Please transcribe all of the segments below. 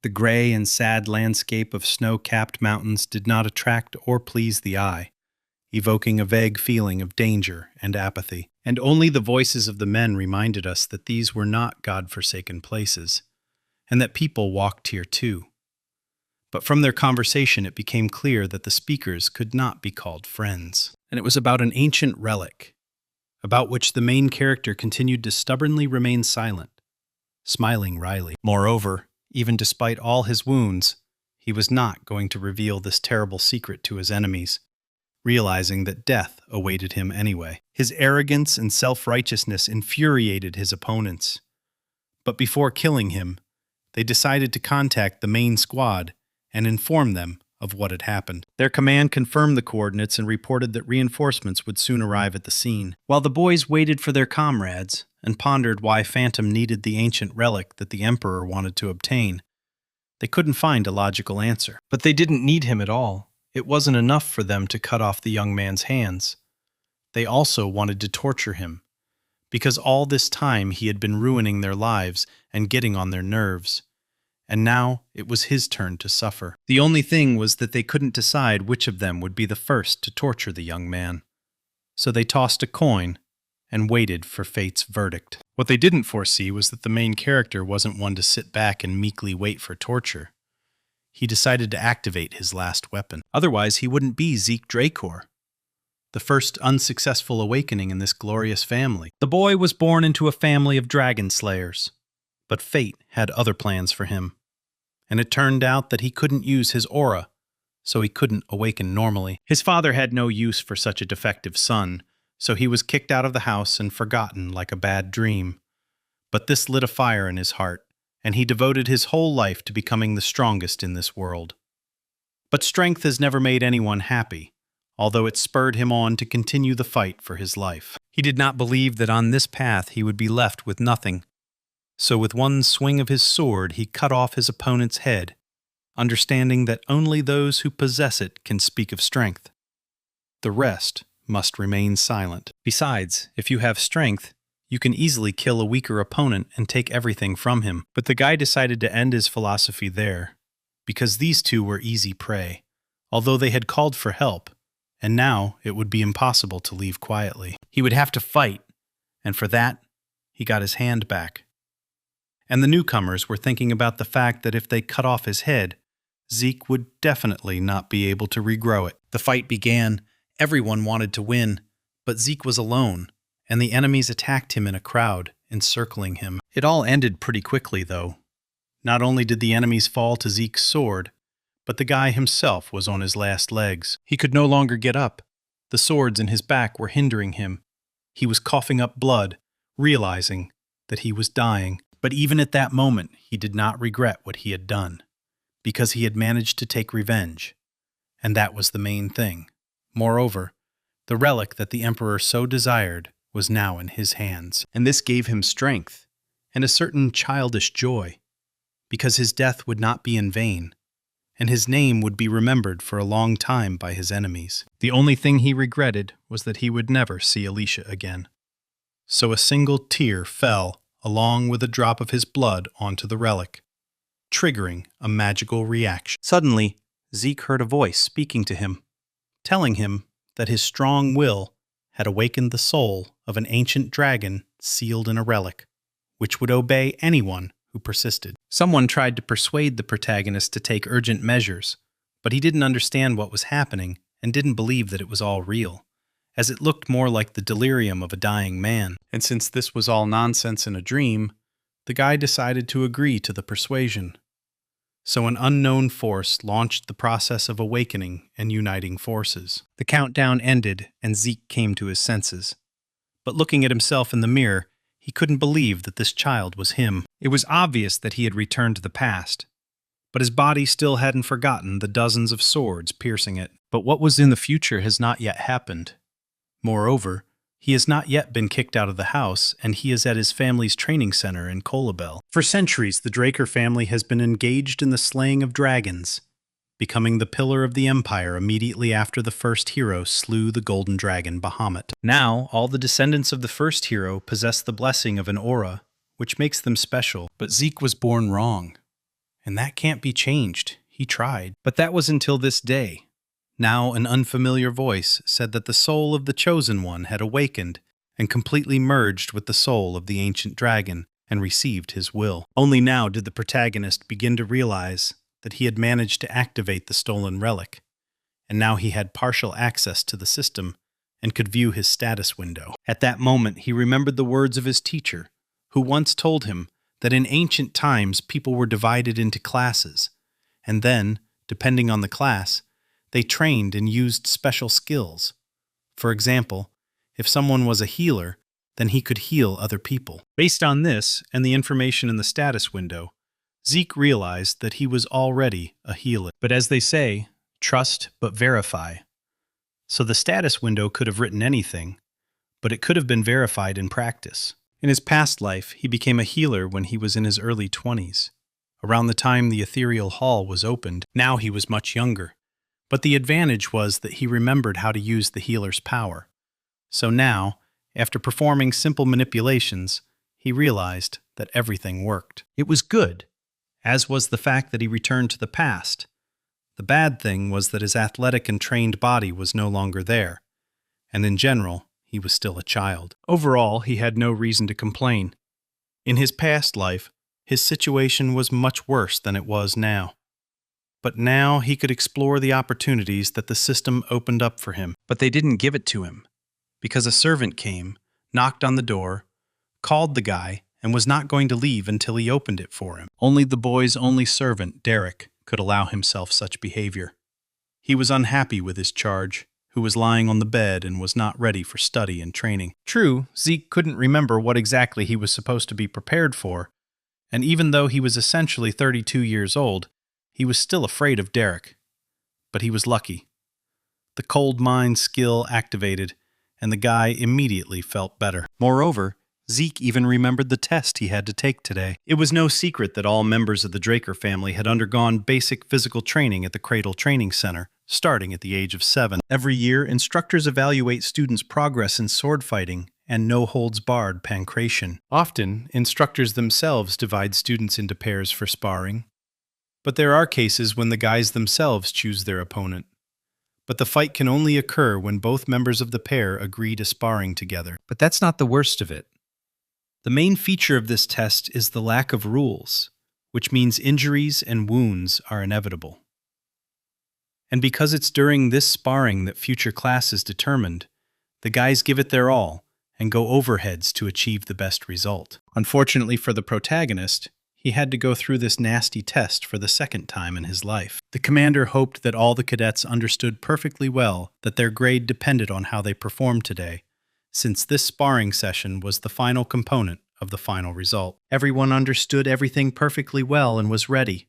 The gray and sad landscape of snow-capped mountains did not attract or please the eye, evoking a vague feeling of danger and apathy. And only the voices of the men reminded us that these were not God-forsaken places, and that people walked here too. But from their conversation it became clear that the speakers could not be called friends. And it was about an ancient relic, about which the main character continued to stubbornly remain silent, smiling wryly. Moreover, even despite all his wounds, he was not going to reveal this terrible secret to his enemies, realizing that death awaited him anyway. His arrogance and self-righteousness infuriated his opponents. But before killing him, they decided to contact the main squad and inform them of what had happened. Their command confirmed the coordinates and reported that reinforcements would soon arrive at the scene. While the boys waited for their comrades and pondered why Phantom needed the ancient relic that the Emperor wanted to obtain, they couldn't find a logical answer. But they didn't need him at all. It wasn't enough for them to cut off the young man's hands. They also wanted to torture him, because all this time he had been ruining their lives and getting on their nerves. And now it was his turn to suffer. The only thing was that they couldn't decide which of them would be the first to torture the young man. So they tossed a coin and waited for fate's verdict. What they didn't foresee was that the main character wasn't one to sit back and meekly wait for torture. He decided to activate his last weapon. Otherwise, he wouldn't be Zeke Dracor, the first unsuccessful awakening in this glorious family. The boy was born into a family of Dragonslayers, but fate had other plans for him. And it turned out that he couldn't use his aura, so he couldn't awaken normally. His father had no use for such a defective son, so he was kicked out of the house and forgotten like a bad dream. But this lit a fire in his heart, and he devoted his whole life to becoming the strongest in this world. But strength has never made anyone happy, although it spurred him on to continue the fight for his life. He did not believe that on this path he would be left with nothing. So with one swing of his sword, he cut off his opponent's head, understanding that only those who possess it can speak of strength. The rest must remain silent. Besides, if you have strength, you can easily kill a weaker opponent and take everything from him. But the guy decided to end his philosophy there, because these two were easy prey, although they had called for help, and now it would be impossible to leave quietly. He would have to fight, and for that, he got his hand back. And the newcomers were thinking about the fact that if they cut off his head, Zeke would definitely not be able to regrow it. The fight began. Everyone wanted to win, but Zeke was alone, and the enemies attacked him in a crowd, encircling him. It all ended pretty quickly, though. Not only did the enemies fall to Zeke's sword, but the guy himself was on his last legs. He could no longer get up. The swords in his back were hindering him. He was coughing up blood, realizing that he was dying. But even at that moment, he did not regret what he had done, because he had managed to take revenge, and that was the main thing. Moreover, the relic that the Emperor so desired was now in his hands, and this gave him strength and a certain childish joy, because his death would not be in vain, and his name would be remembered for a long time by his enemies. The only thing he regretted was that he would never see Alicia again. So a single tear fell along with a drop of his blood onto the relic, triggering a magical reaction. Suddenly, Zeke heard a voice speaking to him, telling him that his strong will had awakened the soul of an ancient dragon sealed in a relic, which would obey anyone who persisted. Someone tried to persuade the protagonist to take urgent measures, but he didn't understand what was happening and didn't believe that it was all real, as it looked more like the delirium of a dying man. And since this was all nonsense and a dream, the guy decided to agree to the persuasion. So an unknown force launched the process of awakening and uniting forces. The countdown ended, and Zeke came to his senses. But looking at himself in the mirror, he couldn't believe that this child was him. It was obvious that he had returned to the past, but his body still hadn't forgotten the dozens of swords piercing it. But what was in the future has not yet happened. Moreover, he has not yet been kicked out of the house, and he is at his family's training center in Kolabel. For centuries, the Draker family has been engaged in the slaying of dragons, becoming the pillar of the empire immediately after the first hero slew the golden dragon Bahamut. Now, all the descendants of the first hero possess the blessing of an aura, which makes them special. But Zeke was born wrong, and that can't be changed. He tried. But that was until this day. Now an unfamiliar voice said that the soul of the Chosen One had awakened and completely merged with the soul of the ancient dragon and received his will. Only now did the protagonist begin to realize that he had managed to activate the stolen relic, and now he had partial access to the system and could view his status window. At that moment, he remembered the words of his teacher, who once told him that in ancient times people were divided into classes, and then, depending on the class, they trained and used special skills. For example, if someone was a healer, then he could heal other people. Based on this and the information in the status window, Zeke realized that he was already a healer. But as they say, trust but verify. So the status window could have written anything, but it could have been verified in practice. In his past life, he became a healer when he was in his early 20s, around the time the ethereal hall was opened. Now he was much younger, but the advantage was that he remembered how to use the healer's power. So now, after performing simple manipulations, he realized that everything worked. It was good, as was the fact that he returned to the past. The bad thing was that his athletic and trained body was no longer there, and in general, he was still a child. Overall, he had no reason to complain. In his past life, his situation was much worse than it was now. But now he could explore the opportunities that the system opened up for him. But they didn't give it to him, because a servant came, knocked on the door, called the guy, and was not going to leave until he opened it for him. Only the boy's only servant, Derek, could allow himself such behavior. He was unhappy with his charge, who was lying on the bed and was not ready for study and training. True, Zeke couldn't remember what exactly he was supposed to be prepared for, and even though he was essentially 32 years old, he was still afraid of Derek. But he was lucky. The cold mind skill activated, and the guy immediately felt better. Moreover, Zeke even remembered the test he had to take today. It was no secret that all members of the Draker family had undergone basic physical training at the Cradle Training Center, starting at the age of 7. Every year, instructors evaluate students' progress in sword fighting and no-holds-barred pancration. Often, instructors themselves divide students into pairs for sparring. But there are cases when the guys themselves choose their opponent. But the fight can only occur when both members of the pair agree to sparring together. But that's not the worst of it. The main feature of this test is the lack of rules, which means injuries and wounds are inevitable. And because it's during this sparring that future class is determined, the guys give it their all and go overheads to achieve the best result. Unfortunately for the protagonist, he had to go through this nasty test for the second time in his life. The commander hoped that all the cadets understood perfectly well that their grade depended on how they performed today, since this sparring session was the final component of the final result. Everyone understood everything perfectly well and was ready,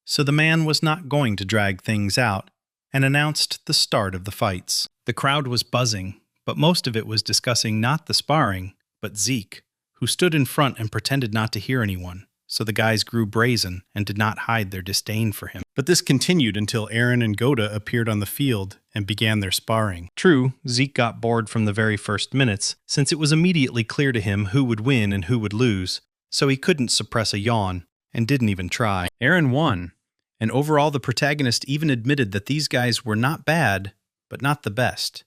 so the man was not going to drag things out and announced the start of the fights. The crowd was buzzing, but most of it was discussing not the sparring, but Zeke, who stood in front and pretended not to hear anyone. So the guys grew brazen and did not hide their disdain for him. But this continued until Aaron and Goda appeared on the field and began their sparring. True, Zeke got bored from the very first minutes, since it was immediately clear to him who would win and who would lose, so he couldn't suppress a yawn, and didn't even try. Aaron won, and overall the protagonist even admitted that these guys were not bad, but not the best.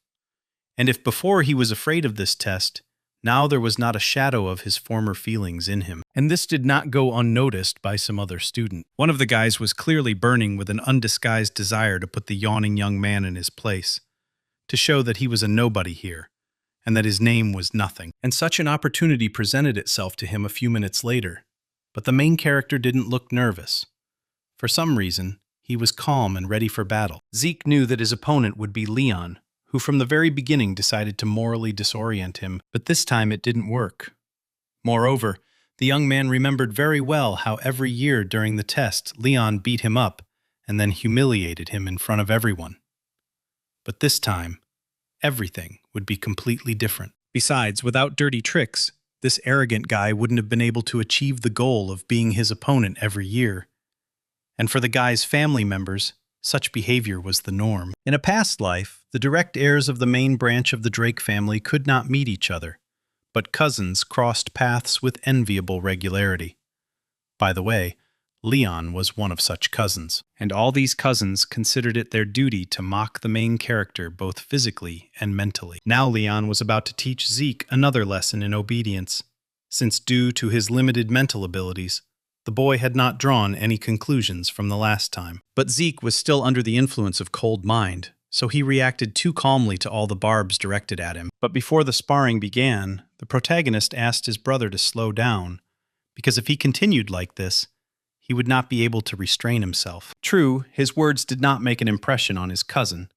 And if before he was afraid of this test, now there was not a shadow of his former feelings in him. And this did not go unnoticed by some other student. One of the guys was clearly burning with an undisguised desire to put the yawning young man in his place, to show that he was a nobody here, and that his name was nothing. And such an opportunity presented itself to him a few minutes later. But the main character didn't look nervous. For some reason, he was calm and ready for battle. Zeke knew that his opponent would be Leyon, who from the very beginning decided to morally disorient him, but this time it didn't work. Moreover, the young man remembered very well how every year during the test Leyon beat him up and then humiliated him in front of everyone. But this time, everything would be completely different. Besides, without dirty tricks, this arrogant guy wouldn't have been able to achieve the goal of being his opponent every year. And for the guy's family members, such behavior was the norm. In a past life, the direct heirs of the main branch of the Drake family could not meet each other, but cousins crossed paths with enviable regularity. By the way, Leyon was one of such cousins, and all these cousins considered it their duty to mock the main character both physically and mentally. Now Leyon was about to teach Zeke another lesson in obedience, since due to his limited mental abilities, the boy had not drawn any conclusions from the last time. But Zeke was still under the influence of cold mind, so he reacted too calmly to all the barbs directed at him. But before the sparring began, the protagonist asked his brother to slow down, because if he continued like this, he would not be able to restrain himself. True, his words did not make an impression on his cousin,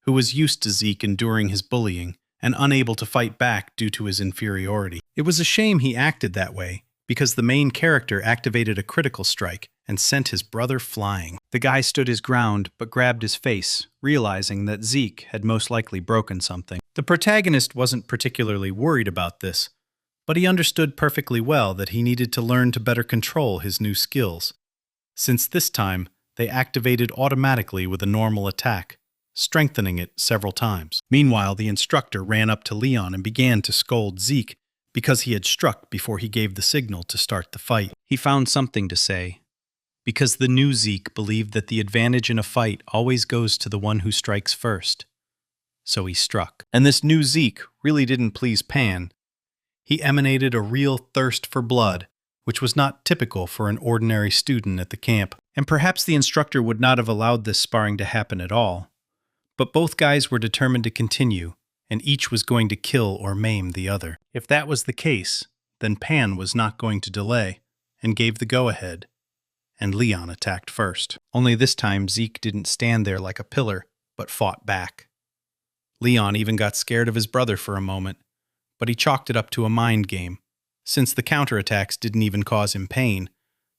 who was used to Zeke enduring his bullying and unable to fight back due to his inferiority. It was a shame he acted that way, because the main character activated a critical strike and sent his brother flying. The guy stood his ground but grabbed his face, realizing that Zeke had most likely broken something. The protagonist wasn't particularly worried about this, but he understood perfectly well that he needed to learn to better control his new skills, since this time they activated automatically with a normal attack, strengthening it several times. Meanwhile, the instructor ran up to Leyon and began to scold Zeke because he had struck before he gave the signal to start the fight. He found something to say, because the new Zeke believed that the advantage in a fight always goes to the one who strikes first. So he struck. And this new Zeke really didn't please Pan. He emanated a real thirst for blood, which was not typical for an ordinary student at the camp. And perhaps the instructor would not have allowed this sparring to happen at all. But both guys were determined to continue, and each was going to kill or maim the other. If that was the case, then Pan was not going to delay, and gave the go-ahead, and Leyon attacked first. Only this time Zeke didn't stand there like a pillar, but fought back. Leyon even got scared of his brother for a moment, but he chalked it up to a mind game, since the counterattacks didn't even cause him pain,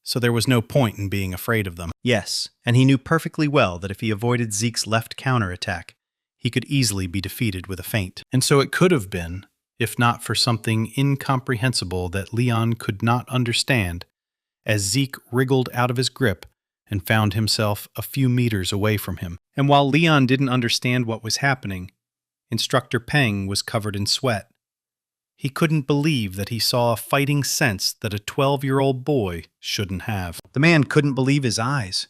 so there was no point in being afraid of them. Yes, and he knew perfectly well that if he avoided Zeke's left counterattack, he could easily be defeated with a feint. And so it could have been, if not for something incomprehensible that Leyon could not understand, as Zeke wriggled out of his grip and found himself a few meters away from him. And while Leyon didn't understand what was happening, Instructor Peng was covered in sweat. He couldn't believe that he saw a fighting sense that a 12-year-old boy shouldn't have. The man couldn't believe his eyes,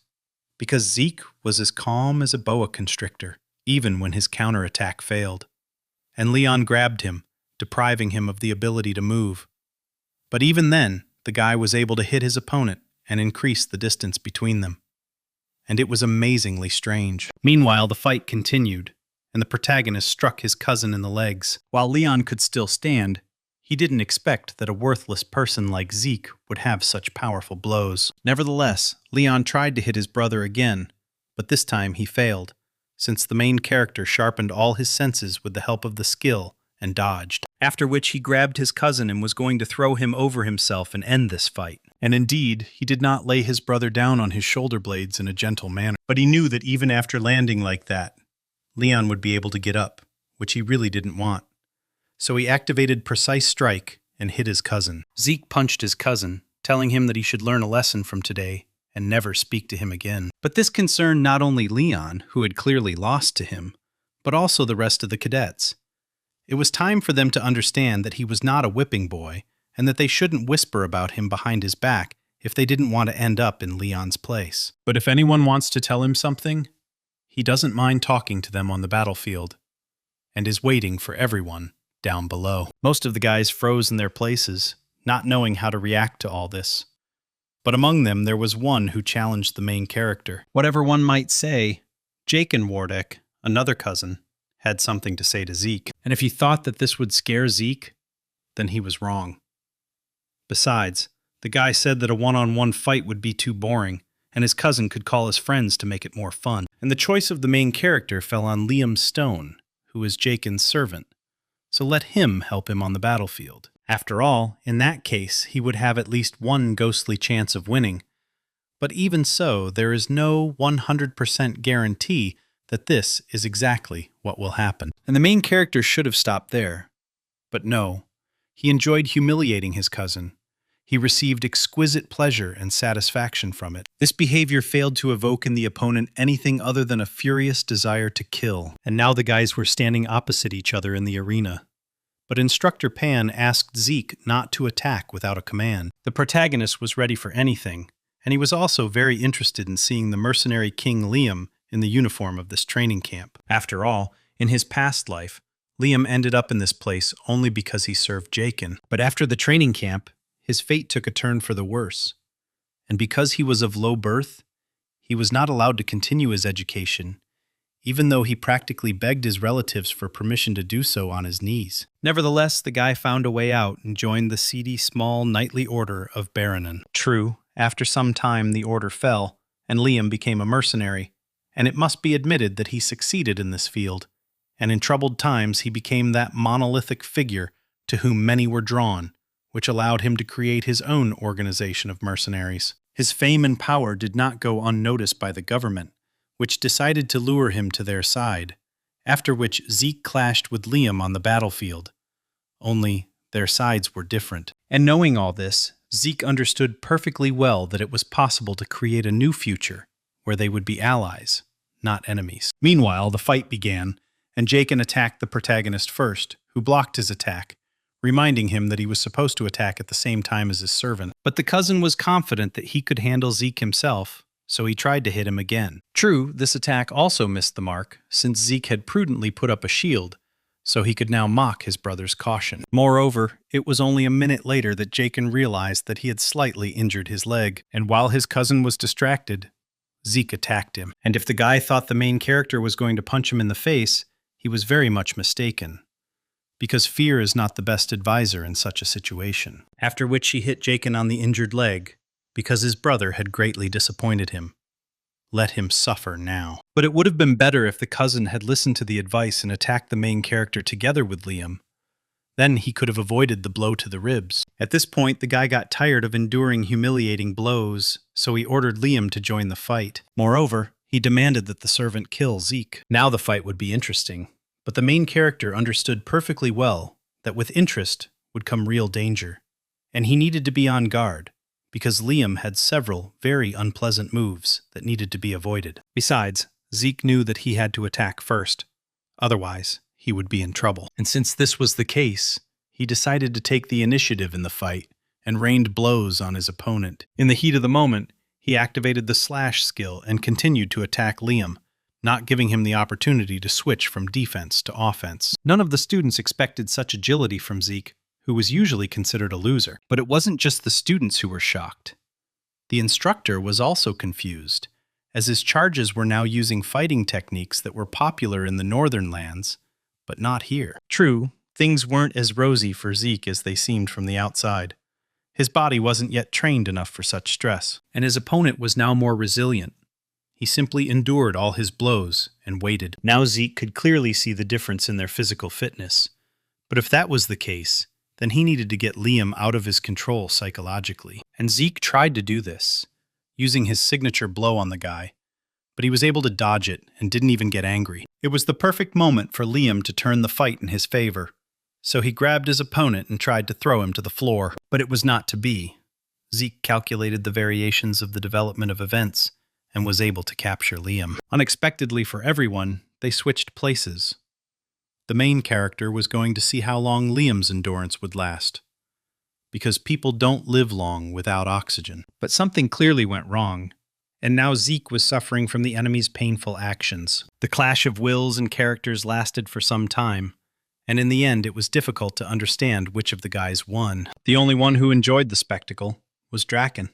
because Zeke was as calm as a boa constrictor, even when his counterattack failed. And Leyon grabbed him, depriving him of the ability to move. But even then, the guy was able to hit his opponent and increase the distance between them. And it was amazingly strange. Meanwhile, the fight continued, and the protagonist struck his cousin in the legs. While Leyon could still stand, he didn't expect that a worthless person like Zeke would have such powerful blows. Nevertheless, Leyon tried to hit his brother again, but this time he failed, since the main character sharpened all his senses with the help of the skill and dodged. After which he grabbed his cousin and was going to throw him over himself and end this fight. And indeed, he did not lay his brother down on his shoulder blades in a gentle manner. But he knew that even after landing like that, Leyon would be able to get up, which he really didn't want. So he activated Precise Strike and hit his cousin. Zeke punched his cousin, telling him that he should learn a lesson from today and never speak to him again. But this concerned not only Leyon, who had clearly lost to him, but also the rest of the cadets. It was time for them to understand that he was not a whipping boy, and that they shouldn't whisper about him behind his back if they didn't want to end up in Leyon's place. But if anyone wants to tell him something, he doesn't mind talking to them on the battlefield, and is waiting for everyone down below. Most of the guys froze in their places, not knowing how to react to all this. But among them there was one who challenged the main character. Whatever one might say, Jake and Wardek, another cousin, had something to say to Zeke. And if he thought that this would scare Zeke, then he was wrong. Besides, the guy said that a one-on-one fight would be too boring, and his cousin could call his friends to make it more fun. And the choice of the main character fell on Liam Stone, who is Jaken's servant, so let him help him on the battlefield. After all, in that case, he would have at least one ghostly chance of winning. But even so, there is no 100% guarantee that this is exactly what will happen. And the main character should have stopped there. But no, he enjoyed humiliating his cousin. He received exquisite pleasure and satisfaction from it. This behavior failed to evoke in the opponent anything other than a furious desire to kill. And now the guys were standing opposite each other in the arena. But Instructor Pan asked Zeke not to attack without a command. The protagonist was ready for anything, and he was also very interested in seeing the mercenary King Leyon in the uniform of this training camp. After all, in his past life, Leyon ended up in this place only because he served Jaken. But after the training camp, his fate took a turn for the worse. And because he was of low birth, he was not allowed to continue his education, even though he practically begged his relatives for permission to do so on his knees. Nevertheless, the guy found a way out and joined the seedy small knightly order of Baronin. True, after some time the order fell, and Leyon became a mercenary, and it must be admitted that he succeeded in this field, and in troubled times he became that monolithic figure to whom many were drawn, which allowed him to create his own organization of mercenaries. His fame and power did not go unnoticed by the government, which decided to lure him to their side, after which Zeke clashed with Leyon on the battlefield. Only, their sides were different. And knowing all this, Zeke understood perfectly well that it was possible to create a new future, where they would be allies, not enemies. Meanwhile, the fight began, and Jaken attacked the protagonist first, who blocked his attack, reminding him that he was supposed to attack at the same time as his servant. But the cousin was confident that he could handle Zeke himself, so he tried to hit him again. True, this attack also missed the mark, since Zeke had prudently put up a shield, so he could now mock his brother's caution. Moreover, it was only a minute later that Jaken realized that he had slightly injured his leg, and while his cousin was distracted, Zeke attacked him. And if the guy thought the main character was going to punch him in the face, he was very much mistaken, because fear is not the best advisor in such a situation. After which he hit Jaken on the injured leg, because his brother had greatly disappointed him. Let him suffer now. But it would have been better if the cousin had listened to the advice and attacked the main character together with Leyon. Then he could have avoided the blow to the ribs. At this point, the guy got tired of enduring humiliating blows, so he ordered Leyon to join the fight. Moreover, he demanded that the servant kill Zeke. Now the fight would be interesting, but the main character understood perfectly well that with interest would come real danger, and he needed to be on guard, because Leyon had several very unpleasant moves that needed to be avoided. Besides, Zeke knew that he had to attack first. Otherwise, he would be in trouble. And since this was the case, he decided to take the initiative in the fight and rained blows on his opponent. In the heat of the moment, he activated the slash skill and continued to attack Leyon, not giving him the opportunity to switch from defense to offense. None of the students expected such agility from Zeke, who was usually considered a loser. But it wasn't just the students who were shocked. The instructor was also confused, as his charges were now using fighting techniques that were popular in the northern lands, but not here. True, things weren't as rosy for Zeke as they seemed from the outside. His body wasn't yet trained enough for such stress, and his opponent was now more resilient. He simply endured all his blows and waited. Now Zeke could clearly see the difference in their physical fitness. But if that was the case, then he needed to get Leyon out of his control psychologically. And Zeke tried to do this, using his signature blow on the guy, but he was able to dodge it and didn't even get angry. It was the perfect moment for Leyon to turn the fight in his favor, so he grabbed his opponent and tried to throw him to the floor. But it was not to be. Zeke calculated the variations of the development of events and was able to capture Leyon. Unexpectedly for everyone, they switched places. The main character was going to see how long Leyon's endurance would last, because people don't live long without oxygen. But something clearly went wrong, and now Zeke was suffering from the enemy's painful actions. The clash of wills and characters lasted for some time, and in the end it was difficult to understand which of the guys won. The only one who enjoyed the spectacle was Draken,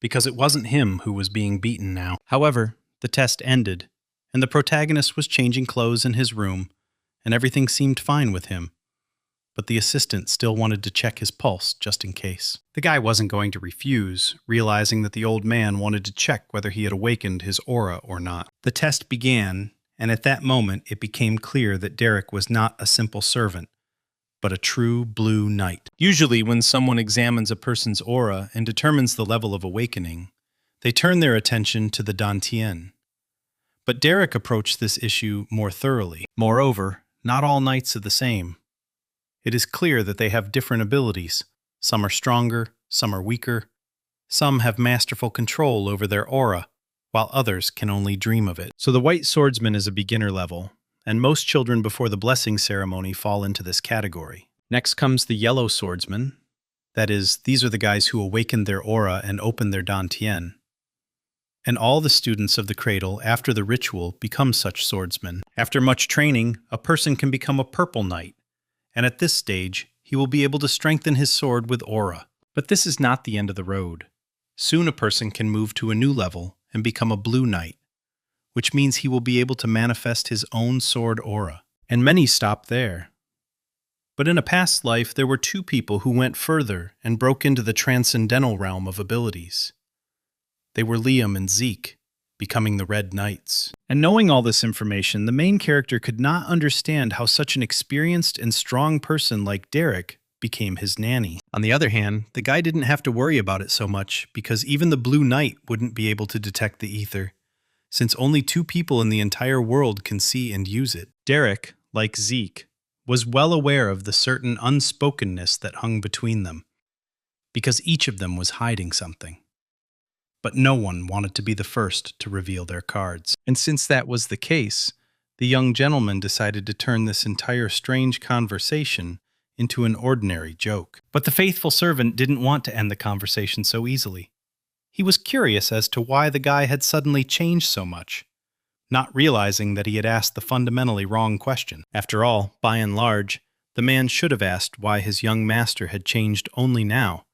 because it wasn't him who was being beaten now. However, the test ended, and the protagonist was changing clothes in his room, and everything seemed fine with him. But the assistant still wanted to check his pulse just in case. The guy wasn't going to refuse, realizing that the old man wanted to check whether he had awakened his aura or not. The test began, and at that moment it became clear that Derek was not a simple servant, but a true blue knight. Usually when someone examines a person's aura and determines the level of awakening, they turn their attention to the Dantian. But Derek approached this issue more thoroughly. Moreover, not all knights are the same. It is clear that they have different abilities. Some are stronger, some are weaker. Some have masterful control over their aura, while others can only dream of it. So the white swordsman is a beginner level, and most children before the blessing ceremony fall into this category. Next comes the yellow swordsman, That is, these are the guys who awakened their aura and opened their dantian. And all the students of the Cradle, after the ritual, become such swordsmen. After much training, a person can become a purple knight, and at this stage, he will be able to strengthen his sword with aura. But this is not the end of the road. Soon a person can move to a new level and become a blue knight, which means he will be able to manifest his own sword aura. And many stop there. But in a past life, there were two people who went further and broke into the transcendental realm of abilities. They were Leyon and Zeke, becoming the Red Knights. And knowing all this information, the main character could not understand how such an experienced and strong person like Derek became his nanny. On the other hand, the guy didn't have to worry about it so much because even the Blue Knight wouldn't be able to detect the ether, since only two people in the entire world can see and use it. Derek, like Zeke, was well aware of the certain unspokenness that hung between them, because each of them was hiding something. But no one wanted to be the first to reveal their cards. And since that was the case, the young gentleman decided to turn this entire strange conversation into an ordinary joke. But the faithful servant didn't want to end the conversation so easily. He was curious as to why the guy had suddenly changed so much, not realizing that he had asked the fundamentally wrong question. After all, by and large, the man should have asked why his young master had changed only now,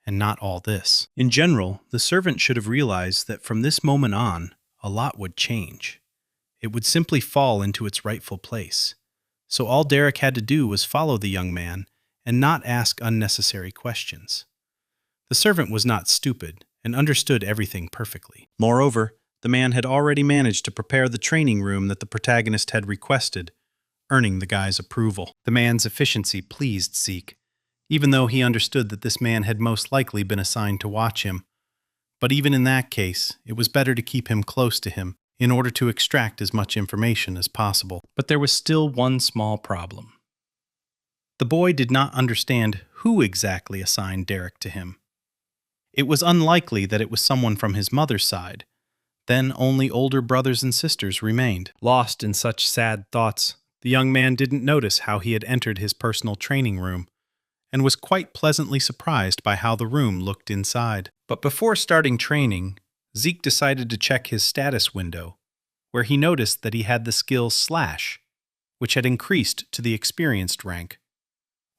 and not all this. In general, the servant should have realized that from this moment on, a lot would change. It would simply fall into its rightful place. So all Derek had to do was follow the young man and not ask unnecessary questions. The servant was not stupid and understood everything perfectly. Moreover, the man had already managed to prepare the training room that the protagonist had requested, earning the guy's approval. The man's efficiency pleased Zeke, even though he understood that this man had most likely been assigned to watch him. But even in that case, it was better to keep him close to him in order to extract as much information as possible. But there was still one small problem. The boy did not understand who exactly assigned Derek to him. It was unlikely that it was someone from his mother's side. Then only older brothers and sisters remained. Lost in such sad thoughts, the young man didn't notice how he had entered his personal training room, and was quite pleasantly surprised by how the room looked inside. But before starting training, Zeke decided to check his status window, where he noticed that he had the skill Slash, which had increased to the experienced rank,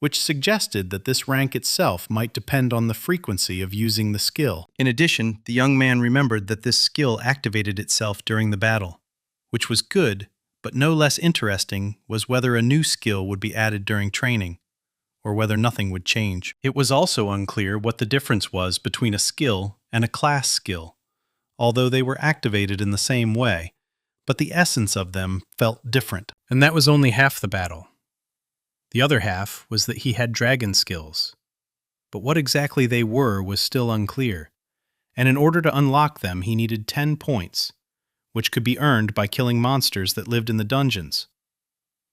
which suggested that this rank itself might depend on the frequency of using the skill. In addition, the young man remembered that this skill activated itself during the battle, which was good, but no less interesting was whether a new skill would be added during training, or whether nothing would change. It was also unclear what the difference was between a skill and a class skill, although they were activated in the same way, but the essence of them felt different. And that was only half the battle. The other half was that he had dragon skills, but what exactly they were was still unclear, and in order to unlock them he needed 10 points, which could be earned by killing monsters that lived in the dungeons.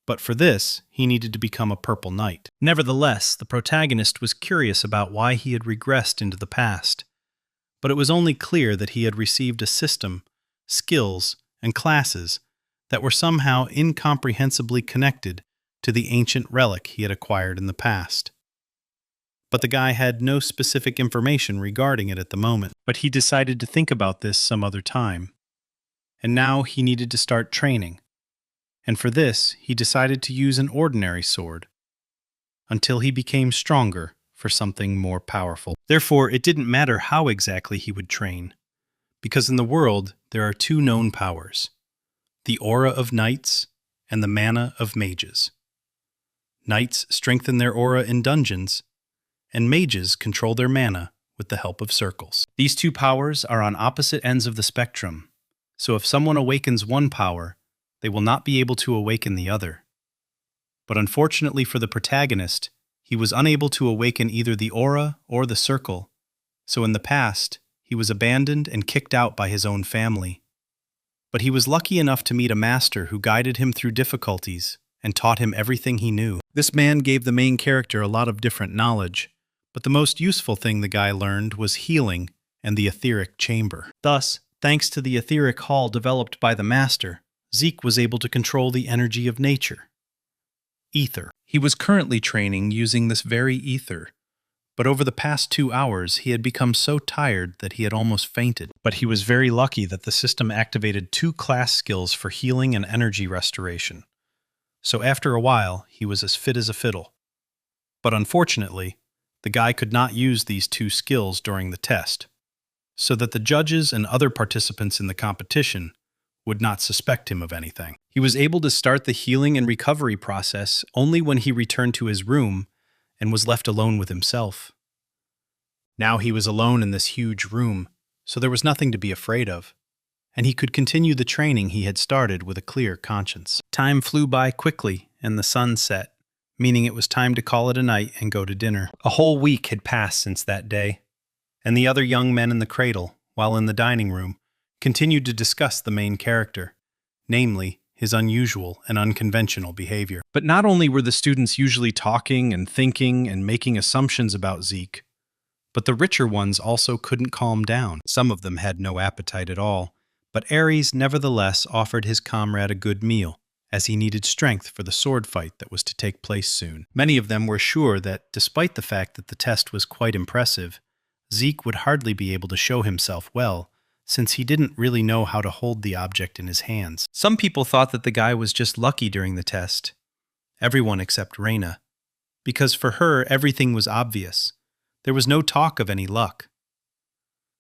But for this, he needed to become a purple knight. Nevertheless, the protagonist was curious about why he had regressed into the past, but it was only clear that he had received a system, skills, and classes that were somehow incomprehensibly connected to the ancient relic he had acquired in the past. But the guy had no specific information regarding it at the moment. But he decided to think about this some other time. And now he needed to start training. And for this, he decided to use an ordinary sword, until he became stronger for something more powerful. Therefore, it didn't matter how exactly he would train, because in the world there are two known powers, the aura of knights and the mana of mages. Knights strengthen their aura in dungeons, and mages control their mana with the help of circles. These two powers are on opposite ends of the spectrum, so if someone awakens one power, they will not be able to awaken the other. But unfortunately for the protagonist, he was unable to awaken either the aura or the circle, so in the past, he was abandoned and kicked out by his own family. But he was lucky enough to meet a master who guided him through difficulties and taught him everything he knew. This man gave the main character a lot of different knowledge, but the most useful thing the guy learned was healing and the etheric chamber. Thus, thanks to the etheric hall developed by the master, Zeke was able to control the energy of nature. Ether. He was currently training using this very ether, But over the past 2 hours, he had become so tired that he had almost fainted. But he was very lucky that the system activated 2 class skills for healing and energy restoration. So after a while, he was as fit as a fiddle. But unfortunately, the guy could not use these 2 skills during the test, so that the judges and other participants in the competition would not suspect him of anything. He was able to start the healing and recovery process only when he returned to his room and was left alone with himself. Now he was alone in this huge room, so there was nothing to be afraid of, and he could continue the training he had started with a clear conscience. Time flew by quickly, and the sun set, meaning it was time to call it a night and go to dinner. A whole week had passed since that day, and the other young men in the Cradle, while in the dining room, continued to discuss the main character, namely, his unusual and unconventional behavior. But not only were the students usually talking and thinking and making assumptions about Zeke, but the richer ones also couldn't calm down. Some of them had no appetite at all, but Ares nevertheless offered his comrade a good meal, as he needed strength for the sword fight that was to take place soon. Many of them were sure that, despite the fact that the test was quite impressive, Zeke would hardly be able to show himself well, since he didn't really know how to hold the object in his hands. Some people thought that the guy was just lucky during the test. Everyone except Raina. Because for her, everything was obvious. There was no talk of any luck.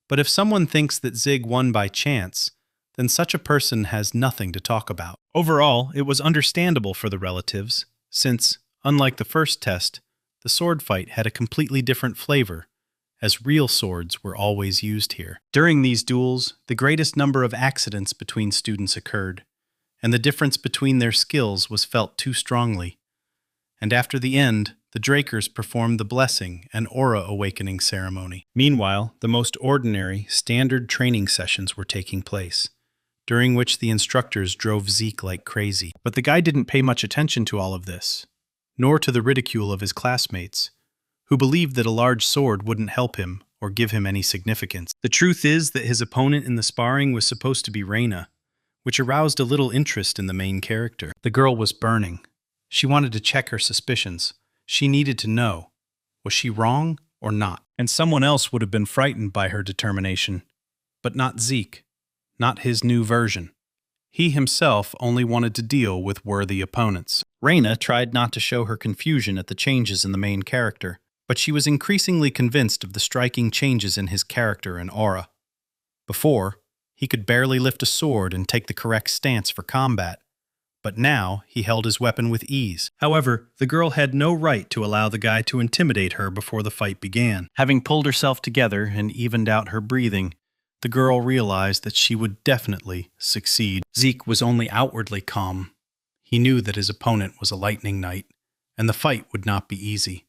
But if someone thinks that Zig won by chance, then such a person has nothing to talk about. Overall, it was understandable for the relatives, since, unlike the first test, the sword fight had a completely different flavor, as real swords were always used here. During these duels, the greatest number of accidents between students occurred, and the difference between their skills was felt too strongly. And after the end, the Drakers performed the blessing and aura awakening ceremony. Meanwhile, the most ordinary, standard training sessions were taking place, during which the instructors drove Zeke like crazy. But the guy didn't pay much attention to all of this, nor to the ridicule of his classmates, who believed that a large sword wouldn't help him or give him any significance. The truth is that his opponent in the sparring was supposed to be Raina, which aroused a little interest in the main character. The girl was burning. She wanted to check her suspicions. She needed to know, was she wrong or not? And someone else would have been frightened by her determination, but not Zeke, not his new version. He himself only wanted to deal with worthy opponents. Raina tried not to show her confusion at the changes in the main character, but she was increasingly convinced of the striking changes in his character and aura. Before, he could barely lift a sword and take the correct stance for combat, but now he held his weapon with ease. However, the girl had no right to allow the guy to intimidate her before the fight began. Having pulled herself together and evened out her breathing, the girl realized that she would definitely succeed. Zeke was only outwardly calm. He knew that his opponent was a lightning knight, and the fight would not be easy.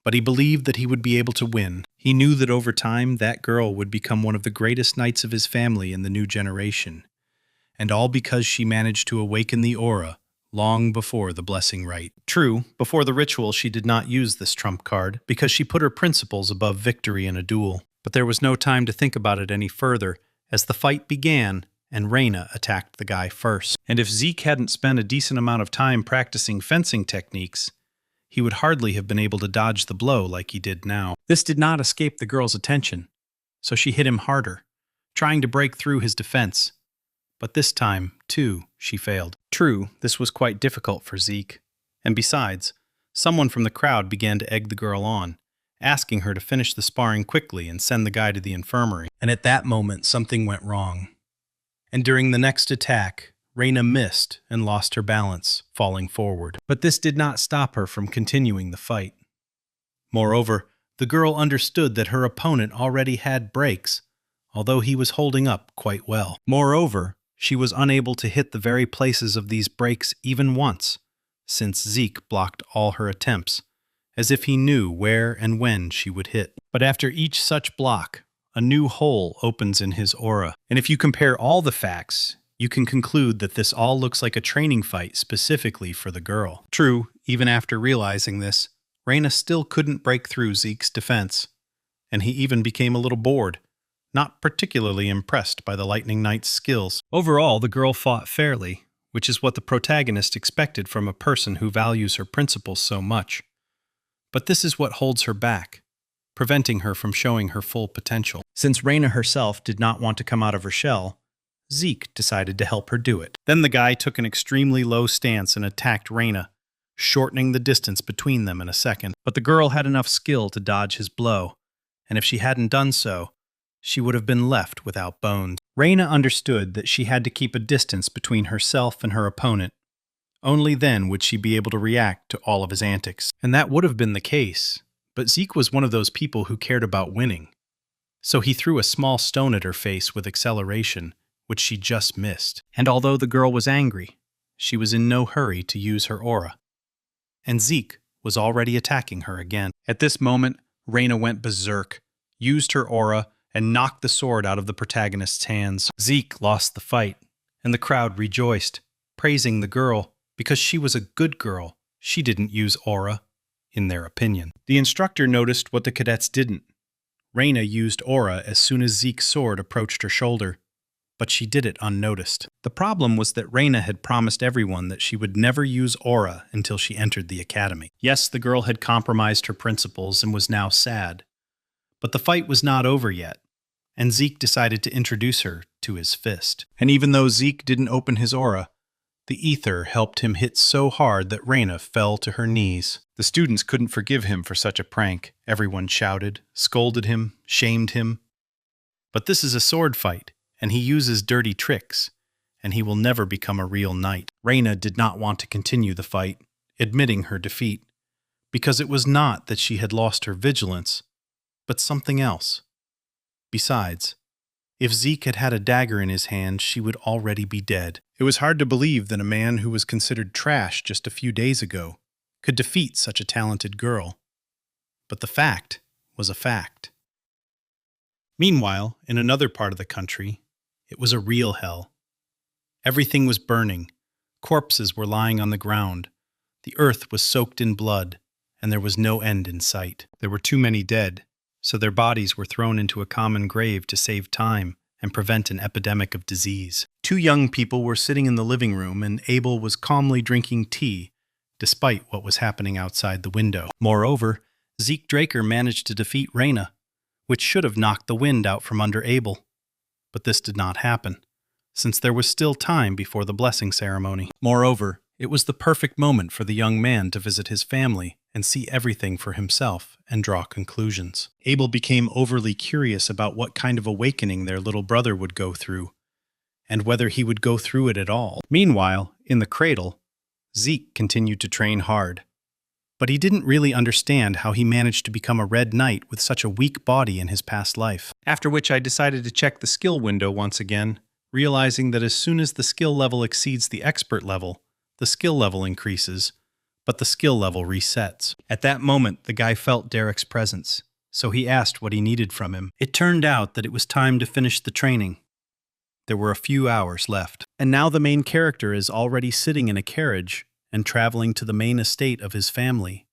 But he believed that he would be able to win. He knew that over time, that girl would become one of the greatest knights of his family in the new generation. And all because she managed to awaken the aura long before the blessing rite. True, before the ritual she did not use this trump card, because she put her principles above victory in a duel. But there was no time to think about it any further, as the fight began and Raina attacked the guy first. And if Zeke hadn't spent a decent amount of time practicing fencing techniques, he would hardly have been able to dodge the blow like he did now. This did not escape the girl's attention, so she hit him harder, trying to break through his defense. But this time, too, she failed. True, this was quite difficult for Zeke, and besides, someone from the crowd began to egg the girl on, asking her to finish the sparring quickly and send the guy to the infirmary. And at that moment, something went wrong. And during the next attack, Raina missed and lost her balance, falling forward. But this did not stop her from continuing the fight. Moreover, the girl understood that her opponent already had breaks, although he was holding up quite well. Moreover, she was unable to hit the very places of these breaks even once, since Zeke blocked all her attempts, as if he knew where and when she would hit. But after each such block, a new hole opens in his aura. And if you compare all the facts, you can conclude that this all looks like a training fight specifically for the girl. True, even after realizing this, Raina still couldn't break through Zeke's defense, and he even became a little bored, not particularly impressed by the Lightning Knight's skills. Overall, the girl fought fairly, which is what the protagonist expected from a person who values her principles so much. But this is what holds her back. preventing her from showing her full potential. Since Raina herself did not want to come out of her shell, Zeke decided to help her do it. Then the guy took an extremely low stance and attacked Raina, shortening the distance between them in a second. But the girl had enough skill to dodge his blow, and if she hadn't done so, she would have been left without bones. Raina understood that she had to keep a distance between herself and her opponent. Only then would she be able to react to all of his antics. And that would have been the case, but Zeke was one of those people who cared about winning. So he threw a small stone at her face with acceleration, which she just missed. And although the girl was angry, she was in no hurry to use her aura. And Zeke was already attacking her again. At this moment, Raina went berserk, used her aura, and knocked the sword out of the protagonist's hands. Zeke lost the fight, and the crowd rejoiced, praising the girl because she was a good girl. She didn't use aura, in their opinion. The instructor noticed what the cadets didn't. Raina used aura as soon as Zeke's sword approached her shoulder, but she did it unnoticed. The problem was that Raina had promised everyone that she would never use aura until she entered the academy. Yes, the girl had compromised her principles and was now sad, but the fight was not over yet, and Zeke decided to introduce her to his fist. And even though Zeke didn't open his aura, the ether helped him hit so hard that Raina fell to her knees. The students couldn't forgive him for such a prank. Everyone shouted, scolded him, shamed him. But this is a sword fight, and he uses dirty tricks, and he will never become a real knight. Raina did not want to continue the fight, admitting her defeat, because it was not that she had lost her vigilance, but something else. Besides, if Zeke had had a dagger in his hand, she would already be dead. It was hard to believe that a man who was considered trash just a few days ago could defeat such a talented girl. But the fact was a fact. Meanwhile, in another part of the country, it was a real hell. Everything was burning. Corpses were lying on the ground. The earth was soaked in blood, and there was no end in sight. There were too many dead, so their bodies were thrown into a common grave to save time and prevent an epidemic of disease. Two young people were sitting in the living room, and Abel was calmly drinking tea, despite what was happening outside the window. Moreover, Zeke Draker managed to defeat Raina, which should have knocked the wind out from under Abel. But this did not happen, since there was still time before the blessing ceremony. Moreover, it was the perfect moment for the young man to visit his family and see everything for himself and draw conclusions. Abel became overly curious about what kind of awakening their little brother would go through, and whether he would go through it at all. Meanwhile, in the Cradle, Zeke continued to train hard. But he didn't really understand how he managed to become a red knight with such a weak body in his past life. After which I decided to check the skill window once again, realizing that as soon as the skill level exceeds the expert level, the skill level increases, but the skill level resets. At that moment, the guy felt Derek's presence, so he asked what he needed from him. It turned out that it was time to finish the training. There were a few hours left, and now the main character is already sitting in a carriage and traveling to the main estate of his family,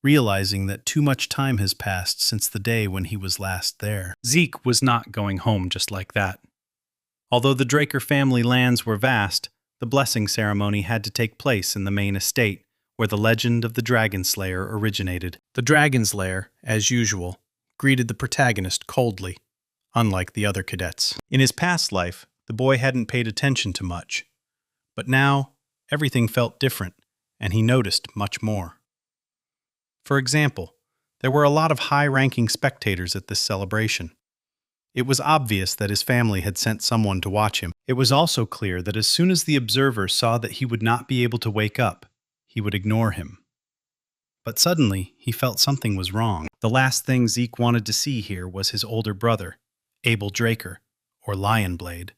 realizing that too much time has passed since the day when he was last there. Zeke was not going home just like that. Although the Draker family lands were vast, the blessing ceremony had to take place in the main estate, where the legend of the Dragonslayer originated. The Dragonslayer, as usual, greeted the protagonist coldly, unlike the other cadets. In his past life, the boy hadn't paid attention to much, but now everything felt different, and he noticed much more. For example, there were a lot of high-ranking spectators at this celebration. It was obvious that his family had sent someone to watch him. It was also clear that as soon as the observer saw that he would not be able to wake up, he would ignore him. But suddenly, he felt something was wrong. The last thing Zeke wanted to see here was his older brother, Abel Draker, or Lionblade.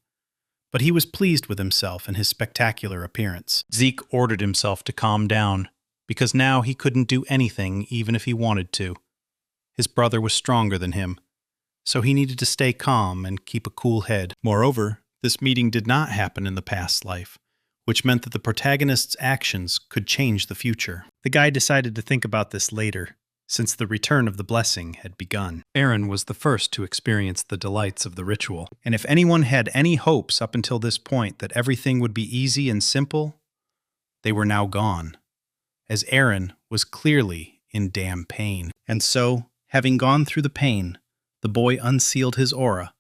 But he was pleased with himself and his spectacular appearance. Zeke ordered himself to calm down, because now he couldn't do anything even if he wanted to. His brother was stronger than him, so he needed to stay calm and keep a cool head. Moreover, this meeting did not happen in the past life, which meant that the protagonist's actions could change the future. The guy decided to think about this later, since the return of the blessing had begun. Aaron was the first to experience the delights of the ritual, and if anyone had any hopes up until this point that everything would be easy and simple, they were now gone, as Aaron was clearly in damn pain. And so, Having gone through the pain, the boy unsealed his aura.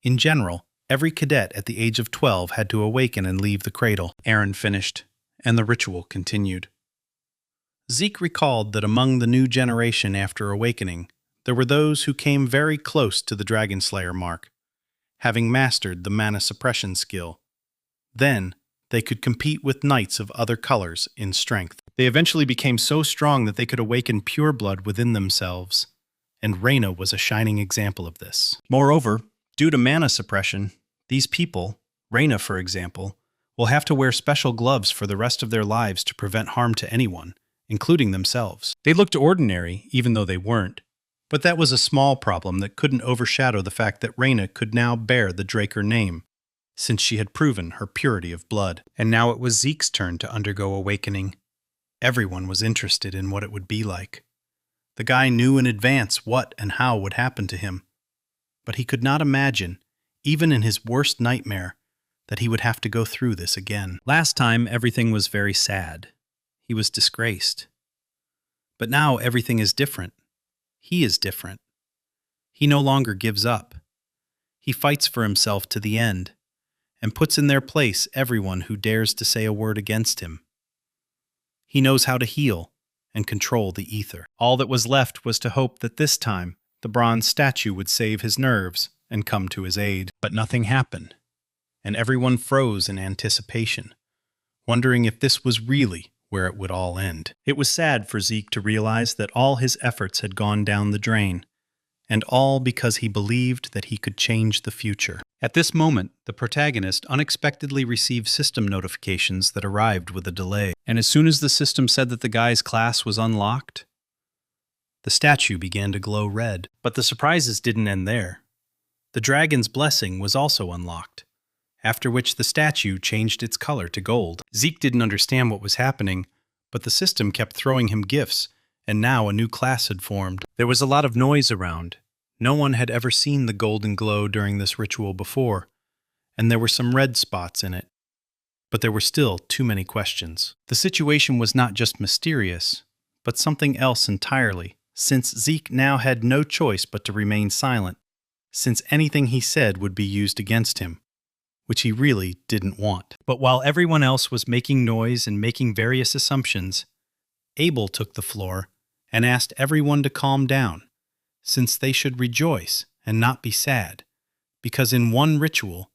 In general, every cadet at the age of 12 had to awaken and leave the cradle. Aaron finished, and the ritual continued. Zeke recalled that among the new generation after awakening, there were those who came very close to the Dragonslayer mark, having mastered the mana suppression skill. Then, they could compete with knights of other colors in strength. They eventually became so strong that they could awaken pure blood within themselves, and Raina was a shining example of this. Moreover, due to mana suppression, these people, Raina for example, will have to wear special gloves for the rest of their lives to prevent harm to anyone, including themselves. They looked ordinary, even though they weren't. But that was a small problem that couldn't overshadow the fact that Raina could now bear the Draker name, since she had proven her purity of blood. And now it was Zeke's turn to undergo awakening. Everyone was interested in what it would be like. The guy knew in advance what and how would happen to him. But he could not imagine, even in his worst nightmare, that he would have to go through this again. Last time, everything was very sad. He was disgraced. But now everything is different. He is different. He no longer gives up. He fights for himself to the end, and puts in their place everyone who dares to say a word against him. He knows how to heal and control the ether. All that was left was to hope that this time the bronze statue would save his nerves and come to his aid. But nothing happened, and everyone froze in anticipation, wondering if this was really where it would all end. It was sad for Zeke to realize that all his efforts had gone down the drain, and all because he believed that he could change the future. At this moment, the protagonist unexpectedly received system notifications that arrived with a delay, and as soon as the system said that the guy's class was unlocked, the statue began to glow red. But the surprises didn't end there. The dragon's blessing was also unlocked, after which the statue changed its color to gold. Zeke didn't understand what was happening, but the system kept throwing him gifts, and now a new class had formed. There was a lot of noise around. No one had ever seen the golden glow during this ritual before, and there were some red spots in it. But there were still too many questions. The situation was not just mysterious, but something else entirely, since Zeke now had no choice but to remain silent, since anything he said would be used against him, which he really didn't want. But while everyone else was making noise and making various assumptions, Abel took the floor and asked everyone to calm down, since they should rejoice and not be sad, because in one ritual,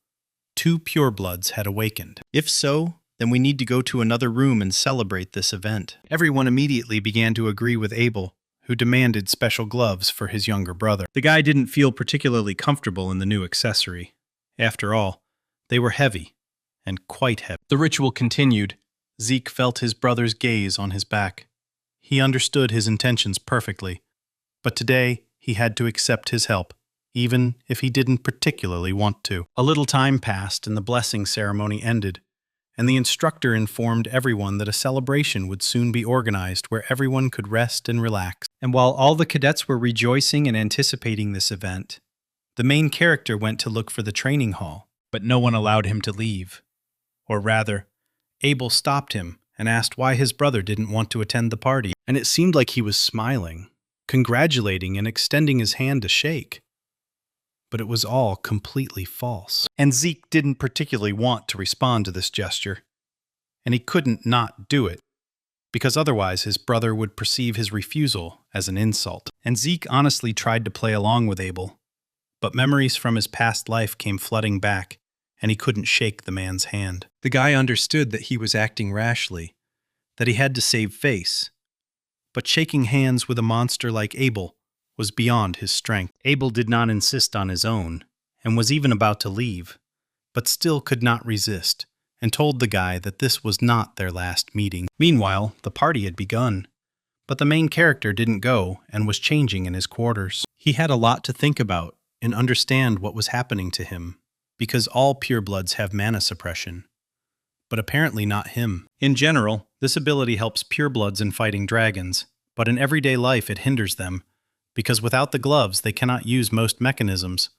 2 purebloods had awakened. If so, then we need to go to another room and celebrate this event. Everyone immediately began to agree with Abel, who demanded special gloves for his younger brother. The guy didn't feel particularly comfortable in the new accessory. After all, they were heavy, and quite heavy. The ritual continued. Zeke felt his brother's gaze on his back. He understood his intentions perfectly, but today he had to accept his help, even if he didn't particularly want to. A little time passed and the blessing ceremony ended, and the instructor informed everyone that a celebration would soon be organized where everyone could rest and relax. And while all the cadets were rejoicing and anticipating this event, the main character went to look for the training hall, but no one allowed him to leave. Or rather, Abel stopped him and asked why his brother didn't want to attend the party, and it seemed like he was smiling, congratulating and extending his hand to shake. But it was all completely false. And Zeke didn't particularly want to respond to this gesture, and he couldn't not do it, because otherwise his brother would perceive his refusal as an insult. And Zeke honestly tried to play along with Abel, but memories from his past life came flooding back, and he couldn't shake the man's hand. The guy understood that he was acting rashly, that he had to save face, but shaking hands with a monster like Abel was beyond his strength. Abel did not insist on his own, and was even about to leave, but still could not resist, and told the guy that this was not their last meeting. Meanwhile, the party had begun, but the main character didn't go and was changing in his quarters. He had a lot to think about and understand what was happening to him, because all purebloods have mana suppression, but apparently not him. In general, this ability helps purebloods in fighting dragons, but in everyday life it hinders them, because without the gloves they cannot use most mechanisms,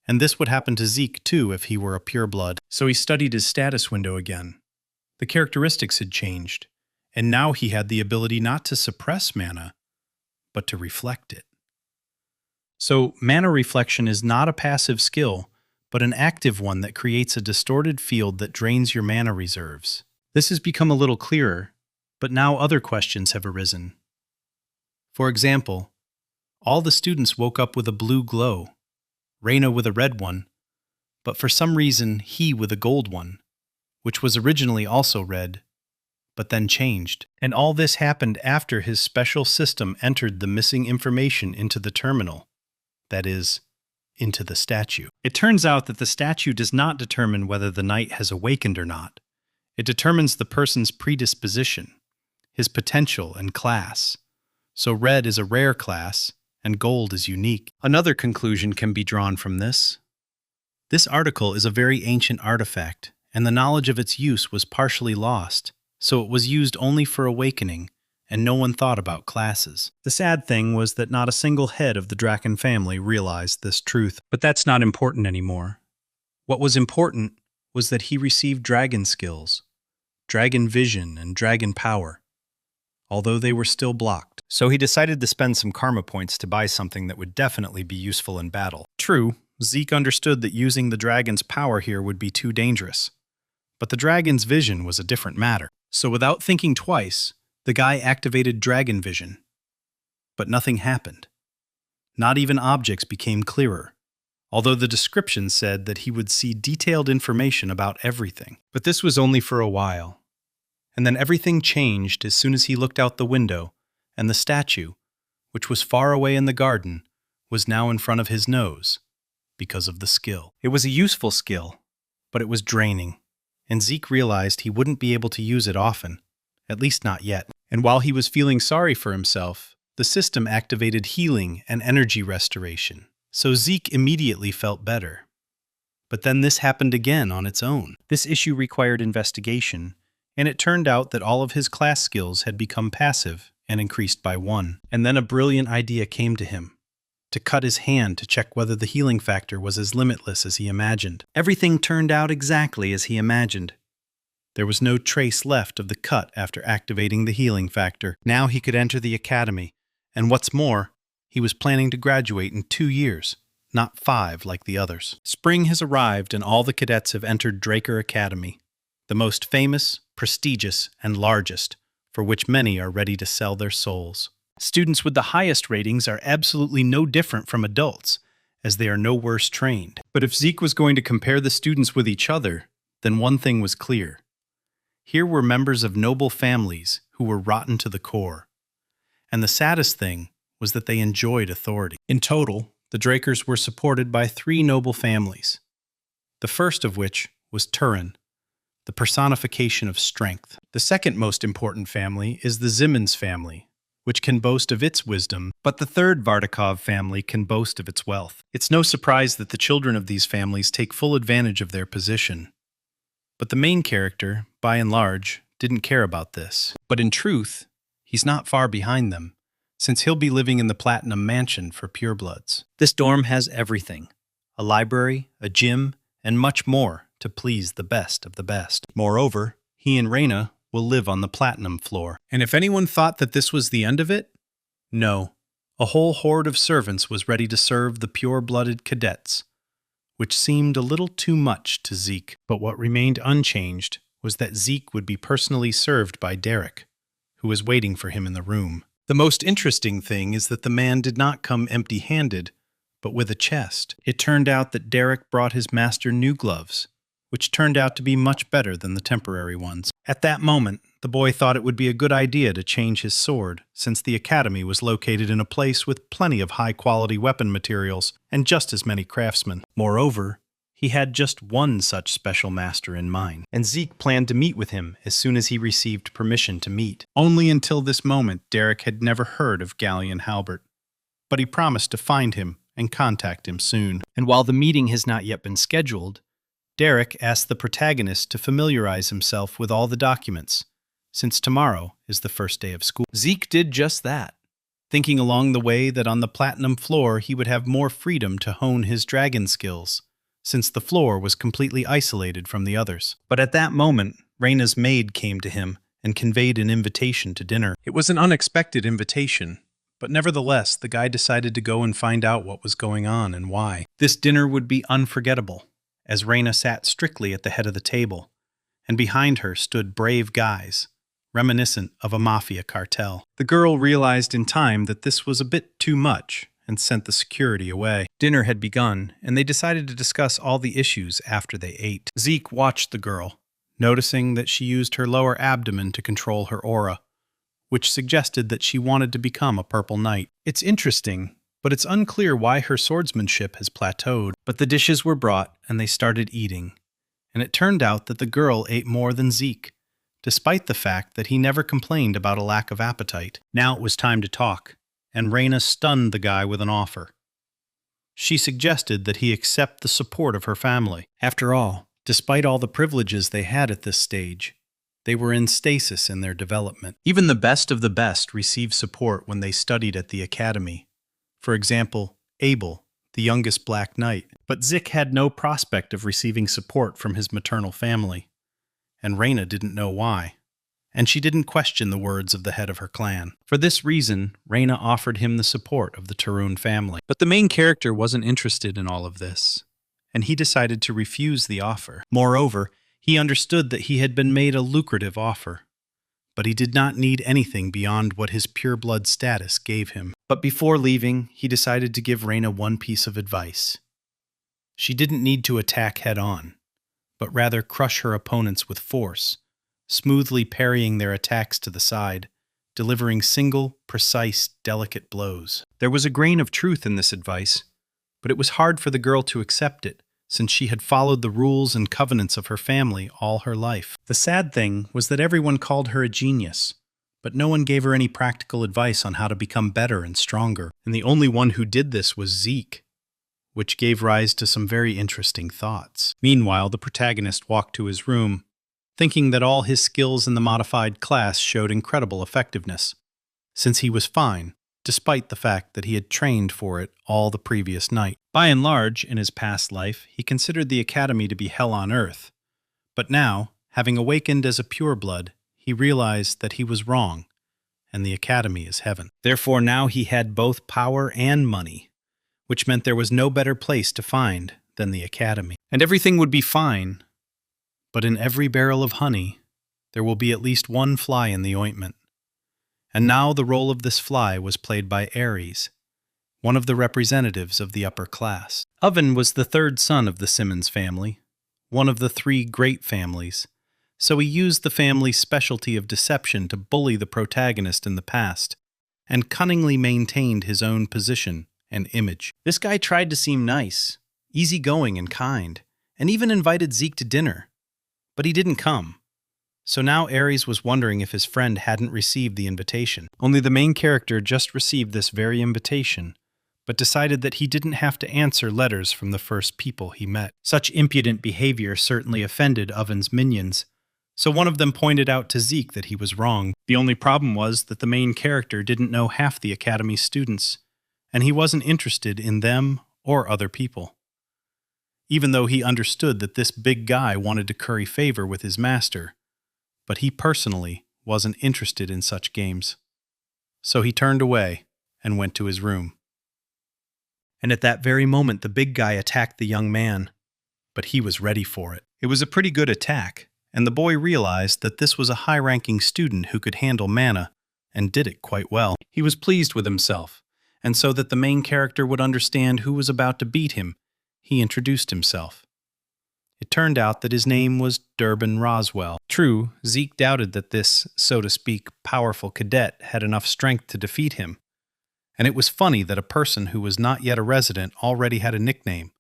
and this would happen to Zeke too if he were a pureblood. So he studied his status window again. The characteristics had changed, and now he had the ability not to suppress mana, but to reflect it. So, mana reflection is not a passive skill, but an active one that creates a distorted field that drains your mana reserves. This has become a little clearer, but now other questions have arisen. For example, all the students woke up with a blue glow, Raina with a red one, but for some reason he with a gold one, which was originally also red, but then changed. And all this happened after his special system entered the missing information into the terminal, that is, into the statue. It turns out that the statue does not determine whether the knight has awakened or not. It determines the person's predisposition, his potential and class. So red is a rare class, and gold is unique. Another conclusion can be drawn from this. This article is a very ancient artifact, and the knowledge of its use was partially lost, so it was used only for awakening, and no one thought about classes. The sad thing was that not a single head of the Draken family realized this truth. But that's not important anymore. What was important was that he received dragon skills, dragon vision, and dragon power, although they were still blocked. So he decided to spend some karma points to buy something that would definitely be useful in battle. True, Zeke understood that using the dragon's power here would be too dangerous, but the dragon's vision was a different matter. So without thinking twice, the guy activated dragon vision. But nothing happened. Not even objects became clearer, although the description said that he would see detailed information about everything. But this was only for a while. And then everything changed as soon as he looked out the window, and the statue, which was far away in the garden, was now in front of his nose, because of the skill. It was a useful skill, but it was draining, and Zeke realized he wouldn't be able to use it often, at least not yet. And while he was feeling sorry for himself, the system activated healing and energy restoration, so Zeke immediately felt better. But then this happened again on its own. This issue required investigation, and it turned out that all of his class skills had become passive and increased by 1. And then a brilliant idea came to him, to cut his hand to check whether the healing factor was as limitless as he imagined. Everything turned out exactly as he imagined. There was no trace left of the cut after activating the healing factor. Now he could enter the academy, and what's more, he was planning to graduate in 2 years, not 5 like the others. Spring has arrived and all the cadets have entered Draker Academy, the most famous, prestigious, and largest, for which many are ready to sell their souls. Students with the highest ratings are absolutely no different from adults, as they are no worse trained. But if Zeke was going to compare the students with each other, then one thing was clear. Here were members of noble families who were rotten to the core. And the saddest thing was that they enjoyed authority. In total, the Drakers were supported by 3 noble families, the first of which was Turin, the personification of strength. The second most important family is the Simmons family, which can boast of its wisdom, but the third Vardakov family can boast of its wealth. It's no surprise that the children of these families take full advantage of their position. But the main character, by and large, didn't care about this. But in truth, he's not far behind them, since he'll be living in the Platinum Mansion for purebloods. This dorm has everything: a library, a gym, and much more to please the best of the best. Moreover, he and Raina will live on the Platinum floor. And if anyone thought that this was the end of it, no. A whole horde of servants was ready to serve the pure-blooded cadets, which seemed a little too much to Zeke. But what remained unchanged was that Zeke would be personally served by Derek, who was waiting for him in the room. The most interesting thing is that the man did not come empty-handed, but with a chest. It turned out that Derek brought his master new gloves, which turned out to be much better than the temporary ones. At that moment, the boy thought it would be a good idea to change his sword, since the academy was located in a place with plenty of high-quality weapon materials and just as many craftsmen. Moreover, he had just one such special master in mind, and Zeke planned to meet with him as soon as he received permission to meet. Only until this moment, Derek had never heard of Galleon Halbert, but he promised to find him and contact him soon. And while the meeting has not yet been scheduled, Derek asked the protagonist to familiarize himself with all the documents, since tomorrow is the first day of school. Zeke did just that, thinking along the way that on the Platinum floor he would have more freedom to hone his dragon skills, since the floor was completely isolated from the others. But at that moment, Raina's maid came to him and conveyed an invitation to dinner. It was an unexpected invitation, but nevertheless, the guy decided to go and find out what was going on and why. This dinner would be unforgettable, as Raina sat strictly at the head of the table, and behind her stood brave guys, reminiscent of a mafia cartel. The girl realized in time that this was a bit too much and sent the security away. Dinner had begun, and they decided to discuss all the issues after they ate. Zeke watched the girl, noticing that she used her lower abdomen to control her aura, which suggested that she wanted to become a purple knight. It's interesting, but it's unclear why her swordsmanship has plateaued. But the dishes were brought, and they started eating, and it turned out that the girl ate more than Zeke, despite the fact that he never complained about a lack of appetite. Now it was time to talk, and Raina stunned the guy with an offer. She suggested that he accept the support of her family. After all, despite all the privileges they had at this stage, they were in stasis in their development. Even the best of the best received support when they studied at the academy. For example, Abel, the youngest Black Knight. But Zeke had no prospect of receiving support from his maternal family, and Raina didn't know why. And she didn't question the words of the head of her clan. For this reason, Raina offered him the support of the Tarun family. But the main character wasn't interested in all of this, and he decided to refuse the offer. Moreover, he understood that he had been made a lucrative offer, but he did not need anything beyond what his pureblood status gave him. But before leaving, he decided to give Raina one piece of advice. She didn't need to attack head-on, but rather crush her opponents with force, smoothly parrying their attacks to the side, delivering single, precise, delicate blows. There was a grain of truth in this advice, but it was hard for the girl to accept it, since she had followed the rules and covenants of her family all her life. The sad thing was that everyone called her a genius, but no one gave her any practical advice on how to become better and stronger, and the only one who did this was Zeke, which gave rise to some very interesting thoughts. Meanwhile, the protagonist walked to his room, thinking that all his skills in the modified class showed incredible effectiveness, since he was fine, despite the fact that he had trained for it all the previous night. By and large, in his past life, he considered the academy to be hell on earth, but now, having awakened as a pureblood, he realized that he was wrong, and the academy is heaven. Therefore now he had both power and money, which meant there was no better place to find than the academy. And everything would be fine, but in every barrel of honey, there will be at least one fly in the ointment. And now the role of this fly was played by Ares, one of the representatives of the upper class. Oven was the third son of the Simmons family, one of the three great families, so he used the family's specialty of deception to bully the protagonist in the past, and cunningly maintained his own position and image. This guy tried to seem nice, easygoing and kind, and even invited Zeke to dinner, but he didn't come. So now Ares was wondering if his friend hadn't received the invitation. Only the main character just received this very invitation, but decided that he didn't have to answer letters from the first people he met. Such impudent behavior certainly offended Oven's minions, so one of them pointed out to Zeke that he was wrong. The only problem was that the main character didn't know half the Academy's students, and he wasn't interested in them or other people. Even though he understood that this big guy wanted to curry favor with his master, but he personally wasn't interested in such games. So he turned away and went to his room. And at that very moment, the big guy attacked the young man, but he was ready for it. It was a pretty good attack, and the boy realized that this was a high-ranking student who could handle mana, and did it quite well. He was pleased with himself, and so that the main character would understand who was about to beat him, he introduced himself. It turned out that his name was Durbin Roswell. True, Zeke doubted that this, so to speak, powerful cadet had enough strength to defeat him, and it was funny that a person who was not yet a resident already had a nickname,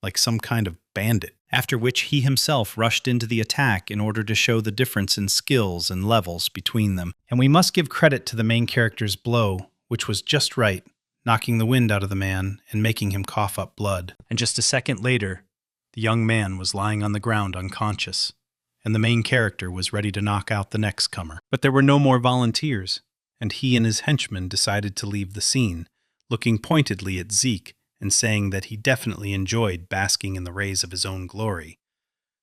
like some kind of bandit, after which he himself rushed into the attack in order to show the difference in skills and levels between them. And we must give credit to the main character's blow, which was just right, knocking the wind out of the man and making him cough up blood. And just a second later, the young man was lying on the ground unconscious, and the main character was ready to knock out the next comer. But there were no more volunteers, and he and his henchmen decided to leave the scene, looking pointedly at Zeke and saying that he definitely enjoyed basking in the rays of his own glory.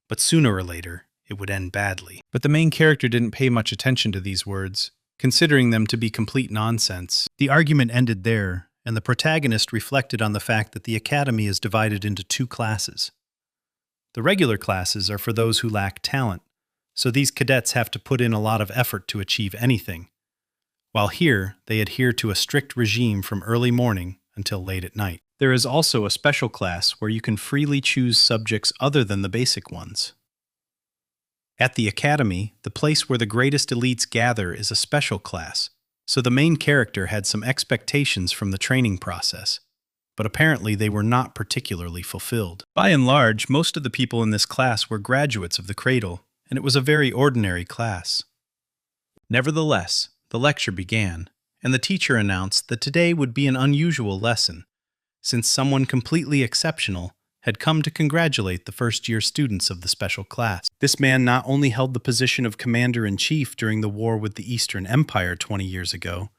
But sooner or later, it would end badly. But the main character didn't pay much attention to these words, considering them to be complete nonsense. The argument ended there, and the protagonist reflected on the fact that the academy is divided into two classes. The regular classes are for those who lack talent, so these cadets have to put in a lot of effort to achieve anything, while here they adhere to a strict regime from early morning until late at night. There is also a special class where you can freely choose subjects other than the basic ones. At the academy, the place where the greatest elites gather is a special class, so the main character had some expectations from the training process, but apparently they were not particularly fulfilled. By and large, most of the people in this class were graduates of the Cradle, and it was a very ordinary class. Nevertheless, the lecture began, and the teacher announced that today would be an unusual lesson, since someone completely exceptional had come to congratulate the first-year students of the special class. This man not only held the position of commander-in-chief during the war with the Eastern Empire 20 years ago,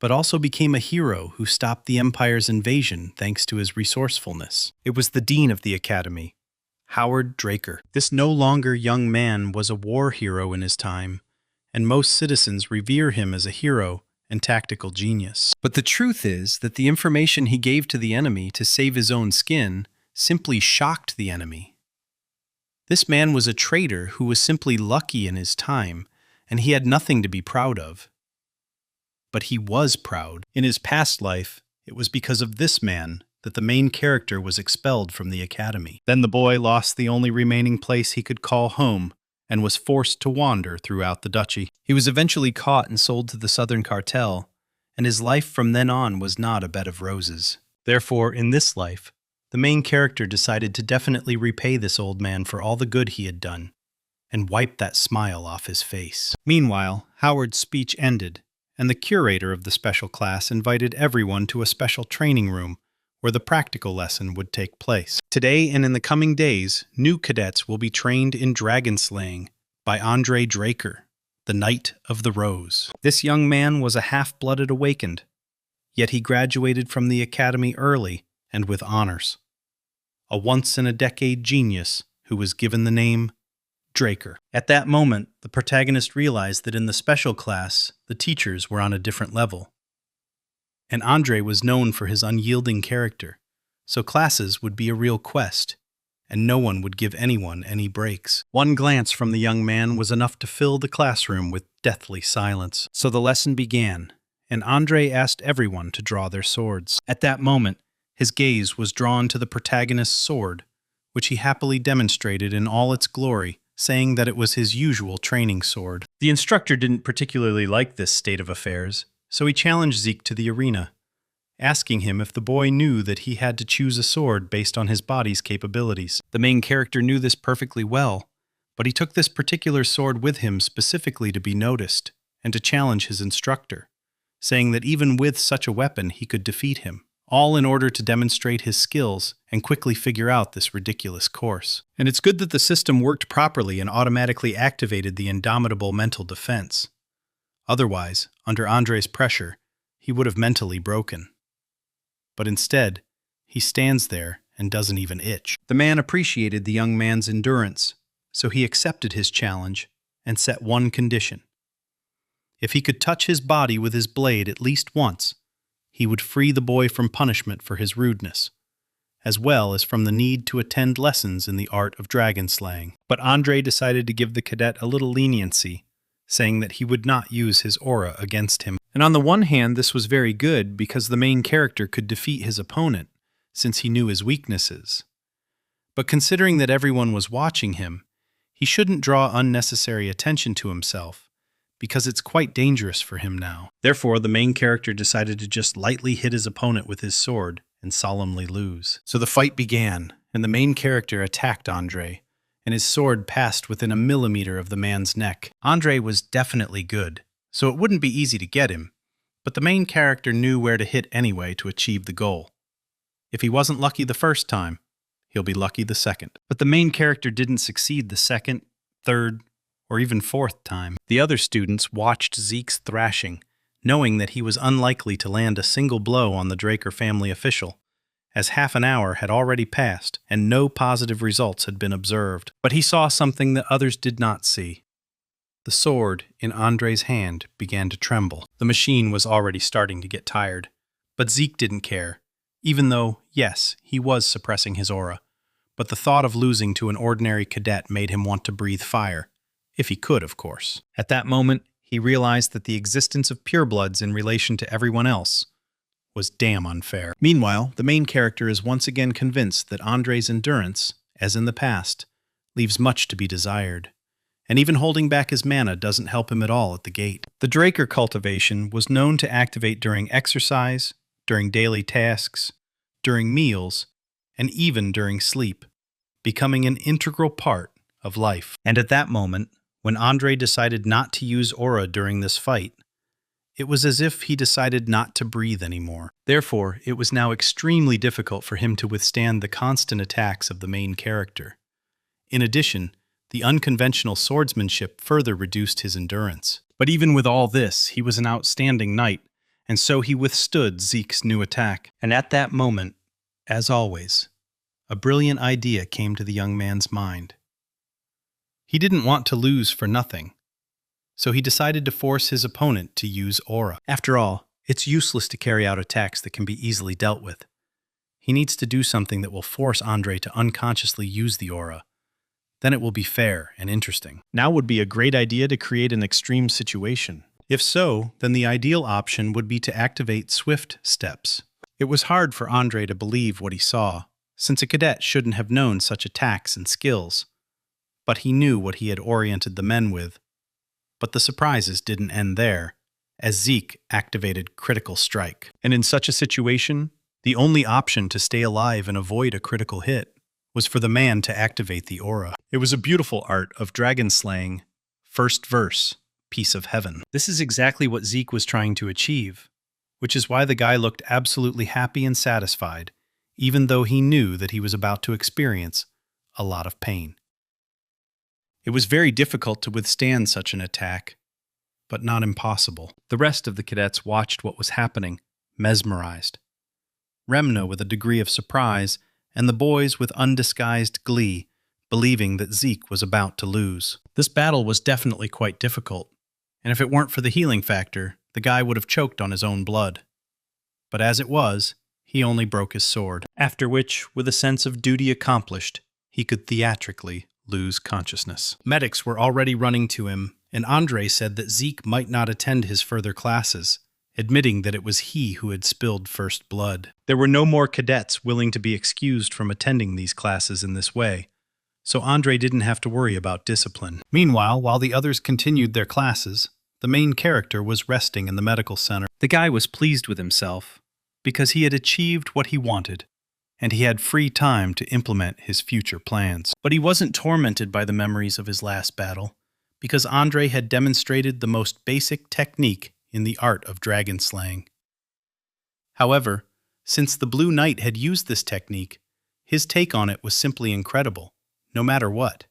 but also became a hero who stopped the Empire's invasion thanks to his resourcefulness. It was the dean of the academy, Howard Draker. This no longer young man was a war hero in his time, and most citizens revere him as a hero and tactical genius. But the truth is that the information he gave to the enemy to save his own skin simply shocked the enemy. This man was a traitor who was simply lucky in his time, and he had nothing to be proud of. But he was proud. In his past life, it was because of this man that the main character was expelled from the academy. Then the boy lost the only remaining place he could call home and was forced to wander throughout the duchy. He was eventually caught and sold to the Southern Cartel, and his life from then on was not a bed of roses. Therefore, in this life, the main character decided to definitely repay this old man for all the good he had done, and wipe that smile off his face. Meanwhile, Howard's speech ended, and the curator of the special class invited everyone to a special training room where the practical lesson would take place. Today and in the coming days, new cadets will be trained in Dragonslaying by Andre Draker, the Knight of the Rose. This young man was a half-blooded awakened, yet he graduated from the academy early and with honors. A once-in-a-decade genius who was given the name Draker. At that moment, the protagonist realized that in the special class, the teachers were on a different level. And Andre was known for his unyielding character, so classes would be a real quest, and no one would give anyone any breaks. One glance from the young man was enough to fill the classroom with deathly silence. So the lesson began, and Andre asked everyone to draw their swords. At that moment, his gaze was drawn to the protagonist's sword, which he happily demonstrated in all its glory, saying that it was his usual training sword. The instructor didn't particularly like this state of affairs, so he challenged Zeke to the arena, asking him if the boy knew that he had to choose a sword based on his body's capabilities. The main character knew this perfectly well, but he took this particular sword with him specifically to be noticed and to challenge his instructor, saying that even with such a weapon he could defeat him, all in order to demonstrate his skills and quickly figure out this ridiculous course. And it's good that the system worked properly and automatically activated the indomitable mental defense. Otherwise, under Andre's pressure, he would have mentally broken. But instead, he stands there and doesn't even itch. The man appreciated the young man's endurance, so he accepted his challenge and set one condition. If he could touch his body with his blade at least once, he would free the boy from punishment for his rudeness, as well as from the need to attend lessons in the art of dragon slaying. But Andre decided to give the cadet a little leniency, saying that he would not use his aura against him. And on the one hand, this was very good because the main character could defeat his opponent, since he knew his weaknesses. But considering that everyone was watching him, he shouldn't draw unnecessary attention to himself, because it's quite dangerous for him now. Therefore, the main character decided to just lightly hit his opponent with his sword and solemnly lose. So the fight began, and the main character attacked Andre, and his sword passed within a millimeter of the man's neck. Andre was definitely good, so it wouldn't be easy to get him, but the main character knew where to hit anyway to achieve the goal. If he wasn't lucky the first time, he'll be lucky the second. But the main character didn't succeed the second, third, or even fourth time. The other students watched Zeke's thrashing, knowing that he was unlikely to land a single blow on the Draker family official, as half an hour had already passed and no positive results had been observed. But he saw something that others did not see. The sword in Andre's hand began to tremble. The machine was already starting to get tired. But Zeke didn't care, even though, yes, he was suppressing his aura. But the thought of losing to an ordinary cadet made him want to breathe fire. If he could, of course. At that moment, he realized that the existence of purebloods in relation to everyone else was damn unfair. Meanwhile, the main character is once again convinced that Andre's endurance, as in the past, leaves much to be desired. And even holding back his mana doesn't help him at all at the gate. The Draker cultivation was known to activate during exercise, during daily tasks, during meals, and even during sleep, becoming an integral part of life. And at that moment, when Andre decided not to use aura during this fight, it was as if he decided not to breathe anymore. Therefore, it was now extremely difficult for him to withstand the constant attacks of the main character. In addition, the unconventional swordsmanship further reduced his endurance. But even with all this, he was an outstanding knight, and so he withstood Zeke's new attack. And at that moment, as always, a brilliant idea came to the young man's mind. He didn't want to lose for nothing, so he decided to force his opponent to use aura. After all, it's useless to carry out attacks that can be easily dealt with. He needs to do something that will force Andre to unconsciously use the aura. Then it will be fair and interesting. Now would be a great idea to create an extreme situation. If so, then the ideal option would be to activate swift steps. It was hard for Andre to believe what he saw, since a cadet shouldn't have known such attacks and skills. But he knew what he had oriented the men with. But the surprises didn't end there, as Zeke activated critical strike. And in such a situation, the only option to stay alive and avoid a critical hit was for the man to activate the aura. It was a beautiful art of dragon slaying. First verse, piece of heaven. This is exactly what Zeke was trying to achieve, which is why the guy looked absolutely happy and satisfied, even though he knew that he was about to experience a lot of pain. It was very difficult to withstand such an attack, but not impossible. The rest of the cadets watched what was happening, mesmerized. Remna with a degree of surprise, and the boys with undisguised glee, believing that Zeke was about to lose. This battle was definitely quite difficult, and if it weren't for the healing factor, the guy would have choked on his own blood. But as it was, he only broke his sword, after which, with a sense of duty accomplished, he could theatrically lose consciousness. Medics were already running to him, and Andre said that Zeke might not attend his further classes, admitting that it was he who had spilled first blood. There were no more cadets willing to be excused from attending these classes in this way, so Andre didn't have to worry about discipline. Meanwhile, while the others continued their classes, the main character was resting in the medical center. The guy was pleased with himself, because he had achieved what he wanted, and he had free time to implement his future plans. But he wasn't tormented by the memories of his last battle, because Andre had demonstrated the most basic technique in the art of dragon slaying. However, since the Blue Knight had used this technique, his take on it was simply incredible, no matter what.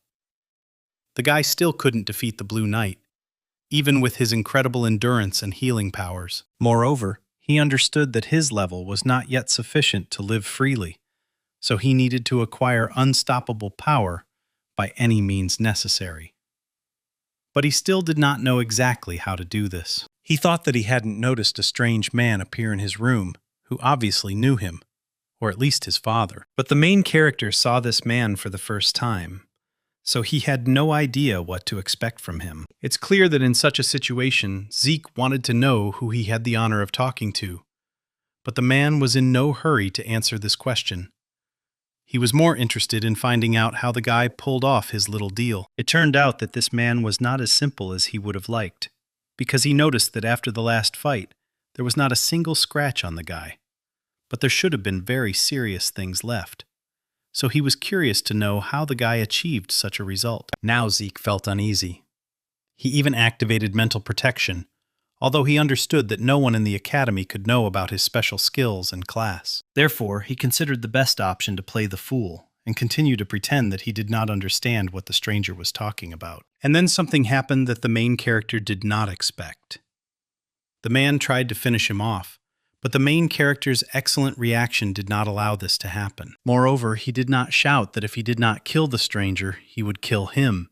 The guy still couldn't defeat the Blue Knight, even with his incredible endurance and healing powers. Moreover, he understood that his level was not yet sufficient to live freely, so he needed to acquire unstoppable power by any means necessary. But he still did not know exactly how to do this. He thought that he hadn't noticed a strange man appear in his room, who obviously knew him, or at least his father. But the main character saw this man for the first time, so he had no idea what to expect from him. It's clear that in such a situation, Zeke wanted to know who he had the honor of talking to, but the man was in no hurry to answer this question. He was more interested in finding out how the guy pulled off his little deal. It turned out that this man was not as simple as he would have liked, because he noticed that after the last fight, there was not a single scratch on the guy. But there should have been very serious things left. So he was curious to know how the guy achieved such a result. Now Zeke felt uneasy. He even activated mental protection, although he understood that no one in the academy could know about his special skills and class. Therefore, he considered the best option to play the fool and continue to pretend that he did not understand what the stranger was talking about. And then something happened that the main character did not expect. The man tried to finish him off, but the main character's excellent reaction did not allow this to happen. Moreover, he did not shout that if he did not kill the stranger, he would kill him.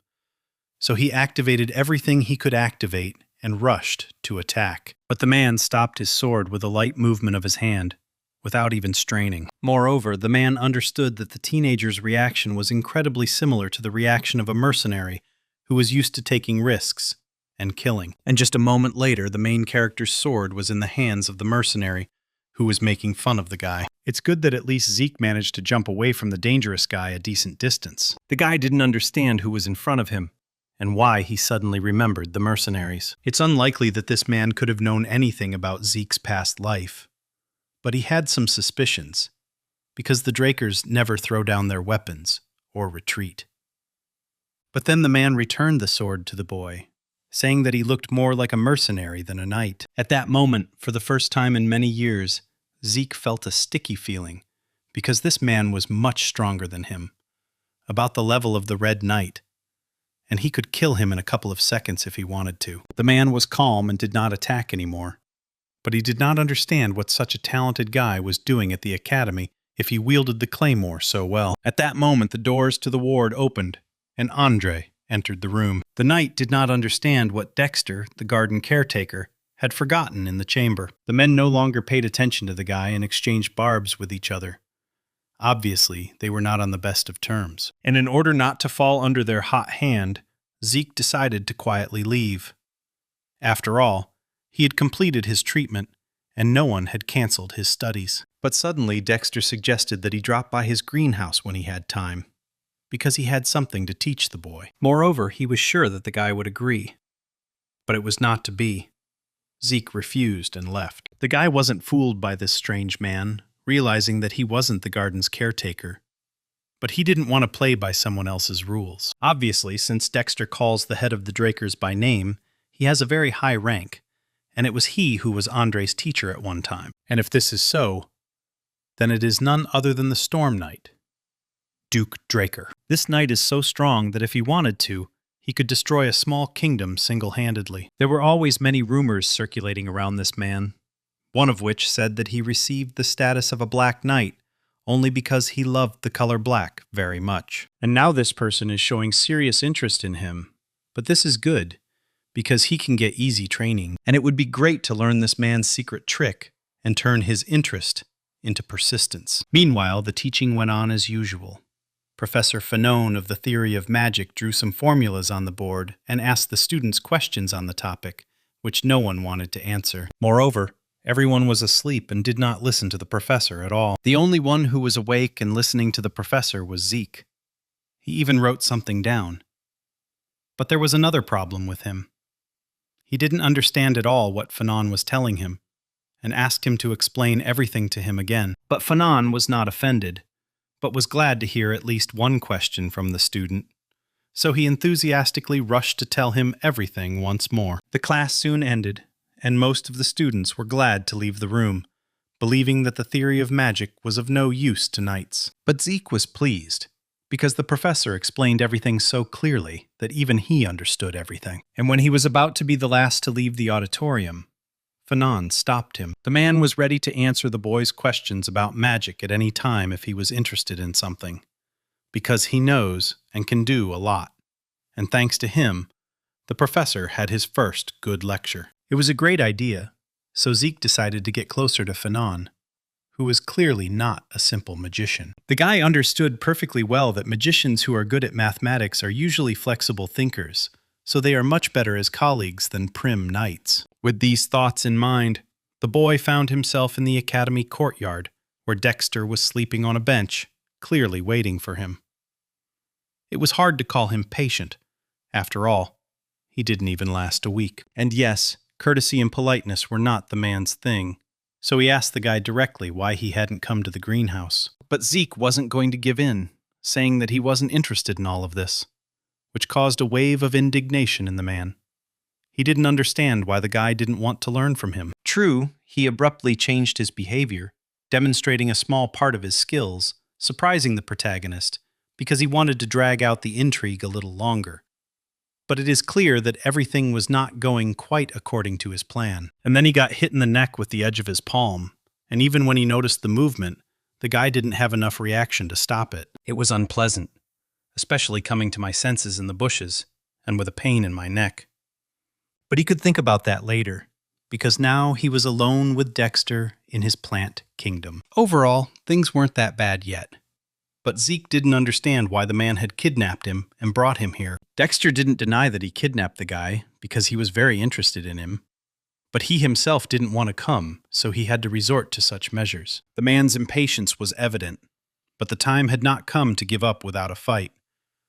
So he activated everything he could activate and rushed to attack. But the man stopped his sword with a light movement of his hand, without even straining. Moreover, the man understood that the teenager's reaction was incredibly similar to the reaction of a mercenary who was used to taking risks and killing. And just a moment later, the main character's sword was in the hands of the mercenary, who was making fun of the guy. It's good that at least Zeke managed to jump away from the dangerous guy a decent distance. The guy didn't understand who was in front of him, and why he suddenly remembered the mercenaries. It's unlikely that this man could have known anything about Zeke's past life, but he had some suspicions, because the Drakers never throw down their weapons or retreat. But then the man returned the sword to the boy, saying that he looked more like a mercenary than a knight. At that moment, for the first time in many years, Zeke felt a sticky feeling, because this man was much stronger than him, about the level of the Red Knight, and he could kill him in a couple of seconds if he wanted to. The man was calm and did not attack anymore, but he did not understand what such a talented guy was doing at the academy if he wielded the claymore so well. At that moment, the doors to the ward opened, and Andre entered the room. The knight did not understand what Dexter, the garden caretaker, had forgotten in the chamber. The men no longer paid attention to the guy and exchanged barbs with each other. Obviously, they were not on the best of terms. And in order not to fall under their hot hand, Zeke decided to quietly leave. After all, he had completed his treatment, and no one had cancelled his studies. But suddenly, Dexter suggested that he drop by his greenhouse when he had time, because he had something to teach the boy. Moreover, he was sure that the guy would agree. But it was not to be. Zeke refused and left. The guy wasn't fooled by this strange man, realizing that he wasn't the garden's caretaker. But he didn't want to play by someone else's rules. Obviously, since Dexter calls the head of the Drakers by name, he has a very high rank, and it was he who was Andre's teacher at one time. And if this is so, then it is none other than the Storm Knight, Duke Draker. This knight is so strong that if he wanted to, he could destroy a small kingdom single-handedly. There were always many rumors circulating around this man, one of which said that he received the status of a Black Knight only because he loved the color black very much. And now this person is showing serious interest in him. But this is good, because he can get easy training, and it would be great to learn this man's secret trick and turn his interest into persistence. Meanwhile, the teaching went on as usual. Professor Fanon of the Theory of Magic drew some formulas on the board and asked the students questions on the topic, which no one wanted to answer. Moreover, everyone was asleep and did not listen to the professor at all. The only one who was awake and listening to the professor was Zeke. He even wrote something down. But there was another problem with him. He didn't understand at all what Fanon was telling him, and asked him to explain everything to him again. But Fanon was not offended, but was glad to hear at least one question from the student, so he enthusiastically rushed to tell him everything once more. The class soon ended, and most of the students were glad to leave the room, believing that the theory of magic was of no use to knights. But Zeke was pleased, because the professor explained everything so clearly that even he understood everything. And when he was about to be the last to leave the auditorium, Fanon stopped him. The man was ready to answer the boy's questions about magic at any time if he was interested in something, because he knows and can do a lot. And thanks to him, the professor had his first good lecture. It was a great idea, so Zeke decided to get closer to Fanon, who was clearly not a simple magician. The guy understood perfectly well that magicians who are good at mathematics are usually flexible thinkers, so they are much better as colleagues than prim knights. With these thoughts in mind, the boy found himself in the academy courtyard, where Dexter was sleeping on a bench, clearly waiting for him. It was hard to call him patient. After all, he didn't even last a week. And yes, courtesy and politeness were not the man's thing, so he asked the guy directly why he hadn't come to the greenhouse. But Zeke wasn't going to give in, saying that he wasn't interested in all of this, which caused a wave of indignation in the man. He didn't understand why the guy didn't want to learn from him. True, he abruptly changed his behavior, demonstrating a small part of his skills, surprising the protagonist, because he wanted to drag out the intrigue a little longer. But it is clear that everything was not going quite according to his plan. And then he got hit in the neck with the edge of his palm, and even when he noticed the movement, the guy didn't have enough reaction to stop it. It was unpleasant, especially coming to my senses in the bushes, and with a pain in my neck. But he could think about that later, because now he was alone with Dexter in his plant kingdom. Overall, things weren't that bad yet. But Zeke didn't understand why the man had kidnapped him and brought him here. Dexter didn't deny that he kidnapped the guy, because he was very interested in him. But he himself didn't want to come, so he had to resort to such measures. The man's impatience was evident, but the time had not come to give up without a fight.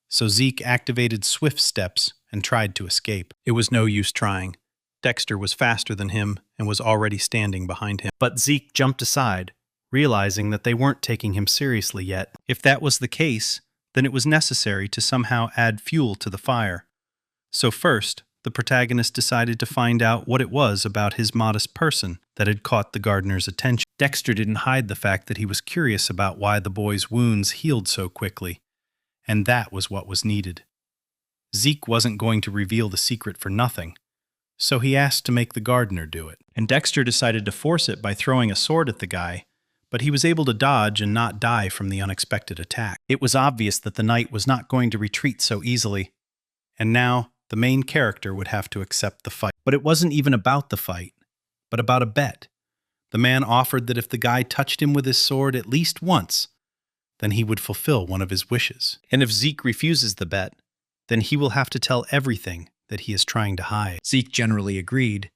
So Zeke activated swift steps and tried to escape. It was no use trying. Dexter was faster than him and was already standing behind him. But Zeke jumped aside, realizing that they weren't taking him seriously yet. If that was the case, then it was necessary to somehow add fuel to the fire. So first, the protagonist decided to find out what it was about his modest person that had caught the gardener's attention. Dexter didn't hide the fact that he was curious about why the boy's wounds healed so quickly, and that was what was needed. Zeke wasn't going to reveal the secret for nothing, so he asked to make the gardener do it. And Dexter decided to force it by throwing a sword at the guy, but he was able to dodge and not die from the unexpected attack. It was obvious that the knight was not going to retreat so easily, and now the main character would have to accept the fight. But it wasn't even about the fight, but about a bet. The man offered that if the guy touched him with his sword at least once, then he would fulfill one of his wishes. And if Zeke refuses the bet, then he will have to tell everything that he is trying to hide. Zeke generally agreed,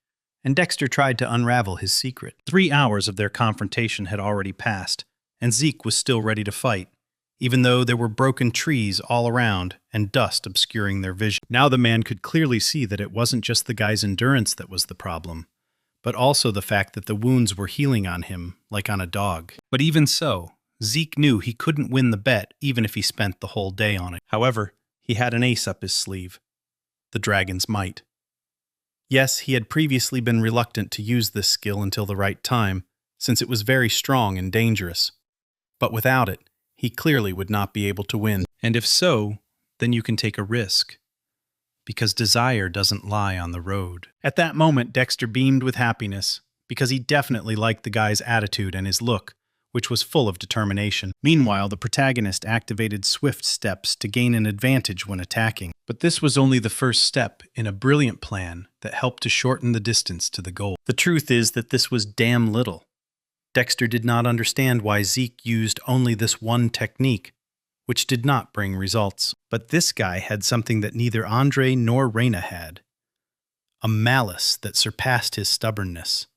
and Dexter tried to unravel his secret. 3 hours of their confrontation had already passed, and Zeke was still ready to fight, even though there were broken trees all around and dust obscuring their vision. Now the man could clearly see that it wasn't just the guy's endurance that was the problem, but also the fact that the wounds were healing on him like on a dog. But even so, Zeke knew he couldn't win the bet even if he spent the whole day on it. However, he had an ace up his sleeve: the dragon's might. Yes, he had previously been reluctant to use this skill until the right time, since it was very strong and dangerous. But without it, he clearly would not be able to win. And if so, then you can take a risk, because desire doesn't lie on the road. At that moment, Dexter beamed with happiness, because he definitely liked the guy's attitude and his look, which was full of determination. Meanwhile, the protagonist activated swift steps to gain an advantage when attacking. But this was only the first step in a brilliant plan that helped to shorten the distance to the goal. The truth is that this was damn little. Dexter did not understand why Zeke used only this one technique, which did not bring results. But this guy had something that neither Andre nor Raina had: a malice that surpassed his stubbornness.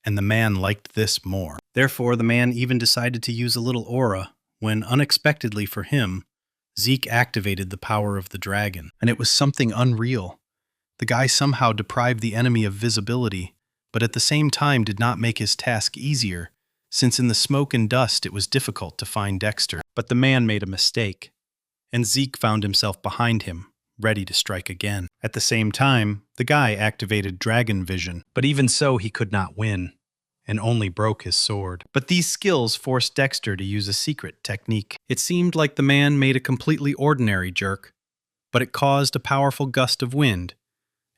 And the man liked this more. Therefore, the man even decided to use a little aura when, unexpectedly for him, Zeke activated the power of the dragon. And it was something unreal. The guy somehow deprived the enemy of visibility, but at the same time did not make his task easier, since in the smoke and dust it was difficult to find Dexter. But the man made a mistake, and Zeke found himself behind him, ready to strike again. At the same time, the guy activated dragon vision, but even so he could not win, and only broke his sword. But these skills forced Dexter to use a secret technique. It seemed like the man made a completely ordinary jerk, but it caused a powerful gust of wind,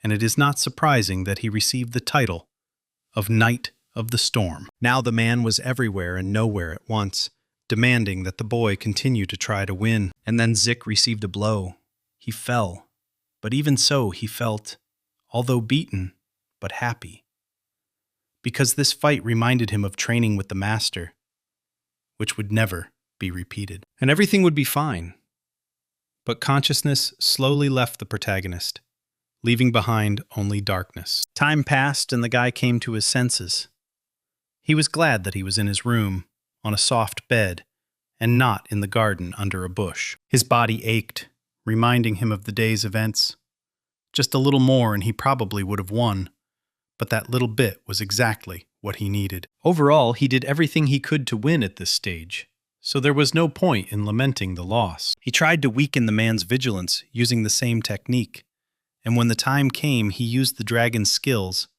and it is not surprising that he received the title of Knight of the Storm. Now the man was everywhere and nowhere at once, demanding that the boy continue to try to win. And then Zeke received a blow. He fell, but even so he felt, although beaten, but happy. Because this fight reminded him of training with the master, which would never be repeated. And everything would be fine. But consciousness slowly left the protagonist, leaving behind only darkness. Time passed and the guy came to his senses. He was glad that he was in his room, on a soft bed, and not in the garden under a bush. His body ached, reminding him of the day's events. Just a little more and he probably would have won, but that little bit was exactly what he needed. Overall, he did everything he could to win at this stage, so there was no point in lamenting the loss. He tried to weaken the man's vigilance using the same technique, and when the time came, he used the dragon's skills,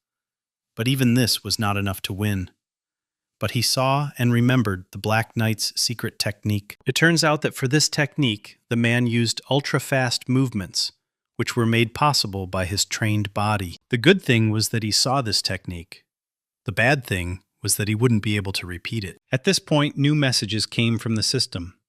but even this was not enough to win. But he saw and remembered the Black Knight's secret technique. It turns out that for this technique, the man used ultra-fast movements, which were made possible by his trained body. The good thing was that he saw this technique. The bad thing was that he wouldn't be able to repeat it. At this point, new messages came from the system.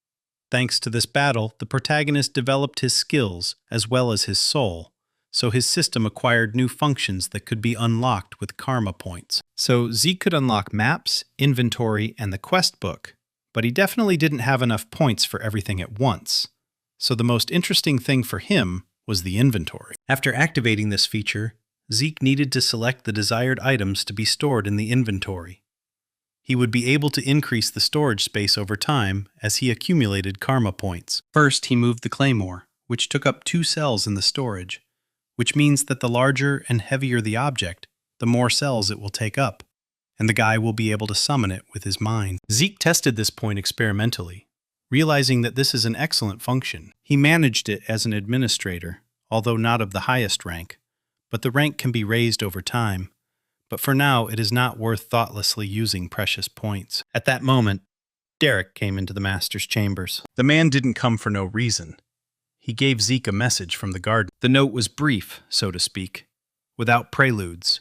Thanks to this battle, the protagonist developed his skills as well as his soul, so his system acquired new functions that could be unlocked with karma points. So Zeke could unlock maps, inventory, and the quest book, but he definitely didn't have enough points for everything at once. So the most interesting thing for him was the inventory. After activating this feature, Zeke needed to select the desired items to be stored in the inventory. He would be able to increase the storage space over time as he accumulated karma points. First, he moved the claymore, which took up 2 cells in the storage, which means that the larger and heavier the object, the more cells it will take up, and the guy will be able to summon it with his mind. Zeke tested this point experimentally, realizing that this is an excellent function. He managed it as an administrator, although not of the highest rank, but the rank can be raised over time. But for now, it is not worth thoughtlessly using precious points. At that moment, Derek came into the master's chambers. The man didn't come for no reason. He gave Zeke a message from the garden. The note was brief, so to speak, without preludes.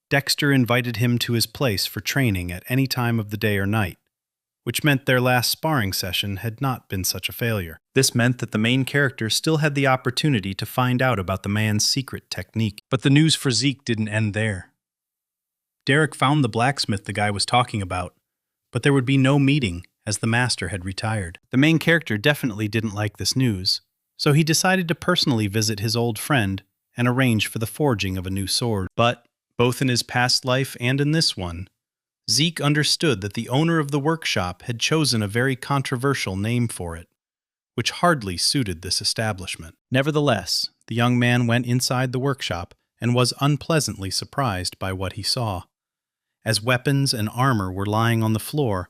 Dexter invited him to his place for training at any time of the day or night, which meant their last sparring session had not been such a failure. This meant that the main character still had the opportunity to find out about the man's secret technique. But the news for Zeke didn't end there. Derek found the blacksmith the guy was talking about, but there would be no meeting as the master had retired. The main character definitely didn't like this news, so he decided to personally visit his old friend and arrange for the forging of a new sword. But, both in his past life and in this one, Zeke understood that the owner of the workshop had chosen a very controversial name for it, which hardly suited this establishment. Nevertheless, the young man went inside the workshop and was unpleasantly surprised by what he saw, as weapons and armor were lying on the floor,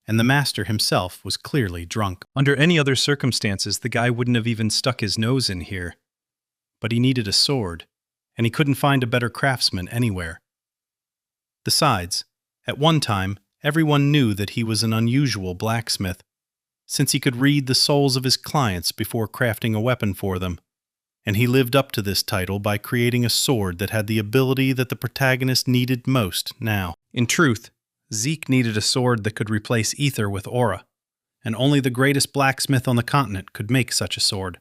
and the master himself was clearly drunk. Under any other circumstances, the guy wouldn't have even stuck his nose in here. But he needed a sword, and he couldn't find a better craftsman anywhere. Besides, at one time, everyone knew that he was an unusual blacksmith, since he could read the souls of his clients before crafting a weapon for them, and he lived up to this title by creating a sword that had the ability that the protagonist needed most now. In truth, Zeke needed a sword that could replace ether with aura, and only the greatest blacksmith on the continent could make such a sword.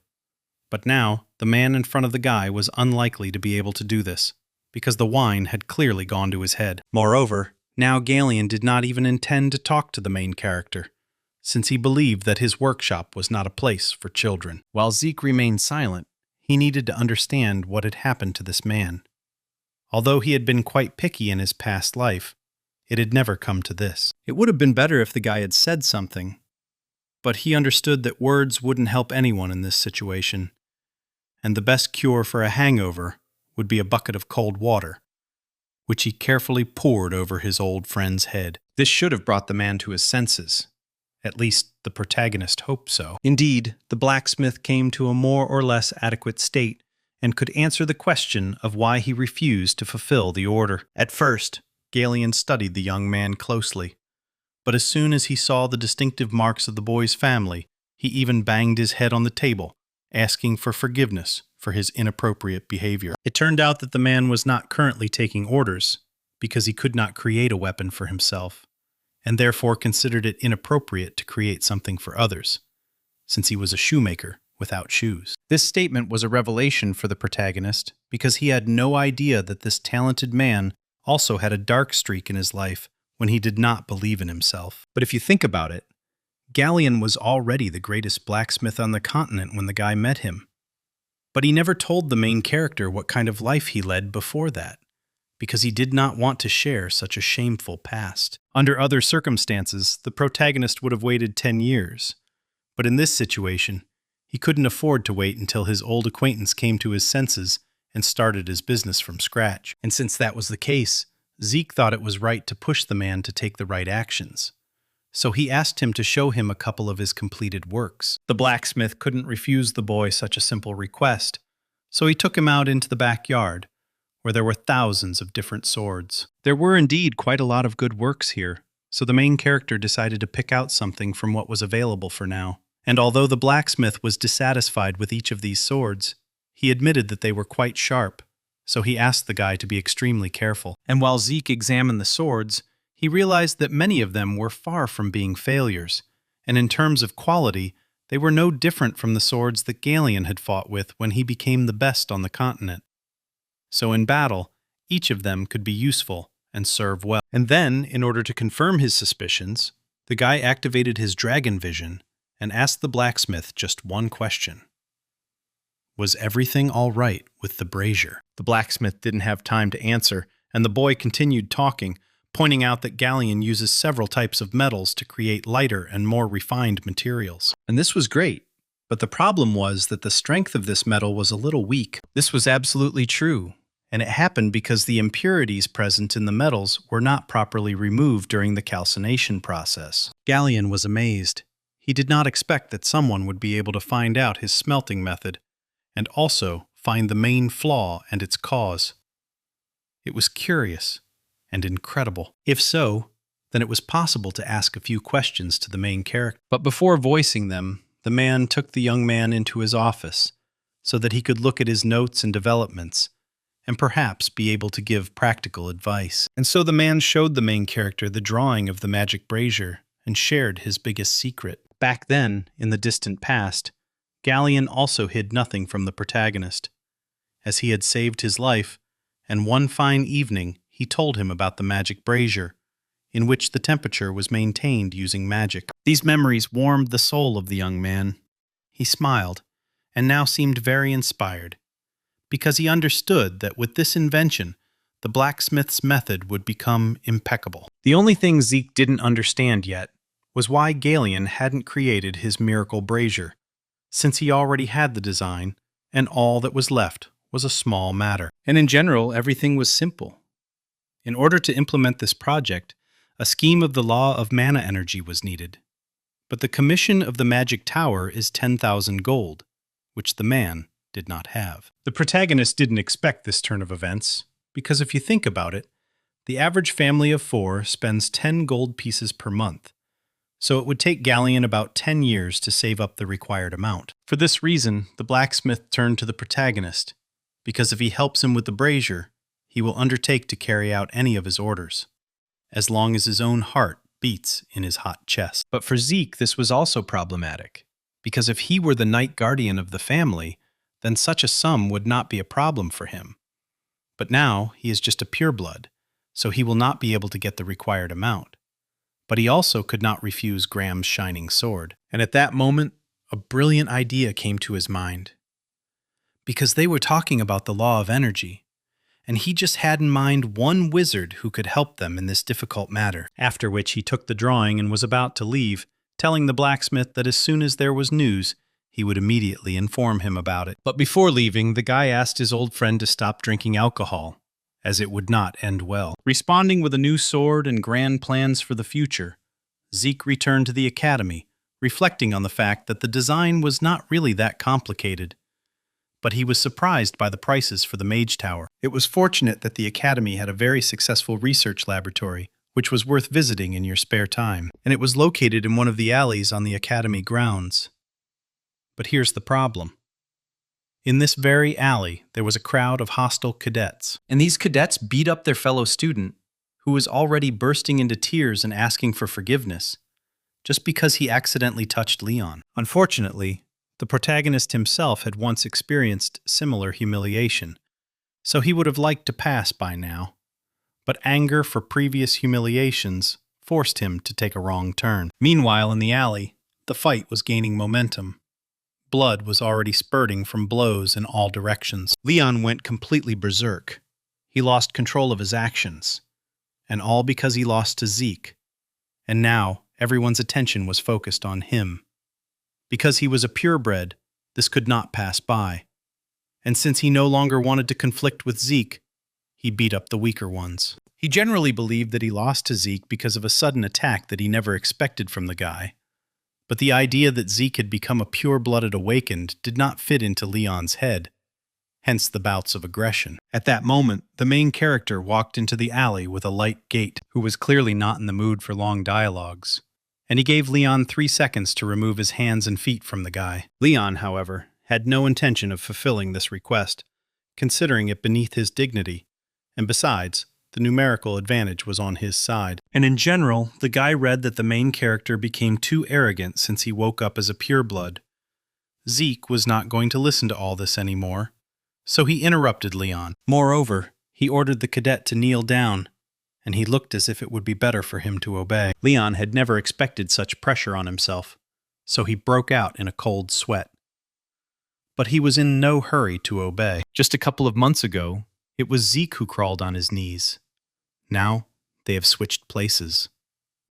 But now, the man in front of the guy was unlikely to be able to do this, because the wine had clearly gone to his head. Moreover, now Leyon did not even intend to talk to the main character, since he believed that his workshop was not a place for children. While Zeke remained silent, he needed to understand what had happened to this man. Although he had been quite picky in his past life, it had never come to this. It would have been better if the guy had said something, but he understood that words wouldn't help anyone in this situation, and the best cure for a hangover would be a bucket of cold water, which he carefully poured over his old friend's head. This should have brought the man to his senses. At least, the protagonist hoped so. Indeed, the blacksmith came to a more or less adequate state and could answer the question of why he refused to fulfill the order. At first, Leyon studied the young man closely, but as soon as he saw the distinctive marks of the boy's family, he even banged his head on the table, asking for forgiveness for his inappropriate behavior. It turned out that the man was not currently taking orders because he could not create a weapon for himself, and therefore considered it inappropriate to create something for others, since he was a shoemaker without shoes. This statement was a revelation for the protagonist because he had no idea that this talented man also had a dark streak in his life when he did not believe in himself. But if you think about it, Leyon was already the greatest blacksmith on the continent when the guy met him. But he never told the main character what kind of life he led before that, because he did not want to share such a shameful past. Under other circumstances, the protagonist would have waited 10 years. But in this situation, he couldn't afford to wait until his old acquaintance came to his senses and started his business from scratch. And since that was the case, Zeke thought it was right to push the man to take the right actions. So he asked him to show him a couple of his completed works. The blacksmith couldn't refuse the boy such a simple request, so he took him out into the backyard, where there were thousands of different swords. There were indeed quite a lot of good works here, so the main character decided to pick out something from what was available for now. And although the blacksmith was dissatisfied with each of these swords, he admitted that they were quite sharp, so he asked the guy to be extremely careful. And while Zeke examined the swords, he realized that many of them were far from being failures, and in terms of quality, They were no different from the swords that Leyon had fought with when he became the best on the continent. So in battle, each of them could be useful and serve well. And then, in order to confirm his suspicions, the guy activated his dragon vision and asked the blacksmith just one question. Was everything all right with the brazier? The blacksmith didn't have time to answer, and the boy continued talking, pointing out that Leyon uses several types of metals to create lighter and more refined materials. And this was great, but the problem was that the strength of this metal was a little weak. This was absolutely true, and it happened because the impurities present in the metals were not properly removed during the calcination process. Leyon was amazed. He did not expect that someone would be able to find out his smelting method, and also find the main flaw and its cause. It was curious and incredible. If so, then it was possible to ask a few questions to the main character. But before voicing them, the man took the young man into his office so that he could look at his notes and developments and perhaps be able to give practical advice. And so the man showed the main character the drawing of the magic brazier and shared his biggest secret. Back then, in the distant past, Leyon also hid nothing from the protagonist, as he had saved his life, and one fine evening he told him about the magic brazier, in which the temperature was maintained using magic. These memories warmed the soul of the young man. He smiled, and now seemed very inspired, because he understood that with this invention, the blacksmith's method would become impeccable. The only thing Zeke didn't understand yet was why Leyon hadn't created his miracle brazier, since he already had the design, and all that was left was a small matter. And in general, everything was simple. In order to implement this project, a scheme of the law of mana energy was needed. But the commission of the magic tower is 10,000 gold, which the man did not have. The protagonist didn't expect this turn of events, because if you think about it, the average family of 4 spends 10 gold pieces per month, so it would take Leyon about 10 years to save up the required amount. For this reason, the blacksmith turned to the protagonist, because if he helps him with the brazier, he will undertake to carry out any of his orders, as long as his own heart beats in his hot chest. But for Zeke, this was also problematic, because if he were the night guardian of the family, then such a sum would not be a problem for him. But now he is just a pureblood, so he will not be able to get the required amount. But he also could not refuse Graham's shining sword. And at that moment, a brilliant idea came to his mind. Because they were talking about the law of energy, and he just had in mind one wizard who could help them in this difficult matter. After which he took the drawing and was about to leave, telling the blacksmith that as soon as there was news, he would immediately inform him about it. But before leaving, the guy asked his old friend to stop drinking alcohol, as it would not end well. Responding with a new sword and grand plans for the future, Zeke returned to the academy, reflecting on the fact that the design was not really that complicated. But he was surprised by the prices for the mage tower. It was fortunate that the academy had a very successful research laboratory, which was worth visiting in your spare time, and it was located in one of the alleys on the academy grounds. But here's the problem. In this very alley, there was a crowd of hostile cadets, and these cadets beat up their fellow student, who was already bursting into tears and asking for forgiveness, just because he accidentally touched Leyon. Unfortunately, the protagonist himself had once experienced similar humiliation, so he would have liked to pass by now. But anger for previous humiliations forced him to take a wrong turn. Meanwhile, in the alley, the fight was gaining momentum. Blood was already spurting from blows in all directions. Leyon went completely berserk. He lost control of his actions, and all because he lost to Zeke. And now, everyone's attention was focused on him. Because he was a purebred, this could not pass by. And since he no longer wanted to conflict with Zeke, he beat up the weaker ones. He generally believed that he lost to Zeke because of a sudden attack that he never expected from the guy. But the idea that Zeke had become a pure-blooded awakened did not fit into Leyon's head, hence the bouts of aggression. At that moment, the main character walked into the alley with a light gait, who was clearly not in the mood for long dialogues, and he gave Leyon 3 seconds to remove his hands and feet from the guy. Leyon, however, had no intention of fulfilling this request, considering it beneath his dignity, and besides, the numerical advantage was on his side. And in general, the guy read that the main character became too arrogant since he woke up as a pureblood. Zeke was not going to listen to all this anymore, so he interrupted Leyon. Moreover, he ordered the cadet to kneel down, and he looked as if it would be better for him to obey. Leyon had never expected such pressure on himself, so he broke out in a cold sweat. But he was in no hurry to obey. Just a couple of months ago, it was Zeke who crawled on his knees. Now, they have switched places.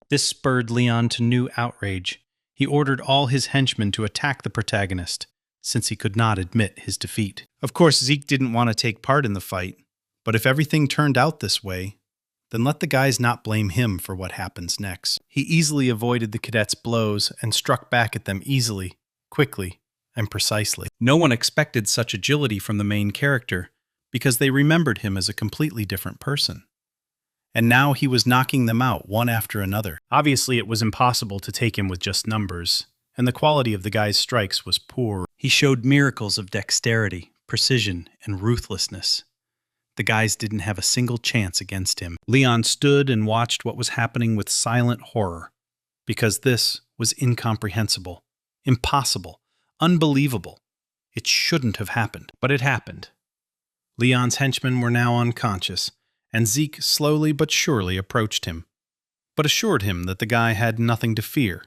This spurred Leyon to new outrage. He ordered all his henchmen to attack the protagonist, since he could not admit his defeat. Of course, Zeke didn't want to take part in the fight, but if everything turned out this way, then let the guys not blame him for what happens next. He easily avoided the cadets' blows and struck back at them easily, quickly, and precisely. No one expected such agility from the main character, because they remembered him as a completely different person. And now he was knocking them out one after another. Obviously, it was impossible to take him with just numbers, and the quality of the guy's strikes was poor. He showed miracles of dexterity, precision, and ruthlessness. The guys didn't have a single chance against him. Leyon stood and watched what was happening with silent horror, because this was incomprehensible, impossible, unbelievable. It shouldn't have happened, but it happened. Leyon's henchmen were now unconscious, and Zeke slowly but surely approached him, but assured him that the guy had nothing to fear,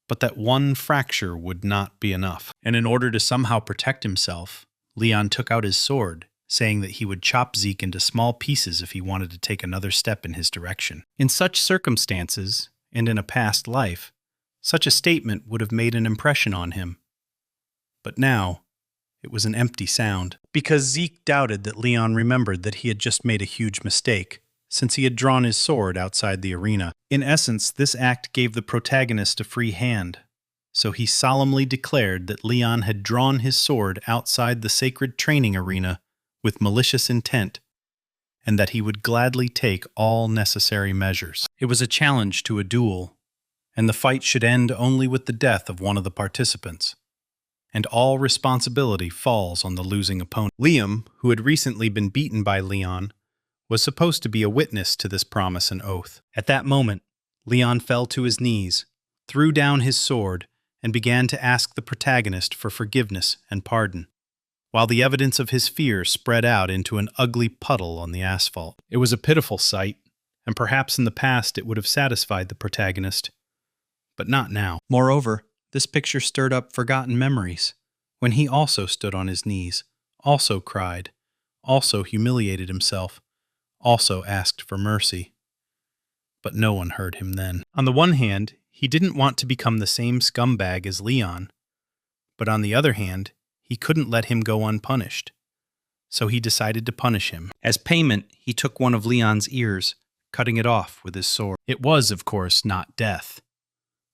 but that one fracture would not be enough. And in order to somehow protect himself, Leyon took out his sword, saying that he would chop Zeke into small pieces if he wanted to take another step in his direction. In such circumstances, and in a past life, such a statement would have made an impression on him. But now, it was an empty sound, because Zeke doubted that Leyon remembered that he had just made a huge mistake, since he had drawn his sword outside the arena. In essence, this act gave the protagonist a free hand, so he solemnly declared that Leyon had drawn his sword outside the sacred training arena with malicious intent, and that he would gladly take all necessary measures. It was a challenge to a duel, and the fight should end only with the death of one of the participants. And all responsibility falls on the losing opponent. Liam, who had recently been beaten by Leyon, was supposed to be a witness to this promise and oath. At that moment, Leyon fell to his knees, threw down his sword, and began to ask the protagonist for forgiveness and pardon, while the evidence of his fear spread out into an ugly puddle on the asphalt. It was a pitiful sight, and perhaps in the past it would have satisfied the protagonist, but not now. Moreover, this picture stirred up forgotten memories, when he also stood on his knees, also cried, also humiliated himself, also asked for mercy. But no one heard him then. On the one hand, he didn't want to become the same scumbag as Leyon, but on the other hand, he couldn't let him go unpunished. So he decided to punish him. As payment, he took one of Leyon's ears, cutting it off with his sword. It was, of course, not death.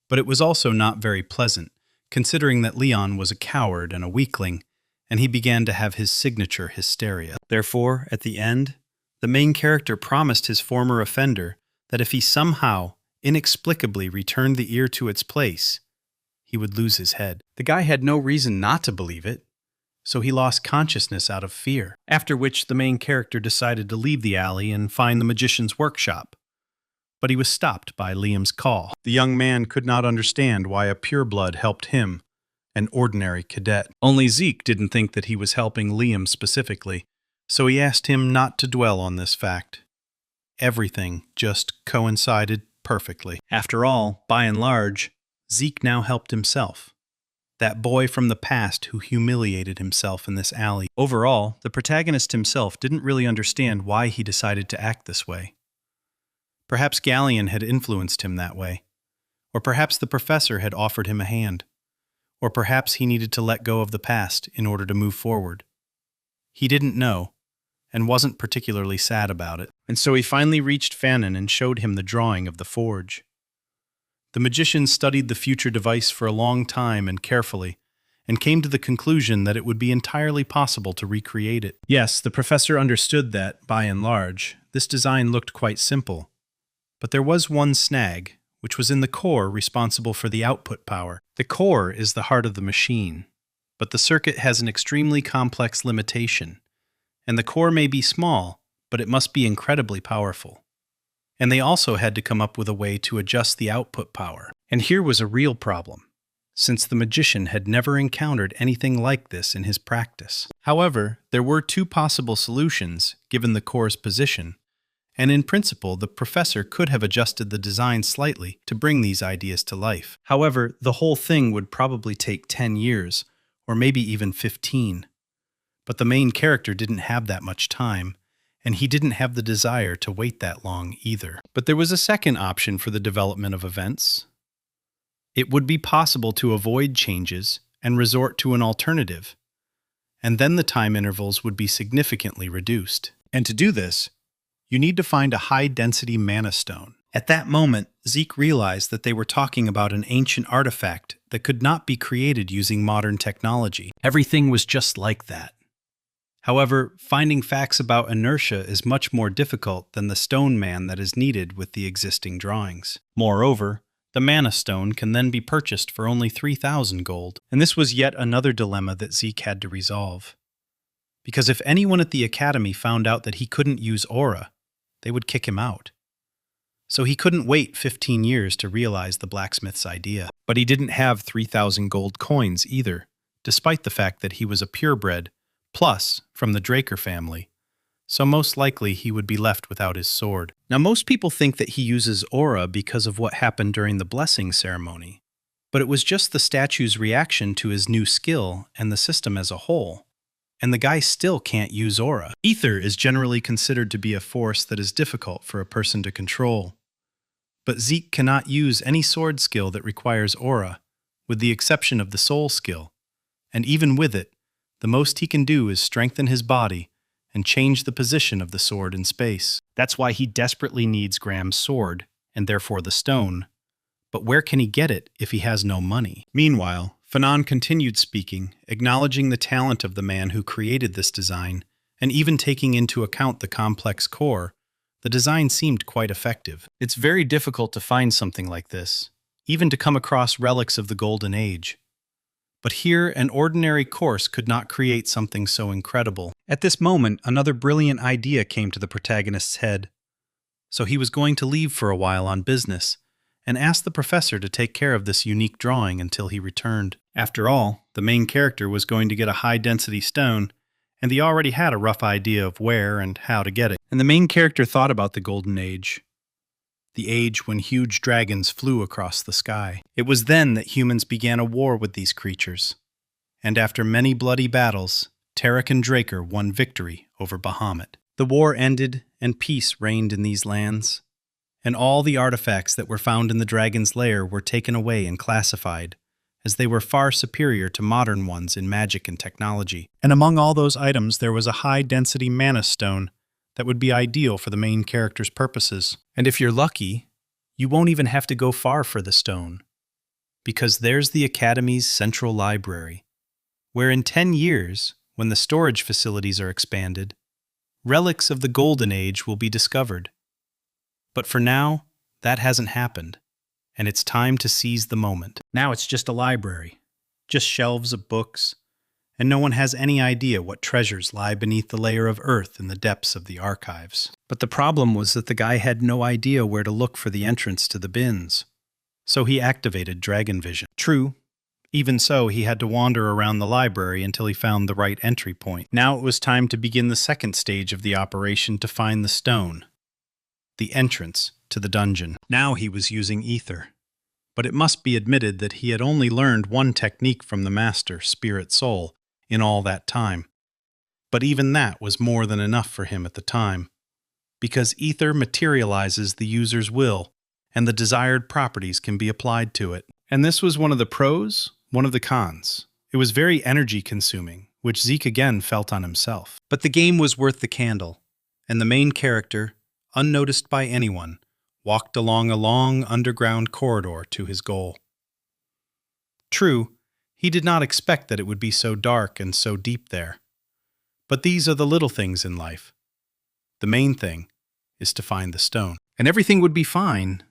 But it was also not very pleasant, considering that Leyon was a coward and a weakling, and he began to have his signature hysteria. Therefore, at the end, the main character promised his former offender that if he somehow, inexplicably returned the ear to its place, he would lose his head. The guy had no reason not to believe it, so he lost consciousness out of fear, after which the main character decided to leave the alley and find the magician's workshop. But he was stopped by Liam's call. The young man could not understand why a pureblood helped him, an ordinary cadet. Only Zeke didn't think that he was helping Liam specifically, so he asked him not to dwell on this fact. Everything just coincided perfectly. After all, by and large, Zeke now helped himself. That boy from the past who humiliated himself in this alley. Overall, the protagonist himself didn't really understand why he decided to act this way. Perhaps Galleon had influenced him that way. Or perhaps the professor had offered him a hand. Or perhaps he needed to let go of the past in order to move forward. He didn't know, and wasn't particularly sad about it. And so he finally reached Fanon and showed him the drawing of the forge. The magician studied the future device for a long time and carefully, and came to the conclusion that it would be entirely possible to recreate it. Yes, the professor understood that, by and large, this design looked quite simple. But there was one snag, which was in the core responsible for the output power. The core is the heart of the machine, but the circuit has an extremely complex limitation, and the core may be small, but it must be incredibly powerful. And they also had to come up with a way to adjust the output power. And here was a real problem, since the magician had never encountered anything like this in his practice. However, there were two possible solutions, given the core's position, and in principle, the professor could have adjusted the design slightly to bring these ideas to life. However, the whole thing would probably take 10 years, or maybe even 15. But the main character didn't have that much time, and he didn't have the desire to wait that long either. But there was a second option for the development of events. It would be possible to avoid changes and resort to an alternative, and then the time intervals would be significantly reduced. And to do this, you need to find a high-density mana stone. At that moment, Zeke realized that they were talking about an ancient artifact that could not be created using modern technology. Everything was just like that. However, finding facts about inertia is much more difficult than the stone man that is needed with the existing drawings. Moreover, the mana stone can then be purchased for only 3,000 gold, and this was yet another dilemma that Zeke had to resolve. Because if anyone at the academy found out that he couldn't use aura, they would kick him out. So he couldn't wait 15 years to realize the blacksmith's idea. But he didn't have 3,000 gold coins either, despite the fact that he was a purebred, plus from the Draker family, so most likely he would be left without his sword. Now most people think that he uses aura because of what happened during the blessing ceremony, but it was just the statue's reaction to his new skill and the system as a whole, and the guy still can't use aura. Ether is generally considered to be a force that is difficult for a person to control, but Zeke cannot use any sword skill that requires aura, with the exception of the soul skill, and even with it, the most he can do is strengthen his body and change the position of the sword in space. That's why he desperately needs Graham's sword, and therefore the stone. But where can he get it if he has no money? Meanwhile, Fanon continued speaking, acknowledging the talent of the man who created this design, and even taking into account the complex core, the design seemed quite effective. It's very difficult to find something like this, even to come across relics of the Golden Age. But here, an ordinary course could not create something so incredible. At this moment, another brilliant idea came to the protagonist's head. So he was going to leave for a while on business, and asked the professor to take care of this unique drawing until he returned. After all, the main character was going to get a high-density stone, and he already had a rough idea of where and how to get it. And the main character thought about the Golden Age. The age when huge dragons flew across the sky. It was then that humans began a war with these creatures. And after many bloody battles, Tarek and Draker won victory over Bahamut. The war ended, and peace reigned in these lands. And all the artifacts that were found in the Dragon's Lair were taken away and classified, as they were far superior to modern ones in magic and technology. And among all those items, there was a high-density mana stone that would be ideal for the main character's purposes. And if you're lucky, you won't even have to go far for the stone, because there's the Academy's central library, where in 10 years, when the storage facilities are expanded, relics of the Golden Age will be discovered. But for now, that hasn't happened, and it's time to seize the moment. Now it's just a library, just shelves of books, and no one has any idea what treasures lie beneath the layer of earth in the depths of the archives. But the problem was that the guy had no idea where to look for the entrance to the bins, so he activated Dragon Vision. True, even so, he had to wander around the library until he found the right entry point. Now it was time to begin the second stage of the operation to find the stone, the entrance to the dungeon. Now he was using ether. But it must be admitted that he had only learned one technique from the master, Spirit Soul, in all that time. But even that was more than enough for him at the time, because ether materializes the user's will, and the desired properties can be applied to it. And this was one of the pros, one of the cons. It was very energy-consuming, which Zeke again felt on himself. But the game was worth the candle, and the main character, unnoticed by anyone, walked along a long underground corridor to his goal. True, he did not expect that it would be so dark and so deep there. But these are the little things in life. The main thing is to find the stone. And everything would be fine,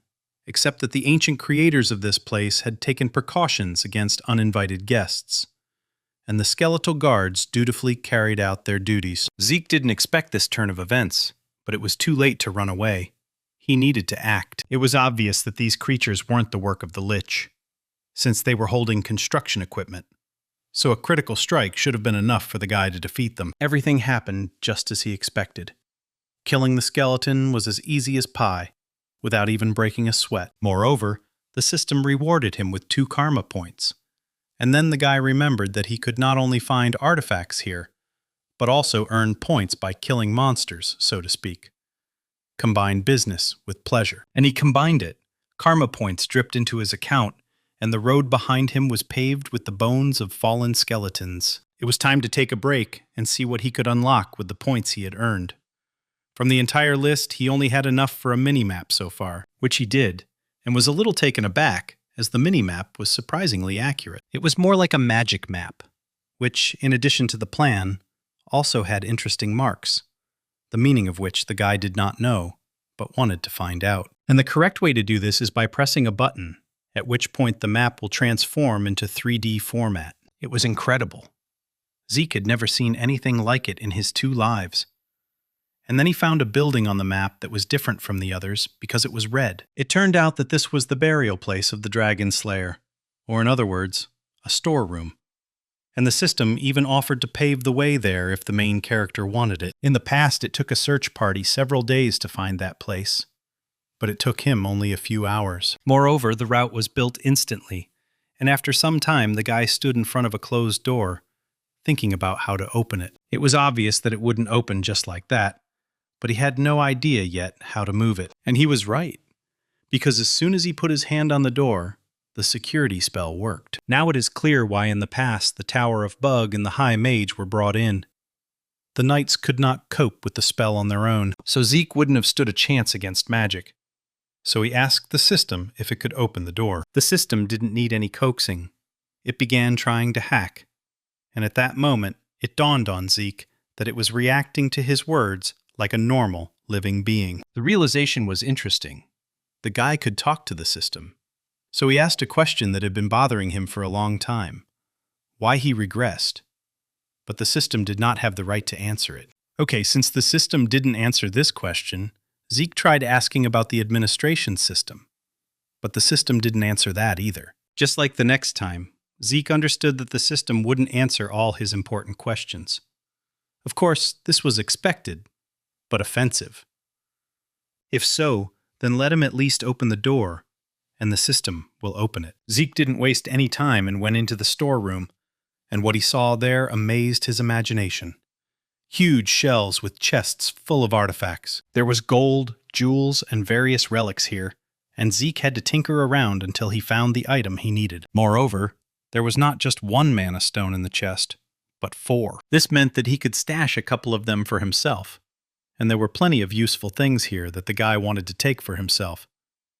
except that the ancient creators of this place had taken precautions against uninvited guests, and the skeletal guards dutifully carried out their duties. Zeke didn't expect this turn of events, But it was too late to run away. He needed to act. It was obvious that these creatures weren't the work of the Lich, since they were holding construction equipment. So a critical strike should have been enough for the guy to defeat them. Everything happened just as he expected. Killing the skeleton was as easy as pie, without even breaking a sweat. Moreover, the system rewarded him with 2 karma points. And then the guy remembered that he could not only find artifacts here, but also earn points by killing monsters, so to speak. Combine business with pleasure. And he combined it. Karma points dripped into his account, and the road behind him was paved with the bones of fallen skeletons. It was time to take a break and see what he could unlock with the points he had earned. From the entire list, he only had enough for a mini-map so far, which he did, and was a little taken aback, as the mini-map was surprisingly accurate. It was more like a magic map, which, in addition to the plan, also had interesting marks, the meaning of which the guy did not know, but wanted to find out. And the correct way to do this is by pressing a button, at which point the map will transform into 3D format. It was incredible. Zeke had never seen anything like it in his 2 lives. And then he found a building on the map that was different from the others because it was red. It turned out that this was the burial place of the Dragonslayer, or in other words, a storeroom. And the system even offered to pave the way there if the main character wanted it. In the past, it took a search party several days to find that place, but it took him only a few hours. Moreover, the route was built instantly, and after some time, the guy stood in front of a closed door, thinking about how to open it. It was obvious that it wouldn't open just like that, but he had no idea yet how to move it. And he was right, because as soon as he put his hand on the door, the security spell worked. Now it is clear why in the past the Tower of Bug and the High Mage were brought in. The knights could not cope with the spell on their own, so Zeke wouldn't have stood a chance against magic. So he asked the system if it could open the door. The system didn't need any coaxing. It began trying to hack. And at that moment, it dawned on Zeke that it was reacting to his words like a normal, living being. The realization was interesting. The guy could talk to the system. So he asked a question that had been bothering him for a long time. Why he regressed. But the system did not have the right to answer it. Okay, since the system didn't answer this question, Zeke tried asking about the administration system. But the system didn't answer that either. Just like the next time, Zeke understood that the system wouldn't answer all his important questions. Of course, this was expected, but offensive. If so, then let him at least open the door, and the system will open it. Zeke didn't waste any time and went into the storeroom, and what he saw there amazed his imagination. Huge shelves with chests full of artifacts. There was gold, jewels, and various relics here, and Zeke had to tinker around until he found the item he needed. Moreover, there was not just 1 mana stone in the chest, but 4. This meant that he could stash a couple of them for himself. And there were plenty of useful things here that the guy wanted to take for himself,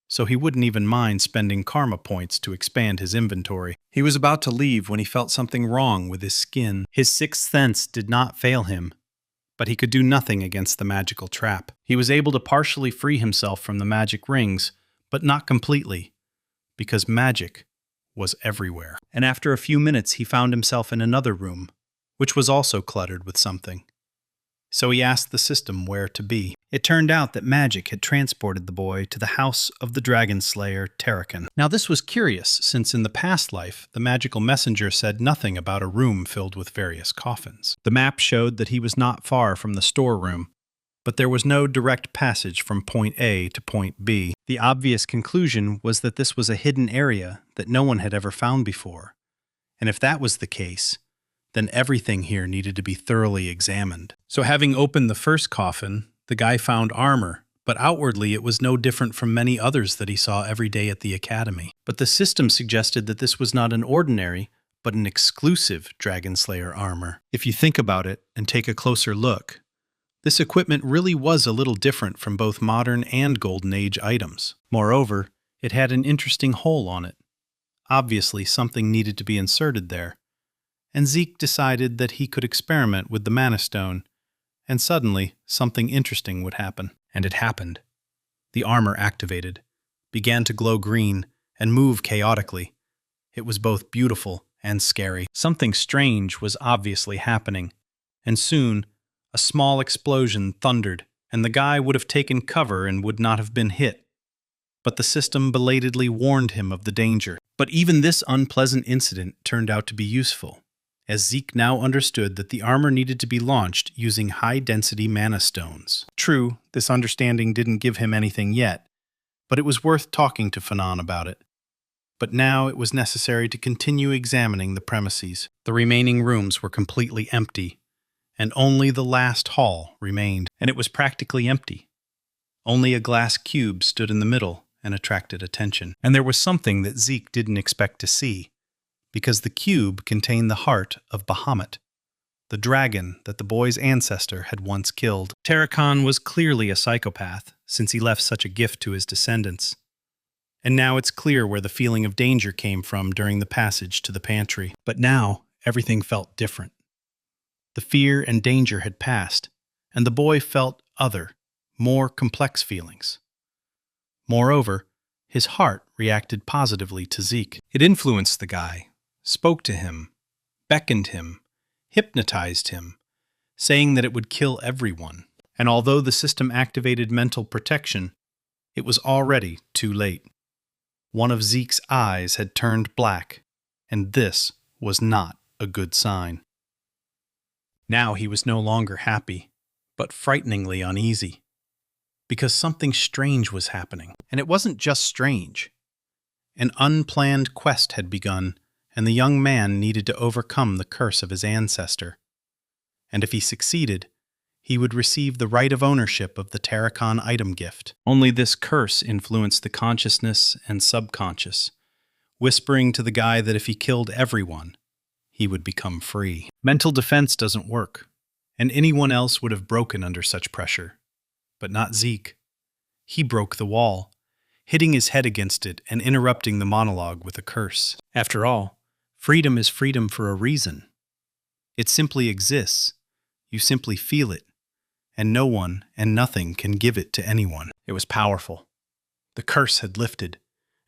so he wouldn't even mind spending karma points to expand his inventory. He was about to leave when he felt something wrong with his skin. His 6th sense did not fail him, but he could do nothing against the magical trap. He was able to partially free himself from the magic rings, but not completely, because magic was everywhere. And after a few minutes, he found himself in another room, which was also cluttered with something. So he asked the system where to be. It turned out that magic had transported the boy to the house of the Dragonslayer Terrakin. Now this was curious, since in the past life, the magical messenger said nothing about a room filled with various coffins. The map showed that he was not far from the storeroom, but there was no direct passage from point A to point B. The obvious conclusion was that this was a hidden area that no one had ever found before. And if that was the case, then everything here needed to be thoroughly examined. So having opened the first coffin, the guy found armor, but outwardly it was no different from many others that he saw every day at the academy. But the system suggested that this was not an ordinary, but an exclusive Dragonslayer armor. If you think about it and take a closer look, this equipment really was a little different from both modern and Golden Age items. Moreover, it had an interesting hole on it. Obviously, something needed to be inserted there. And Zeke decided that he could experiment with the Mana Stone, and suddenly something interesting would happen. And it happened. The armor activated, began to glow green, and move chaotically. It was both beautiful and scary. Something strange was obviously happening, and soon a small explosion thundered, and the guy would have taken cover and would not have been hit. But the system belatedly warned him of the danger. But even this unpleasant incident turned out to be useful, as Zeke now understood that the armor needed to be launched using high-density mana stones. True, this understanding didn't give him anything yet, but it was worth talking to Fanon about it. But now it was necessary to continue examining the premises. The remaining rooms were completely empty, and only the last hall remained, and it was practically empty. Only a glass cube stood in the middle and attracted attention. And there was something that Zeke didn't expect to see, because the cube contained the heart of Bahamut, the dragon that the boy's ancestor had once killed. Tarakan was clearly a psychopath, since he left such a gift to his descendants. And now it's clear where the feeling of danger came from during the passage to the pantry. But now, everything felt different. The fear and danger had passed, and the boy felt other, more complex feelings. Moreover, his heart reacted positively to Zeke. It influenced the guy, spoke to him, beckoned him, hypnotized him, saying that it would kill everyone. And although the system activated mental protection, it was already too late. One of Zeke's eyes had turned black, and this was not a good sign. Now he was no longer happy, but frighteningly uneasy, because something strange was happening. And it wasn't just strange. An unplanned quest had begun, and the young man needed to overcome the curse of his ancestor. And if he succeeded, he would receive the right of ownership of the Tarakan item gift. Only this curse influenced the consciousness and subconscious, whispering to the guy that if he killed everyone, he would become free. Mental defense doesn't work, and anyone else would have broken under such pressure. But not Zeke. He broke the wall, hitting his head against it and interrupting the monologue with a curse. After all, freedom is freedom for a reason. It simply exists. You simply feel it, and no one and nothing can give it to anyone. It was powerful. The curse had lifted,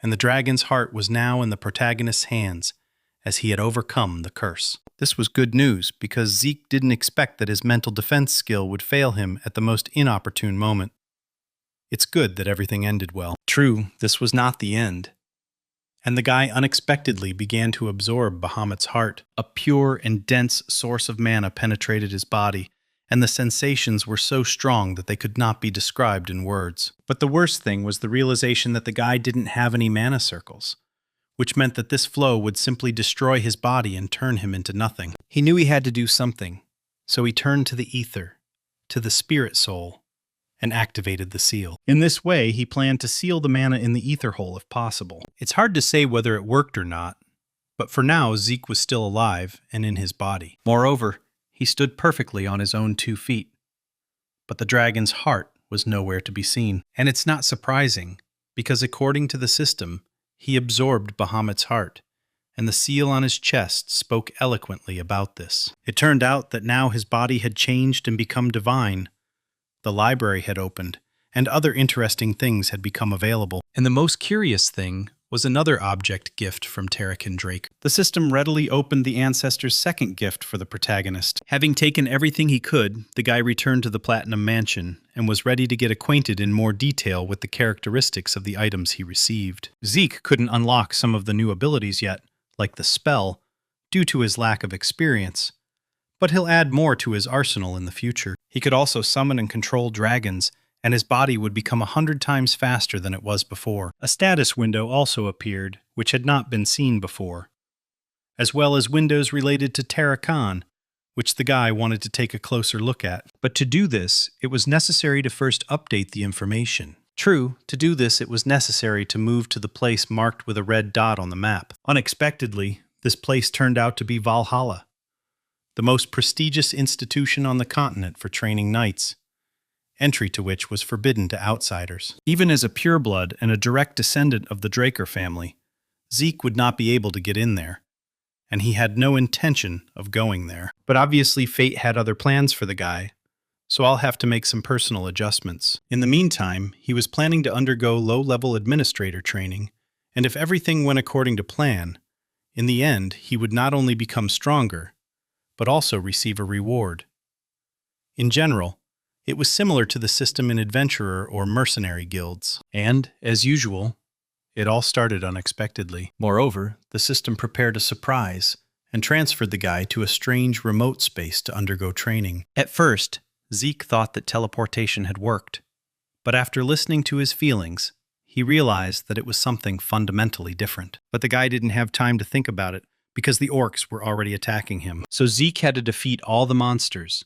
and the dragon's heart was now in the protagonist's hands, as he had overcome the curse. This was good news, because Zeke didn't expect that his mental defense skill would fail him at the most inopportune moment. It's good that everything ended well. True, this was not the end. And the guy unexpectedly began to absorb Bahamut's heart. A pure and dense source of mana penetrated his body, and the sensations were so strong that they could not be described in words. But the worst thing was the realization that the guy didn't have any mana circles, which meant that this flow would simply destroy his body and turn him into nothing. He knew he had to do something, so he turned to the ether, to the spirit soul, and activated the seal. In this way, he planned to seal the mana in the ether hole if possible. It's hard to say whether it worked or not, but for now Zeke was still alive and in his body. Moreover, he stood perfectly on his own 2 feet. But the dragon's heart was nowhere to be seen. And it's not surprising, because according to the system, he absorbed Bahamut's heart, and the seal on his chest spoke eloquently about this. It turned out that now his body had changed and become divine. The library had opened, and other interesting things had become available. And the most curious thing was another object gift from Tarakan Drake. The system readily opened the ancestor's second gift for the protagonist. Having taken everything he could, the guy returned to the Platinum Mansion and was ready to get acquainted in more detail with the characteristics of the items he received. Zeke couldn't unlock some of the new abilities yet, like the spell, due to his lack of experience, but he'll add more to his arsenal in the future. He could also summon and control dragons, and his body would become 100 times faster than it was before. A status window also appeared, which had not been seen before, as well as windows related to Tarakan, which the guy wanted to take a closer look at. But to do this, it was necessary to first update the information. True, to do this it was necessary to move to the place marked with a red dot on the map. Unexpectedly, this place turned out to be Valhalla, the most prestigious institution on the continent for training knights, entry to which was forbidden to outsiders. Even as a pureblood and a direct descendant of the Draker family, Zeke would not be able to get in there, and he had no intention of going there. But obviously fate had other plans for the guy, so I'll have to make some personal adjustments. In the meantime, he was planning to undergo low-level administrator training, and if everything went according to plan, in the end he would not only become stronger, but also receive a reward. In general, It was similar to the system in adventurer or mercenary guilds. And, as usual, it all started unexpectedly. Moreover, the system prepared a surprise and transferred the guy to a strange remote space to undergo training. At first, Zeke thought that teleportation had worked, but after listening to his feelings, he realized that it was something fundamentally different. But the guy didn't have time to think about it because the orcs were already attacking him. So Zeke had to defeat all the monsters,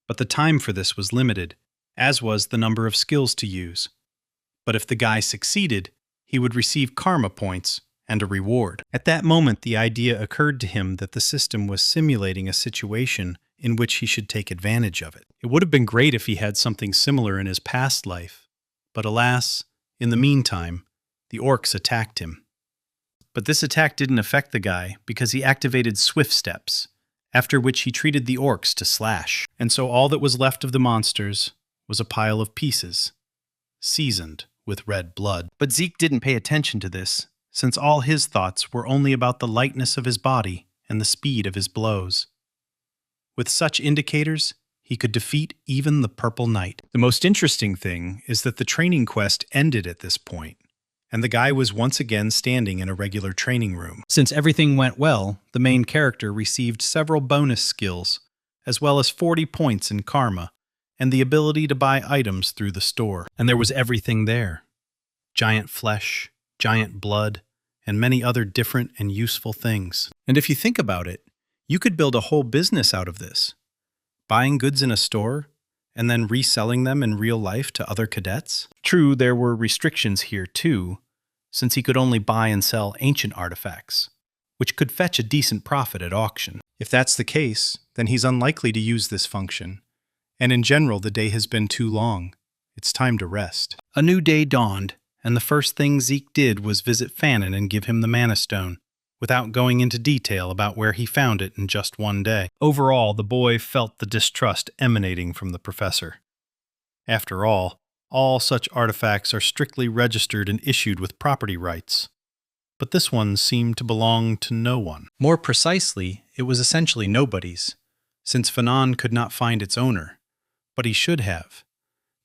but the time for this was limited, as was the number of skills to use. But if the guy succeeded, he would receive karma points and a reward. At that moment, the idea occurred to him that the system was simulating a situation in which he should take advantage of it. It would have been great if he had something similar in his past life, but alas, in the meantime, the orcs attacked him. But this attack didn't affect the guy because he activated swift steps, after which he treated the orcs to slash. And so all that was left of the monsters was a pile of pieces, seasoned with red blood. But Zeke didn't pay attention to this, since all his thoughts were only about the lightness of his body and the speed of his blows. With such indicators, he could defeat even the Purple Knight. The most interesting thing is that the training quest ended at this point, and the guy was once again standing in a regular training room. Since everything went well, the main character received several bonus skills, as well as 40 points in karma, and the ability to buy items through the store. And there was everything there. Giant flesh, giant blood, and many other different and useful things. And if you think about it, you could build a whole business out of this. Buying goods in a store, and then reselling them in real life to other cadets? True, there were restrictions here too, since he could only buy and sell ancient artifacts, which could fetch a decent profit at auction. If that's the case, then he's unlikely to use this function. And in general, the day has been too long. It's time to rest. A new day dawned, and the first thing Zeke did was visit Fannin and give him the Mana Stone, without going into detail about where he found it in just one day. Overall, the boy felt the distrust emanating from the professor. After all such artifacts are strictly registered and issued with property rights. But this one seemed to belong to no one. More precisely, it was essentially nobody's, since Fanon could not find its owner. But he should have,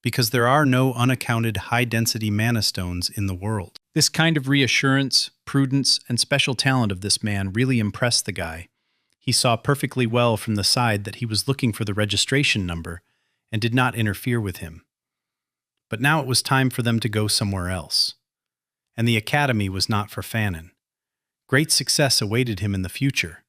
because there are no unaccounted high-density mana stones in the world. This kind of reassurance, prudence, and special talent of this man really impressed the guy. He saw perfectly well from the side that he was looking for the registration number and did not interfere with him. But now it was time for them to go somewhere else. And the academy was not for Fannin. Great success awaited him in the future,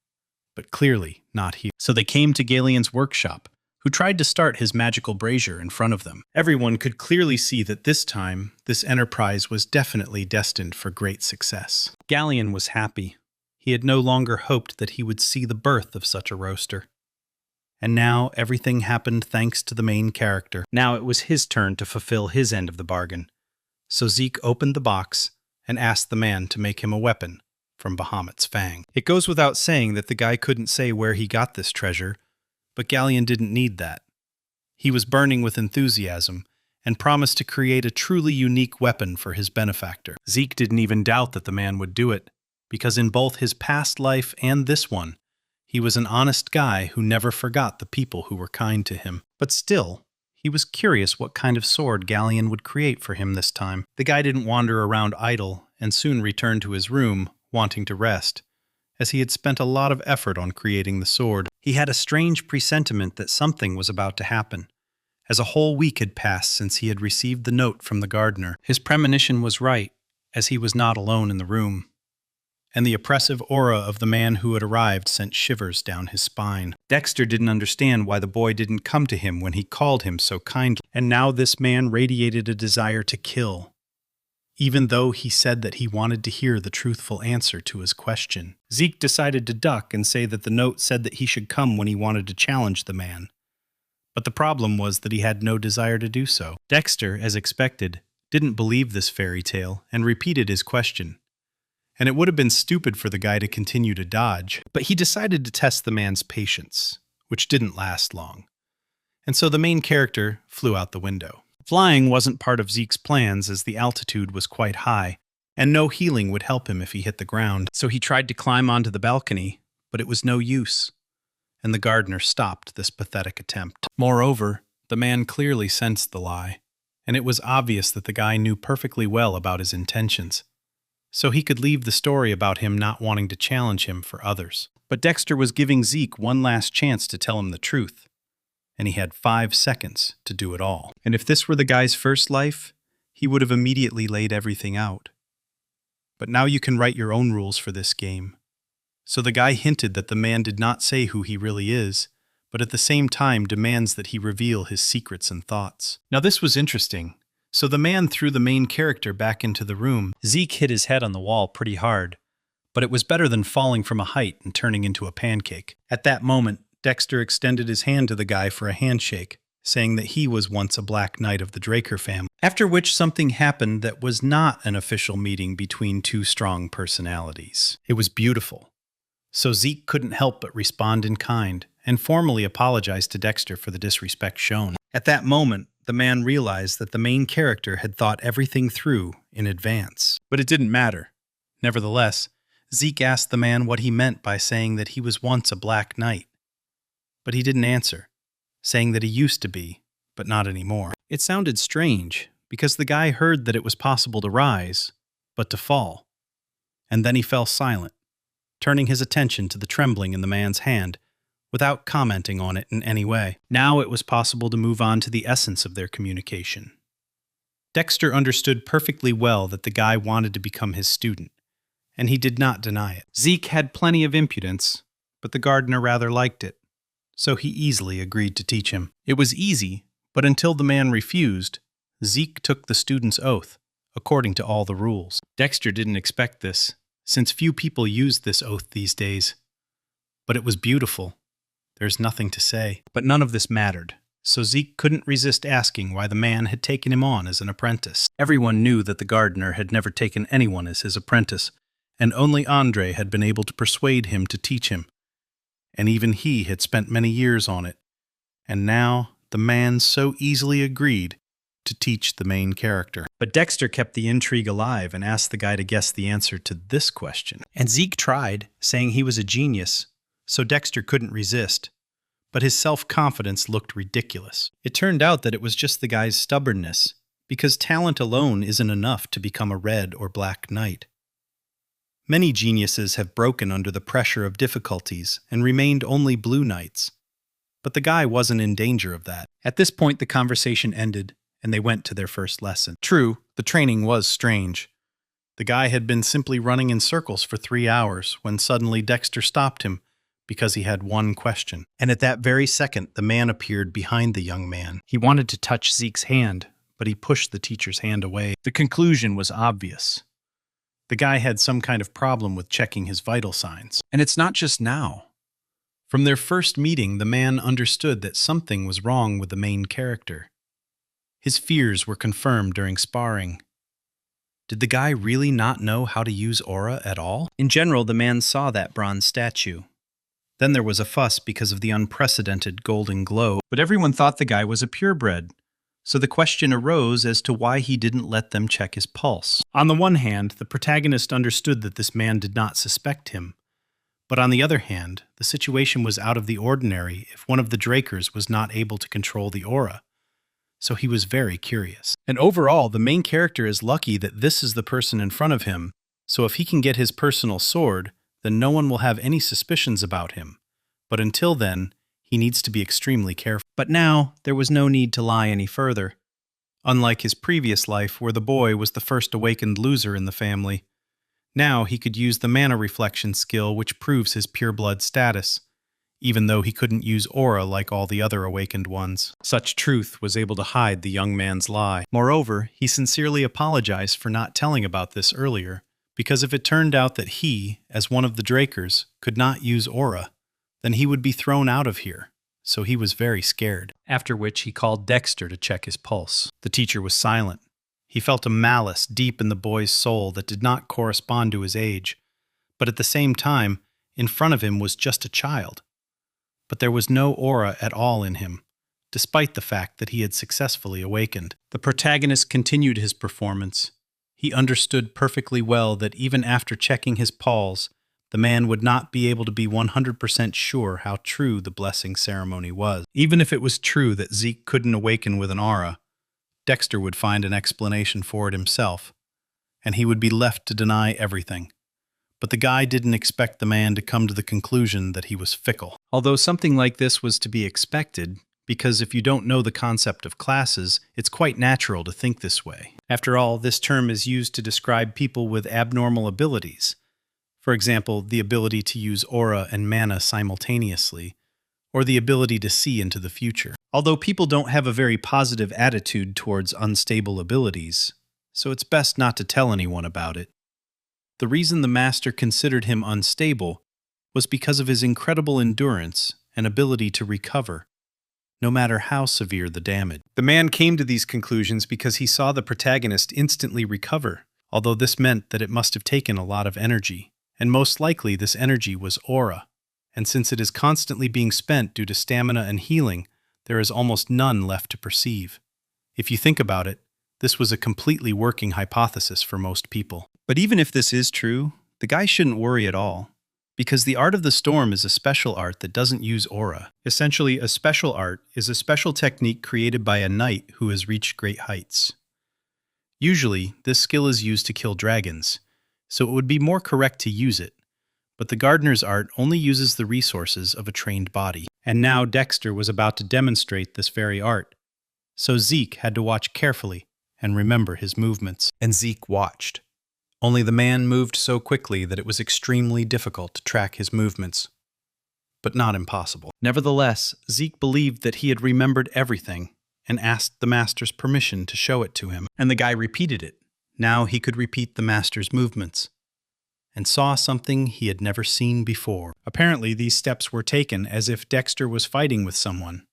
but clearly not here. So they came to Galion's workshop, who tried to start his magical brazier in front of them. Everyone could clearly see that this time, this enterprise was definitely destined for great success. Galion was happy. He had no longer hoped that he would see the birth of such a roaster. And now everything happened thanks to the main character. Now it was his turn to fulfill his end of the bargain. So Zeke opened the box and asked the man to make him a weapon from Bahamut's fang. It goes without saying that the guy couldn't say where he got this treasure, but Galion didn't need that. He was burning with enthusiasm and promised to create a truly unique weapon for his benefactor. Zeke didn't even doubt that the man would do it, because in both his past life and this one, he was an honest guy who never forgot the people who were kind to him. But still, he was curious what kind of sword Galion would create for him this time. The guy didn't wander around idle and soon returned to his room, wanting to rest, as he had spent a lot of effort on creating the sword. He had a strange presentiment that something was about to happen, as a whole week had passed since he had received the note from the gardener. His premonition was right, as he was not alone in the room, and the oppressive aura of the man who had arrived sent shivers down his spine. Dexter didn't understand why the boy didn't come to him when he called him so kindly, and now this man radiated a desire to kill, even though he said that he wanted to hear the truthful answer to his question. Zeke decided to duck and say that the note said that he should come when he wanted to challenge the man. But the problem was that he had no desire to do so. Dexter, as expected, didn't believe this fairy tale and repeated his question. And it would have been stupid for the guy to continue to dodge, but he decided to test the man's patience, which didn't last long. And so the main character flew out the window. Flying wasn't part of Zeke's plans as the altitude was quite high, and no healing would help him if he hit the ground. So he tried to climb onto the balcony, but it was no use, and the gardener stopped this pathetic attempt. Moreover, the man clearly sensed the lie, and it was obvious that the guy knew perfectly well about his intentions, so he could leave the story about him not wanting to challenge him for others. But Dexter was giving Zeke one last chance to tell him the truth, and he had 5 seconds to do it all. And if this were the guy's first life, he would have immediately laid everything out. But now you can write your own rules for this game. So the guy hinted that the man did not say who he really is, but at the same time demands that he reveal his secrets and thoughts. Now this was interesting. So the man threw the main character back into the room. Zeke hit his head on the wall pretty hard, but it was better than falling from a height and turning into a pancake. At that moment, Dexter extended his hand to the guy for a handshake, saying that he was once a Black Knight of the Draker family. After which something happened that was not an official meeting between two strong personalities. It was beautiful. So Zeke couldn't help but respond in kind and formally apologize to Dexter for the disrespect shown. At that moment, the man realized that the main character had thought everything through in advance. But it didn't matter. Nevertheless, Zeke asked the man what he meant by saying that he was once a Black Knight. But he didn't answer, saying that he used to be, but not anymore. It sounded strange, because the guy heard that it was possible to rise, but to fall. And then he fell silent, turning his attention to the trembling in the man's hand, without commenting on it in any way. Now it was possible to move on to the essence of their communication. Dexter understood perfectly well that the guy wanted to become his student, and he did not deny it. Zeke had plenty of impudence, but the gardener rather liked it, so he easily agreed to teach him. It was easy, but until the man refused, Zeke took the student's oath, according to all the rules. Dexter didn't expect this, since few people use this oath these days. But it was beautiful. There's nothing to say. But none of this mattered, so Zeke couldn't resist asking why the man had taken him on as an apprentice. Everyone knew that the gardener had never taken anyone as his apprentice, and only Andre had been able to persuade him to teach him. And even he had spent many years on it. And now the man so easily agreed to teach the main character. But Dexter kept the intrigue alive and asked the guy to guess the answer to this question. And Zeke tried, saying he was a genius, so Dexter couldn't resist. But his self-confidence looked ridiculous. It turned out that it was just the guy's stubbornness, because talent alone isn't enough to become a red or black knight. Many geniuses have broken under the pressure of difficulties and remained only blue knights. But the guy wasn't in danger of that. At this point, the conversation ended, and they went to their first lesson. True, the training was strange. The guy had been simply running in circles for 3 hours when suddenly Dexter stopped him because he had one question. And at that very second, the man appeared behind the young man. He wanted to touch Zeke's hand, but he pushed the teacher's hand away. The conclusion was obvious. The guy had some kind of problem with checking his vital signs. And it's not just now. From their first meeting, the man understood that something was wrong with the main character. His fears were confirmed during sparring. Did the guy really not know how to use aura at all? In general, the man saw that bronze statue. Then there was a fuss because of the unprecedented golden glow, but everyone thought the guy was a purebred. So the question arose as to why he didn't let them check his pulse. On the one hand, the protagonist understood that this man did not suspect him. But on the other hand, the situation was out of the ordinary if one of the Drakers was not able to control the aura. So he was very curious. And overall, the main character is lucky that this is the person in front of him, so if he can get his personal sword, then no one will have any suspicions about him. But until then, he needs to be extremely careful. But now, there was no need to lie any further. Unlike his previous life, where the boy was the first awakened loser in the family, now he could use the mana reflection skill which proves his pureblood status, even though he couldn't use aura like all the other awakened ones. Such truth was able to hide the young man's lie. Moreover, he sincerely apologized for not telling about this earlier, because if it turned out that he, as one of the Drakers, could not use aura, then he would be thrown out of here, so he was very scared. After which he called Dexter to check his pulse. The teacher was silent. He felt a malice deep in the boy's soul that did not correspond to his age, but at the same time, in front of him was just a child. But there was no aura at all in him, despite the fact that he had successfully awakened. The protagonist continued his performance. He understood perfectly well that even after checking his pulse, the man would not be able to be 100% sure how true the blessing ceremony was. Even if it was true that Zeke couldn't awaken with an aura, Dexter would find an explanation for it himself, and he would be left to deny everything. But the guy didn't expect the man to come to the conclusion that he was fickle. Although something like this was to be expected, because if you don't know the concept of classes, it's quite natural to think this way. After all, this term is used to describe people with abnormal abilities. For example, the ability to use aura and mana simultaneously, or the ability to see into the future. Although people don't have a very positive attitude towards unstable abilities, so it's best not to tell anyone about it. The reason the master considered him unstable was because of his incredible endurance and ability to recover, no matter how severe the damage. The man came to these conclusions because he saw the protagonist instantly recover, although this meant that it must have taken a lot of energy, and most likely this energy was aura, and since it is constantly being spent due to stamina and healing, there is almost none left to perceive. If you think about it, this was a completely working hypothesis for most people. But even if this is true, the guy shouldn't worry at all, because the art of the storm is a special art that doesn't use aura. Essentially, a special art is a special technique created by a knight who has reached great heights. Usually, this skill is used to kill dragons, so it would be more correct to use it, but the gardener's art only uses the resources of a trained body. And now Dexter was about to demonstrate this very art, so Zeke had to watch carefully and remember his movements. And Zeke watched. Only the man moved so quickly that it was extremely difficult to track his movements, but not impossible. Nevertheless, Zeke believed that he had remembered everything and asked the master's permission to show it to him. And the guy repeated it. Now he could repeat the master's movements, and saw something he had never seen before. Apparently, these steps were taken as if Dexter was fighting with someone.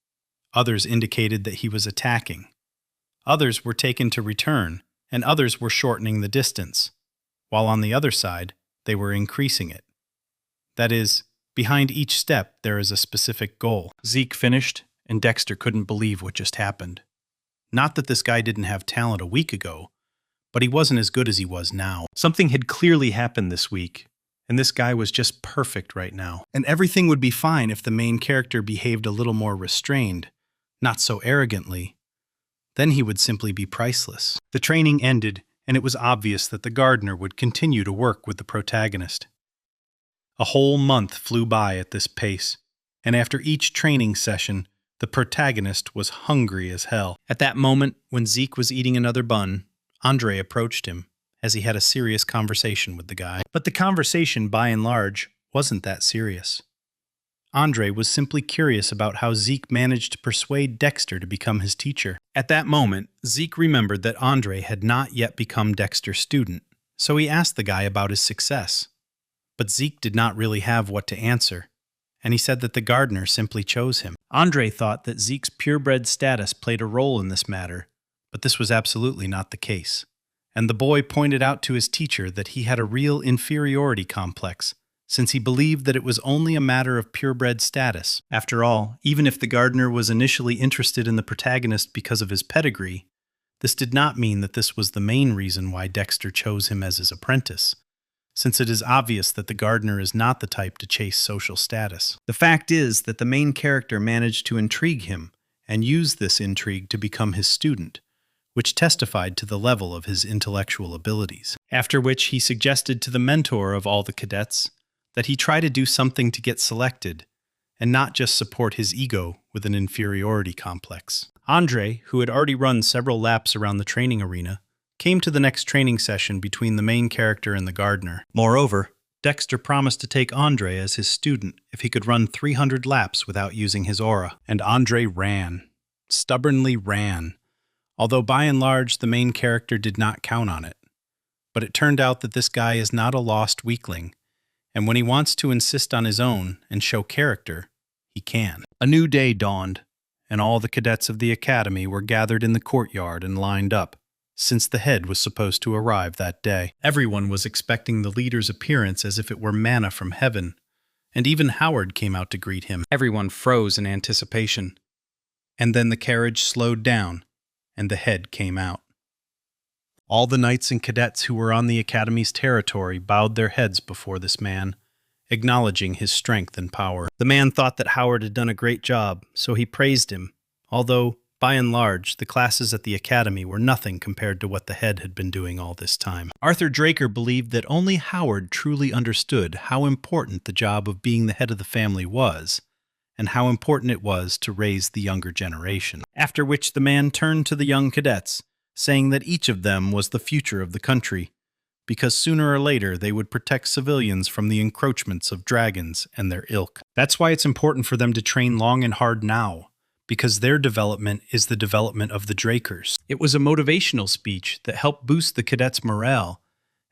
Others indicated that he was attacking. Others were taken to return, and others were shortening the distance, while on the other side, they were increasing it. That is, behind each step there is a specific goal. Zeke finished, and Dexter couldn't believe what just happened. Not that this guy didn't have talent a week ago, but he wasn't as good as he was now. Something had clearly happened this week, and this guy was just perfect right now. And everything would be fine if the main character behaved a little more restrained, not so arrogantly. Then he would simply be priceless. The training ended, and it was obvious that the gardener would continue to work with the protagonist. A whole month flew by at this pace, and after each training session, the protagonist was hungry as hell. At that moment, when Zeke was eating another bun, Andre approached him, as he had a serious conversation with the guy. But the conversation, by and large, wasn't that serious. Andre was simply curious about how Zeke managed to persuade Dexter to become his teacher. At that moment, Zeke remembered that Andre had not yet become Dexter's student, so he asked the guy about his success. But Zeke did not really have what to answer, and he said that the gardener simply chose him. Andre thought that Zeke's purebred status played a role in this matter, but this was absolutely not the case. And the boy pointed out to his teacher that he had a real inferiority complex, since he believed that it was only a matter of purebred status. After all, even if the gardener was initially interested in the protagonist because of his pedigree, this did not mean that this was the main reason why Dexter chose him as his apprentice, since it is obvious that the gardener is not the type to chase social status. The fact is that the main character managed to intrigue him and use this intrigue to become his student, which testified to the level of his intellectual abilities. After which he suggested to the mentor of all the cadets that he try to do something to get selected, and not just support his ego with an inferiority complex. Andre, who had already run several laps around the training arena, came to the next training session between the main character and the gardener. Moreover, Dexter promised to take Andre as his student if he could run 300 laps without using his aura. And Andre ran. Stubbornly ran. Although by and large the main character did not count on it. But it turned out that this guy is not a lost weakling, and when he wants to insist on his own and show character, he can. A new day dawned, and all the cadets of the academy were gathered in the courtyard and lined up, since the head was supposed to arrive that day. Everyone was expecting the leader's appearance as if it were manna from heaven, and even Howard came out to greet him. Everyone froze in anticipation. And then the carriage slowed down, and the head came out. All the knights and cadets who were on the academy's territory bowed their heads before this man, acknowledging his strength and power. The man thought that Howard had done a great job, so he praised him, although, by and large, the classes at the academy were nothing compared to what the head had been doing all this time. Arthur Draker believed that only Howard truly understood how important the job of being the head of the family was, and how important it was to raise the younger generation. After which the man turned to the young cadets, saying that each of them was the future of the country, because sooner or later they would protect civilians from the encroachments of dragons and their ilk. That's why it's important for them to train long and hard now, because their development is the development of the Drakers. It was a motivational speech that helped boost the cadets' morale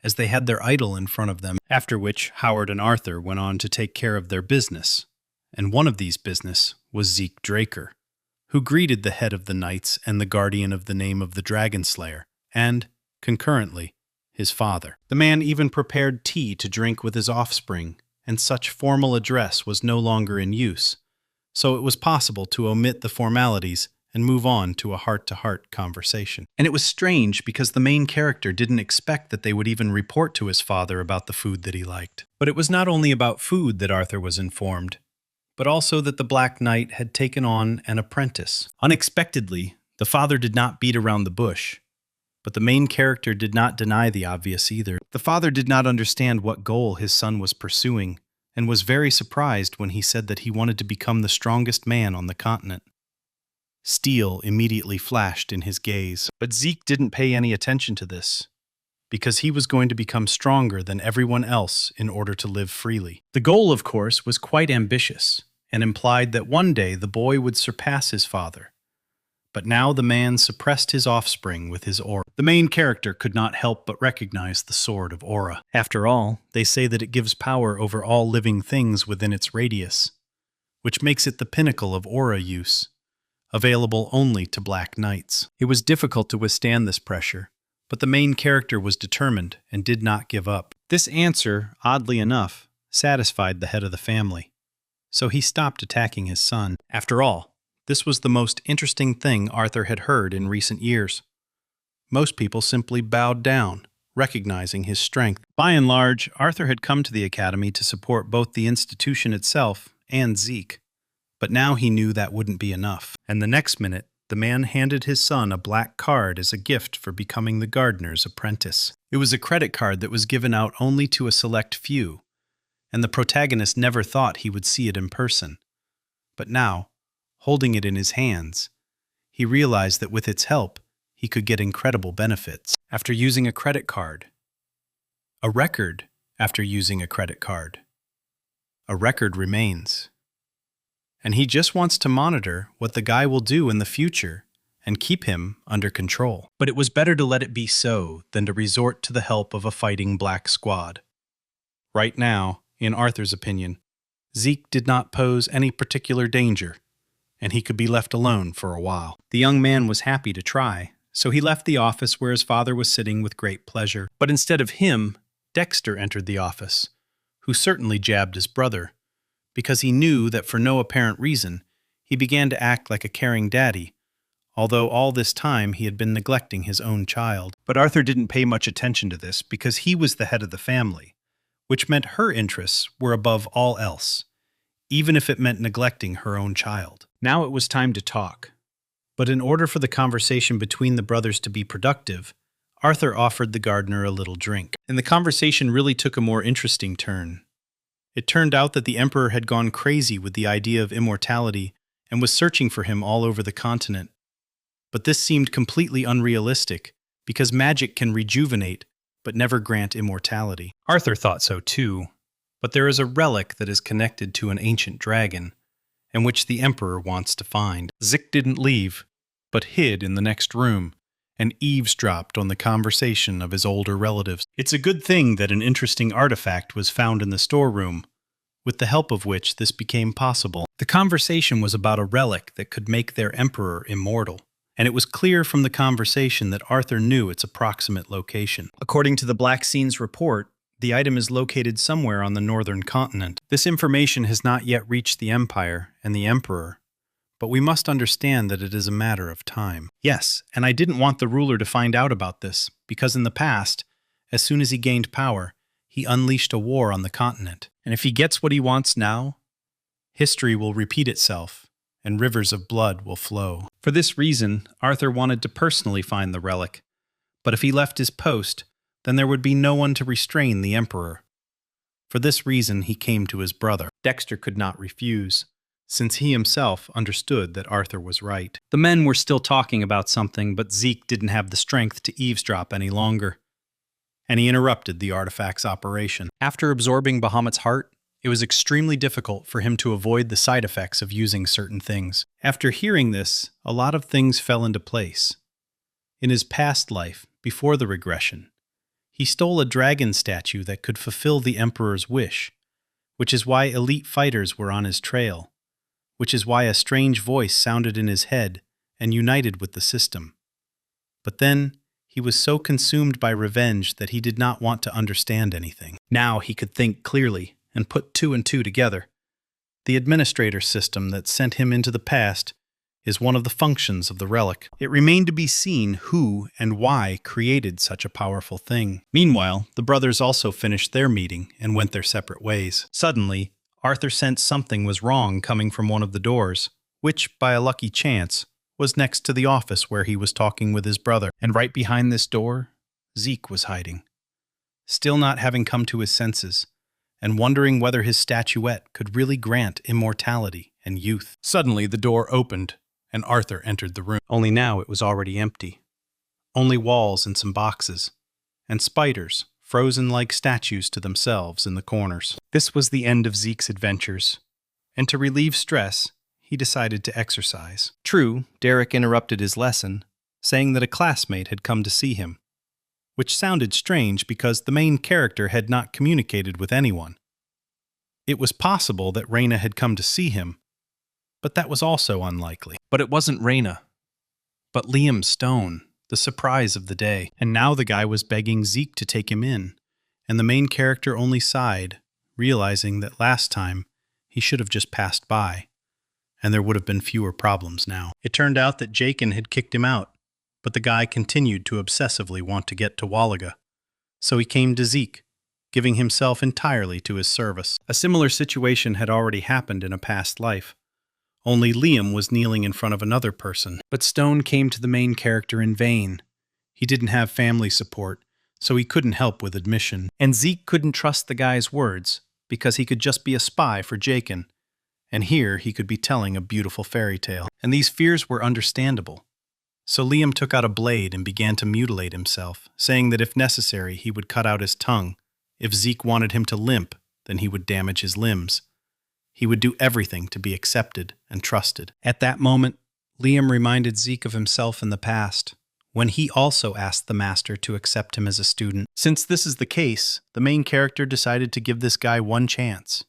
as they had their idol in front of them, after which Howard and Arthur went on to take care of their business. And one of these business was Zeke Draker, who greeted the head of the knights and the guardian of the name of the Dragonslayer, and, concurrently, his father. The man even prepared tea to drink with his offspring, and such formal address was no longer in use, so it was possible to omit the formalities and move on to a heart-to-heart conversation. And it was strange because the main character didn't expect that they would even report to his father about the food that he liked. But it was not only about food that Arthur was informed, but also that the Black Knight had taken on an apprentice. Unexpectedly, the father did not beat around the bush, but the main character did not deny the obvious either. The father did not understand what goal his son was pursuing, and was very surprised when he said that he wanted to become the strongest man on the continent. Steel immediately flashed in his gaze, but Zeke didn't pay any attention to this, because he was going to become stronger than everyone else in order to live freely. The goal, of course, was quite ambitious, and implied that one day the boy would surpass his father. But now the man suppressed his offspring with his aura. The main character could not help but recognize the sword of aura. After all, they say that it gives power over all living things within its radius, which makes it the pinnacle of aura use, available only to Black Knights. It was difficult to withstand this pressure, but the main character was determined and did not give up. This answer, oddly enough, satisfied the head of the family, so he stopped attacking his son. After all, this was the most interesting thing Arthur had heard in recent years. Most people simply bowed down, recognizing his strength. By and large, Arthur had come to the academy to support both the institution itself and Zeke, but now he knew that wouldn't be enough. And the next minute, the man handed his son a black card as a gift for becoming the gardener's apprentice. It was a credit card that was given out only to a select few, and the protagonist never thought he would see it in person. But now, holding it in his hands, he realized that with its help, he could get incredible benefits. After using a credit card, a record after using a credit card, a record remains. And he just wants to monitor what the guy will do in the future and keep him under control. But it was better to let it be so than to resort to the help of a fighting black squad. Right now, in Arthur's opinion, Zeke did not pose any particular danger, and he could be left alone for a while. The young man was happy to try, so he left the office where his father was sitting with great pleasure. But instead of him, Dexter entered the office, who certainly jabbed his brother, because he knew that for no apparent reason, he began to act like a caring daddy, although all this time he had been neglecting his own child. But Arthur didn't pay much attention to this because he was the head of the family, which meant her interests were above all else, even if it meant neglecting her own child. Now it was time to talk. But in order for the conversation between the brothers to be productive, Arthur offered the gardener a little drink. And the conversation really took a more interesting turn. It turned out that the Emperor had gone crazy with the idea of immortality and was searching for him all over the continent. But this seemed completely unrealistic, because magic can rejuvenate, but never grant immortality. Arthur thought so too, but there is a relic that is connected to an ancient dragon, and which the Emperor wants to find. Zeke didn't leave, but hid in the next room, and eavesdropped on the conversation of his older relatives. It's a good thing that an interesting artifact was found in the storeroom, with the help of which this became possible. The conversation was about a relic that could make their emperor immortal, and it was clear from the conversation that Arthur knew its approximate location. According to the Black Scene's report, the item is located somewhere on the northern continent. This information has not yet reached the Empire and the Emperor, but we must understand that it is a matter of time. Yes, and I didn't want the ruler to find out about this, because in the past, as soon as he gained power, he unleashed a war on the continent. And if he gets what he wants now, history will repeat itself, and rivers of blood will flow. For this reason, Arthur wanted to personally find the relic, but if he left his post, then there would be no one to restrain the Emperor. For this reason, he came to his brother. Dexter could not refuse, since he himself understood that Arthur was right. The men were still talking about something, but Zeke didn't have the strength to eavesdrop any longer, and he interrupted the artifact's operation. After absorbing Bahamut's heart, it was extremely difficult for him to avoid the side effects of using certain things. After hearing this, a lot of things fell into place. In his past life, before the regression, he stole a dragon statue that could fulfill the Emperor's wish, which is why elite fighters were on his trail, which is why a strange voice sounded in his head and united with the system. But then, he was so consumed by revenge that he did not want to understand anything. Now he could think clearly and put two and two together. The administrator system that sent him into the past is one of the functions of the relic. It remained to be seen who and why created such a powerful thing. Meanwhile, the brothers also finished their meeting and went their separate ways. Suddenly, Arthur sensed something was wrong coming from one of the doors, which, by a lucky chance, was next to the office where he was talking with his brother. And right behind this door, Zeke was hiding, still not having come to his senses, and wondering whether his statuette could really grant immortality and youth. Suddenly, the door opened, and Arthur entered the room. Only now it was already empty. Only walls and some boxes, and spiders, frozen like statues to themselves in the corners. This was the end of Zeke's adventures, and to relieve stress, he decided to exercise. True, Derek interrupted his lesson, saying that a classmate had come to see him, which sounded strange because the main character had not communicated with anyone. It was possible that Raina had come to see him, but that was also unlikely. But it wasn't Raina, but Liam Stone, the surprise of the day. And now the guy was begging Zeke to take him in, and the main character only sighed, realizing that last time he should have just passed by, and there would have been fewer problems now. It turned out that Jakin had kicked him out, but the guy continued to obsessively want to get to Wallaga. So he came to Zeke, giving himself entirely to his service. A similar situation had already happened in a past life, only Liam was kneeling in front of another person. But Stone came to the main character in vain. He didn't have family support, so he couldn't help with admission. And Zeke couldn't trust the guy's words, because he could just be a spy for Jakin, and here he could be telling a beautiful fairy tale. And these fears were understandable. So Liam took out a blade and began to mutilate himself, saying that if necessary he would cut out his tongue. If Zeke wanted him to limp, then he would damage his limbs. He would do everything to be accepted and trusted. At that moment, Liam reminded Zeke of himself in the past, when he also asked the master to accept him as a student. Since this is the case, the main character decided to give this guy one chance.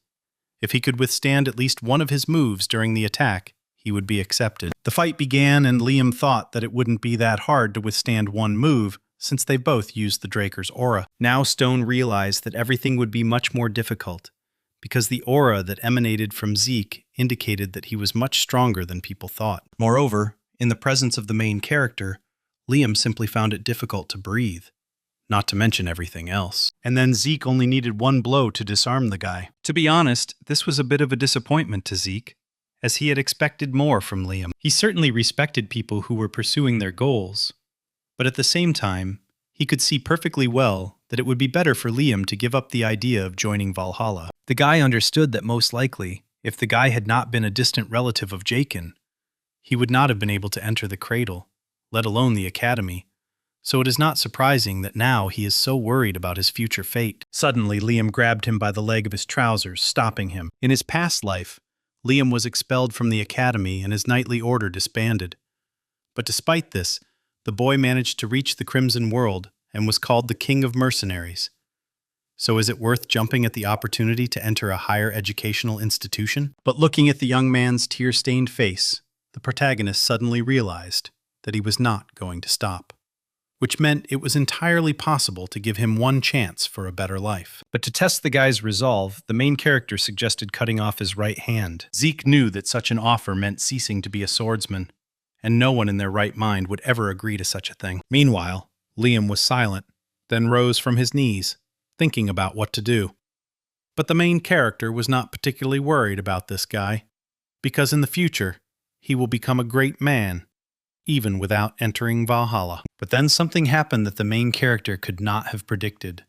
If he could withstand at least one of his moves during the attack, he would be accepted. The fight began, and Liam thought that it wouldn't be that hard to withstand one move, since they both used the Draker's aura. Now Stone realized that everything would be much more difficult, because the aura that emanated from Zeke indicated that he was much stronger than people thought. Moreover, in the presence of the main character, Liam simply found it difficult to breathe, not to mention everything else. And then Zeke only needed one blow to disarm the guy. To be honest, this was a bit of a disappointment to Zeke, as he had expected more from Liam. He certainly respected people who were pursuing their goals, but at the same time, he could see perfectly well that it would be better for Liam to give up the idea of joining Valhalla. The guy understood that most likely, if the guy had not been a distant relative of Jakin, he would not have been able to enter the Cradle, let alone the Academy, so it is not surprising that now he is so worried about his future fate. Suddenly, Liam grabbed him by the leg of his trousers, stopping him. In his past life, Liam was expelled from the Academy and his knightly order disbanded. But despite this, the boy managed to reach the Crimson World and was called the King of Mercenaries. So is it worth jumping at the opportunity to enter a higher educational institution? But looking at the young man's tear-stained face, the protagonist suddenly realized that he was not going to stop, which meant it was entirely possible to give him one chance for a better life. But to test the guy's resolve, the main character suggested cutting off his right hand. Zeke knew that such an offer meant ceasing to be a swordsman, and no one in their right mind would ever agree to such a thing. Meanwhile, Liam was silent, then rose from his knees, thinking about what to do. But the main character was not particularly worried about this guy, because in the future, he will become a great man, even without entering Valhalla. But then something happened that the main character could not have predicted.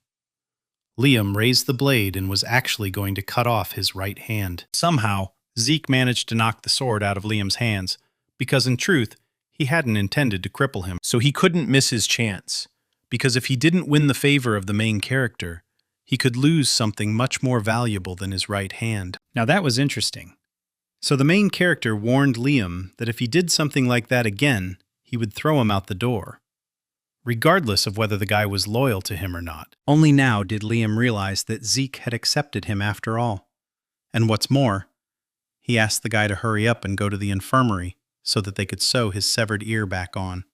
Liam raised the blade and was actually going to cut off his right hand. Somehow, Zeke managed to knock the sword out of Liam's hands, because in truth, he hadn't intended to cripple him. So he couldn't miss his chance, because if he didn't win the favor of the main character, he could lose something much more valuable than his right hand. Now that was interesting. So the main character warned Liam that if he did something like that again, he would throw him out the door, regardless of whether the guy was loyal to him or not. Only now did Liam realize that Zeke had accepted him after all. And what's more, he asked the guy to hurry up and go to the infirmary so that they could sew his severed ear back on,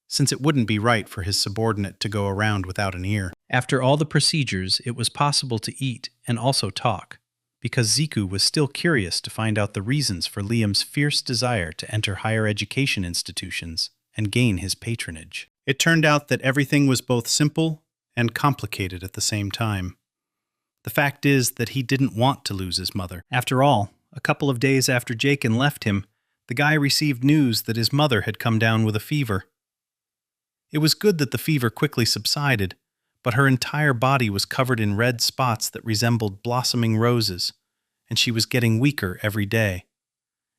since it wouldn't be right for his subordinate to go around without an ear. After all the procedures, it was possible to eat and also talk, because Ziku was still curious to find out the reasons for Liam's fierce desire to enter higher education institutions and gain his patronage. It turned out that everything was both simple and complicated at the same time. The fact is that he didn't want to lose his mother. After all, a couple of days after Jakin left him, the guy received news that his mother had come down with a fever. It was good that the fever quickly subsided, but her entire body was covered in red spots that resembled blossoming roses, and she was getting weaker every day.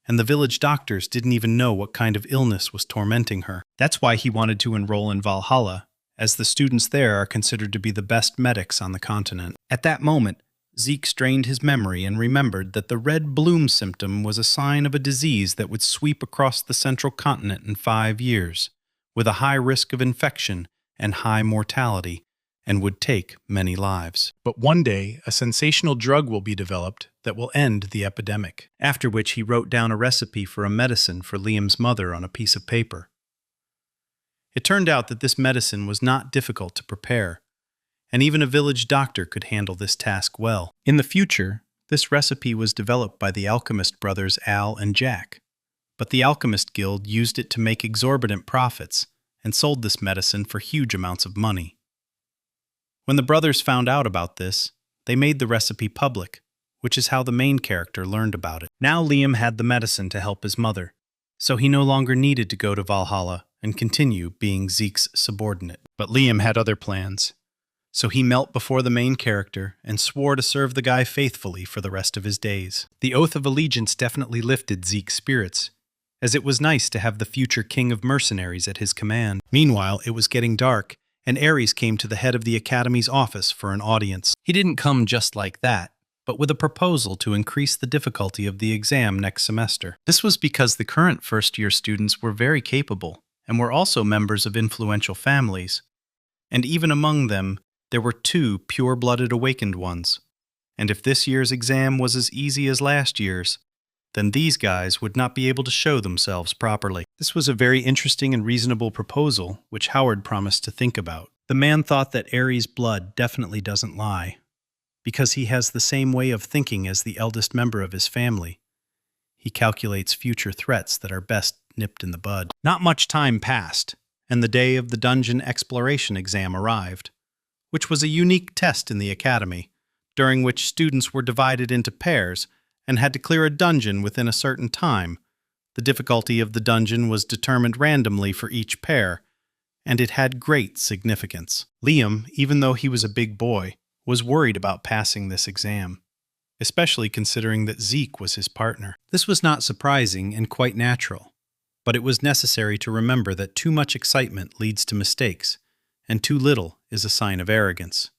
And the village doctors didn't even know what kind of illness was tormenting her. That's why he wanted to enroll in Valhalla, as the students there are considered to be the best medics on the continent. At that moment, Zeke strained his memory and remembered that the red bloom symptom was a sign of a disease that would sweep across the central continent in 5 years, with a high risk of infection and high mortality, and would take many lives. But one day, a sensational drug will be developed that will end the epidemic, after which he wrote down a recipe for a medicine for Liam's mother on a piece of paper. It turned out that this medicine was not difficult to prepare, and even a village doctor could handle this task well. In the future, this recipe was developed by the alchemist brothers Al and Jack, but the Alchemist Guild used it to make exorbitant profits and sold this medicine for huge amounts of money. When the brothers found out about this, they made the recipe public, which is how the main character learned about it. Now Liam had the medicine to help his mother, so he no longer needed to go to Valhalla and continue being Zeke's subordinate. But Liam had other plans, so he knelt before the main character and swore to serve the guy faithfully for the rest of his days. The oath of allegiance definitely lifted Zeke's spirits, as it was nice to have the future king of mercenaries at his command. Meanwhile, it was getting dark, and Ares came to the head of the academy's office for an audience. He didn't come just like that, but with a proposal to increase the difficulty of the exam next semester. This was because the current first-year students were very capable, and were also members of influential families. And even among them, there were 2 pure-blooded awakened ones. And if this year's exam was as easy as last year's, then these guys would not be able to show themselves properly. This was a very interesting and reasonable proposal, which Howard promised to think about. The man thought that Ares' blood definitely doesn't lie, because he has the same way of thinking as the eldest member of his family. He calculates future threats that are best nipped in the bud. Not much time passed, and the day of the dungeon exploration exam arrived, which was a unique test in the academy, during which students were divided into pairs and had to clear a dungeon within a certain time. The difficulty of the dungeon was determined randomly for each pair, and it had great significance. Liam, even though he was a big boy, was worried about passing this exam, especially considering that Zeke was his partner. This was not surprising and quite natural, but it was necessary to remember that too much excitement leads to mistakes, and too little is a sign of arrogance.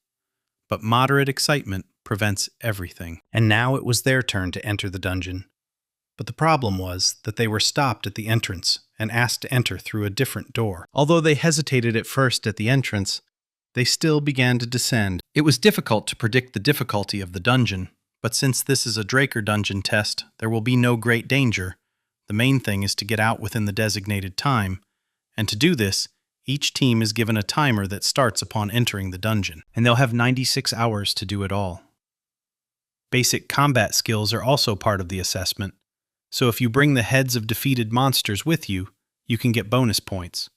But moderate excitement prevents everything. And now it was their turn to enter the dungeon. But the problem was that they were stopped at the entrance and asked to enter through a different door. Although they hesitated at first at the entrance, they still began to descend. It was difficult to predict the difficulty of the dungeon, but since this is a Draker dungeon test, there will be no great danger. The main thing is to get out within the designated time, and to do this, each team is given a timer that starts upon entering the dungeon, and they'll have 96 hours to do it all. Basic combat skills are also part of the assessment, so if you bring the heads of defeated monsters with you, you can get bonus points.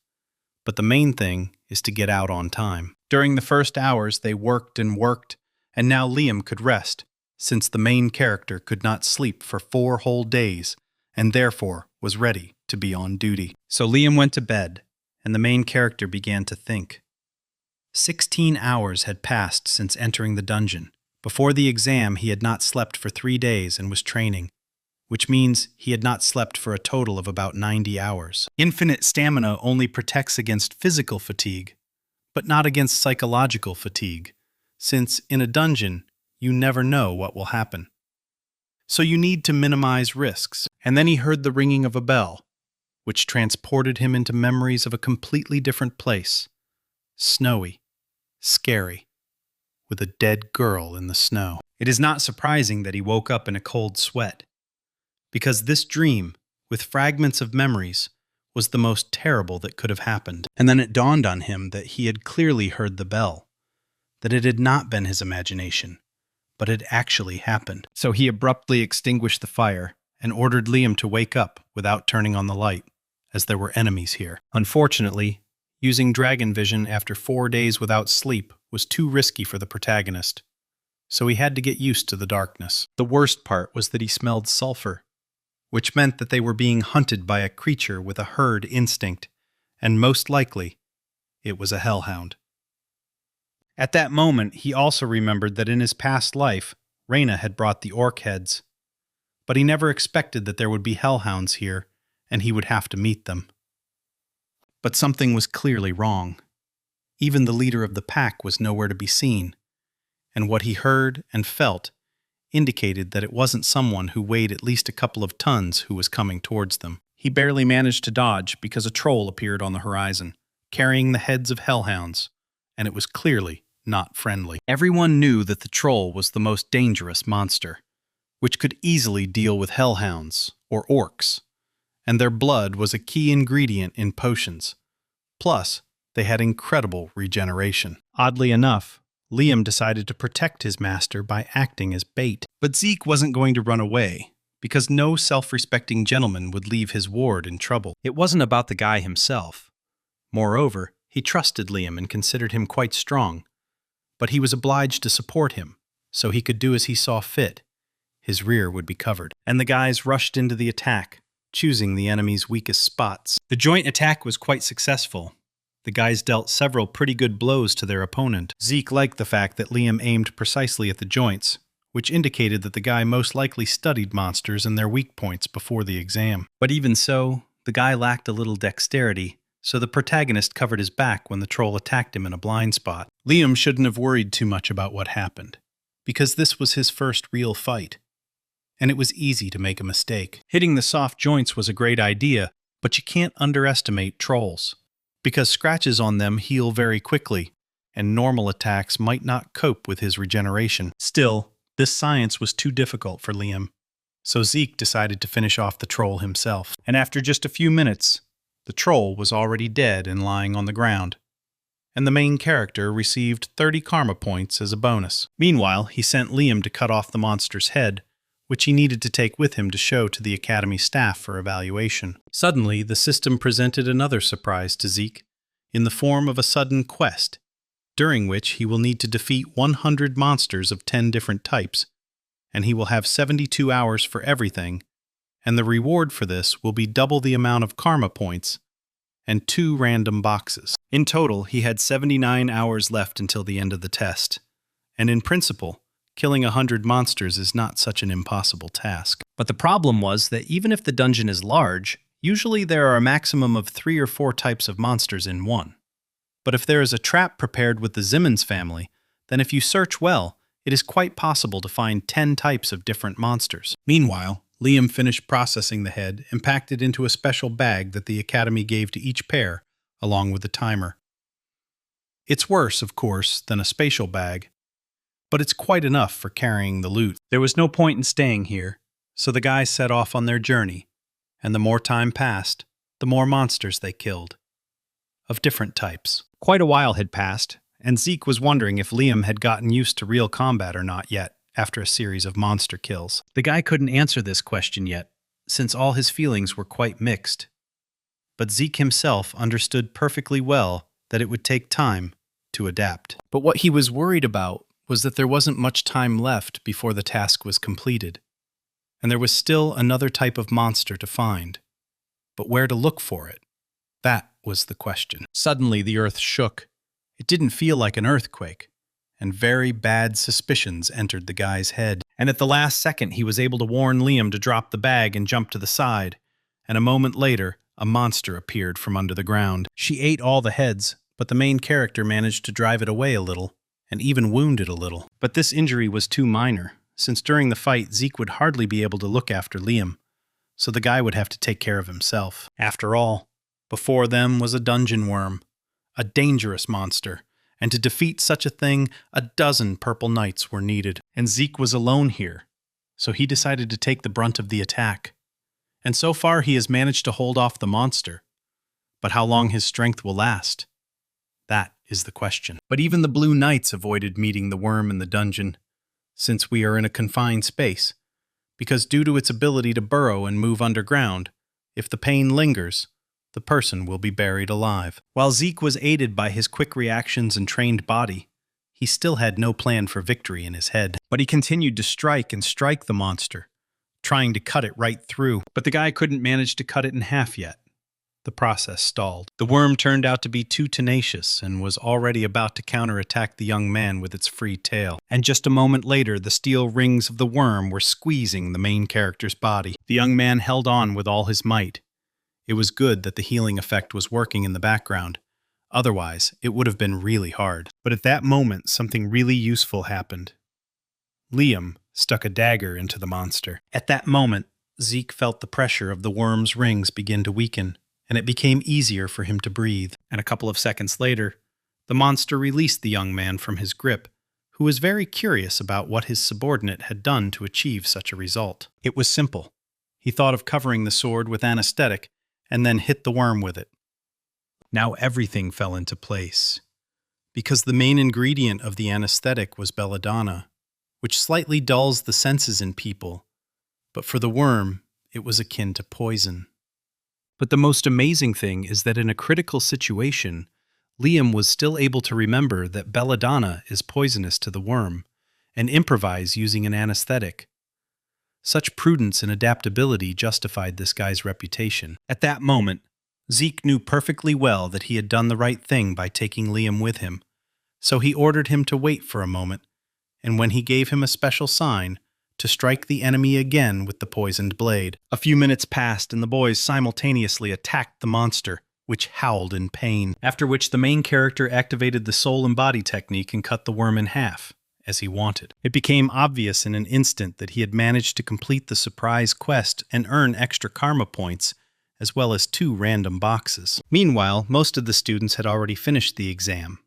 But the main thing is to get out on time. During the first hours, they worked and worked, and now Liam could rest, since the main character could not sleep for 4 whole days, and therefore was ready to be on duty. So Liam went to bed, and the main character began to think. 16 hours had passed since entering the dungeon. Before the exam, he had not slept for 3 days and was training, which means he had not slept for a total of about 90 hours. Infinite stamina only protects against physical fatigue, but not against psychological fatigue, since in a dungeon, you never know what will happen. So you need to minimize risks. And then he heard the ringing of a bell, which transported him into memories of a completely different place. Snowy, scary, with a dead girl in the snow. It is not surprising that he woke up in a cold sweat, because this dream, with fragments of memories, was the most terrible that could have happened. And then it dawned on him that he had clearly heard the bell, that it had not been his imagination, but had actually happened. So he abruptly extinguished the fire and ordered Liam to wake up without turning on the light, as there were enemies here. Unfortunately, using dragon vision after 4 days without sleep was too risky for the protagonist, so he had to get used to the darkness. The worst part was that he smelled sulfur, which meant that they were being hunted by a creature with a herd instinct, and most likely, it was a hellhound. At that moment, he also remembered that in his past life, Raina had brought the orc heads, but he never expected that there would be hellhounds here, and he would have to meet them. But something was clearly wrong. Even the leader of the pack was nowhere to be seen, and what he heard and felt indicated that it wasn't someone who weighed at least a couple of tons who was coming towards them. He barely managed to dodge because a troll appeared on the horizon, carrying the heads of hellhounds, and it was clearly not friendly. Everyone knew that the troll was the most dangerous monster, which could easily deal with hellhounds, or orcs, and their blood was a key ingredient in potions. Plus, they had incredible regeneration. Oddly enough, Liam decided to protect his master by acting as bait. But Zeke wasn't going to run away, because no self-respecting gentleman would leave his ward in trouble. It wasn't about the guy himself. Moreover, he trusted Liam and considered him quite strong, but he was obliged to support him, so he could do as he saw fit. His rear would be covered. And the guys rushed into the attack, choosing the enemy's weakest spots. The joint attack was quite successful. The guys dealt several pretty good blows to their opponent. Zeke liked the fact that Liam aimed precisely at the joints, which indicated that the guy most likely studied monsters and their weak points before the exam. But even so, the guy lacked a little dexterity, so the protagonist covered his back when the troll attacked him in a blind spot. Liam shouldn't have worried too much about what happened, because this was his first real fight, and it was easy to make a mistake. Hitting the soft joints was a great idea, but you can't underestimate trolls, because scratches on them heal very quickly, and normal attacks might not cope with his regeneration. Still, this science was too difficult for Liam, so Zeke decided to finish off the troll himself. And after just a few minutes, the troll was already dead and lying on the ground, and the main character received 30 karma points as a bonus. Meanwhile, he sent Liam to cut off the monster's head, which he needed to take with him to show to the Academy staff for evaluation. Suddenly, the system presented another surprise to Zeke, in the form of a sudden quest, during which he will need to defeat 100 monsters of 10 different types, and he will have 72 hours for everything, and the reward for this will be double the amount of karma points and 2 random boxes. In total, he had 79 hours left until the end of the test, and in principle, killing 100 monsters is not such an impossible task. But the problem was that even if the dungeon is large, usually there are a maximum of 3 or 4 types of monsters in one. But if there is a trap prepared with the Simmons family, then if you search well, it is quite possible to find 10 types of different monsters. Meanwhile, Liam finished processing the head and packed it into a special bag that the Academy gave to each pair, along with the timer. It's worse, of course, than a spatial bag, but it's quite enough for carrying the loot. There was no point in staying here, so the guys set off on their journey, and the more time passed, the more monsters they killed, of different types. Quite a while had passed, and Zeke was wondering if Liam had gotten used to real combat or not yet, after a series of monster kills. The guy couldn't answer this question yet, since all his feelings were quite mixed. But Zeke himself understood perfectly well that it would take time to adapt. But what he was worried about was that there wasn't much time left before the task was completed, and there was still another type of monster to find. But where to look for it? That was the question. Suddenly the earth shook. It didn't feel like an earthquake, and very bad suspicions entered the guy's head. And at the last second he was able to warn Liam to drop the bag and jump to the side, and a moment later a monster appeared from under the ground. She ate all the heads, but the main character managed to drive it away a little, and even wound it a little. But this injury was too minor, since during the fight Zeke would hardly be able to look after Liam, so the guy would have to take care of himself. After all, before them was a dungeon worm, a dangerous monster, and to defeat such a thing, 12 purple knights were needed. And Zeke was alone here, so he decided to take the brunt of the attack. And so far he has managed to hold off the monster. But how long his strength will last? That is the question. But even the Blue Knights avoided meeting the worm in the dungeon, since we are in a confined space, because due to its ability to burrow and move underground, if the pain lingers, the person will be buried alive. While Zeke was aided by his quick reactions and trained body, he still had no plan for victory in his head. But he continued to strike and strike the monster, trying to cut it right through. But the guy couldn't manage to cut it in half yet. The process stalled. The worm turned out to be too tenacious and was already about to counterattack the young man with its free tail. And just a moment later, the steel rings of the worm were squeezing the main character's body. The young man held on with all his might. It was good that the healing effect was working in the background. Otherwise, it would have been really hard. But at that moment, something really useful happened. Liam stuck a dagger into the monster. At that moment, Zeke felt the pressure of the worm's rings begin to weaken, and it became easier for him to breathe. And a couple of seconds later, the monster released the young man from his grip, who was very curious about what his subordinate had done to achieve such a result. It was simple. He thought of covering the sword with anesthetic and then hit the worm with it. Now everything fell into place, because the main ingredient of the anesthetic was belladonna, which slightly dulls the senses in people, but for the worm, it was akin to poison. But the most amazing thing is that in a critical situation, Liam was still able to remember that belladonna is poisonous to the worm and improvise using an anesthetic. Such prudence and adaptability justified this guy's reputation. At that moment, Zeke knew perfectly well that he had done the right thing by taking Liam with him, so he ordered him to wait for a moment, and when he gave him a special sign, to strike the enemy again with the poisoned blade. A few minutes passed and the boys simultaneously attacked the monster, which howled in pain, after which the main character activated the soul and body technique and cut the worm in half, as he wanted. It became obvious in an instant that he had managed to complete the surprise quest and earn extra karma points, as well as 2 random boxes. Meanwhile, most of the students had already finished the exam,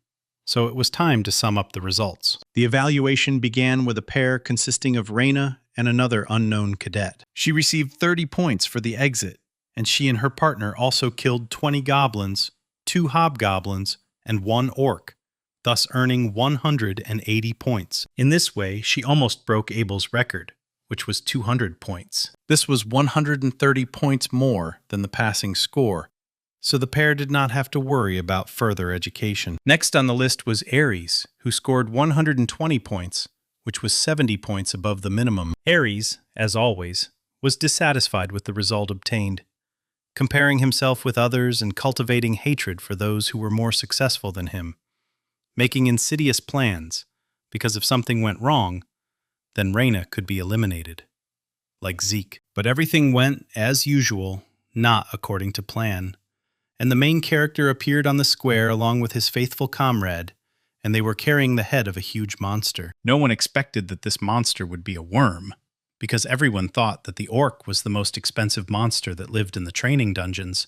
so it was time to sum up the results. The evaluation began with a pair consisting of Raina and another unknown cadet. She received 30 points for the exit, and she and her partner also killed 20 goblins, 2 hobgoblins, and 1 orc, thus earning 180 points. In this way, she almost broke Abel's record, which was 200 points. This was 130 points more than the passing score, so the pair did not have to worry about further education. Next on the list was Ares, who scored 120 points, which was 70 points above the minimum. Ares, as always, was dissatisfied with the result obtained, comparing himself with others and cultivating hatred for those who were more successful than him, making insidious plans, because if something went wrong, then Raina could be eliminated, like Zeke. But everything went, as usual, not according to plan, and the main character appeared on the square along with his faithful comrade, and they were carrying the head of a huge monster. No one expected that this monster would be a worm, because everyone thought that the orc was the most expensive monster that lived in the training dungeons,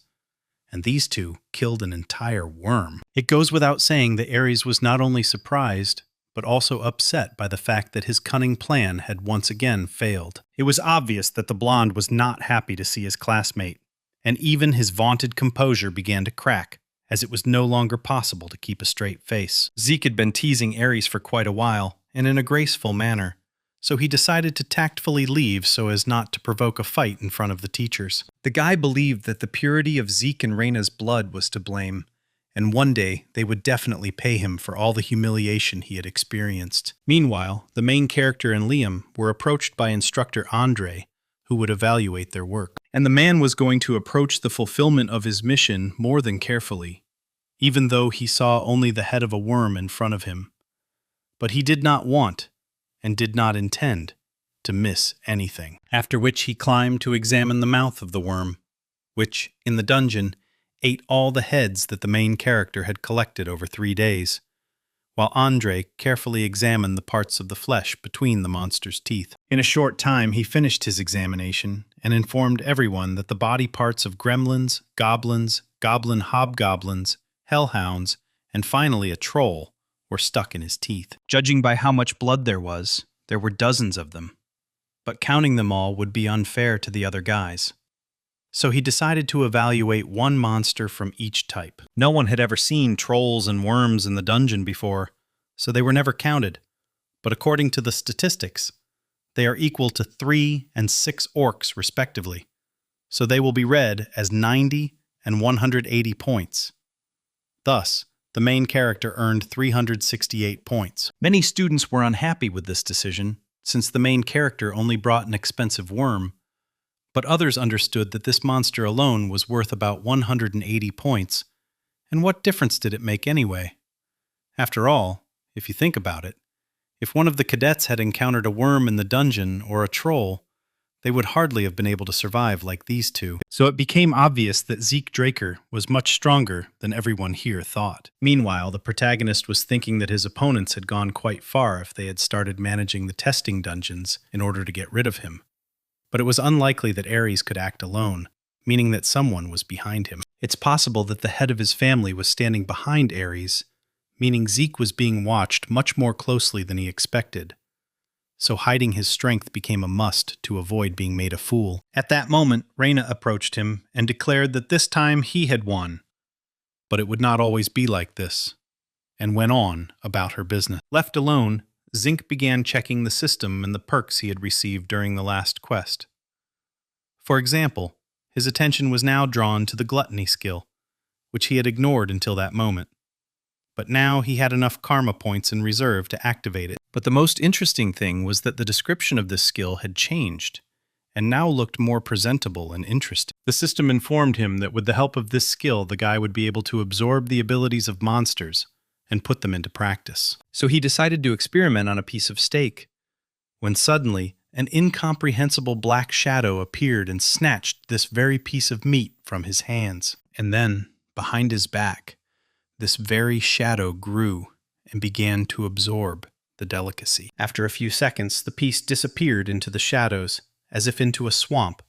and these two killed an entire worm. It goes without saying that Ares was not only surprised, but also upset by the fact that his cunning plan had once again failed. It was obvious that the blonde was not happy to see his classmate, and even his vaunted composure began to crack, as it was no longer possible to keep a straight face. Zeke had been teasing Ares for quite a while, and in a graceful manner, so he decided to tactfully leave so as not to provoke a fight in front of the teachers. The guy believed that the purity of Zeke and Raina's blood was to blame, and one day they would definitely pay him for all the humiliation he had experienced. Meanwhile, the main character and Liam were approached by instructor Andre, who would evaluate their work. And the man was going to approach the fulfillment of his mission more than carefully, even though he saw only the head of a worm in front of him. But he did not want, and did not intend, to miss anything. After which he climbed to examine the mouth of the worm, which, in the dungeon, ate all the heads that the main character had collected over 3 days, while Andre carefully examined the parts of the flesh between the monster's teeth. In a short time he finished his examination and informed everyone that the body parts of gremlins, goblins, goblin hobgoblins, hellhounds, and finally a troll were stuck in his teeth. Judging by how much blood there were dozens of them, but counting them all would be unfair to the other guys. So he decided to evaluate one monster from each type. No one had ever seen trolls and worms in the dungeon before, so they were never counted. But according to the statistics, they are equal to 3 and 6 orcs respectively, so they will be read as 90 and 180 points. Thus, the main character earned 368 points. Many students were unhappy with this decision, since the main character only brought an expensive worm, but others understood that this monster alone was worth about 180 points, and what difference did it make anyway? After all, if you think about it, if one of the cadets had encountered a worm in the dungeon or a troll, they would hardly have been able to survive like these two. So it became obvious that Zeke Draker was much stronger than everyone here thought. Meanwhile, the protagonist was thinking that his opponents had gone quite far if they had started managing the testing dungeons in order to get rid of him. But it was unlikely that Ares could act alone, meaning that someone was behind him. It's possible that the head of his family was standing behind Ares, meaning Zeke was being watched much more closely than he expected. So hiding his strength became a must to avoid being made a fool. At that moment, Raina approached him and declared that this time he had won. But it would not always be like this, and went on about her business. Left alone, Zeke began checking the system and the perks he had received during the last quest. For example, his attention was now drawn to the gluttony skill, which he had ignored until that moment. But now he had enough karma points in reserve to activate it. But the most interesting thing was that the description of this skill had changed, and now looked more presentable and interesting. The system informed him that with the help of this skill, the guy would be able to absorb the abilities of monsters and put them into practice. So he decided to experiment on a piece of steak, when suddenly an incomprehensible black shadow appeared and snatched this very piece of meat from his hands. And then, behind his back, this very shadow grew and began to absorb the delicacy. After a few seconds, the piece disappeared into the shadows, as if into a swamp,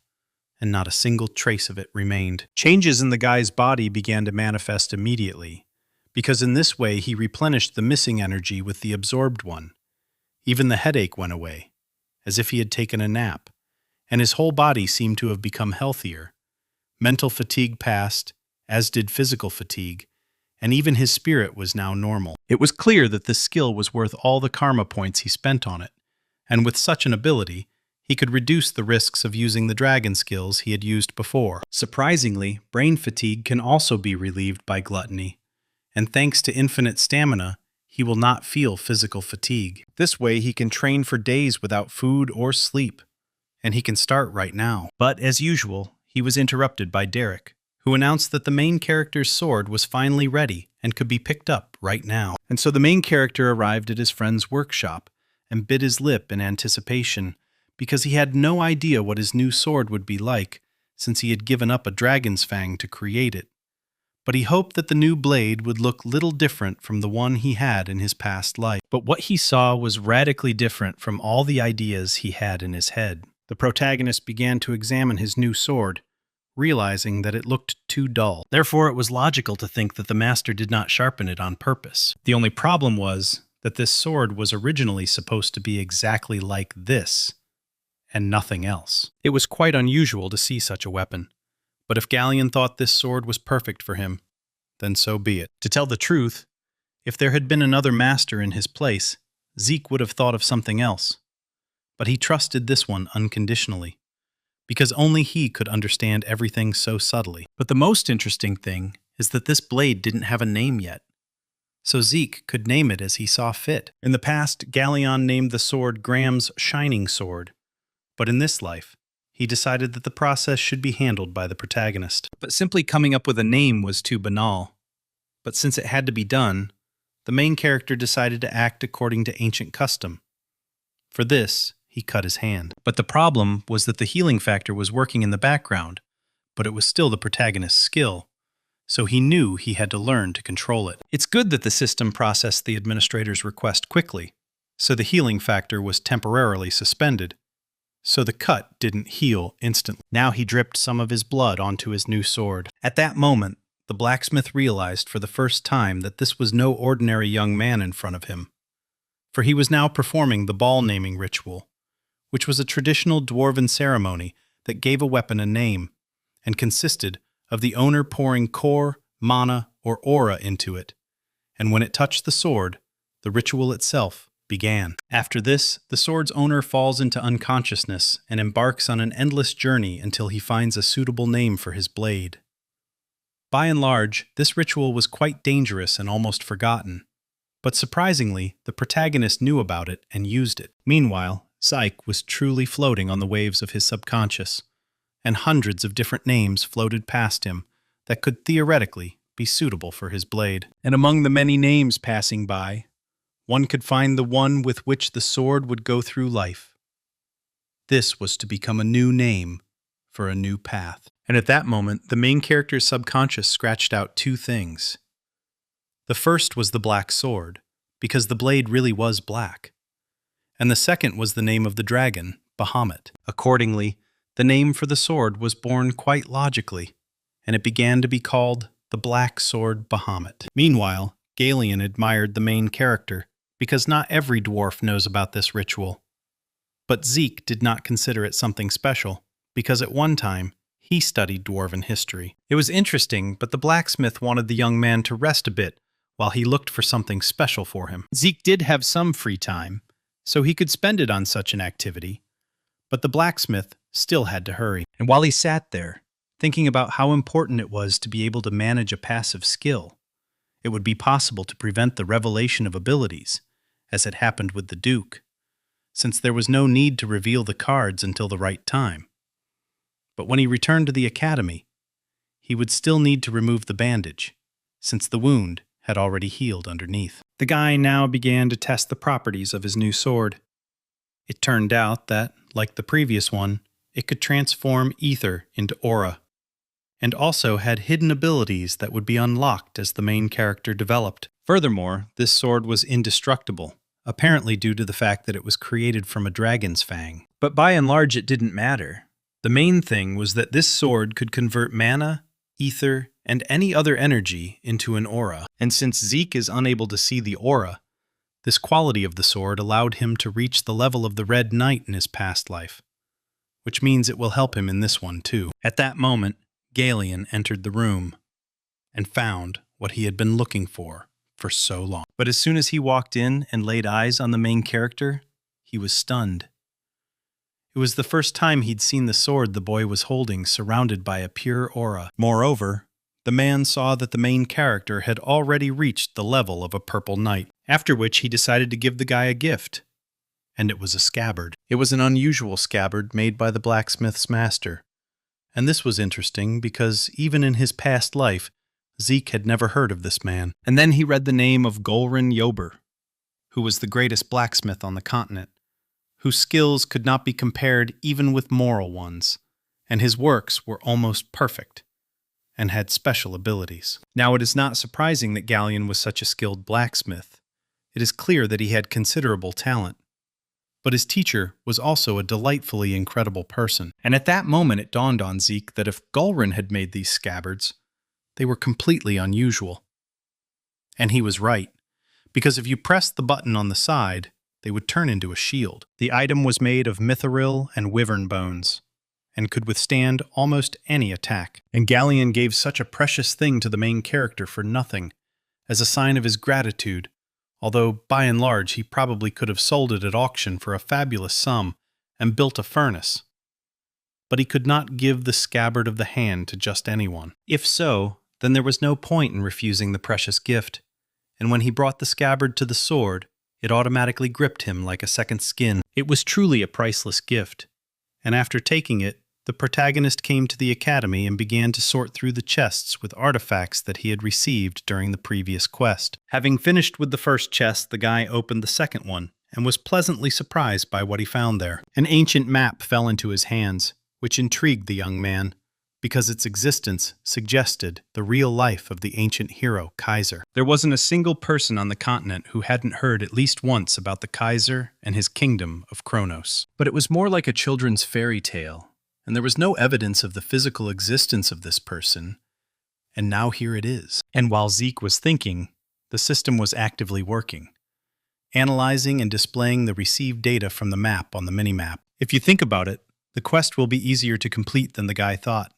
and not a single trace of it remained. Changes in the guy's body began to manifest immediately, because in this way he replenished the missing energy with the absorbed one. Even the headache went away, as if he had taken a nap, and his whole body seemed to have become healthier. Mental fatigue passed, as did physical fatigue, and even his spirit was now normal. It was clear that this skill was worth all the karma points he spent on it, and with such an ability, he could reduce the risks of using the dragon skills he had used before. Surprisingly, brain fatigue can also be relieved by gluttony, and thanks to infinite stamina, he will not feel physical fatigue. This way he can train for days without food or sleep, and he can start right now. But as usual, he was interrupted by Derek, who announced that the main character's sword was finally ready and could be picked up right now. And so the main character arrived at his friend's workshop and bit his lip in anticipation, because he had no idea what his new sword would be like, since he had given up a dragon's fang to create it. But he hoped that the new blade would look little different from the one he had in his past life. But what he saw was radically different from all the ideas he had in his head. The protagonist began to examine his new sword, realizing that it looked too dull. Therefore, it was logical to think that the master did not sharpen it on purpose. The only problem was that this sword was originally supposed to be exactly like this, and nothing else. It was quite unusual to see such a weapon. But if Galleon thought this sword was perfect for him, then so be it. To tell the truth, if there had been another master in his place, Zeke would have thought of something else. But he trusted this one unconditionally, because only he could understand everything so subtly. But the most interesting thing is that this blade didn't have a name yet, so Zeke could name it as he saw fit. In the past, Leyon named the sword Graham's Shining Sword, but in this life, he decided that the process should be handled by the protagonist. But simply coming up with a name was too banal. But since it had to be done, the main character decided to act according to ancient custom. For this, he cut his hand. But the problem was that the healing factor was working in the background, but it was still the protagonist's skill, so he knew he had to learn to control it. It's good that the system processed the administrator's request quickly, so the healing factor was temporarily suspended, so the cut didn't heal instantly. Now he dripped some of his blood onto his new sword. At that moment, the blacksmith realized for the first time that this was no ordinary young man in front of him, for he was now performing the ball naming ritual, which was a traditional dwarven ceremony that gave a weapon a name and consisted of the owner pouring core, mana, or aura into it, and when it touched the sword, the ritual itself began. After this, the sword's owner falls into unconsciousness and embarks on an endless journey until he finds a suitable name for his blade. By and large, this ritual was quite dangerous and almost forgotten, but surprisingly, the protagonist knew about it and used it. Meanwhile, Zeke was truly floating on the waves of his subconscious, and hundreds of different names floated past him that could theoretically be suitable for his blade. And among the many names passing by, one could find the one with which the sword would go through life. This was to become a new name for a new path. And at that moment, the main character's subconscious scratched out two things. The first was the black sword, because the blade really was black. And the second was the name of the dragon, Bahamut. Accordingly, the name for the sword was born quite logically, and it began to be called the Black Sword Bahamut. Meanwhile, Leyon admired the main character, because not every dwarf knows about this ritual. But Zeke did not consider it something special, because at one time, he studied dwarven history. It was interesting, but the blacksmith wanted the young man to rest a bit while he looked for something special for him. Zeke did have some free time, so he could spend it on such an activity, but the blacksmith still had to hurry. And while he sat there, thinking about how important it was to be able to manage a passive skill, it would be possible to prevent the revelation of abilities, as had happened with the Duke, since there was no need to reveal the cards until the right time. But when he returned to the academy, he would still need to remove the bandage, since the wound had already healed underneath. The guy now began to test the properties of his new sword. It turned out that, like the previous one, it could transform ether into aura, and also had hidden abilities that would be unlocked as the main character developed. Furthermore, this sword was indestructible, apparently due to the fact that it was created from a dragon's fang. But by and large it didn't matter. The main thing was that this sword could convert mana, ether, and any other energy into an aura. And since Zeke is unable to see the aura, this quality of the sword allowed him to reach the level of the Red Knight in his past life, which means it will help him in this one too. At that moment, Leyon entered the room and found what he had been looking for so long. But as soon as he walked in and laid eyes on the main character, he was stunned. It was the first time he'd seen the sword the boy was holding surrounded by a pure aura. Moreover, the man saw that the main character had already reached the level of a purple knight, after which he decided to give the guy a gift. And it was a scabbard. It was an unusual scabbard made by the blacksmith's master. And this was interesting because even in his past life, Zeke had never heard of this man. And then he read the name of Golrin Yober, who was the greatest blacksmith on the continent, whose skills could not be compared even with moral ones, and his works were almost perfect, and had special abilities. Now it is not surprising that Leyon was such a skilled blacksmith. It is clear that he had considerable talent. But his teacher was also a delightfully incredible person. And at that moment it dawned on Zeke that if Golrin had made these scabbards, they were completely unusual. And he was right, because if you pressed the button on the side, they would turn into a shield. The item was made of mithril and wyvern bones, and could withstand almost any attack. And Leyon gave such a precious thing to the main character for nothing, as a sign of his gratitude, although by and large he probably could have sold it at auction for a fabulous sum and built a furnace. But he could not give the scabbard of the hand to just anyone. If so, then there was no point in refusing the precious gift, and when he brought the scabbard to the sword, it automatically gripped him like a second skin. It was truly a priceless gift, and after taking it, the protagonist came to the academy and began to sort through the chests with artifacts that he had received during the previous quest. Having finished with the first chest, the guy opened the second one and was pleasantly surprised by what he found there. An ancient map fell into his hands, which intrigued the young man, because its existence suggested the real life of the ancient hero, Kaiser. There wasn't a single person on the continent who hadn't heard at least once about the Kaiser and his kingdom of Kronos. But it was more like a children's fairy tale, and there was no evidence of the physical existence of this person, and now here it is. And while Zeke was thinking, the system was actively working, analyzing and displaying the received data from the map on the minimap. If you think about it, the quest will be easier to complete than the guy thought.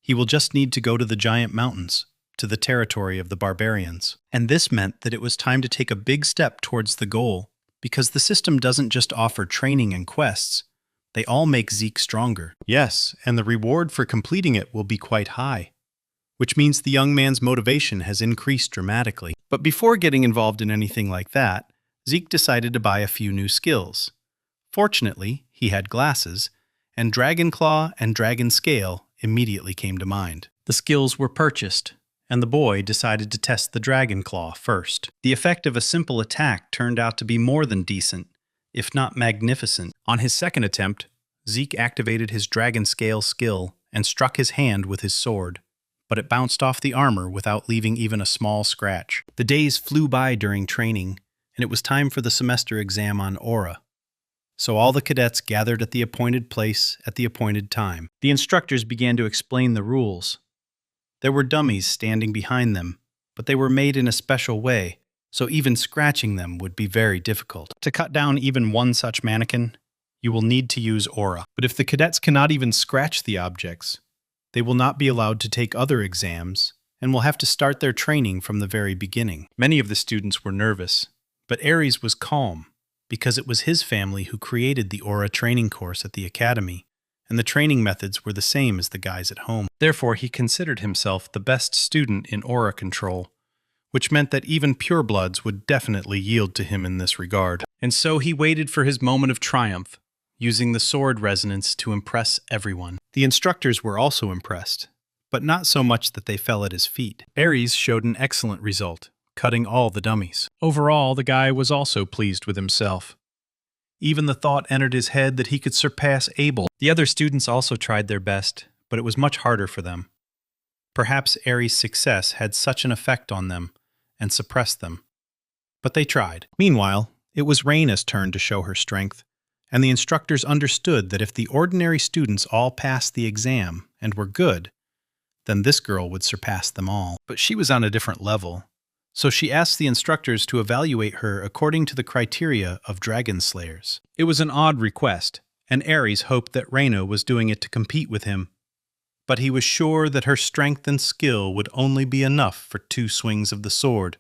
He will just need to go to the giant mountains, to the territory of the barbarians. And this meant that it was time to take a big step towards the goal, because the system doesn't just offer training and quests, they all make Zeke stronger. Yes, and the reward for completing it will be quite high, which means the young man's motivation has increased dramatically. But before getting involved in anything like that, Zeke decided to buy a few new skills. Fortunately, he had glasses, and Dragon Claw and Dragon Scale immediately came to mind. The skills were purchased, and the boy decided to test the Dragon Claw first. The effect of a simple attack turned out to be more than decent, if not magnificent. On his second attempt, Zeke activated his Dragon Scale skill and struck his hand with his sword, but it bounced off the armor without leaving even a small scratch. The days flew by during training, and it was time for the semester exam on Aura. So all the cadets gathered at the appointed place at the appointed time. The instructors began to explain the rules. There were dummies standing behind them, but they were made in a special way, so even scratching them would be very difficult. To cut down even one such mannequin, you will need to use Aura. But if the cadets cannot even scratch the objects, they will not be allowed to take other exams and will have to start their training from the very beginning. Many of the students were nervous, but Ares was calm because it was his family who created the Aura training course at the academy, and the training methods were the same as the guys at home. Therefore, he considered himself the best student in Aura control, which meant that even purebloods would definitely yield to him in this regard. And so he waited for his moment of triumph, using the sword resonance to impress everyone. The instructors were also impressed, but not so much that they fell at his feet. Ares showed an excellent result, cutting all the dummies. Overall, the guy was also pleased with himself. Even the thought entered his head that he could surpass Abel. The other students also tried their best, but it was much harder for them. Perhaps Ares' success had such an effect on them and suppressed them. But they tried. Meanwhile, it was Raina's turn to show her strength, and the instructors understood that if the ordinary students all passed the exam and were good, then this girl would surpass them all. But she was on a different level, so she asked the instructors to evaluate her according to the criteria of Dragonslayers. It was an odd request, and Ares hoped that Raina was doing it to compete with him, but he was sure that her strength and skill would only be enough for 2 swings of the sword,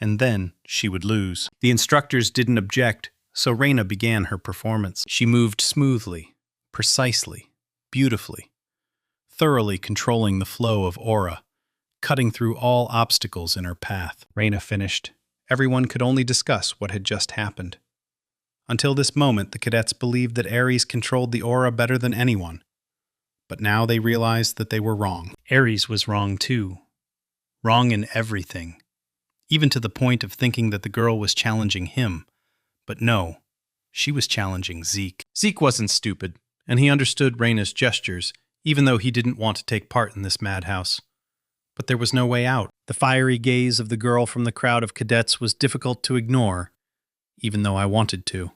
and then she would lose. The instructors didn't object, so Raina began her performance. She moved smoothly, precisely, beautifully, thoroughly controlling the flow of Aura, cutting through all obstacles in her path. Raina finished. Everyone could only discuss what had just happened. Until this moment, the cadets believed that Ares controlled the Aura better than anyone. But now they realized that they were wrong. Ares was wrong too. Wrong in everything. Even to the point of thinking that the girl was challenging him. But no, she was challenging Zeke. Zeke wasn't stupid, and he understood Raina's gestures, even though he didn't want to take part in this madhouse. But there was no way out. The fiery gaze of the girl from the crowd of cadets was difficult to ignore, even though I wanted to.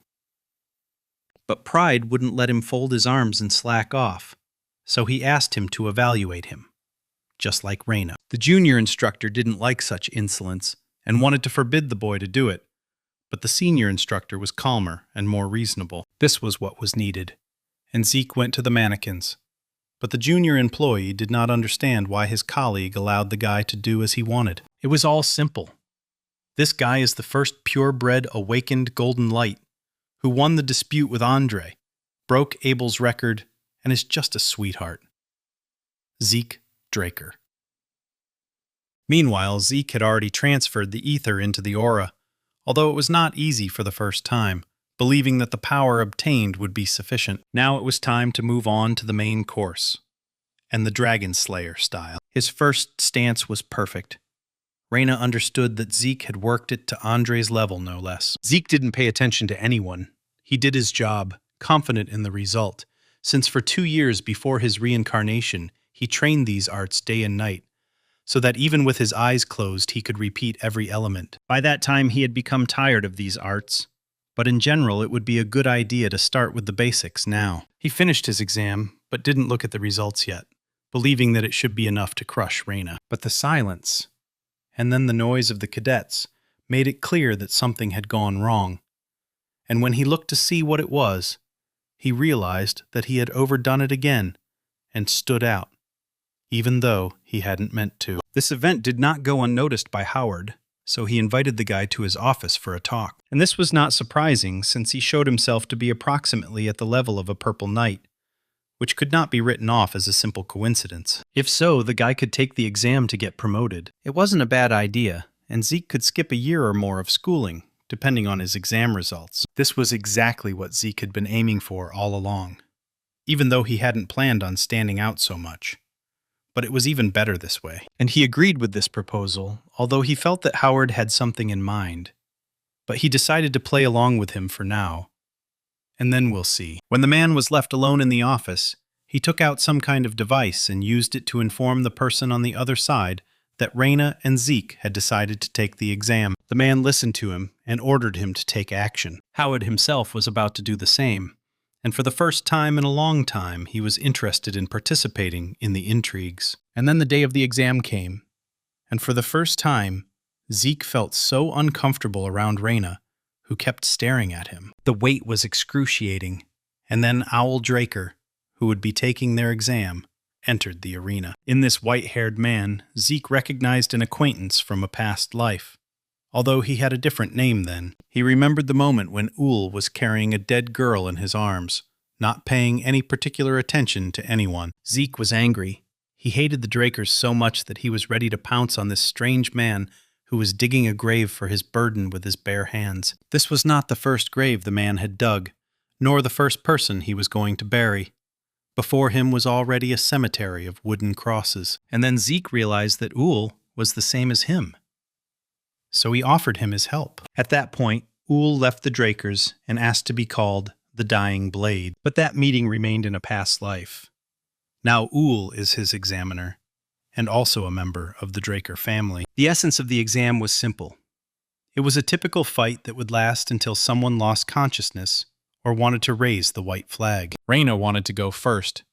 But pride wouldn't let him fold his arms and slack off. So he asked him to evaluate him, just like Raina. The junior instructor didn't like such insolence and wanted to forbid the boy to do it, but the senior instructor was calmer and more reasonable. This was what was needed, and Zeke went to the mannequins. But the junior employee did not understand why his colleague allowed the guy to do as he wanted. It was all simple. This guy is the first purebred awakened golden light, who won the dispute with Andre, broke Abel's record, and is just a sweetheart. Zeke Draker. Meanwhile, Zeke had already transferred the ether into the aura, although it was not easy for the first time, believing that the power obtained would be sufficient. Now it was time to move on to the main course, and the Dragonslayer style. His first stance was perfect. Raina understood that Zeke had worked it to Andre's level, no less. Zeke didn't pay attention to anyone. He did his job, confident in the result, since for 2 years before his reincarnation, he trained these arts day and night, so that even with his eyes closed, he could repeat every element. By that time, he had become tired of these arts, but in general, it would be a good idea to start with the basics now. He finished his exam, but didn't look at the results yet, believing that it should be enough to crush Raina. But the silence, and then the noise of the cadets, made it clear that something had gone wrong. And when he looked to see what it was, he realized that he had overdone it again and stood out, even though he hadn't meant to. This event did not go unnoticed by Howard, so he invited the guy to his office for a talk. And this was not surprising, since he showed himself to be approximately at the level of a Purple Knight, which could not be written off as a simple coincidence. If so, the guy could take the exam to get promoted. It wasn't a bad idea, and Zeke could skip a year or more of schooling, depending on his exam results. This was exactly what Zeke had been aiming for all along, even though he hadn't planned on standing out so much. But it was even better this way. And he agreed with this proposal, although he felt that Howard had something in mind. But he decided to play along with him for now. And then we'll see. When the man was left alone in the office, he took out some kind of device and used it to inform the person on the other side that Raina and Zeke had decided to take the exam. The man listened to him and ordered him to take action. Howard himself was about to do the same, and for the first time in a long time, he was interested in participating in the intrigues. And then the day of the exam came, and for the first time, Zeke felt so uncomfortable around Raina, who kept staring at him. The wait was excruciating, and then Owl Draker, who would be taking their exam, entered the arena. In this white-haired man, Zeke recognized an acquaintance from a past life. Although he had a different name then, he remembered the moment when Uhl was carrying a dead girl in his arms, not paying any particular attention to anyone. Zeke was angry. He hated the Drakers so much that he was ready to pounce on this strange man who was digging a grave for his burden with his bare hands. This was not the first grave the man had dug, nor the first person he was going to bury. Before him was already a cemetery of wooden crosses. And then Zeke realized that Uhl was the same as him. So he offered him his help. At that point, Uhl left the Drakers and asked to be called the Dying Blade. But that meeting remained in a past life. Now Uhl is his examiner, and also a member of the Draker family. The essence of the exam was simple. It was a typical fight that would last until someone lost consciousness or wanted to raise the white flag. Raina wanted to go first,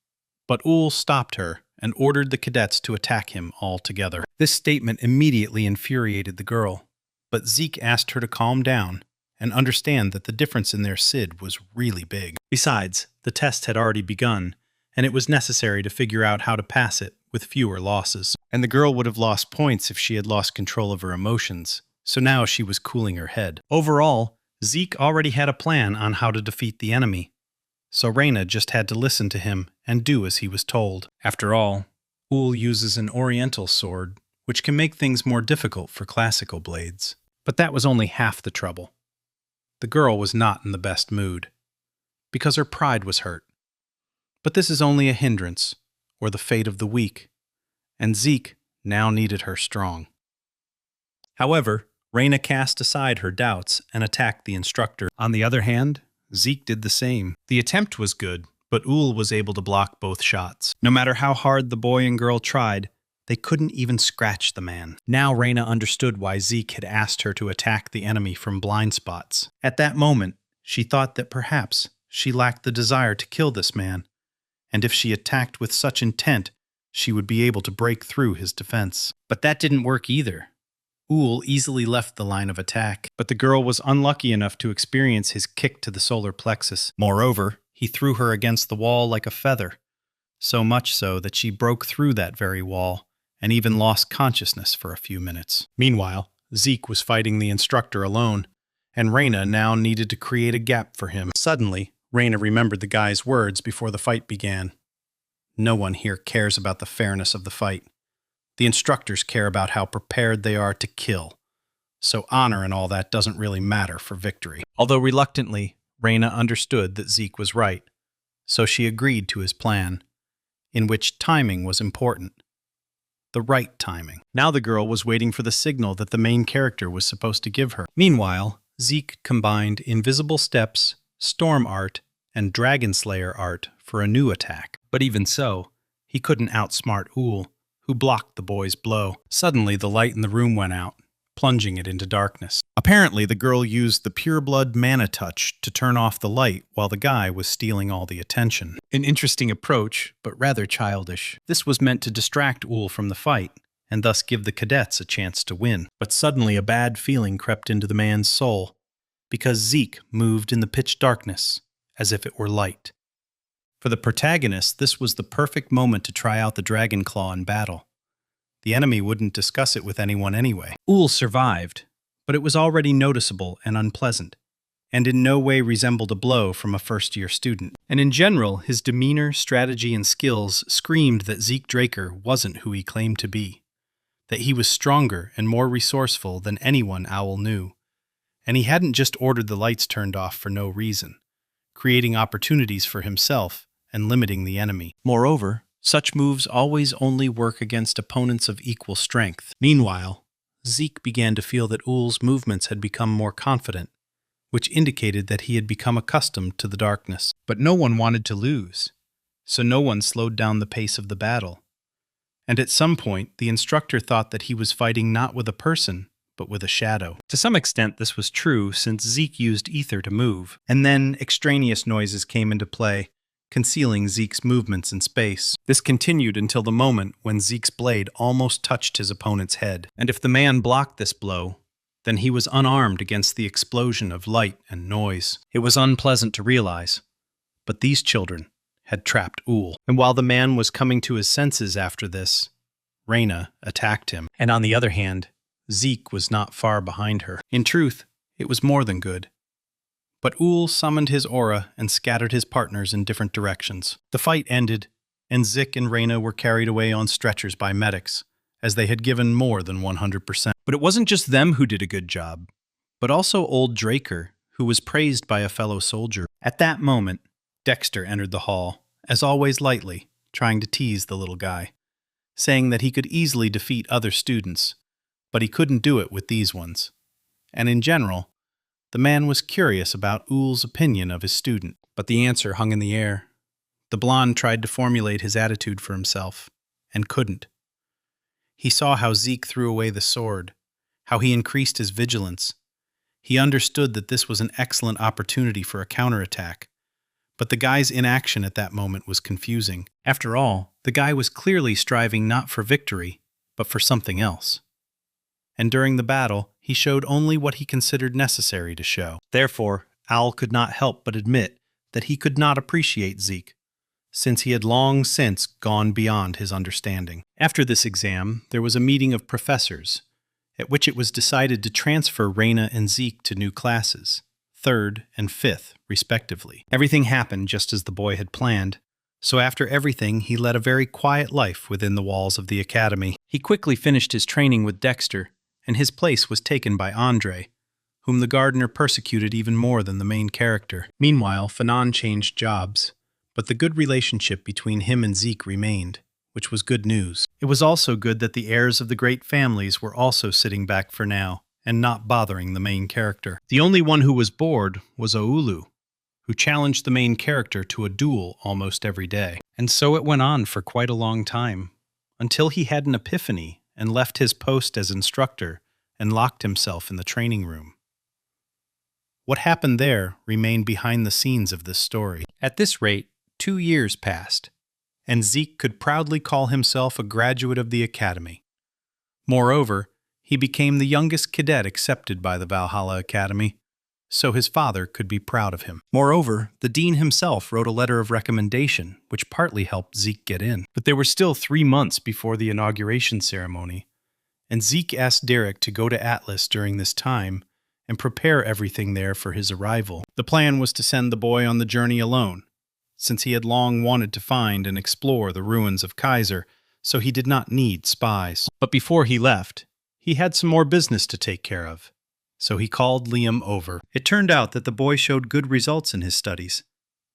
but Uhl stopped her and ordered the cadets to attack him all together. This statement immediately infuriated the girl, but Zeke asked her to calm down and understand that the difference in their SID was really big. Besides, the test had already begun, and it was necessary to figure out how to pass it with fewer losses. And the girl would have lost points if she had lost control of her emotions, so now she was cooling her head. Overall, Zeke already had a plan on how to defeat the enemy, so Raina just had to listen to him and do as he was told. After all, Uhl uses an oriental sword, which can make things more difficult for classical blades. But that was only half the trouble. The girl was not in the best mood, because her pride was hurt. But this is only a hindrance, or the fate of the weak, and Zeke now needed her strong. However, Raina cast aside her doubts and attacked the instructor. On the other hand, Zeke did the same. The attempt was good, but Uhl was able to block both shots. No matter how hard the boy and girl tried, they couldn't even scratch the man. Now Raina understood why Zeke had asked her to attack the enemy from blind spots. At that moment, she thought that perhaps she lacked the desire to kill this man, and if she attacked with such intent, she would be able to break through his defense. But that didn't work either. Uhl easily left the line of attack, but the girl was unlucky enough to experience his kick to the solar plexus. Moreover, he threw her against the wall like a feather, so much so that she broke through that very wall and even lost consciousness for a few minutes. Meanwhile, Zeke was fighting the instructor alone, and Raina now needed to create a gap for him. Suddenly, Raina remembered the guy's words before the fight began. No one here cares about the fairness of the fight. The instructors care about how prepared they are to kill, so honor and all that doesn't really matter for victory. Although reluctantly, Raina understood that Zeke was right, so she agreed to his plan, in which timing was important. The right timing. Now the girl was waiting for the signal that the main character was supposed to give her. Meanwhile, Zeke combined invisible steps, storm art, and Dragonslayer art for a new attack. But even so, he couldn't outsmart Uhl, who blocked the boy's blow. Suddenly, the light in the room went out, plunging it into darkness. Apparently, the girl used the pureblood mana touch to turn off the light while the guy was stealing all the attention. An interesting approach, but rather childish. This was meant to distract Uhl from the fight, and thus give the cadets a chance to win. But suddenly a bad feeling crept into the man's soul, because Zeke moved in the pitch darkness, as if it were light. For the protagonist, this was the perfect moment to try out the Dragon Claw in battle. The enemy wouldn't discuss it with anyone anyway. Uhl survived, but it was already noticeable and unpleasant, and in no way resembled a blow from a first-year student. And in general, his demeanor, strategy, and skills screamed that Zeke Draker wasn't who he claimed to be, that he was stronger and more resourceful than anyone Owl knew. And he hadn't just ordered the lights turned off for no reason, creating opportunities for himself and limiting the enemy. Moreover, such moves always only work against opponents of equal strength. Meanwhile, Zeke began to feel that Uhl's movements had become more confident, which indicated that he had become accustomed to the darkness. But no one wanted to lose, so no one slowed down the pace of the battle. And at some point, the instructor thought that he was fighting not with a person, but with a shadow. To some extent, this was true since Zeke used ether to move, and then extraneous noises came into play, concealing Zeke's movements in space. This continued until the moment when Zeke's blade almost touched his opponent's head. And if the man blocked this blow, then he was unarmed against the explosion of light and noise. It was unpleasant to realize, but these children had trapped Uhl. And while the man was coming to his senses after this, Raina attacked him. And on the other hand, Zeke was not far behind her. In truth, it was more than good. But Uhl summoned his aura and scattered his partners in different directions. The fight ended, and Zeke and Raina were carried away on stretchers by medics, as they had given more than 100%. But it wasn't just them who did a good job, but also old Draker, who was praised by a fellow soldier. At that moment, Dexter entered the hall, as always lightly, trying to tease the little guy, saying that he could easily defeat other students, but he couldn't do it with these ones. And in general, the man was curious about Uhl's opinion of his student, but the answer hung in the air. The blonde tried to formulate his attitude for himself, and couldn't. He saw how Zeke threw away the sword, how he increased his vigilance. He understood that this was an excellent opportunity for a counterattack, but the guy's inaction at that moment was confusing. After all, the guy was clearly striving not for victory, but for something else. And during the battle, he showed only what he considered necessary to show. Therefore, Owl could not help but admit that he could not appreciate Zeke, since he had long since gone beyond his understanding. After this exam, there was a meeting of professors, at which it was decided to transfer Raina and Zeke to new classes, 3rd and 5th, respectively. Everything happened just as the boy had planned, so after everything, he led a very quiet life within the walls of the academy. He quickly finished his training with Dexter, and his place was taken by Andre, whom the gardener persecuted even more than the main character. Meanwhile, Fanon changed jobs, but the good relationship between him and Zeke remained, which was good news. It was also good that the heirs of the great families were also sitting back for now, and not bothering the main character. The only one who was bored was Oulu, who challenged the main character to a duel almost every day. And so it went on for quite a long time, until he had an epiphany and left his post as instructor and locked himself in the training room. What happened there remained behind the scenes of this story. At this rate, 2 years passed, and Zeke could proudly call himself a graduate of the academy. Moreover, he became the youngest cadet accepted by the Valhalla Academy, so his father could be proud of him. Moreover, the dean himself wrote a letter of recommendation, which partly helped Zeke get in. But there were still 3 months before the inauguration ceremony, and Zeke asked Derek to go to Atlas during this time and prepare everything there for his arrival. The plan was to send the boy on the journey alone, since he had long wanted to find and explore the ruins of Kaiser, so he did not need spies. But before he left, he had some more business to take care of, so he called Liam over. It turned out that the boy showed good results in his studies,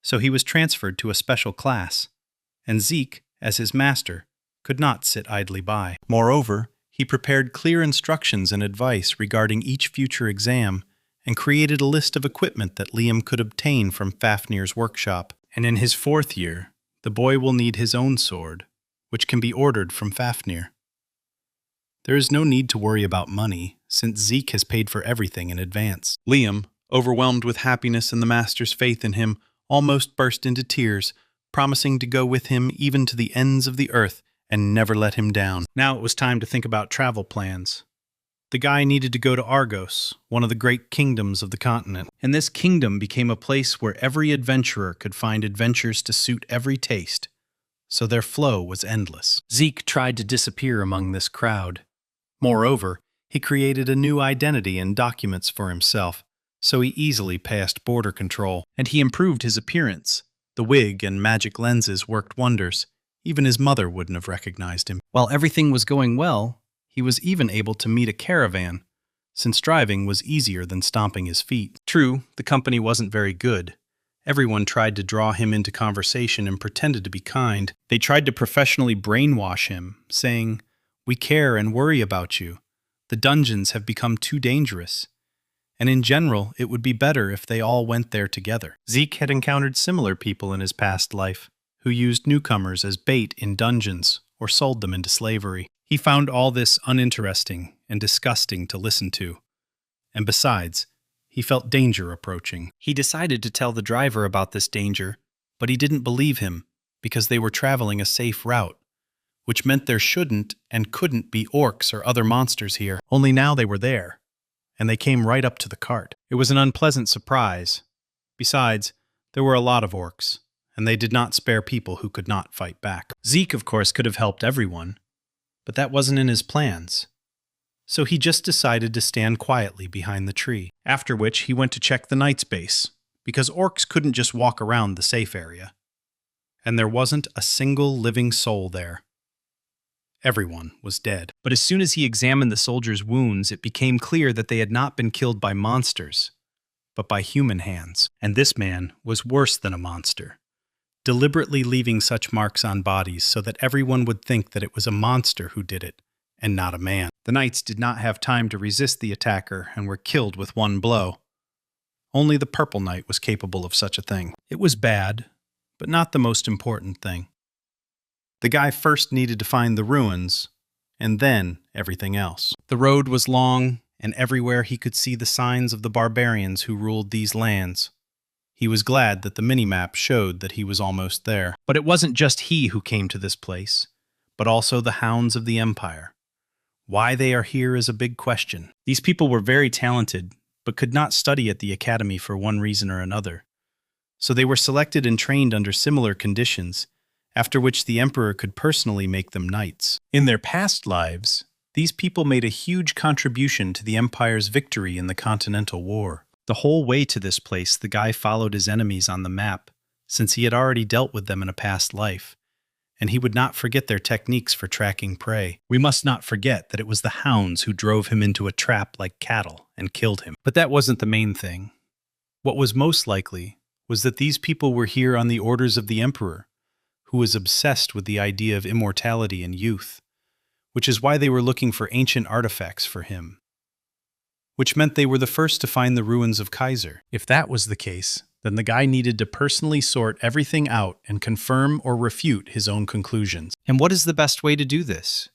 so he was transferred to a special class, and Zeke, as his master, could not sit idly by. Moreover, he prepared clear instructions and advice regarding each future exam and created a list of equipment that Liam could obtain from Fafnir's workshop. And in his 4th year, the boy will need his own sword, which can be ordered from Fafnir. There is no need to worry about money, since Zeke has paid for everything in advance. Liam, overwhelmed with happiness and the master's faith in him, almost burst into tears, promising to go with him even to the ends of the earth and never let him down. Now it was time to think about travel plans. The guy needed to go to Argos, one of the great kingdoms of the continent, and this kingdom became a place where every adventurer could find adventures to suit every taste, so their flow was endless. Zeke tried to disappear among this crowd. Moreover, he created a new identity and documents for himself, so he easily passed border control, and he improved his appearance. The wig and magic lenses worked wonders. Even his mother wouldn't have recognized him. While everything was going well, he was even able to meet a caravan, since driving was easier than stomping his feet. True, the company wasn't very good. Everyone tried to draw him into conversation and pretended to be kind. They tried to professionally brainwash him, saying, "We care and worry about you. The dungeons have become too dangerous. And in general, it would be better if they all went there together." Zeke had encountered similar people in his past life, who used newcomers as bait in dungeons or sold them into slavery. He found all this uninteresting and disgusting to listen to. And besides, he felt danger approaching. He decided to tell the driver about this danger, but he didn't believe him because they were traveling a safe route, which meant there shouldn't and couldn't be orcs or other monsters here. Only now they were there, and they came right up to the cart. It was an unpleasant surprise. Besides, there were a lot of orcs, and they did not spare people who could not fight back. Zeke, of course, could have helped everyone, but that wasn't in his plans. So he just decided to stand quietly behind the tree, after which he went to check the knight's base, because orcs couldn't just walk around the safe area. And there wasn't a single living soul there. Everyone was dead. But as soon as he examined the soldiers' wounds, it became clear that they had not been killed by monsters, but by human hands. And this man was worse than a monster, deliberately leaving such marks on bodies so that everyone would think that it was a monster who did it, and not a man. The knights did not have time to resist the attacker and were killed with one blow. Only the Purple Knight was capable of such a thing. It was bad, but not the most important thing. The guy first needed to find the ruins, and then everything else. The road was long, and everywhere he could see the signs of the barbarians who ruled these lands. He was glad that the minimap showed that he was almost there. But it wasn't just he who came to this place, but also the hounds of the Empire. Why they are here is a big question. These people were very talented, but could not study at the academy for one reason or another. So they were selected and trained under similar conditions, after which the Emperor could personally make them knights. In their past lives, these people made a huge contribution to the Empire's victory in the Continental War. The whole way to this place, the guy followed his enemies on the map, since he had already dealt with them in a past life, and he would not forget their techniques for tracking prey. We must not forget that it was the hounds who drove him into a trap like cattle and killed him. But that wasn't the main thing. What was most likely was that these people were here on the orders of the Emperor, who was obsessed with the idea of immortality and youth, which is why they were looking for ancient artifacts for him, which meant they were the first to find the ruins of Kaiser. If that was the case, then the guy needed to personally sort everything out and confirm or refute his own conclusions. And what is the best way to do this?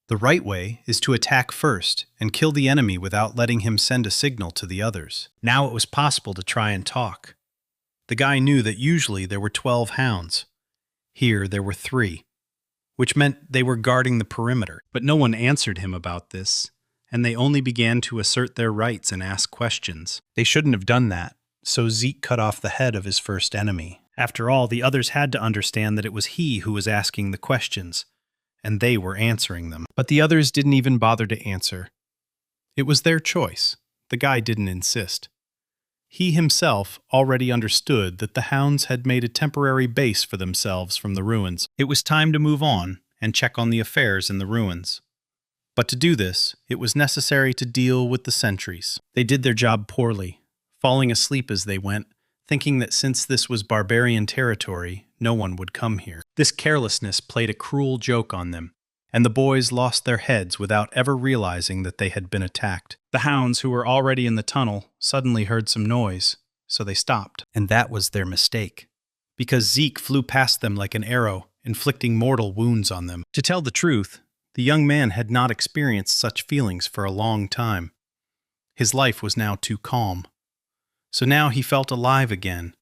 The right way is to attack first and kill the enemy without letting him send a signal to the others. Now it was possible to try and talk. The guy knew that usually there were 12 hounds. Here there were 3, which meant they were guarding the perimeter. But no one answered him about this, and they only began to assert their rights and ask questions. They shouldn't have done that, so Zeke cut off the head of his first enemy. After all, the others had to understand that it was he who was asking the questions, and they were answering them. But the others didn't even bother to answer. It was their choice. The guy didn't insist. He himself already understood that the hounds had made a temporary base for themselves from the ruins. It was time to move on and check on the affairs in the ruins. But to do this, it was necessary to deal with the sentries. They did their job poorly, falling asleep as they went, thinking that since this was barbarian territory, no one would come here. This carelessness played a cruel joke on them, and the boys lost their heads without ever realizing that they had been attacked. The hounds, who were already in the tunnel, suddenly heard some noise, so they stopped. And that was their mistake, because Zeke flew past them like an arrow, inflicting mortal wounds on them. To tell the truth, the young man had not experienced such feelings for a long time. His life was now too calm. So now he felt alive again,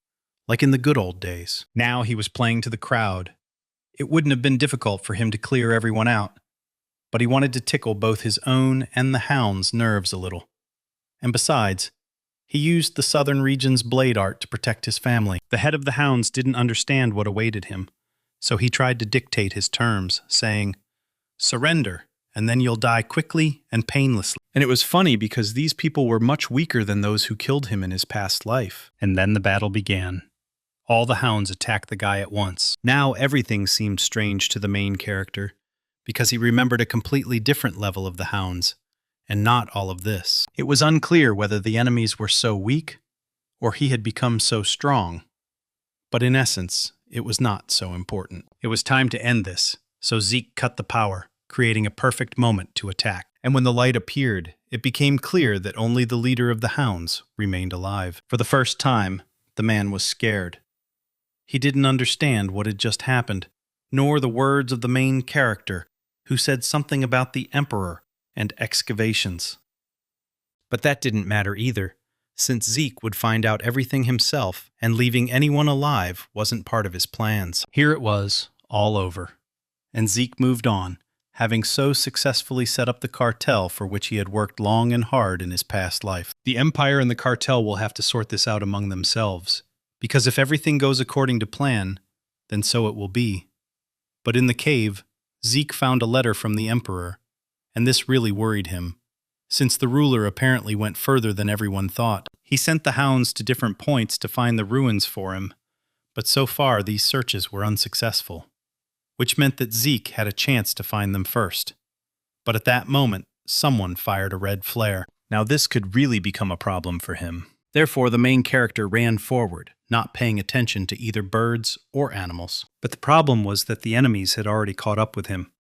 like in the good old days. Now he was playing to the crowd. It wouldn't have been difficult for him to clear everyone out, but he wanted to tickle both his own and the hounds' nerves a little. And besides, he used the southern region's blade art to protect his family. The head of the hounds didn't understand what awaited him, so he tried to dictate his terms, saying, "Surrender, and then you'll die quickly and painlessly." And it was funny because these people were much weaker than those who killed him in his past life. And then the battle began. All the hounds attacked the guy at once. Now everything seemed strange to the main character, because he remembered a completely different level of the hounds, and not all of this. It was unclear whether the enemies were so weak, or he had become so strong. But in essence, it was not so important. It was time to end this, so Zeke cut the power, creating a perfect moment to attack. And when the light appeared, it became clear that only the leader of the hounds remained alive. For the first time, the man was scared. He didn't understand what had just happened, nor the words of the main character, who said something about the Emperor and excavations. But that didn't matter either, since Zeke would find out everything himself, and leaving anyone alive wasn't part of his plans. Here it was, all over. And Zeke moved on, having so successfully set up the cartel for which he had worked long and hard in his past life. The Empire and the cartel will have to sort this out among themselves, because if everything goes according to plan, then so it will be. But in the cave, Zeke found a letter from the Emperor, and this really worried him, since the ruler apparently went further than everyone thought. He sent the hounds to different points to find the ruins for him, but so far these searches were unsuccessful, which meant that Zeke had a chance to find them first. But at that moment, someone fired a red flare. Now this could really become a problem for him. Therefore, the main character ran forward, not paying attention to either birds or animals. But the problem was that the enemies had already caught up with him,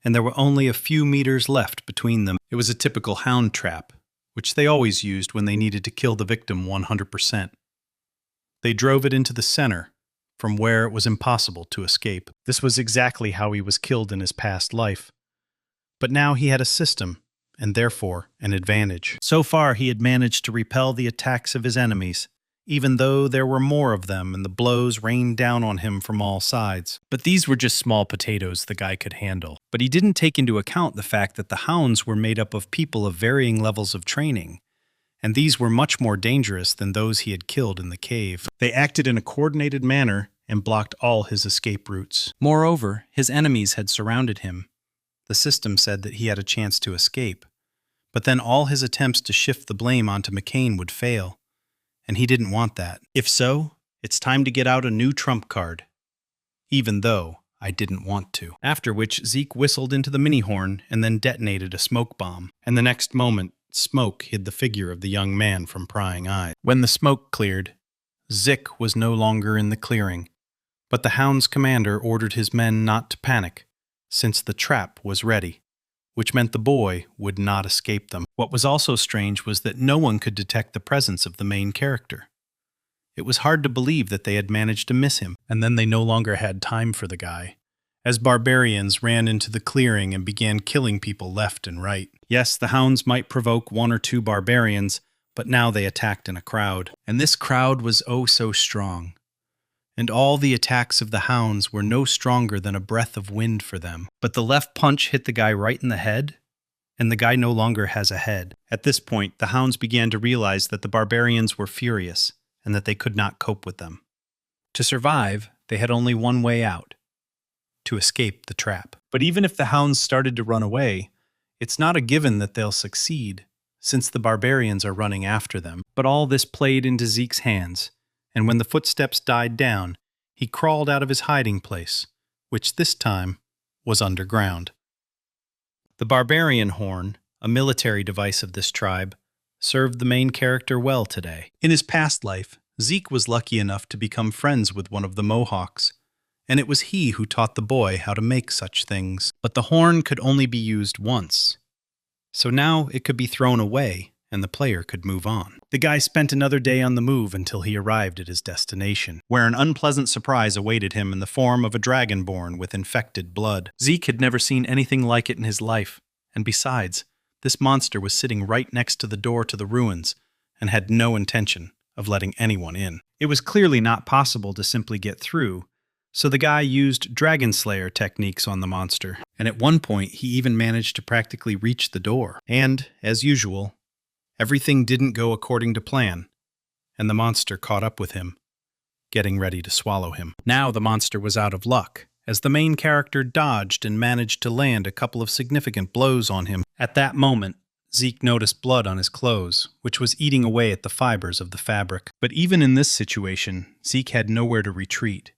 and there were only a few meters left between them. It was a typical hound trap, which they always used when they needed to kill the victim 100%. They drove it into the center, from where it was impossible to escape. This was exactly how he was killed in his past life. But now he had a system, and therefore an advantage. So far he had managed to repel the attacks of his enemies, even though there were more of them and the blows rained down on him from all sides. But these were just small potatoes the guy could handle. But he didn't take into account the fact that the hounds were made up of people of varying levels of training, and these were much more dangerous than those he had killed in the cave. They acted in a coordinated manner and blocked all his escape routes. Moreover, his enemies had surrounded him. The system said that he had a chance to escape, but then all his attempts to shift the blame onto McCain would fail, and he didn't want that. If so, it's time to get out a new trump card, even though I didn't want to. After which, Zeke whistled into the mini-horn and then detonated a smoke bomb, and the next moment, smoke hid the figure of the young man from prying eyes. When the smoke cleared, Zeke was no longer in the clearing, but the hound's commander ordered his men not to panic, since the trap was ready, which meant the boy would not escape them. What was also strange was that no one could detect the presence of the main character. It was hard to believe that they had managed to miss him, and then they no longer had time for the guy, as barbarians ran into the clearing and began killing people left and right. Yes, the hounds might provoke one or two barbarians, but now they attacked in a crowd, and this crowd was oh so strong. And all the attacks of the hounds were no stronger than a breath of wind for them. But the left punch hit the guy right in the head, and the guy no longer has a head. At this point, the hounds began to realize that the barbarians were furious, and that they could not cope with them. To survive, they had only one way out: to escape the trap. But even if the hounds started to run away, it's not a given that they'll succeed, since the barbarians are running after them. But all this played into Zeke's hands, and when the footsteps died down, he crawled out of his hiding place, which this time was underground. The barbarian horn, a military device of this tribe, served the main character well today. In his past life, Zeke was lucky enough to become friends with one of the Mohawks, and it was he who taught the boy how to make such things. But the horn could only be used once, so now it could be thrown away and the player could move on. The guy spent another day on the move until he arrived at his destination, where an unpleasant surprise awaited him in the form of a dragonborn with infected blood. Zeke had never seen anything like it in his life, and besides, this monster was sitting right next to the door to the ruins and had no intention of letting anyone in. It was clearly not possible to simply get through, so the guy used Dragonslayer techniques on the monster, and at one point he even managed to practically reach the door. And, as usual, everything didn't go according to plan, and the monster caught up with him, getting ready to swallow him. Now the monster was out of luck, as the main character dodged and managed to land a couple of significant blows on him. At that moment, Zeke noticed blood on his clothes, which was eating away at the fibers of the fabric. But even in this situation, Zeke had nowhere to retreat,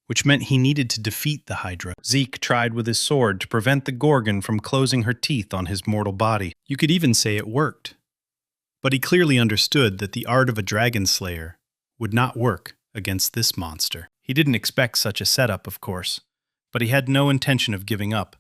which meant he needed to defeat the Hydra. Zeke tried with his sword to prevent the Gorgon from closing her teeth on his mortal body. You could even say it worked. But he clearly understood that the art of a Dragonslayer would not work against this monster. He didn't expect such a setup, of course, but he had no intention of giving up.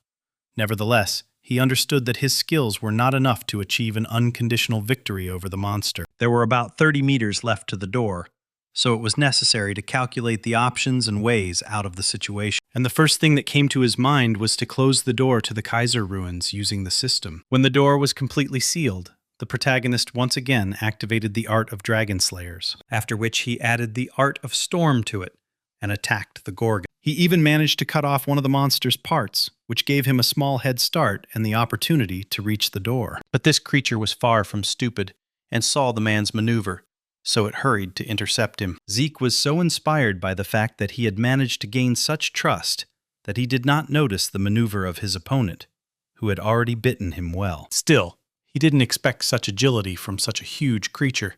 Nevertheless, he understood that his skills were not enough to achieve an unconditional victory over the monster. There were about 30 meters left to the door, so it was necessary to calculate the options and ways out of the situation. And the first thing that came to his mind was to close the door to the Kaiser ruins using the system. When the door was completely sealed, the protagonist once again activated the art of Dragonslayers, after which he added the art of Storm to it and attacked the Gorgon. He even managed to cut off one of the monster's parts, which gave him a small head start and the opportunity to reach the door. But this creature was far from stupid and saw the man's maneuver, so it hurried to intercept him. Zeke was so inspired by the fact that he had managed to gain such trust that he did not notice the maneuver of his opponent, who had already bitten him well. Still, he didn't expect such agility from such a huge creature,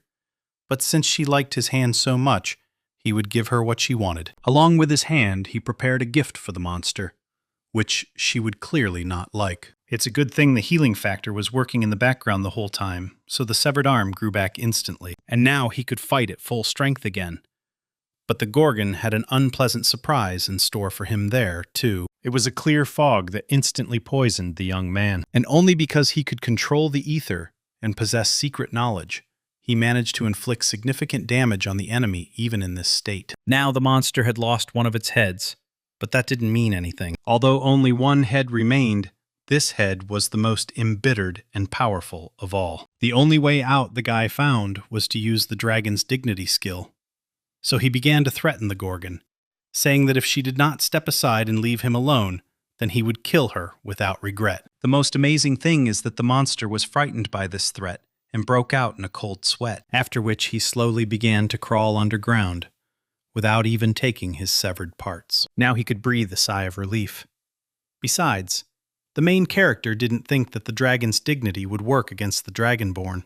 but since she liked his hand so much, he would give her what she wanted. Along with his hand, he prepared a gift for the monster, which she would clearly not like. It's a good thing the healing factor was working in the background the whole time, so the severed arm grew back instantly, and now he could fight at full strength again. But the Gorgon had an unpleasant surprise in store for him there, too. It was a clear fog that instantly poisoned the young man, and only because he could control the ether and possess secret knowledge, he managed to inflict significant damage on the enemy even in this state. Now the monster had lost one of its heads, but that didn't mean anything. Although only one head remained, this head was the most embittered and powerful of all. The only way out the guy found was to use the dragon's dignity skill. So he began to threaten the Gorgon, saying that if she did not step aside and leave him alone, then he would kill her without regret. The most amazing thing is that the monster was frightened by this threat and broke out in a cold sweat, after which he slowly began to crawl underground, without even taking his severed parts. Now he could breathe a sigh of relief. Besides, the main character didn't think that the dragon's dignity would work against the Dragonborn.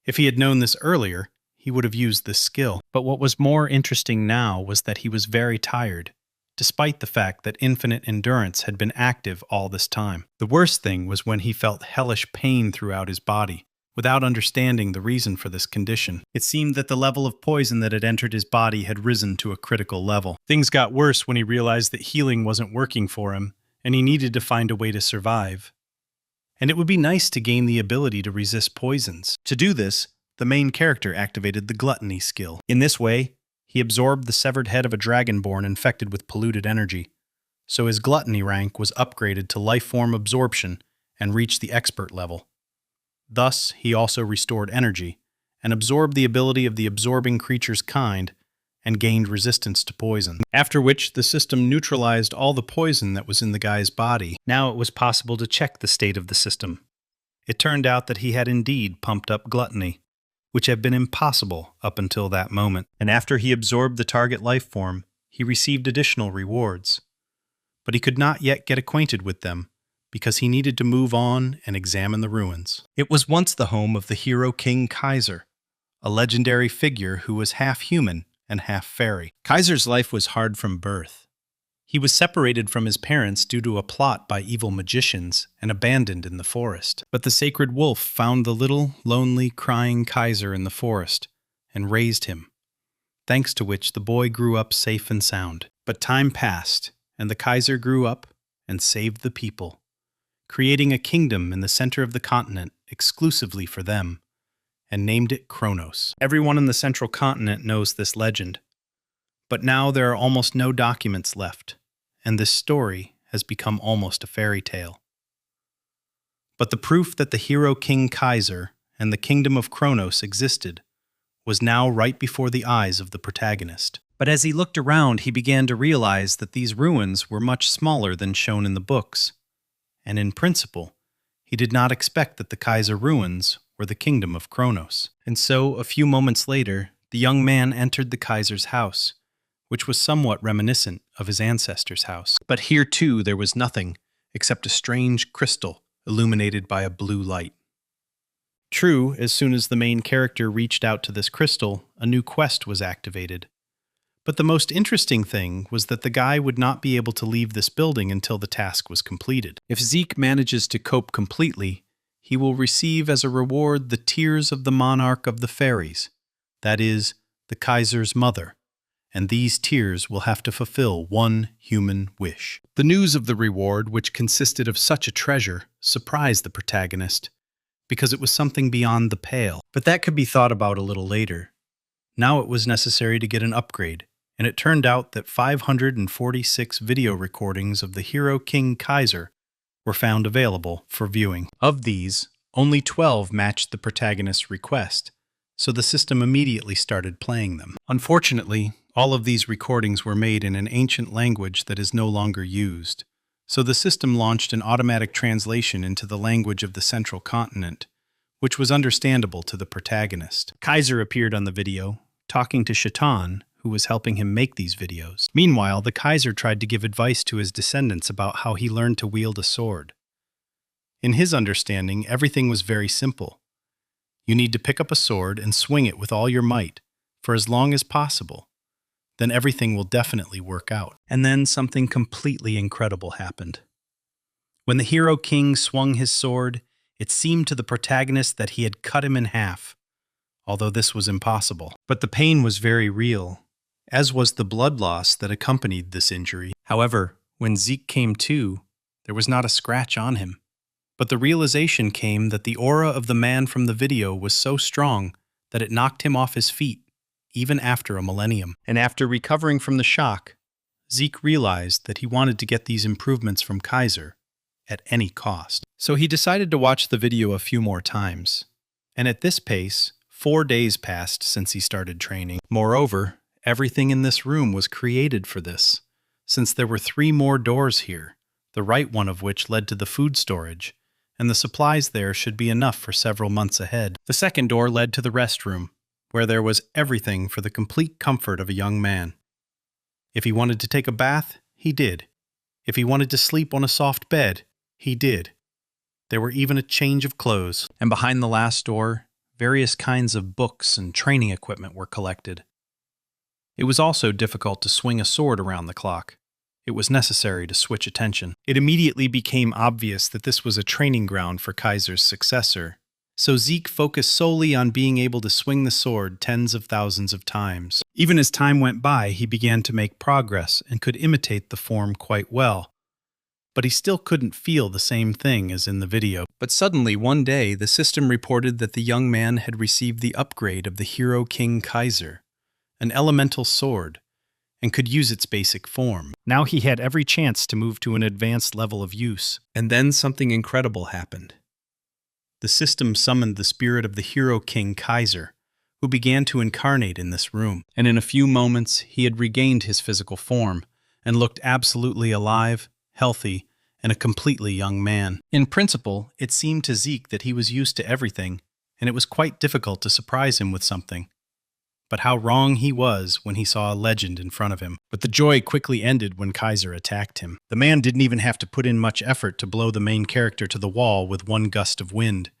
If he had known this earlier, he would have used this skill. But what was more interesting now was that he was very tired, despite the fact that infinite endurance had been active all this time. The worst thing was when he felt hellish pain throughout his body, without understanding the reason for this condition. It seemed that the level of poison that had entered his body had risen to a critical level. Things got worse when he realized that healing wasn't working for him, and he needed to find a way to survive. And it would be nice to gain the ability to resist poisons. To do this, the main character activated the gluttony skill. In this way, he absorbed the severed head of a dragonborn infected with polluted energy, so his gluttony rank was upgraded to life form absorption and reached the expert level. Thus, he also restored energy, and absorbed the ability of the absorbing creature's kind, and gained resistance to poison. After which, the system neutralized all the poison that was in the guy's body. Now it was possible to check the state of the system. It turned out that he had indeed pumped up gluttony, which had been impossible up until that moment. And after he absorbed the target life form, he received additional rewards. But he could not yet get acquainted with them, because he needed to move on and examine the ruins. It was once the home of the hero King Kaiser, a legendary figure who was half human and half fairy. Kaiser's life was hard from birth, He was separated from his parents due to a plot by evil magicians and abandoned in the forest. But the sacred wolf found the little, lonely, crying Kaiser in the forest and raised him, thanks to which the boy grew up safe and sound. But time passed, and the Kaiser grew up and saved the people, creating a kingdom in the center of the continent exclusively for them, and named it Kronos. Everyone in the central continent knows this legend. But now there are almost no documents left, and this story has become almost a fairy tale. But the proof that the hero King Kaiser and the kingdom of Kronos existed was now right before the eyes of the protagonist. But as he looked around, he began to realize that these ruins were much smaller than shown in the books, and in principle, he did not expect that the Kaiser ruins were the kingdom of Kronos. And so, a few moments later, the young man entered the Kaiser's house, which was somewhat reminiscent of his ancestor's house. But here, too, there was nothing except a strange crystal illuminated by a blue light. True, as soon as the main character reached out to this crystal, a new quest was activated. But the most interesting thing was that the guy would not be able to leave this building until the task was completed. If Zeke manages to cope completely, he will receive as a reward the tears of the monarch of the fairies, that is, the Kaiser's mother, and these tears will have to fulfill one human wish. The news of the reward, which consisted of such a treasure, surprised the protagonist, because it was something beyond the pale. But that could be thought about a little later. Now it was necessary to get an upgrade, and it turned out that 546 video recordings of the hero King Kaiser were found available for viewing. Of these, only 12 matched the protagonist's request, so the system immediately started playing them. Unfortunately, all of these recordings were made in an ancient language that is no longer used, so the system launched an automatic translation into the language of the central continent, which was understandable to the protagonist. Kaiser appeared on the video, talking to Shaitan, who was helping him make these videos. Meanwhile, the Kaiser tried to give advice to his descendants about how he learned to wield a sword. In his understanding, everything was very simple. You need to pick up a sword and swing it with all your might, for as long as possible. Then everything will definitely work out. And then something completely incredible happened. When the hero king swung his sword, it seemed to the protagonist that he had cut him in half, although this was impossible. But the pain was very real, as was the blood loss that accompanied this injury. However, when Zeke came to, there was not a scratch on him. But the realization came that the aura of the man from the video was so strong that it knocked him off his feet, even after a millennium. And after recovering from the shock, Zeke realized that he wanted to get these improvements from Kaiser at any cost. So he decided to watch the video a few more times. And at this pace, 4 days passed since he started training. Moreover, everything in this room was created for this, since there were 3 more doors here, the right one of which led to the food storage, and the supplies there should be enough for several months ahead. The second door led to the restroom, where there was everything for the complete comfort of a young man. If he wanted to take a bath, he did. If he wanted to sleep on a soft bed, he did. There were even a change of clothes. And behind the last door, various kinds of books and training equipment were collected. It was also difficult to swing a sword around the clock. It was necessary to switch attention. It immediately became obvious that this was a training ground for Kaiser's successor, so Zeke focused solely on being able to swing the sword tens of thousands of times. Even as time went by, he began to make progress and could imitate the form quite well. But he still couldn't feel the same thing as in the video. But suddenly, one day, the system reported that the young man had received the upgrade of the hero King Kaiser, an elemental sword, and could use its basic form. Now he had every chance to move to an advanced level of use. And then something incredible happened. The system summoned the spirit of the hero King Kaiser, who began to incarnate in this room. And in a few moments, he had regained his physical form and looked absolutely alive, healthy, and a completely young man. In principle, it seemed to Zeke that he was used to everything, and it was quite difficult to surprise him with something. But how wrong he was when he saw a legend in front of him. But the joy quickly ended when Kaiser attacked him. The man didn't even have to put in much effort to blow the main character to the wall with one gust of wind,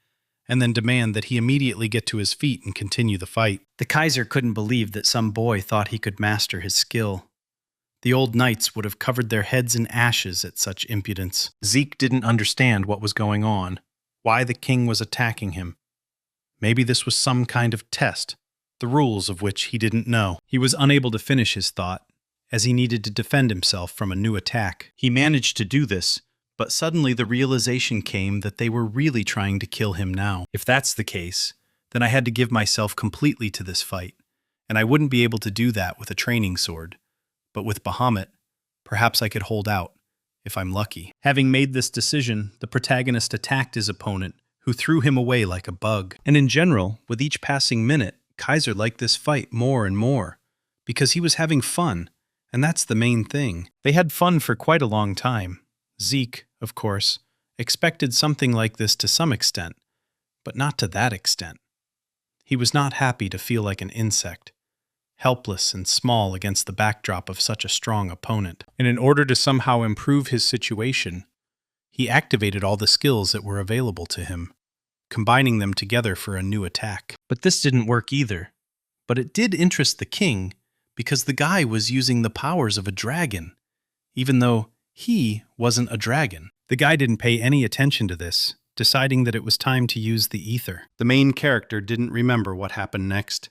and then demand that he immediately get to his feet and continue the fight. The Kaiser couldn't believe that some boy thought he could master his skill. The old knights would have covered their heads in ashes at such impudence. Zeke didn't understand what was going on, why the king was attacking him. Maybe this was some kind of test, the rules of which he didn't know. He was unable to finish his thought, as he needed to defend himself from a new attack. He managed to do this, but suddenly the realization came that they were really trying to kill him now. If that's the case, then I had to give myself completely to this fight, and I wouldn't be able to do that with a training sword. But with Bahamut, perhaps I could hold out, if I'm lucky. Having made this decision, the protagonist attacked his opponent, who threw him away like a bug. And in general, with each passing minute, Kaiser liked this fight more and more, because he was having fun, and that's the main thing. They had fun for quite a long time. Zeke, of course, expected something like this to some extent, but not to that extent. He was not happy to feel like an insect, helpless and small against the backdrop of such a strong opponent. And in order to somehow improve his situation, he activated all the skills that were available to him, combining them together for a new attack. But this didn't work either. But it did interest the king, because the guy was using the powers of a dragon, even though he wasn't a dragon. The guy didn't pay any attention to this, deciding that it was time to use the ether. The main character didn't remember what happened next,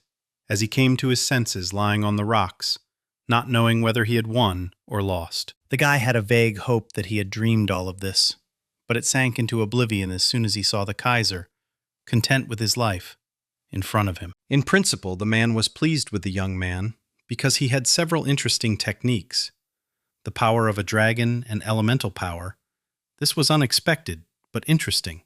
as he came to his senses lying on the rocks, not knowing whether he had won or lost. The guy had a vague hope that he had dreamed all of this, but it sank into oblivion as soon as he saw the Kaiser, content with his life, in front of him. In principle, the man was pleased with the young man because he had several interesting techniques. The power of a dragon and elemental power. This was unexpected, but interesting,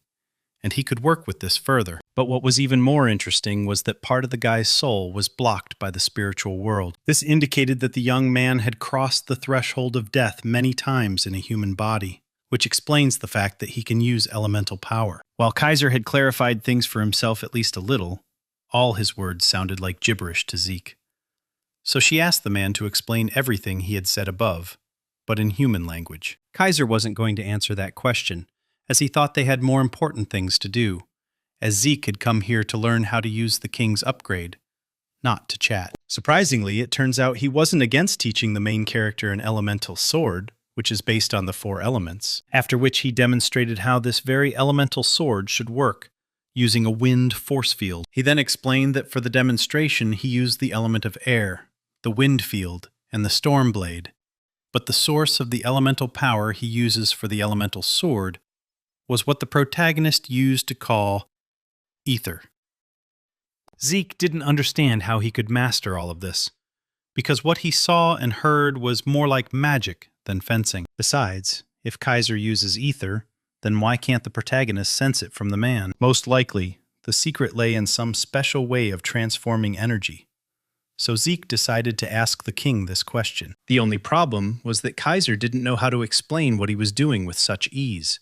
and he could work with this further. But what was even more interesting was that part of the guy's soul was blocked by the spiritual world. This indicated that the young man had crossed the threshold of death many times in a human body, which explains the fact that he can use elemental power. While Kaiser had clarified things for himself at least a little, all his words sounded like gibberish to Zeke. So she asked the man to explain everything he had said above, but in human language. Kaiser wasn't going to answer that question, as he thought they had more important things to do, as Zeke had come here to learn how to use the king's upgrade, not to chat. Surprisingly, it turns out he wasn't against teaching the main character an elemental sword, which is based on the 4 elements, after which he demonstrated how this very elemental sword should work, using a wind force field. He then explained that for the demonstration he used the element of air, the wind field, and the storm blade, but the source of the elemental power he uses for the elemental sword was what the protagonist used to call ether. Zeke didn't understand how he could master all of this, because what he saw and heard was more like magic than fencing. Besides, if Kaiser uses ether, then why can't the protagonist sense it from the man? Most likely, the secret lay in some special way of transforming energy. So Zeke decided to ask the king this question. The only problem was that Kaiser didn't know how to explain what he was doing with such ease.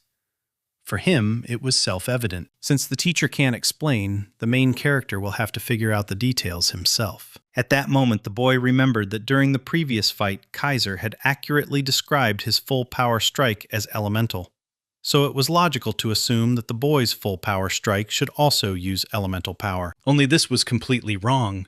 For him, it was self-evident. Since the teacher can't explain, the main character will have to figure out the details himself. At that moment, the boy remembered that during the previous fight, Kaiser had accurately described his full power strike as elemental. So it was logical to assume that the boy's full power strike should also use elemental power. Only this was completely wrong.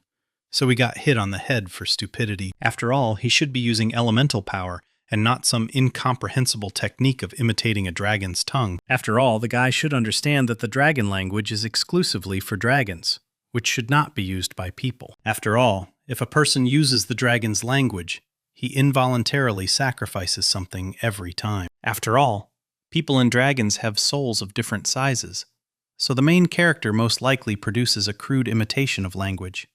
So he got hit on the head for stupidity. After all, he should be using elemental power, and not some incomprehensible technique of imitating a dragon's tongue. After all, the guy should understand that the dragon language is exclusively for dragons, which should not be used by people. After all, if a person uses the dragon's language, he involuntarily sacrifices something every time. After all, people and dragons have souls of different sizes, so the main character most likely produces a crude imitation of language.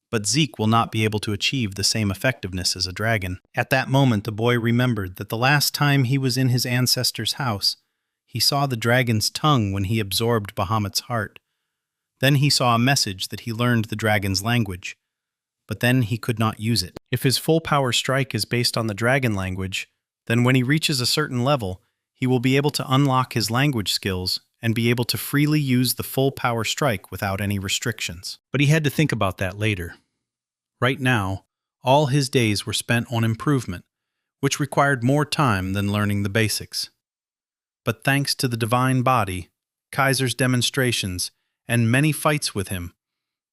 But Zeke will not be able to achieve the same effectiveness as a dragon. At that moment, the boy remembered that the last time he was in his ancestor's house, he saw the dragon's tongue when he absorbed Bahamut's heart. Then he saw a message that he learned the dragon's language, but then he could not use it. If his full power strike is based on the dragon language, then when he reaches a certain level, he will be able to unlock his language skills and be able to freely use the full power strike without any restrictions. But he had to think about that later. Right now, all his days were spent on improvement, which required more time than learning the basics. But thanks to the divine body, Kaiser's demonstrations, and many fights with him,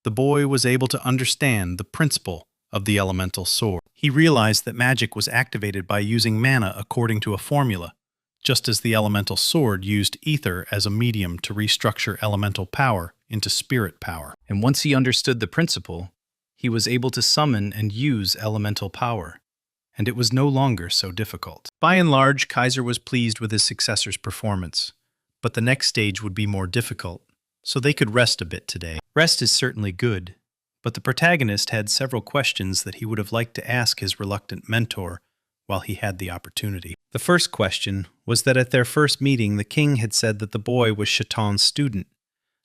the boy was able to understand the principle of the elemental sword. He realized that magic was activated by using mana according to a formula, just as the elemental sword used ether as a medium to restructure elemental power into spirit power. And once he understood the principle, he was able to summon and use elemental power, and it was no longer so difficult. By and large, Kaiser was pleased with his successor's performance, but the next stage would be more difficult, so they could rest a bit today. Rest is certainly good, but the protagonist had several questions that he would have liked to ask his reluctant mentor while he had the opportunity. The first question was that at their first meeting, the king had said that the boy was Shatan's student,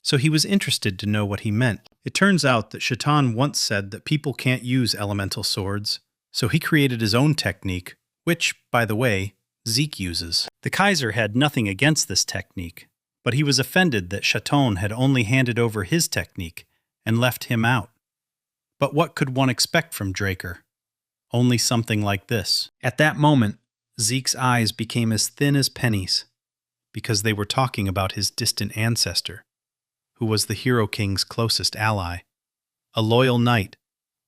so he was interested to know what he meant. It turns out that Shatan once said that people can't use elemental swords, so he created his own technique, which, by the way, Zeke uses. The Kaiser had nothing against this technique, but he was offended that Shatan had only handed over his technique and left him out. But what could one expect from Draker? Only something like this. At that moment, Zeke's eyes became as thin as pennies, because they were talking about his distant ancestor, who was the Hero King's closest ally, a loyal knight,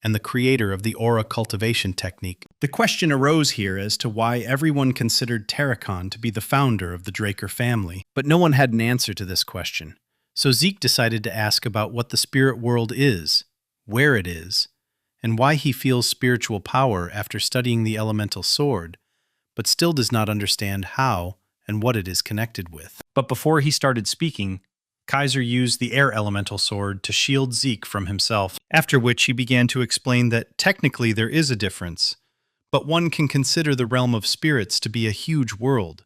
and the creator of the aura cultivation technique. The question arose here as to why everyone considered Terracon to be the founder of the Draker family, but no one had an answer to this question. So Zeke decided to ask about what the spirit world is, where it is, and why he feels spiritual power after studying the elemental sword, but still does not understand how and what it is connected with. But before he started speaking, Kaiser used the air elemental sword to shield Zeke from himself, after which he began to explain that technically there is a difference, but one can consider the realm of spirits to be a huge world,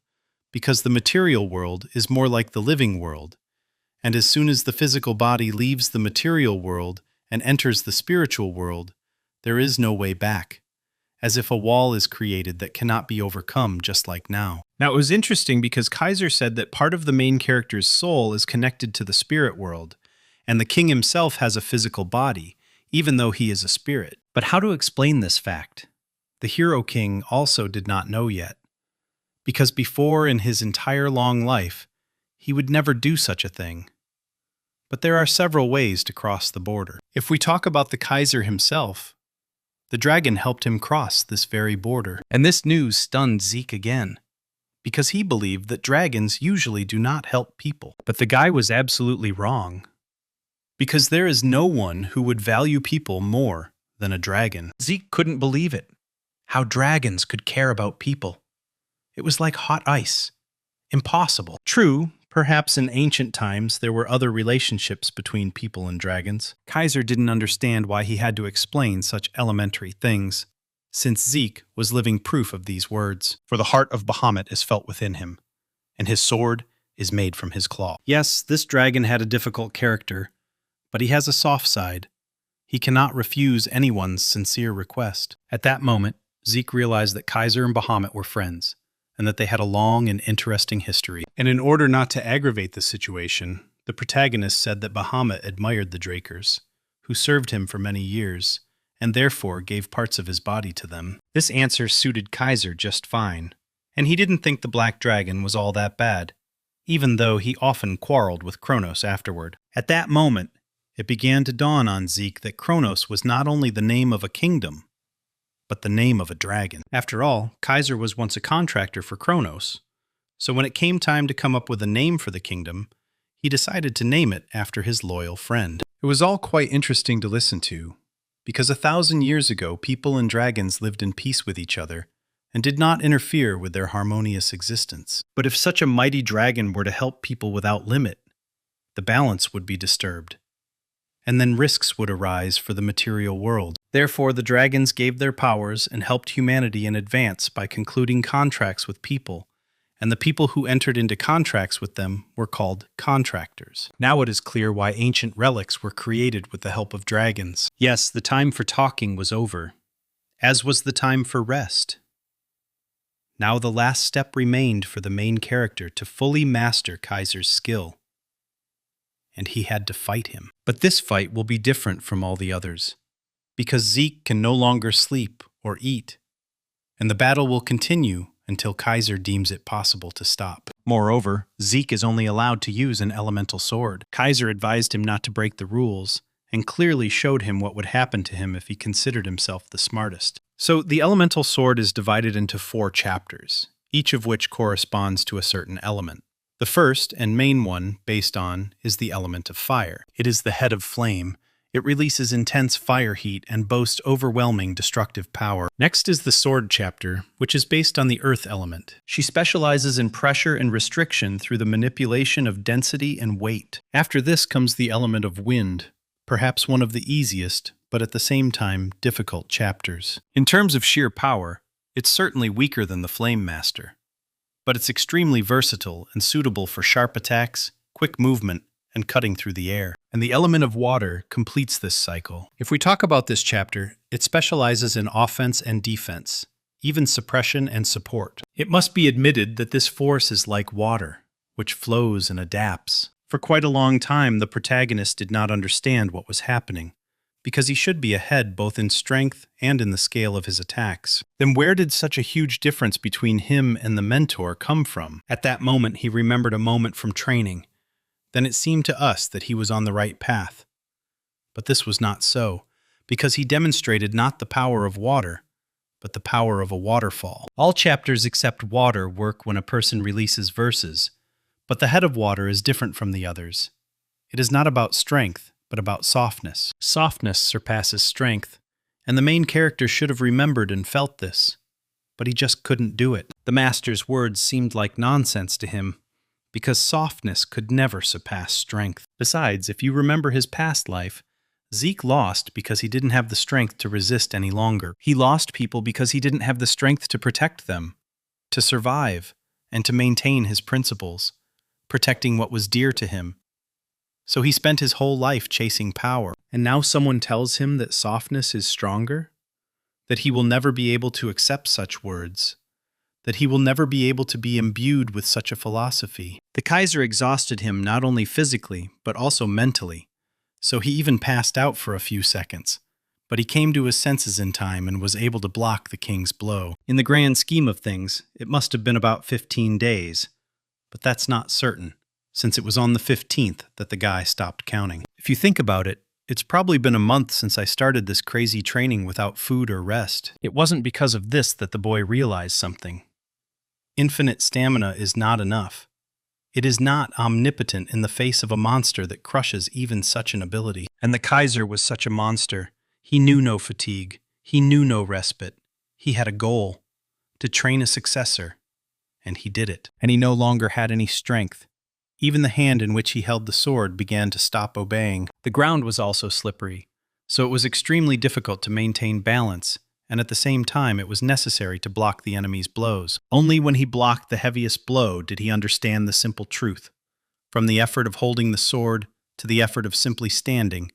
because the material world is more like the living world, and as soon as the physical body leaves the material world and enters the spiritual world, there is no way back, as if a wall is created that cannot be overcome, just like now. Now, it was interesting because Kaiser said that part of the main character's soul is connected to the spirit world, and the king himself has a physical body, even though he is a spirit. But how to explain this fact? The Hero King also did not know yet, because before in his entire long life, he would never do such a thing. But there are several ways to cross the border. If we talk about the Kaiser himself, the dragon helped him cross this very border. And this news stunned Zeke again, because he believed that dragons usually do not help people. But the guy was absolutely wrong, because there is no one who would value people more than a dragon. Zeke couldn't believe it, how dragons could care about people. It was like hot ice. Impossible. True, perhaps in ancient times there were other relationships between people and dragons. Kaiser didn't understand why he had to explain such elementary things, since Zeke was living proof of these words. For the heart of Bahamut is felt within him, and his sword is made from his claw. Yes, this dragon had a difficult character, but he has a soft side. He cannot refuse anyone's sincere request. At that moment, Zeke realized that Kaiser and Bahamut were friends, and that they had a long and interesting history. And in order not to aggravate the situation, the protagonist said that Bahamut admired the Drakers, who served him for many years, and therefore gave parts of his body to them. This answer suited Kaiser just fine, and he didn't think the Black Dragon was all that bad, even though he often quarreled with Kronos afterward. At that moment, it began to dawn on Zeke that Kronos was not only the name of a kingdom, but the name of a dragon. After all, Kaiser was once a contractor for Kronos, so when it came time to come up with a name for the kingdom, he decided to name it after his loyal friend. It was all quite interesting to listen to, because 1,000 years ago people and dragons lived in peace with each other and did not interfere with their harmonious existence. But if such a mighty dragon were to help people without limit, the balance would be disturbed, and then risks would arise for the material world. Therefore, the dragons gave their powers and helped humanity in advance by concluding contracts with people, and the people who entered into contracts with them were called contractors. Now it is clear why ancient relics were created with the help of dragons. Yes, the time for talking was over, as was the time for rest. Now the last step remained for the main character to fully master Kaiser's skill, and he had to fight him. But this fight will be different from all the others, because Zeke can no longer sleep or eat, and the battle will continue until Kaiser deems it possible to stop. Moreover, Zeke is only allowed to use an elemental sword. Kaiser advised him not to break the rules, and clearly showed him what would happen to him if he considered himself the smartest. So the elemental sword is divided into 4 chapters, each of which corresponds to a certain element. The first and main one, based on, is the element of fire. It is the head of flame. It releases intense fire heat and boasts overwhelming destructive power. Next is the sword chapter, which is based on the earth element. She specializes in pressure and restriction through the manipulation of density and weight. After this comes the element of wind, perhaps one of the easiest, but at the same time difficult chapters. In terms of sheer power, it's certainly weaker than the Flame Master, but it's extremely versatile and suitable for sharp attacks, quick movement, and cutting through the air. And the element of water completes this cycle. If we talk about this chapter, it specializes in offense and defense, even suppression and support. It must be admitted that this force is like water, which flows and adapts. For quite a long time, the protagonist did not understand what was happening, because he should be ahead both in strength and in the scale of his attacks. Then where did such a huge difference between him and the mentor come from? At that moment, he remembered a moment from training. Then it seemed to us that he was on the right path. But this was not so, because he demonstrated not the power of water, but the power of a waterfall. All chapters except water work when a person releases verses, but the head of water is different from the others. It is not about strength, but about softness. Softness surpasses strength, and the main character should have remembered and felt this, but he just couldn't do it. The master's words seemed like nonsense to him, because softness could never surpass strength. Besides, if you remember his past life, Zeke lost because he didn't have the strength to resist any longer. He lost people because he didn't have the strength to protect them, to survive, and to maintain his principles, protecting what was dear to him. So he spent his whole life chasing power, and now someone tells him that softness is stronger? That he will never be able to accept such words? That he will never be able to be imbued with such a philosophy? The Kaiser exhausted him not only physically, but also mentally, so he even passed out for a few seconds. But he came to his senses in time and was able to block the king's blow. In the grand scheme of things, it must have been about 15 days, but that's not certain, since it was on the 15th that the guy stopped counting. If you think about it, it's probably been a month since I started this crazy training without food or rest. It wasn't because of this that the boy realized something. Infinite stamina is not enough. It is not omnipotent in the face of a monster that crushes even such an ability. And the Kaiser was such a monster. He knew no fatigue. He knew no respite. He had a goal, to train a successor, and he did it. And he no longer had any strength. Even the hand in which he held the sword began to stop obeying. The ground was also slippery, so it was extremely difficult to maintain balance, and at the same time it was necessary to block the enemy's blows. Only when he blocked the heaviest blow did he understand the simple truth. From the effort of holding the sword to the effort of simply standing,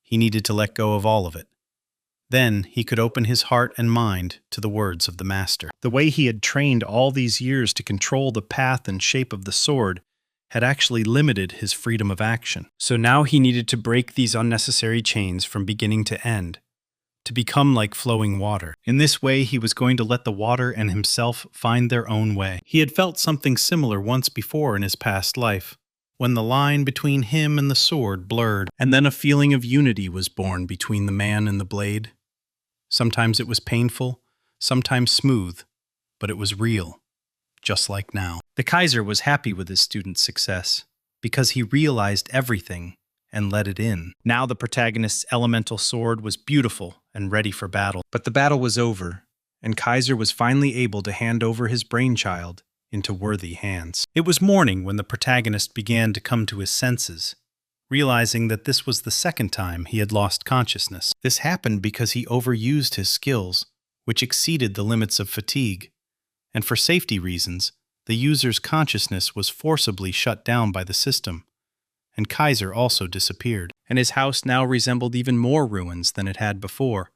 he needed to let go of all of it. Then he could open his heart and mind to the words of the master. The way he had trained all these years to control the path and shape of the sword had actually limited his freedom of action. So now he needed to break these unnecessary chains from beginning to end, to become like flowing water. In this way, he was going to let the water and himself find their own way. He had felt something similar once before in his past life, when the line between him and the sword blurred, and then a feeling of unity was born between the man and the blade. Sometimes it was painful, sometimes smooth, but it was real, just like now. The Kaiser was happy with his student's success, because he realized everything and let it in. Now the protagonist's elemental sword was beautiful and ready for battle. But the battle was over, and Kaiser was finally able to hand over his brainchild into worthy hands. It was morning when the protagonist began to come to his senses, realizing that this was the second time he had lost consciousness. This happened because he overused his skills, which exceeded the limits of fatigue, and for safety reasons, the user's consciousness was forcibly shut down by the system, and Kaiser also disappeared, and his house now resembled even more ruins than it had before,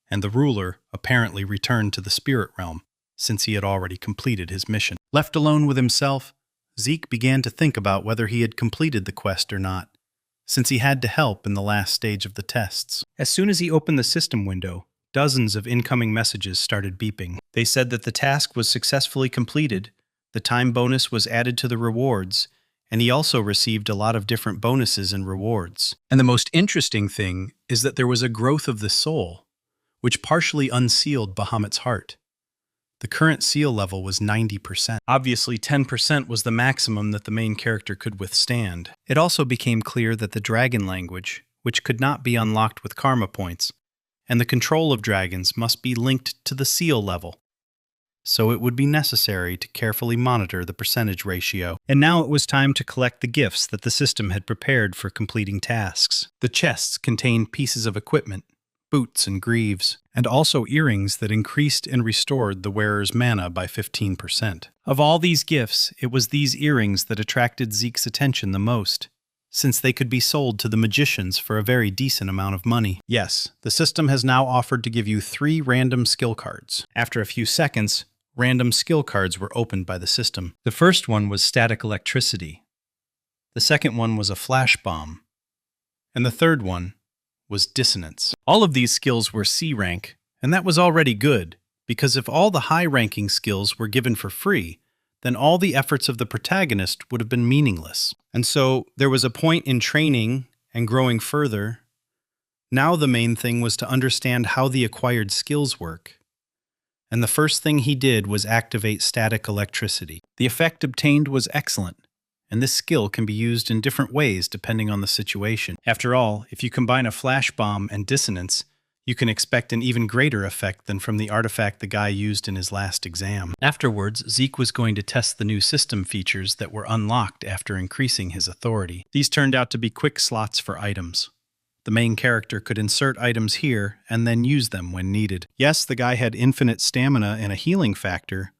and the ruler apparently returned to the spirit realm, since he had already completed his mission. Left alone with himself, Zeke began to think about whether he had completed the quest or not, since he had to help in the last stage of the tests. As soon as he opened the system window, dozens of incoming messages started beeping. They said that the task was successfully completed, the time bonus was added to the rewards, and he also received a lot of different bonuses and rewards. And the most interesting thing is that there was a growth of the soul, which partially unsealed Bahamut's heart. The current seal level was 90%. Obviously, 10% was the maximum that the main character could withstand. It also became clear that the dragon language, which could not be unlocked with karma points, and the control of dragons must be linked to the seal level. So it would be necessary to carefully monitor the percentage ratio. And now it was time to collect the gifts that the system had prepared for completing tasks. The chests contained pieces of equipment, boots and greaves, and also earrings that increased and restored the wearer's mana by 15%. Of all these gifts, it was these earrings that attracted Zeke's attention the most, since they could be sold to the magicians for a very decent amount of money. Yes, the system has now offered to give you 3 random skill cards. After a few seconds, random skill cards were opened by the system. The first one was static electricity. The second one was a flash bomb. And the third one was dissonance. All of these skills were C rank, and that was already good, because if all the high-ranking skills were given for free, then all the efforts of the protagonist would have been meaningless. And so there was a point in training and growing further. Now the main thing was to understand how the acquired skills work. And the first thing he did was activate static electricity. The effect obtained was excellent, and this skill can be used in different ways depending on the situation. After all, if you combine a flash bomb and dissonance, you can expect an even greater effect than from the artifact the guy used in his last exam. Afterwards, Zeke was going to test the new system features that were unlocked after increasing his authority. These turned out to be quick slots for items. The main character could insert items here and then use them when needed. Yes, the guy had infinite stamina and a healing factor,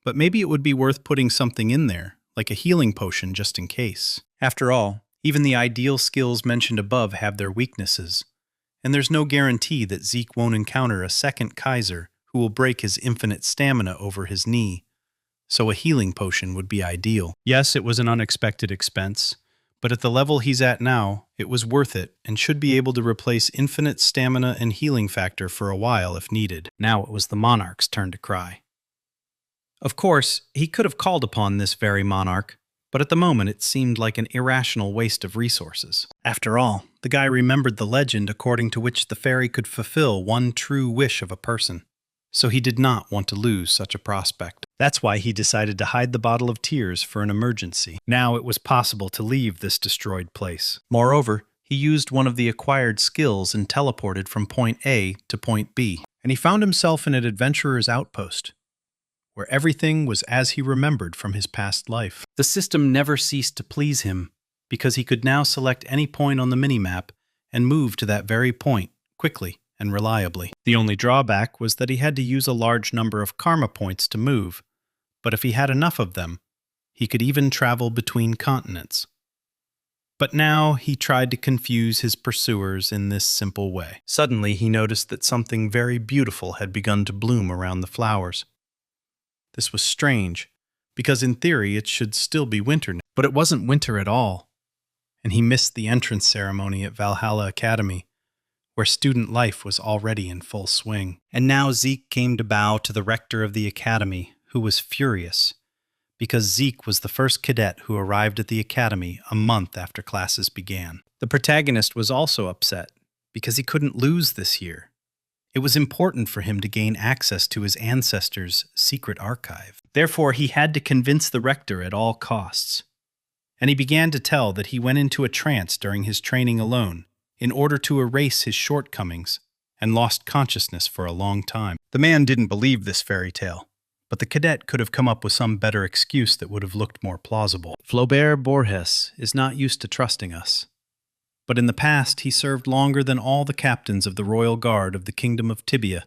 but maybe it would be worth putting something in there, like a healing potion just in case. After all, even the ideal skills mentioned above have their weaknesses, and there's no guarantee that Zeke won't encounter a second Kaiser who will break his infinite stamina over his knee, so a healing potion would be ideal. Yes, it was an unexpected expense, but at the level he's at now, it was worth it and should be able to replace infinite stamina and healing factor for a while if needed. Now it was the monarch's turn to cry. Of course, he could have called upon this very monarch, but at the moment it seemed like an irrational waste of resources. After all, the guy remembered the legend according to which the fairy could fulfill one true wish of a person, so he did not want to lose such a prospect. That's why he decided to hide the bottle of tears for an emergency. Now it was possible to leave this destroyed place. Moreover, he used one of the acquired skills and teleported from point A to point B, and he found himself in an adventurer's outpost, where everything was as he remembered from his past life. The system never ceased to please him, because he could now select any point on the minimap and move to that very point quickly and reliably. The only drawback was that he had to use a large number of karma points to move, but if he had enough of them, he could even travel between continents. But now he tried to confuse his pursuers in this simple way. Suddenly he noticed that something very beautiful had begun to bloom around the flowers. This was strange, because in theory it should still be winter now. But it wasn't winter at all, and he missed the entrance ceremony at Valhalla Academy, where student life was already in full swing. And now Zeke came to bow to the rector of the academy, who was furious, because Zeke was the first cadet who arrived at the academy a month after classes began. The protagonist was also upset, because he couldn't lose this year. It was important for him to gain access to his ancestors' secret archive. Therefore, he had to convince the rector at all costs. And he began to tell that he went into a trance during his training alone in order to erase his shortcomings and lost consciousness for a long time. The man didn't believe this fairy tale, but the cadet could have come up with some better excuse that would have looked more plausible. Flaubert Borges is not used to trusting us. But in the past he served longer than all the captains of the royal guard of the kingdom of Tibia,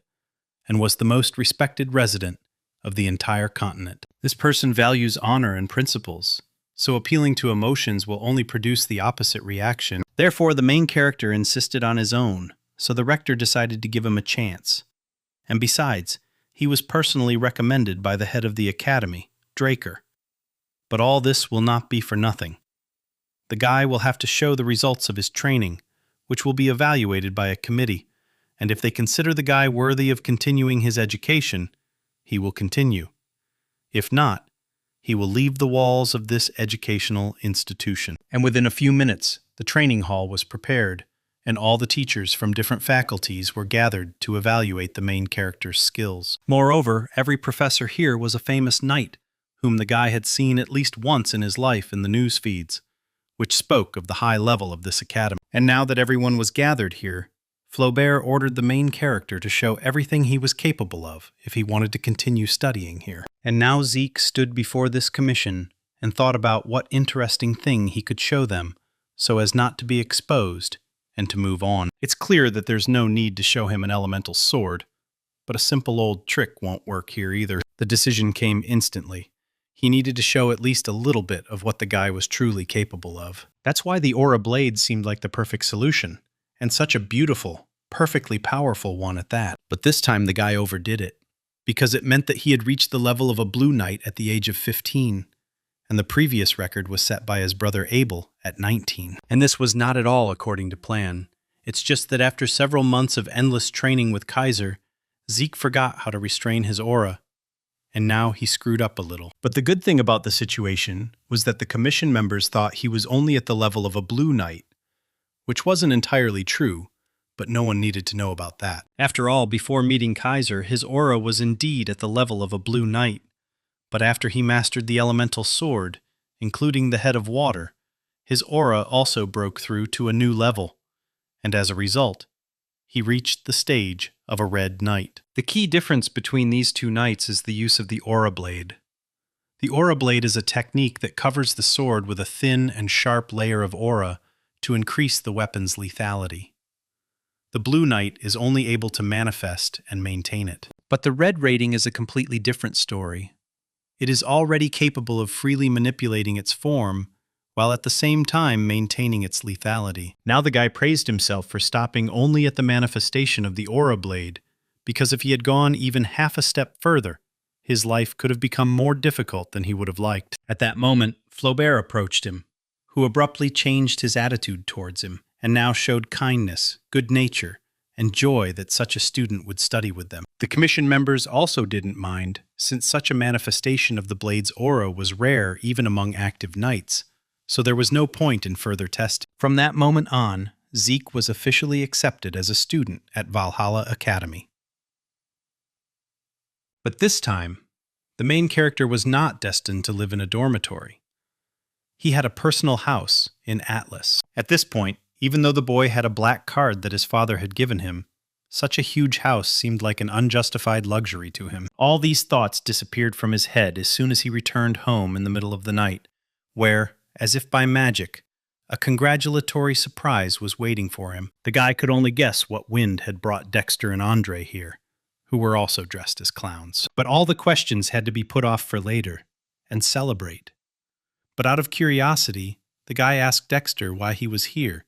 and was the most respected resident of the entire continent. This person values honor and principles, so appealing to emotions will only produce the opposite reaction. Therefore, the main character insisted on his own, so the rector decided to give him a chance. And besides, he was personally recommended by the head of the academy, Draker. But all this will not be for nothing. The guy will have to show the results of his training, which will be evaluated by a committee, and if they consider the guy worthy of continuing his education, he will continue. If not, he will leave the walls of this educational institution. And within a few minutes, the training hall was prepared, and all the teachers from different faculties were gathered to evaluate the main character's skills. Moreover, every professor here was a famous knight, whom the guy had seen at least once in his life in the news feeds, which spoke of the high level of this academy. And now that everyone was gathered here, Flaubert ordered the main character to show everything he was capable of if he wanted to continue studying here. And now Zeke stood before this commission and thought about what interesting thing he could show them so as not to be exposed and to move on. It's clear that there's no need to show him an elemental sword, but a simple old trick won't work here either. The decision came instantly. He needed to show at least a little bit of what the guy was truly capable of. That's why the aura blade seemed like the perfect solution, and such a beautiful, perfectly powerful one at that. But this time the guy overdid it, because it meant that he had reached the level of a blue knight at the age of 15, and the previous record was set by his brother Abel at 19. And this was not at all according to plan. It's just that after several months of endless training with Kaiser, Zeke forgot how to restrain his aura, and now he screwed up a little. But the good thing about the situation was that the commission members thought he was only at the level of a blue knight, which wasn't entirely true, but no one needed to know about that. After all, before meeting Kaiser, his aura was indeed at the level of a blue knight, but after he mastered the elemental sword, including the head of water, his aura also broke through to a new level, and as a result, he reached the stage of a red knight. The key difference between these two knights is the use of the aura blade. The aura blade is a technique that covers the sword with a thin and sharp layer of aura to increase the weapon's lethality. The blue knight is only able to manifest and maintain it. But the red rating is a completely different story. It is already capable of freely manipulating its form, while at the same time maintaining its lethality. Now the guy praised himself for stopping only at the manifestation of the aura blade, because if he had gone even half a step further, his life could have become more difficult than he would have liked. At that moment, Flaubert approached him, who abruptly changed his attitude towards him, and now showed kindness, good nature, and joy that such a student would study with them. The commission members also didn't mind, since such a manifestation of the blade's aura was rare even among active knights, so there was no point in further testing. From that moment on, Zeke was officially accepted as a student at Valhalla Academy. But this time, the main character was not destined to live in a dormitory. He had a personal house in Atlas. At this point, even though the boy had a black card that his father had given him, such a huge house seemed like an unjustified luxury to him. All these thoughts disappeared from his head as soon as he returned home in the middle of the night, where, as if by magic, a congratulatory surprise was waiting for him. The guy could only guess what wind had brought Dexter and Andre here, who were also dressed as clowns. But all the questions had to be put off for later, and celebrate. But out of curiosity, the guy asked Dexter why he was here,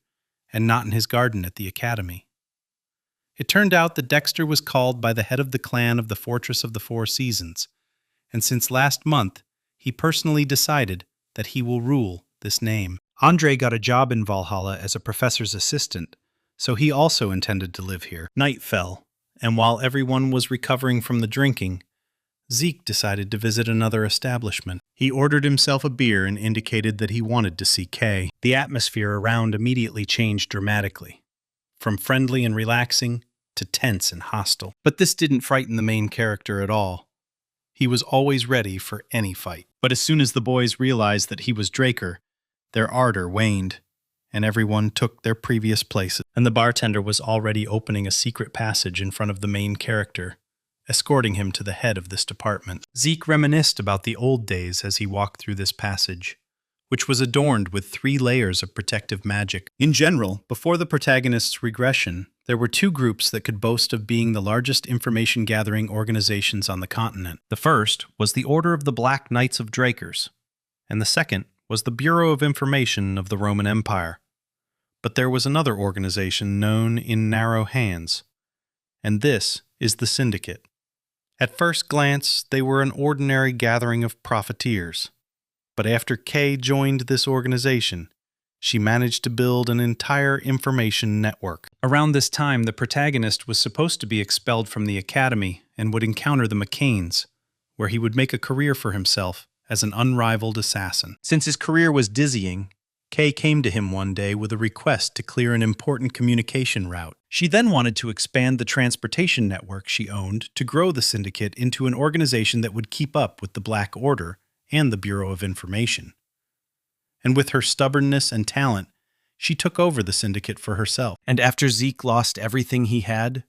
and not in his garden at the academy. It turned out that Dexter was called by the head of the clan of the Fortress of the Four Seasons, and since last month, he personally decided that he will rule this name. Andre got a job in Valhalla as a professor's assistant, so he also intended to live here. Night fell, and while everyone was recovering from the drinking, Zeke decided to visit another establishment. He ordered himself a beer and indicated that he wanted to see Kay. The atmosphere around immediately changed dramatically, from friendly and relaxing to tense and hostile. But this didn't frighten the main character at all. He was always ready for any fight. But as soon as the boys realized that he was Draker, their ardor waned, and everyone took their previous places. And the bartender was already opening a secret passage in front of the main character, escorting him to the head of this department. Zeke reminisced about the old days as he walked through this passage, which was adorned with 3 layers of protective magic. In general, before the protagonist's regression, there were 2 groups that could boast of being the largest information-gathering organizations on the continent. The first was the Order of the Black Knights of Drakers, and the second was the Bureau of Information of the Roman Empire. But there was another organization known in narrow hands, and this is the Syndicate. At first glance, they were an ordinary gathering of profiteers. But after Kay joined this organization, she managed to build an entire information network. Around this time, the protagonist was supposed to be expelled from the academy and would encounter the McCains, where he would make a career for himself as an unrivaled assassin. Since his career was dizzying, Kay came to him one day with a request to clear an important communication route. She then wanted to expand the transportation network she owned to grow the syndicate into an organization that would keep up with the Black Order and the Bureau of Information. And with her stubbornness and talent, she took over the syndicate for herself. And after Zeke lost everything he had,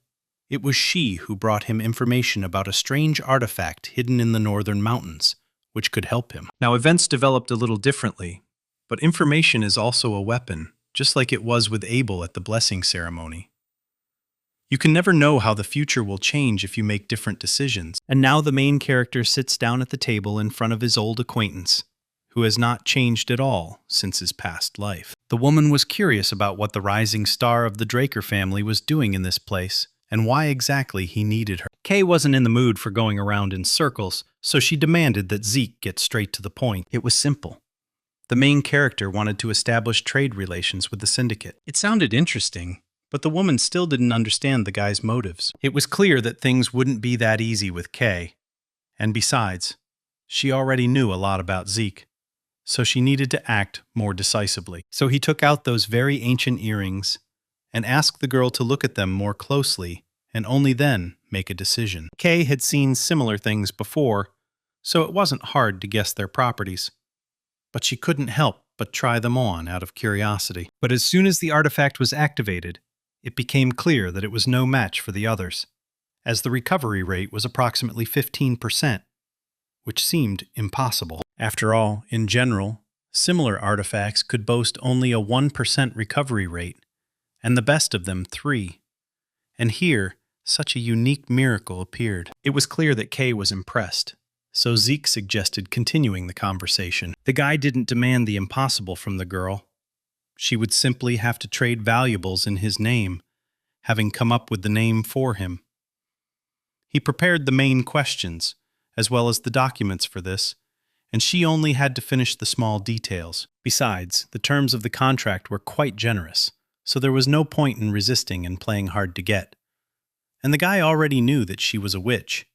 it was she who brought him information about a strange artifact hidden in the northern mountains, which could help him. Now, events developed a little differently, but information is also a weapon, just like it was with Abel at the blessing ceremony. You can never know how the future will change if you make different decisions. And now the main character sits down at the table in front of his old acquaintance, who has not changed at all since his past life. The woman was curious about what the rising star of the Draker family was doing in this place, and why exactly he needed her. Kay wasn't in the mood for going around in circles, so she demanded that Zeke get straight to the point. It was simple. The main character wanted to establish trade relations with the syndicate. It sounded interesting, but the woman still didn't understand the guy's motives. It was clear that things wouldn't be that easy with Kay. And besides, she already knew a lot about Zeke, so she needed to act more decisively. So he took out those very ancient earrings and asked the girl to look at them more closely and only then make a decision. Kay had seen similar things before, so it wasn't hard to guess their properties. But she couldn't help but try them on out of curiosity. But as soon as the artifact was activated, it became clear that it was no match for the others, as the recovery rate was approximately 15%, which seemed impossible. After all, in general, similar artifacts could boast only a 1% recovery rate, and the best of them 3. And here, such a unique miracle appeared. It was clear that Kay was impressed, so Zeke suggested continuing the conversation. The guy didn't demand the impossible from the girl. She would simply have to trade valuables in his name, having come up with the name for him. He prepared the main questions, as well as the documents for this, and she only had to finish the small details. Besides, the terms of the contract were quite generous, so there was no point in resisting and playing hard to get. And the guy already knew that she was a witch,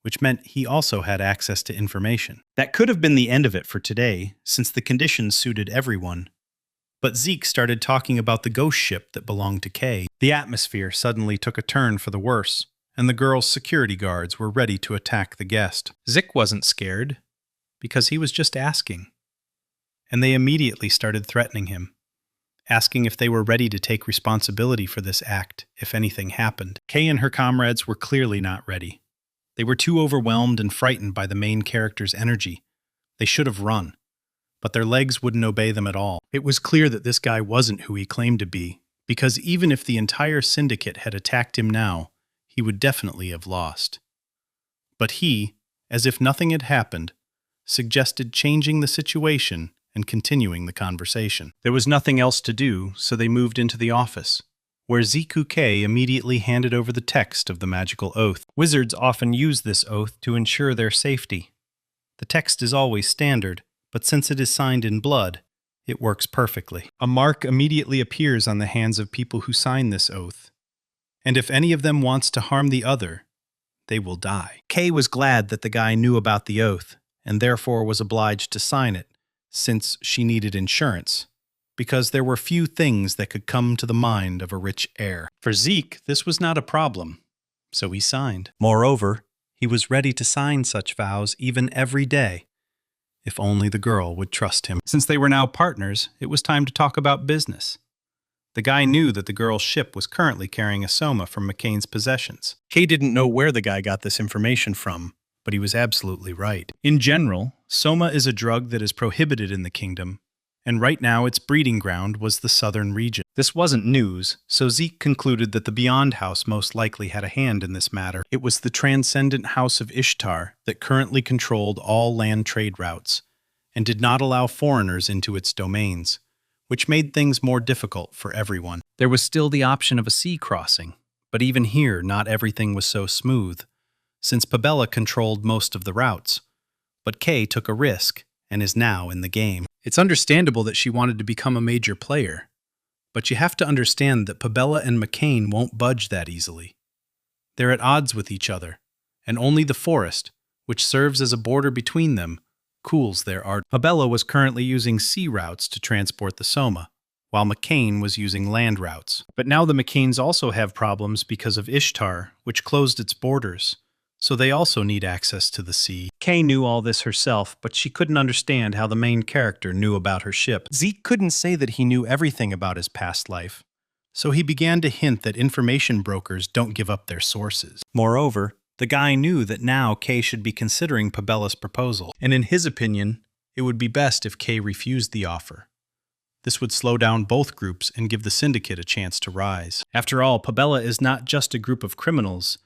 which meant he also had access to information. That could have been the end of it for today, since the conditions suited everyone. But Zeke started talking about the ghost ship that belonged to Kay. The atmosphere suddenly took a turn for the worse, and the girl's security guards were ready to attack the guest. Zeke wasn't scared, because he was just asking. And they immediately started threatening him, asking if they were ready to take responsibility for this act if anything happened. Kay and her comrades were clearly not ready. They were too overwhelmed and frightened by the main character's energy. They should have run, but their legs wouldn't obey them at all. It was clear that this guy wasn't who he claimed to be, because even if the entire syndicate had attacked him now, he would definitely have lost. But he, as if nothing had happened, suggested changing the situation and continuing the conversation. There was nothing else to do, so they moved into the office, where Zeke Kay immediately handed over the text of the magical oath. Wizards often use this oath to ensure their safety. The text is always standard, but since it is signed in blood, it works perfectly. A mark immediately appears on the hands of people who sign this oath, and if any of them wants to harm the other, they will die. Kay was glad that the guy knew about the oath, and therefore was obliged to sign it, since she needed insurance, because there were few things that could come to the mind of a rich heir. For Zeke, this was not a problem, so he signed. Moreover, he was ready to sign such vows even every day, if only the girl would trust him. Since they were now partners, it was time to talk about business. The guy knew that the girl's ship was currently carrying a soma from McCain's possessions. Kay didn't know where the guy got this information from, but he was absolutely right. In general, soma is a drug that is prohibited in the kingdom, and right now its breeding ground was the southern region. This wasn't news, so Zeke concluded that the Beyond House most likely had a hand in this matter. It was the transcendent house of Ishtar that currently controlled all land trade routes, and did not allow foreigners into its domains, which made things more difficult for everyone. There was still the option of a sea crossing, but even here not everything was so smooth, since Pabella controlled most of the routes. But Kay took a risk, and is now in the game. It's understandable that she wanted to become a major player, but you have to understand that Pabella and McCain won't budge that easily. They're at odds with each other, and only the forest, which serves as a border between them, cools their art. Abella was currently using sea routes to transport the Soma, while McCain was using land routes. But now the McCains also have problems because of Ishtar, which closed its borders, so they also need access to the sea. Kay knew all this herself, but she couldn't understand how the main character knew about her ship. Zeke couldn't say that he knew everything about his past life, so he began to hint that information brokers don't give up their sources. Moreover, the guy knew that now Kay should be considering Pabella's proposal, and in his opinion, it would be best if Kay refused the offer. This would slow down both groups and give the syndicate a chance to rise. After all, Pabella is not just a group of criminals,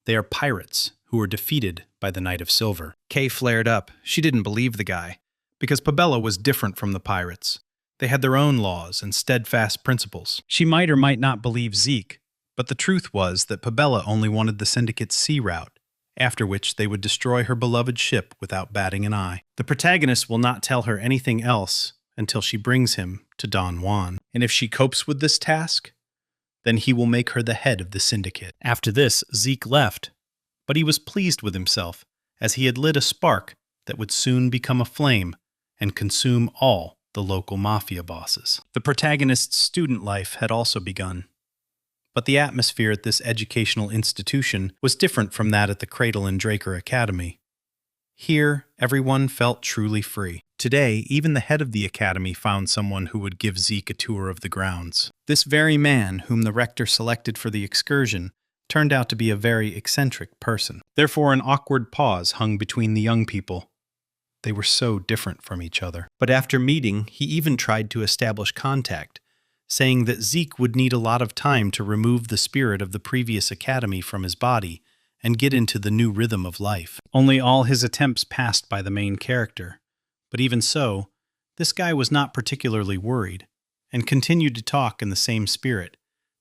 they are pirates who were defeated by the Knight of Silver. Kay flared up. She didn't believe the guy, because Pabella was different from the pirates. They had their own laws and steadfast principles. She might or might not believe Zeke, but the truth was that Pabella only wanted the syndicate's sea route, after which they would destroy her beloved ship without batting an eye. The protagonist will not tell her anything else until she brings him to Don Juan, and if she copes with this task, then he will make her the head of the syndicate. After this, Zeke left, but he was pleased with himself, as he had lit a spark that would soon become a flame and consume all the local mafia bosses. The protagonist's student life had also begun, but the atmosphere at this educational institution was different from that at the Cradle and Draker Academy. Here, everyone felt truly free. Today, even the head of the academy found someone who would give Zeke a tour of the grounds. This very man, whom the rector selected for the excursion, turned out to be a very eccentric person. Therefore, an awkward pause hung between the young people. They were so different from each other. But after meeting, he even tried to establish contact, saying that Zeke would need a lot of time to remove the spirit of the previous academy from his body and get into the new rhythm of life. Only all his attempts passed by the main character. But even so, this guy was not particularly worried, and continued to talk in the same spirit,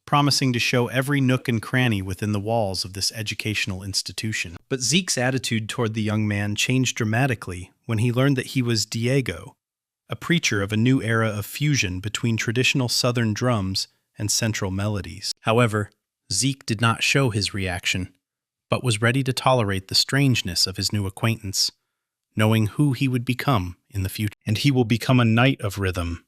promising to show every nook and cranny within the walls of this educational institution. But Zeke's attitude toward the young man changed dramatically when he learned that he was Diego, a preacher of a new era of fusion between traditional Southern drums and central melodies. However, Zeke did not show his reaction, but was ready to tolerate the strangeness of his new acquaintance, knowing who he would become in the future. And he will become a knight of rhythm,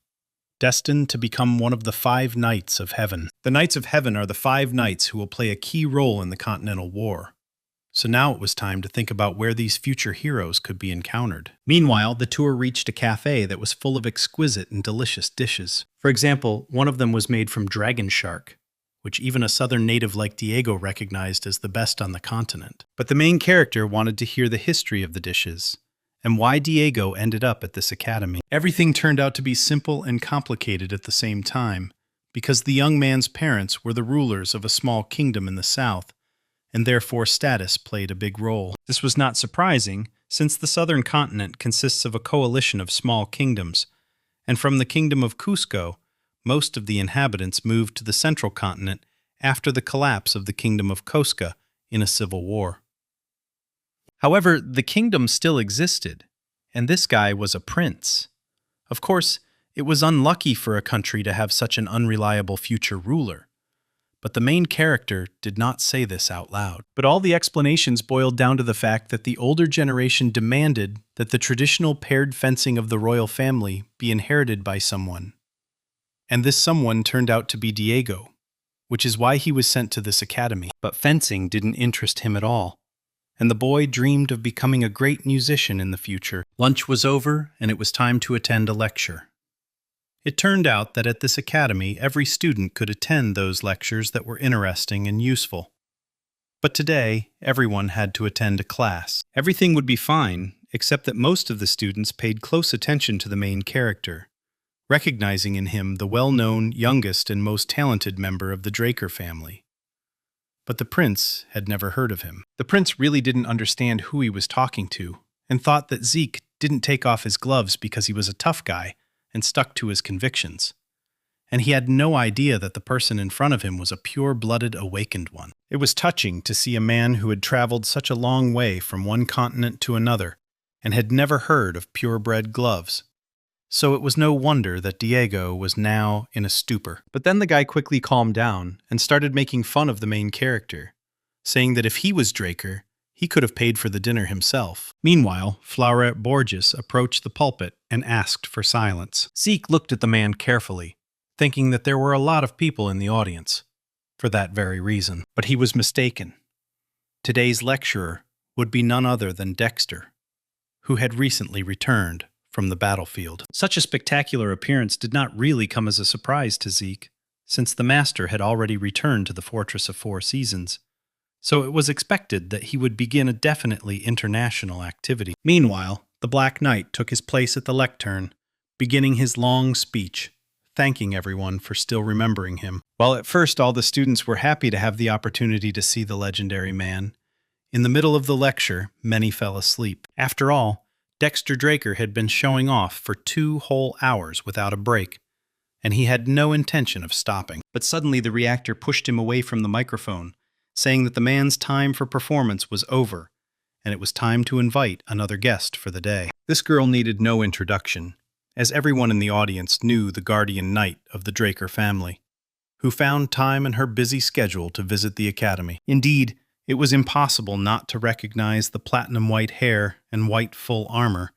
destined to become one of the 5 Knights of Heaven. The Knights of Heaven are the 5 knights who will play a key role in the Continental War. So now it was time to think about where these future heroes could be encountered. Meanwhile, the tour reached a cafe that was full of exquisite and delicious dishes. For example, one of them was made from dragon shark, which even a southern native like Diego recognized as the best on the continent. But the main character wanted to hear the history of the dishes, and why Diego ended up at this academy. Everything turned out to be simple and complicated at the same time, because the young man's parents were the rulers of a small kingdom in the south, and therefore status played a big role. This was not surprising, since the southern continent consists of a coalition of small kingdoms, and from the kingdom of Cusco, most of the inhabitants moved to the central continent after the collapse of the kingdom of Cosca in a civil war. However, the kingdom still existed, and this guy was a prince. Of course, it was unlucky for a country to have such an unreliable future ruler, but the main character did not say this out loud. But all the explanations boiled down to the fact that the older generation demanded that the traditional paired fencing of the royal family be inherited by someone. And this someone turned out to be Diego, which is why he was sent to this academy. But fencing didn't interest him at all, and the boy dreamed of becoming a great musician in the future. Lunch was over, and it was time to attend a lecture. It turned out that at this academy, every student could attend those lectures that were interesting and useful. But today, everyone had to attend a class. Everything would be fine, except that most of the students paid close attention to the main character, recognizing in him the well-known, youngest, and most talented member of the Draker family. But the prince had never heard of him. The prince really didn't understand who he was talking to, and thought that Zeke didn't take off his gloves because he was a tough guy and stuck to his convictions. And he had no idea that the person in front of him was a pure-blooded awakened one. It was touching to see a man who had traveled such a long way from one continent to another and had never heard of purebred gloves. So it was no wonder that Diego was now in a stupor. But then the guy quickly calmed down and started making fun of the main character, saying that if he was Draker, He could have paid for the dinner himself. Meanwhile, Flauret Borges approached the pulpit and asked for silence. Zeke looked at the man carefully, thinking that there were a lot of people in the audience, for that very reason. But he was mistaken. Today's lecturer would be none other than Dexter, who had recently returned from the battlefield. Such a spectacular appearance did not really come as a surprise to Zeke, since the master had already returned to the Fortress of Four Seasons, so it was expected that he would begin a definitely international activity. Meanwhile, the Black Knight took his place at the lectern, beginning his long speech, thanking everyone for still remembering him. While at first all the students were happy to have the opportunity to see the legendary man, in the middle of the lecture, many fell asleep. After all, Dexter Draker had been showing off for 2 whole hours without a break, and he had no intention of stopping. But suddenly the reactor pushed him away from the microphone, saying that the man's time for performance was over, and it was time to invite another guest for the day. This girl needed no introduction, as everyone in the audience knew the guardian knight of the Draker family, who found time in her busy schedule to visit the academy. Indeed, it was impossible not to recognize the platinum white hair and white full armor,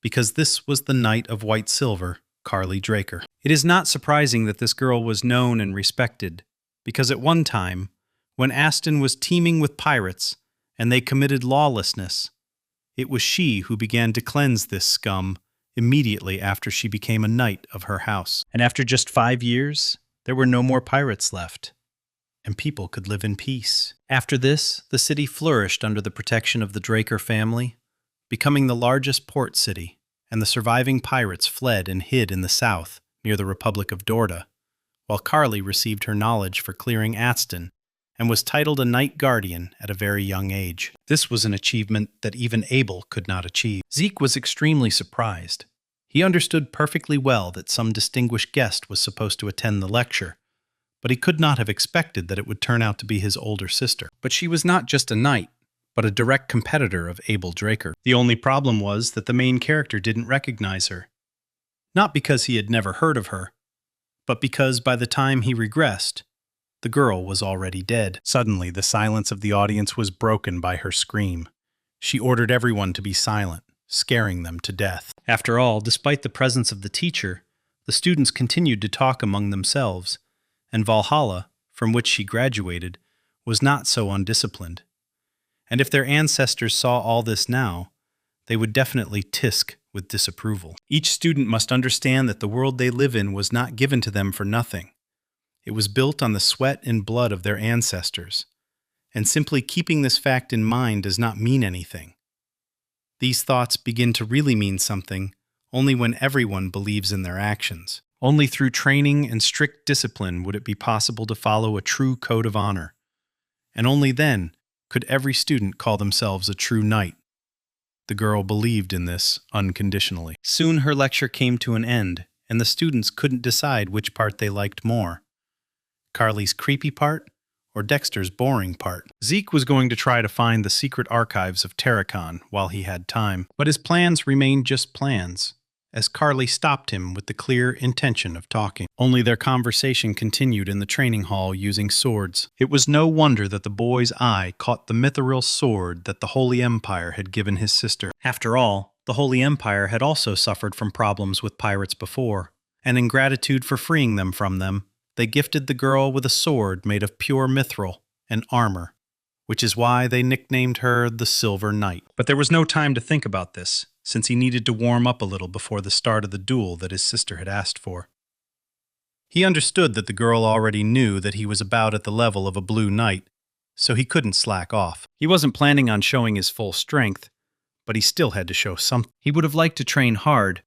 because this was the Knight of White Silver, Carly Draker. It is not surprising that this girl was known and respected, because at one time, when Aston was teeming with pirates and they committed lawlessness, it was she who began to cleanse this scum immediately after she became a knight of her house. And after just 5 years, there were no more pirates left, and people could live in peace. After this, the city flourished under the protection of the Draker family, becoming the largest port city, and the surviving pirates fled and hid in the south near the Republic of Dorda, while Carly received her knowledge for clearing Aston and was titled a Knight Guardian at a very young age. This was an achievement that even Abel could not achieve. Zeke was extremely surprised. He understood perfectly well that some distinguished guest was supposed to attend the lecture, but he could not have expected that it would turn out to be his older sister. But she was not just a knight, but a direct competitor of Abel Draker. The only problem was that the main character didn't recognize her. Not because he had never heard of her, but because by the time he regressed, the girl was already dead. Suddenly, the silence of the audience was broken by her scream. She ordered everyone to be silent, scaring them to death. After all, despite the presence of the teacher, the students continued to talk among themselves, and Valhalla, from which she graduated, was not so undisciplined. And if their ancestors saw all this now, they would definitely tisk with disapproval. Each student must understand that the world they live in was not given to them for nothing. It was built on the sweat and blood of their ancestors, and simply keeping this fact in mind does not mean anything. These thoughts begin to really mean something only when everyone believes in their actions. Only through training and strict discipline would it be possible to follow a true code of honor, and only then could every student call themselves a true knight. The girl believed in this unconditionally. Soon her lecture came to an end, and the students couldn't decide which part they liked more: Carly's creepy part or Dexter's boring part. Zeke was going to try to find the secret archives of Terracon while he had time, but his plans remained just plans, as Carly stopped him with the clear intention of talking. Only their conversation continued in the training hall using swords. It was no wonder that the boy's eye caught the mithril sword that the Holy Empire had given his sister. After all, the Holy Empire had also suffered from problems with pirates before, and in gratitude for freeing them from them, they gifted the girl with a sword made of pure mithril and armor, which is why they nicknamed her the Silver Knight. But there was no time to think about this, since he needed to warm up a little before the start of the duel that his sister had asked for. He understood that the girl already knew that he was about at the level of a blue knight, so he couldn't slack off. He wasn't planning on showing his full strength, but he still had to show something. He would have liked to train hard,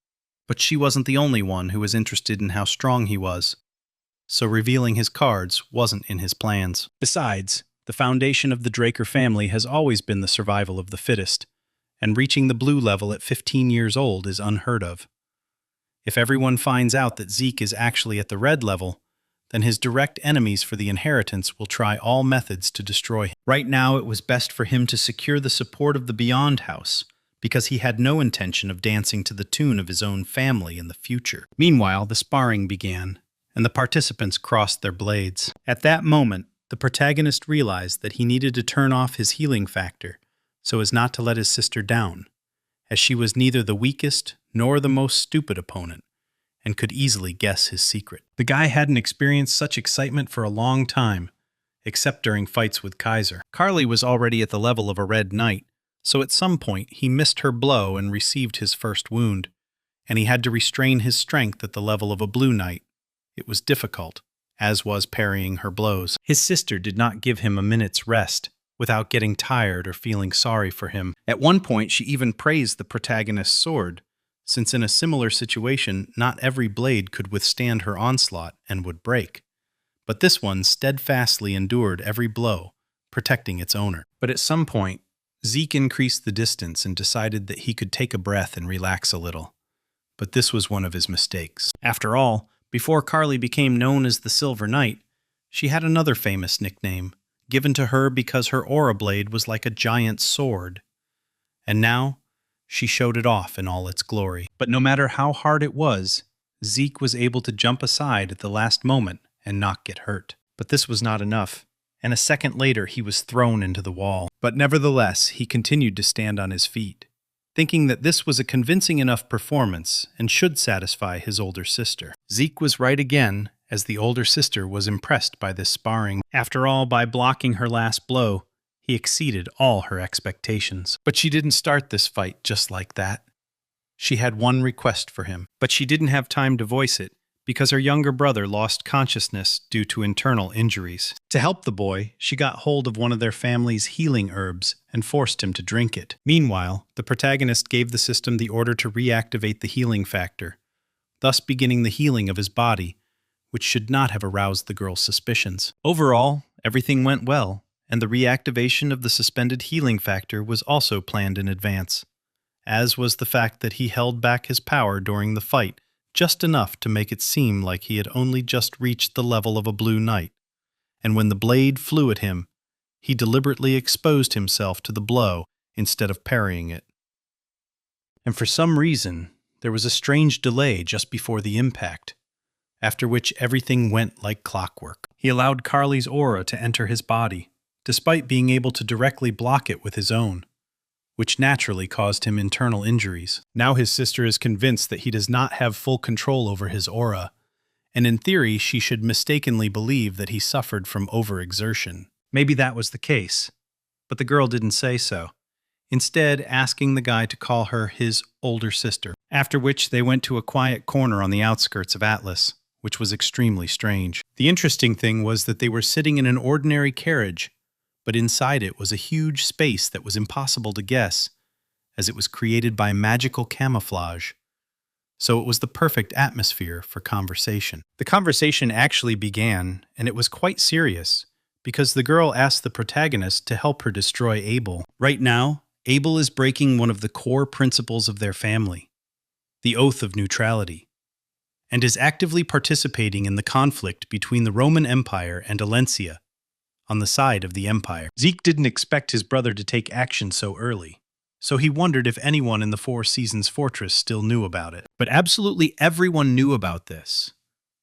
but she wasn't the only one who was interested in how strong he was, so revealing his cards wasn't in his plans. Besides, the foundation of the Draker family has always been the survival of the fittest, and reaching the blue level at 15 years old is unheard of. If everyone finds out that Zeke is actually at the red level, then his direct enemies for the inheritance will try all methods to destroy him. Right now, it was best for him to secure the support of the Beyond House, because he had no intention of dancing to the tune of his own family in the future. Meanwhile, the sparring began, and the participants crossed their blades. At that moment, the protagonist realized that he needed to turn off his healing factor, so as not to let his sister down, as she was neither the weakest nor the most stupid opponent, and could easily guess his secret. The guy hadn't experienced such excitement for a long time, except during fights with Kaiser. Carly was already at the level of a red knight, so at some point he missed her blow and received his first wound, and he had to restrain his strength at the level of a blue knight. It was difficult, as was parrying her blows. His sister did not give him a minute's rest, without getting tired or feeling sorry for him. At one point she even praised the protagonist's sword, since in a similar situation not every blade could withstand her onslaught and would break. But this one steadfastly endured every blow, protecting its owner. But at some point, Zeke increased the distance and decided that he could take a breath and relax a little. But this was one of his mistakes. After all, before Carly became known as the Silver Knight, she had another famous nickname, given to her because her aura blade was like a giant sword. And now, she showed it off in all its glory. But no matter how hard it was, Zeke was able to jump aside at the last moment and not get hurt. But this was not enough, and a second later he was thrown into the wall. But nevertheless, he continued to stand on his feet, thinking that this was a convincing enough performance and should satisfy his older sister. Zeke was right again, as the older sister was impressed by this sparring. After all, by blocking her last blow, he exceeded all her expectations. But she didn't start this fight just like that. She had one request for him, but she didn't have time to voice it, because her younger brother lost consciousness due to internal injuries. To help the boy, she got hold of one of their family's healing herbs and forced him to drink it. Meanwhile, the protagonist gave the system the order to reactivate the healing factor, thus beginning the healing of his body, which should not have aroused the girl's suspicions. Overall, everything went well, and the reactivation of the suspended healing factor was also planned in advance, as was the fact that he held back his power during the fight just enough to make it seem like he had only just reached the level of a blue knight, and when the blade flew at him, he deliberately exposed himself to the blow instead of parrying it. And for some reason, there was a strange delay just before the impact, after which everything went like clockwork. He allowed Carly's aura to enter his body, despite being able to directly block it with his own, which naturally caused him internal injuries. Now his sister is convinced that he does not have full control over his aura, and in theory she should mistakenly believe that he suffered from overexertion. Maybe that was the case, but the girl didn't say so, instead asking the guy to call her his older sister, after which they went to a quiet corner on the outskirts of Atlas, which was extremely strange. The interesting thing was that they were sitting in an ordinary carriage, but inside it was a huge space that was impossible to guess, as it was created by magical camouflage. So it was the perfect atmosphere for conversation. The conversation actually began, and it was quite serious, because the girl asked the protagonist to help her destroy Abel. Right now, Abel is breaking one of the core principles of their family, the oath of neutrality, and is actively participating in the conflict between the Roman Empire and Alencia, on the side of the Empire. Zeke didn't expect his brother to take action so early, so he wondered if anyone in the Four Seasons Fortress still knew about it. But absolutely everyone knew about this,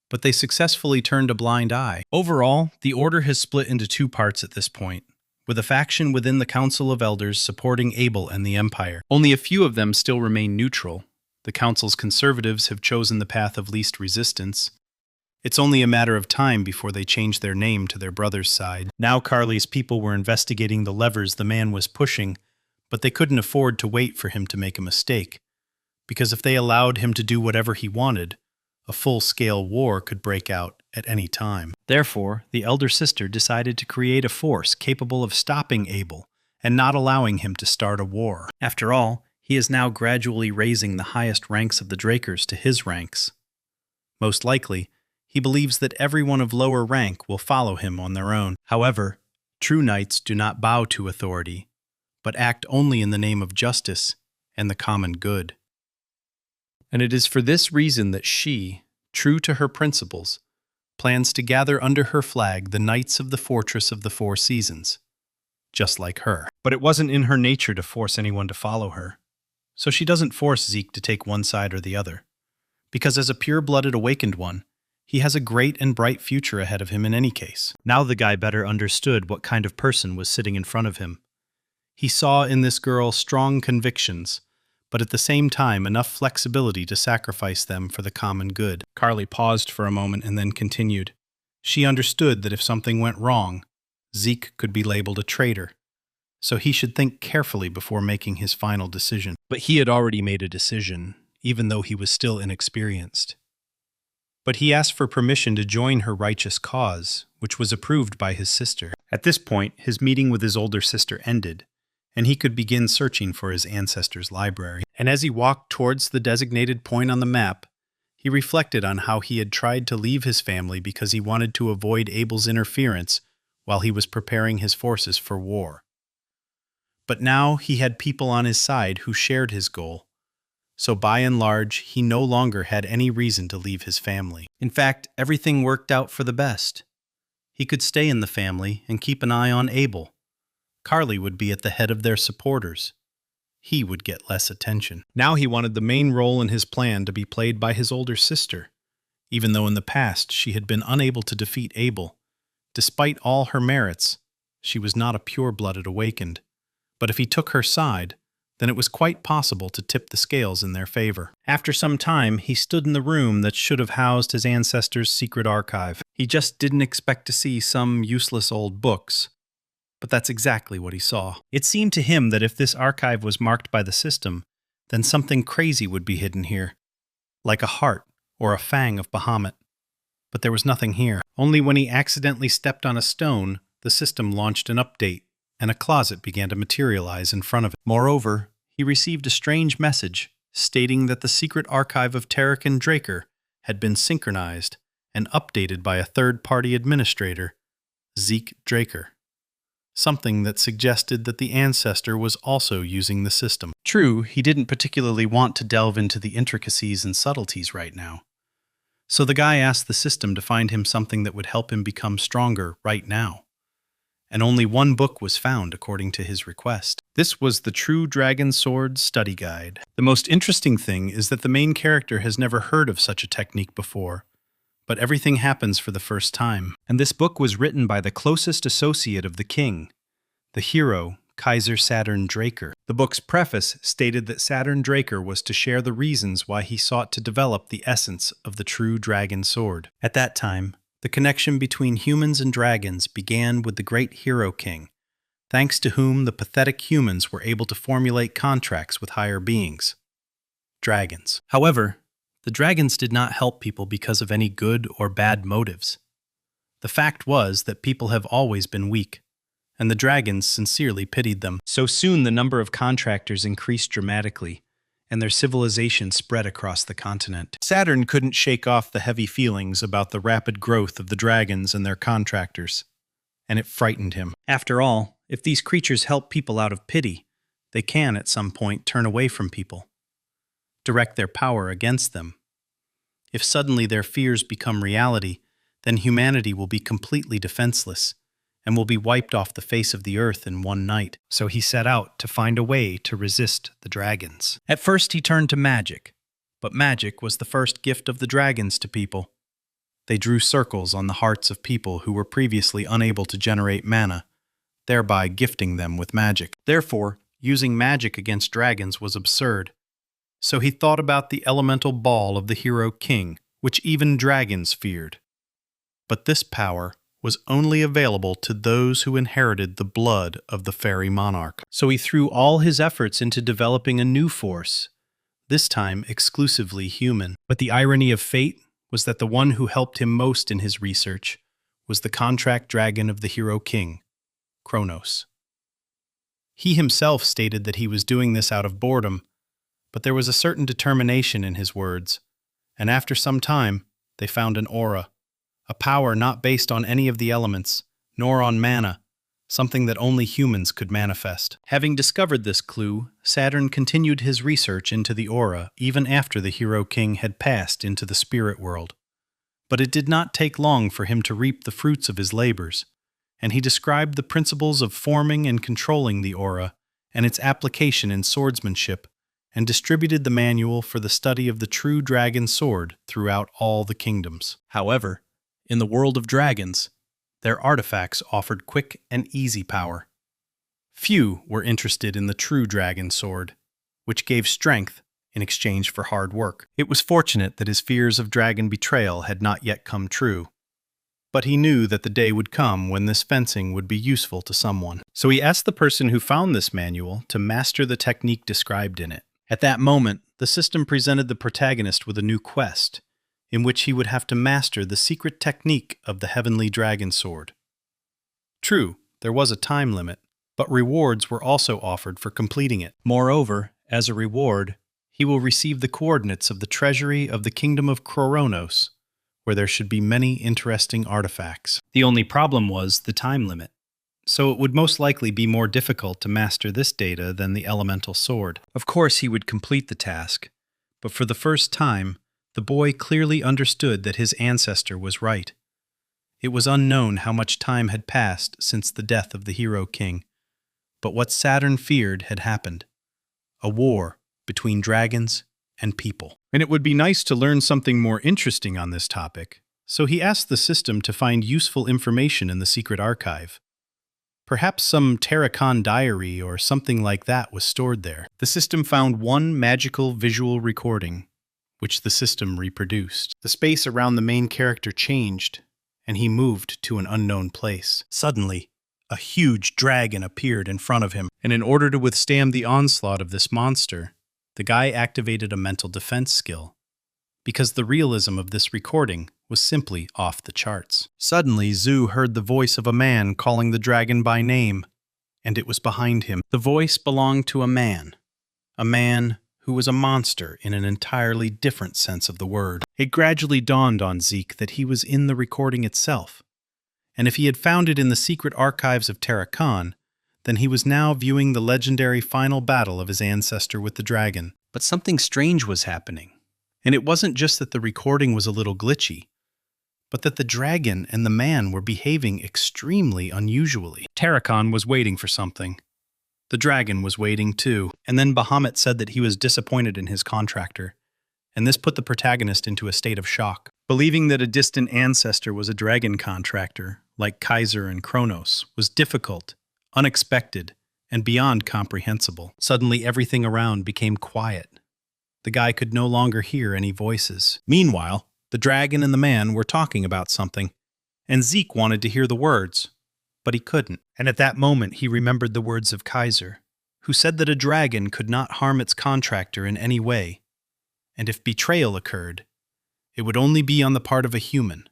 but they successfully turned a blind eye. Overall, the Order has split into two parts at this point, with a faction within the Council of Elders supporting Abel and the Empire. Only a few of them still remain neutral. The Council's conservatives have chosen the path of least resistance. It's only a matter of time before they change their name to their brother's side. Now Carly's people were investigating the levers the man was pushing, but they couldn't afford to wait for him to make a mistake, because if they allowed him to do whatever he wanted, a full-scale war could break out at any time. Therefore, the elder sister decided to create a force capable of stopping Abel and not allowing him to start a war. After all, he is now gradually raising the highest ranks of the Drakers to his ranks. Most likely, he believes that everyone of lower rank will follow him on their own. However, true knights do not bow to authority, but act only in the name of justice and the common good. And it is for this reason that she, true to her principles, plans to gather under her flag the knights of the Fortress of the Four Seasons, just like her. But it wasn't in her nature to force anyone to follow her, so she doesn't force Zeke to take one side or the other, because as a pure-blooded awakened one, he has a great and bright future ahead of him in any case. Now the guy better understood what kind of person was sitting in front of him. He saw in this girl strong convictions, but at the same time enough flexibility to sacrifice them for the common good. Carly paused for a moment and then continued. She understood that if something went wrong, Zeke could be labeled a traitor, so he should think carefully before making his final decision. But he had already made a decision, even though he was still inexperienced. But he asked for permission to join her righteous cause, which was approved by his sister. At this point, his meeting with his older sister ended, and he could begin searching for his ancestors' library. And as he walked towards the designated point on the map, he reflected on how he had tried to leave his family because he wanted to avoid Abel's interference while he was preparing his forces for war. But now he had people on his side who shared his goal, so by and large, he no longer had any reason to leave his family. In fact, everything worked out for the best. He could stay in the family and keep an eye on Abel. Carly would be at the head of their supporters. He would get less attention. Now he wanted the main role in his plan to be played by his older sister, even though in the past she had been unable to defeat Abel. Despite all her merits, she was not a pure-blooded awakened. But if he took her side, then it was quite possible to tip the scales in their favor. After some time, he stood in the room that should have housed his ancestors' secret archive. He just didn't expect to see some useless old books. But that's exactly what he saw. It seemed to him that if this archive was marked by the system, then something crazy would be hidden here, like a heart or a fang of Bahamut. But there was nothing here. Only when he accidentally stepped on a stone, the system launched an update, and a closet began to materialize in front of it. Moreover, he received a strange message stating that the secret archive of Tarek and Draker had been synchronized and updated by a third-party administrator, Zeke Draker. Something that suggested that the ancestor was also using the system. True, he didn't particularly want to delve into the intricacies and subtleties right now. So the guy asked the system to find him something that would help him become stronger right now. And only one book was found according to his request. This was the True Dragon Sword Study Guide. The most interesting thing is that the main character has never heard of such a technique before, but everything happens for the first time. And this book was written by the closest associate of the king, the hero, Kaiser Saturn Draker. The book's preface stated that Saturn Draker was to share the reasons why he sought to develop the essence of the true dragon sword. At that time, the connection between humans and dragons began with the great hero king, thanks to whom the pathetic humans were able to formulate contracts with higher beings, dragons. However, the dragons did not help people because of any good or bad motives. The fact was that people have always been weak, and the dragons sincerely pitied them. So soon the number of contractors increased dramatically, and their civilization spread across the continent. Saturn couldn't shake off the heavy feelings about the rapid growth of the dragons and their contractors, and it frightened him. After all, if these creatures help people out of pity, they can at some point turn away from people, direct their power against them. If suddenly their fears become reality, then humanity will be completely defenseless and will be wiped off the face of the earth in one night. So he set out to find a way to resist the dragons. At first he turned to magic, but magic was the first gift of the dragons to people. They drew circles on the hearts of people who were previously unable to generate mana, thereby gifting them with magic. Therefore, using magic against dragons was absurd. So he thought about the elemental ball of the hero king, which even dragons feared. But this power was only available to those who inherited the blood of the fairy monarch. So he threw all his efforts into developing a new force, this time exclusively human. But the irony of fate was that the one who helped him most in his research was the contract dragon of the hero king, Kronos. He himself stated that he was doing this out of boredom, but there was a certain determination in his words, and after some time, they found an aura, a power not based on any of the elements, nor on mana, something that only humans could manifest. Having discovered this clue, Saturn continued his research into the aura even after the hero king had passed into the spirit world. But it did not take long for him to reap the fruits of his labors, and he described the principles of forming and controlling the aura and its application in swordsmanship, and distributed the manual for the study of the true dragon sword throughout all the kingdoms. However, in the world of dragons, their artifacts offered quick and easy power. Few were interested in the true dragon sword, which gave strength in exchange for hard work. It was fortunate that his fears of dragon betrayal had not yet come true, but he knew that the day would come when this fencing would be useful to someone. So he asked the person who found this manual to master the technique described in it. At that moment, the system presented the protagonist with a new quest, in which he would have to master the secret technique of the heavenly dragon sword. True, there was a time limit, but rewards were also offered for completing it. Moreover, as a reward, he will receive the coordinates of the treasury of the kingdom of Kronos, where there should be many interesting artifacts. The only problem was the time limit, so it would most likely be more difficult to master this data than the elemental sword. Of course he would complete the task, but for the first time, the boy clearly understood that his ancestor was right. It was unknown how much time had passed since the death of the hero king, but what Saturn feared had happened: a war between dragons and people. And it would be nice to learn something more interesting on this topic, so he asked the system to find useful information in the secret archive. Perhaps some Terracon diary or something like that was stored there. The system found one magical visual recording, which the system reproduced. The space around the main character changed, and he moved to an unknown place. Suddenly, a huge dragon appeared in front of him, and in order to withstand the onslaught of this monster, the guy activated a mental defense skill, because the realism of this recording was simply off the charts. Suddenly, Zhu heard the voice of a man calling the dragon by name, and it was behind him. The voice belonged to a man who was a monster in an entirely different sense of the word. It gradually dawned on Zeke that he was in the recording itself, and if he had found it in the secret archives of Terracon, then he was now viewing the legendary final battle of his ancestor with the dragon. But something strange was happening, and it wasn't just that the recording was a little glitchy, but that the dragon and the man were behaving extremely unusually. Terracon was waiting for something. The dragon was waiting too, and then Bahamut said that he was disappointed in his contractor, and this put the protagonist into a state of shock. Believing that a distant ancestor was a dragon contractor, like Kaiser and Kronos, was difficult, unexpected, and beyond comprehensible. Suddenly everything around became quiet. The guy could no longer hear any voices. Meanwhile, the dragon and the man were talking about something, and Zeke wanted to hear the words, but he couldn't. And at that moment he remembered the words of Kaiser, who said that a dragon could not harm its contractor in any way, and if betrayal occurred, it would only be on the part of a human.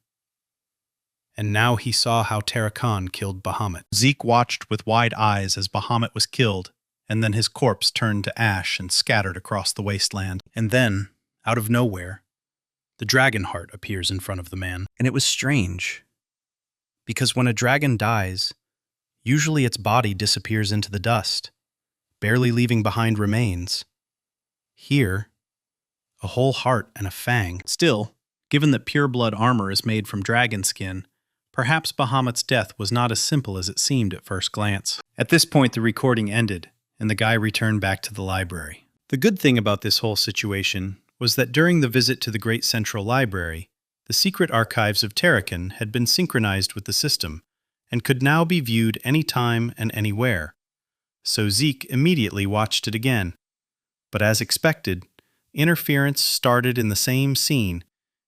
And now he saw how Terracon killed Bahamut. Zeke watched with wide eyes as Bahamut was killed, and then his corpse turned to ash and scattered across the wasteland. And then, out of nowhere, the dragon heart appears in front of the man. And it was strange, because when a dragon dies, usually its body disappears into the dust, barely leaving behind remains. Here, a whole heart and a fang. Still, given that pure-blood armor is made from dragon skin, perhaps Bahamut's death was not as simple as it seemed at first glance. At this point, the recording ended, and the guy returned back to the library. The good thing about this whole situation was that during the visit to the Great Central Library, the secret archives of Terracon had been synchronized with the system, and could now be viewed anytime and anywhere. So Zeke immediately watched it again. But as expected, interference started in the same scene,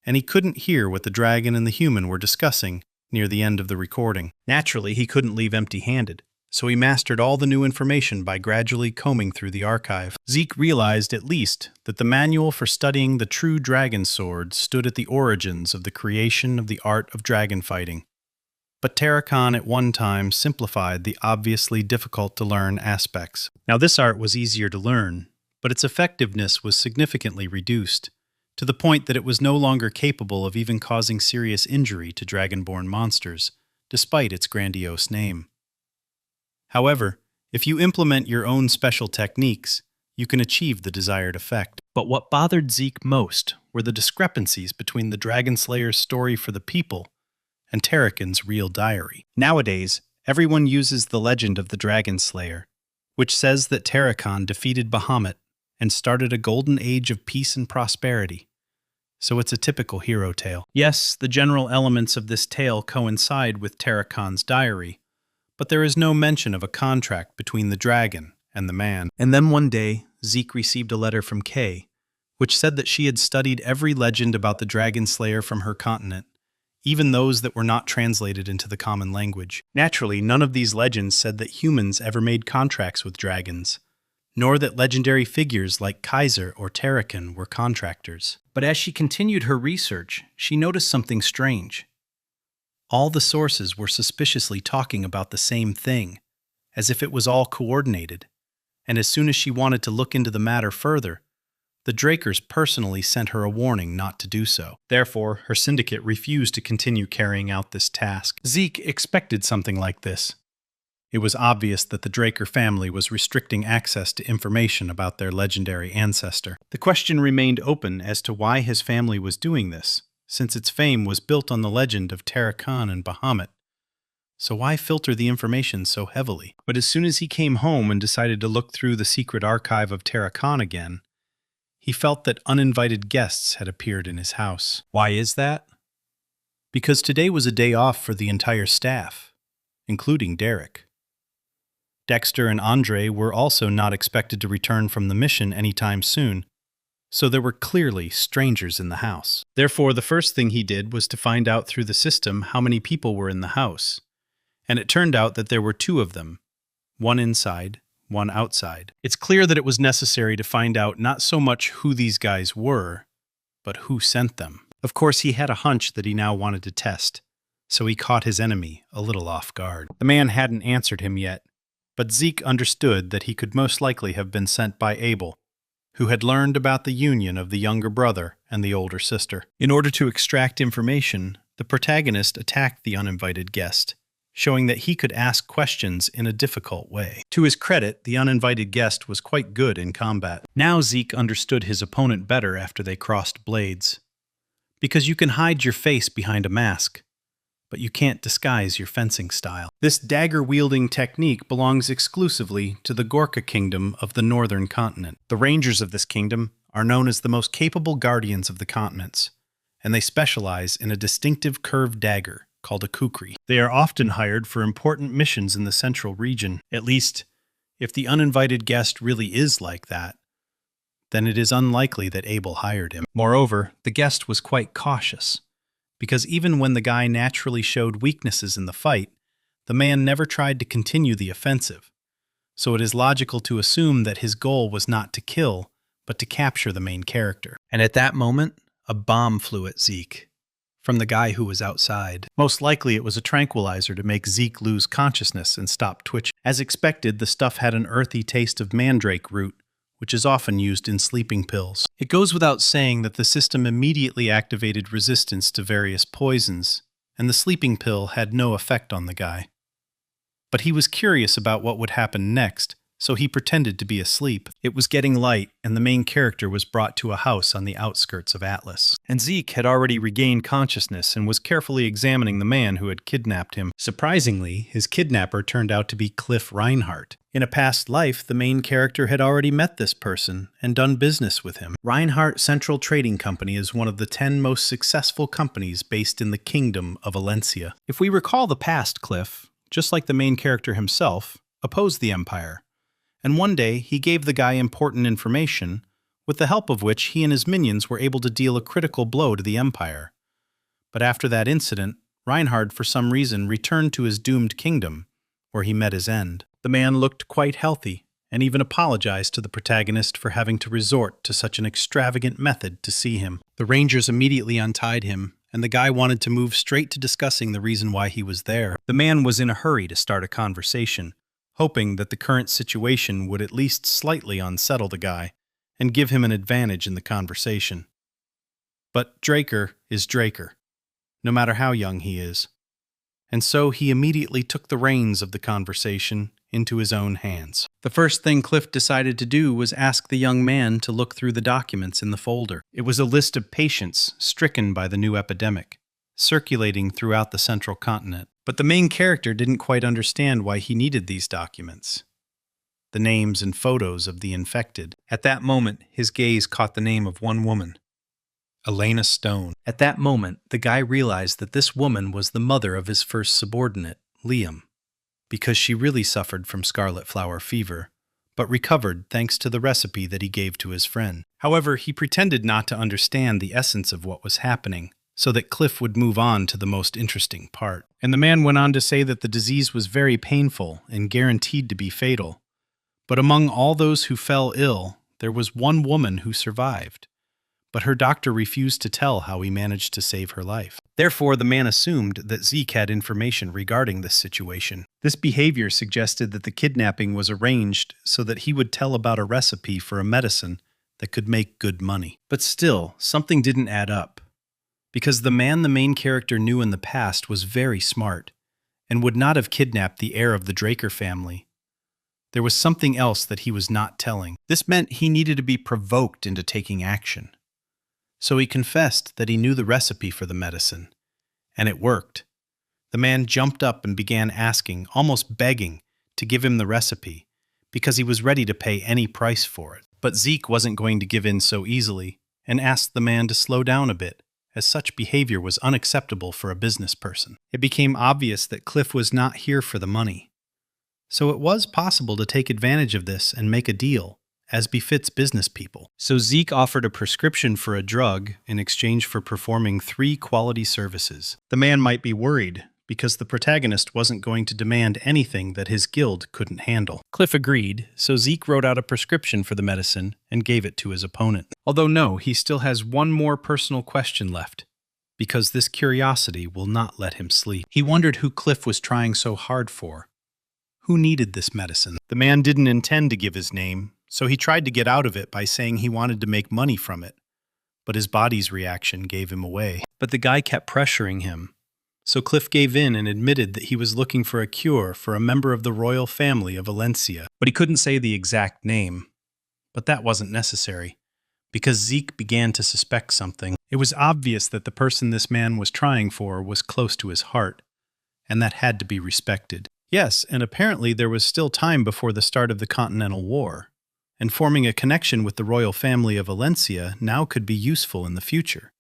and he couldn't hear what the dragon and the human were discussing near the end of the recording. Naturally, he couldn't leave empty-handed, so he mastered all the new information by gradually combing through the archive. Zeke realized at least that the manual for studying the true dragon sword stood at the origins of the creation of the art of dragon fighting. But Terracon at one time simplified the obviously difficult-to-learn aspects. Now this art was easier to learn, but its effectiveness was significantly reduced, to the point that it was no longer capable of even causing serious injury to dragonborn monsters, despite its grandiose name. However, if you implement your own special techniques, you can achieve the desired effect. But what bothered Zeke most were the discrepancies between the Dragonslayers' story for the people and Terracon's real diary. Nowadays, everyone uses the legend of the Dragonslayer, which says that Terracon defeated Bahamut and started a golden age of peace and prosperity. So it's a typical hero tale. Yes, the general elements of this tale coincide with Terracon's diary, but there is no mention of a contract between the dragon and the man. And then one day, Zeke received a letter from Kay, which said that she had studied every legend about the Dragonslayer from her continent, even those that were not translated into the common language. Naturally, none of these legends said that humans ever made contracts with dragons, nor that legendary figures like Kaiser or Terrakin were contractors. But as she continued her research, she noticed something strange. All the sources were suspiciously talking about the same thing, as if it was all coordinated, and as soon as she wanted to look into the matter further, the Drakers personally sent her a warning not to do so. Therefore, her syndicate refused to continue carrying out this task. Zeke expected something like this. It was obvious that the Draker family was restricting access to information about their legendary ancestor. The question remained open as to why his family was doing this, since its fame was built on the legend of Terrakin and Bahamut. So why filter the information so heavily? But as soon as he came home and decided to look through the secret archive of Terrakin again, he felt that uninvited guests had appeared in his house. Why is that? Because today was a day off for the entire staff, including Derek. Dexter and Andre were also not expected to return from the mission anytime soon, so there were clearly strangers in the house. Therefore, the first thing he did was to find out through the system how many people were in the house, and it turned out that there were two of them, one inside, one outside. It's clear that it was necessary to find out not so much who these guys were, but who sent them. Of course, he had a hunch that he now wanted to test, so he caught his enemy a little off guard. The man hadn't answered him yet, but Zeke understood that he could most likely have been sent by Abel, who had learned about the union of the younger brother and the older sister. In order to extract information, the protagonist attacked the uninvited guest, showing that he could ask questions in a difficult way. To his credit, the uninvited guest was quite good in combat. Now Zeke understood his opponent better after they crossed blades. Because you can hide your face behind a mask, but you can't disguise your fencing style. This dagger-wielding technique belongs exclusively to the Gorka kingdom of the northern continent. The rangers of this kingdom are known as the most capable guardians of the continents, and they specialize in a distinctive curved dagger called a kukri. They are often hired for important missions in the central region. At least, if the uninvited guest really is like that, then it is unlikely that Abel hired him. Moreover, the guest was quite cautious, because even when the guy naturally showed weaknesses in the fight, the man never tried to continue the offensive. So it is logical to assume that his goal was not to kill, but to capture the main character. And at that moment, a bomb flew at Zeke from the guy who was outside. Most likely it was a tranquilizer to make Zeke lose consciousness and stop twitching. As expected, the stuff had an earthy taste of mandrake root, which is often used in sleeping pills. It goes without saying that the system immediately activated resistance to various poisons, and the sleeping pill had no effect on the guy. But he was curious about what would happen next, so he pretended to be asleep. It was getting light, and the main character was brought to a house on the outskirts of Atlas. And Zeke had already regained consciousness and was carefully examining the man who had kidnapped him. Surprisingly, his kidnapper turned out to be Cliff Reinhardt. In a past life, the main character had already met this person and done business with him. Reinhardt Central Trading Company is one of the 10 most successful companies based in the Kingdom of Valencia. If we recall the past, Cliff, just like the main character himself, opposed the Empire. And one day, he gave the guy important information, with the help of which he and his minions were able to deal a critical blow to the Empire. But after that incident, Reinhardt, for some reason, returned to his doomed kingdom, where he met his end. The man looked quite healthy, and even apologized to the protagonist for having to resort to such an extravagant method to see him. The Rangers immediately untied him, and the guy wanted to move straight to discussing the reason why he was there. The man was in a hurry to start a conversation, hoping that the current situation would at least slightly unsettle the guy and give him an advantage in the conversation. But Draker is Draker, no matter how young he is. And so he immediately took the reins of the conversation into his own hands. The first thing Cliff decided to do was ask the young man to look through the documents in the folder. It was a list of patients stricken by the new epidemic, circulating throughout the central continent. But the main character didn't quite understand why he needed these documents. The names and photos of the infected. At that moment, his gaze caught the name of one woman, Elena Stone. At that moment, the guy realized that this woman was the mother of his first subordinate, Leyon, because she really suffered from scarlet flower fever, but recovered thanks to the recipe that he gave to his friend. However, he pretended not to understand the essence of what was happening, so that Cliff would move on to the most interesting part. And the man went on to say that the disease was very painful and guaranteed to be fatal. But among all those who fell ill, there was one woman who survived. But her doctor refused to tell how he managed to save her life. Therefore, the man assumed that Zeke had information regarding this situation. This behavior suggested that the kidnapping was arranged so that he would tell about a recipe for a medicine that could make good money. But still, something didn't add up. Because the man the main character knew in the past was very smart, and would not have kidnapped the heir of the Draker family. There was something else that he was not telling. This meant he needed to be provoked into taking action. So he confessed that he knew the recipe for the medicine, and it worked. The man jumped up and began asking, almost begging, to give him the recipe, because he was ready to pay any price for it. But Zeke wasn't going to give in so easily, and asked the man to slow down a bit, as such behavior was unacceptable for a business person. It became obvious that Cliff was not here for the money. So it was possible to take advantage of this and make a deal, as befits business people. So Zeke offered a prescription for a drug in exchange for performing 3 quality services. The man might be worried, because the protagonist wasn't going to demand anything that his guild couldn't handle. Cliff agreed, so Zeke wrote out a prescription for the medicine and gave it to his opponent. Although no, he still has one more personal question left, because this curiosity will not let him sleep. He wondered who Cliff was trying so hard for. Who needed this medicine? The man didn't intend to give his name, so he tried to get out of it by saying he wanted to make money from it. But his body's reaction gave him away. But the guy kept pressuring him. So Cliff gave in and admitted that he was looking for a cure for a member of the royal family of Valencia. But he couldn't say the exact name. But that wasn't necessary, because Zeke began to suspect something. It was obvious that the person this man was trying for was close to his heart, and that had to be respected. Yes, and apparently there was still time before the start of the Continental War, and forming a connection with the royal family of Valencia now could be useful in the future.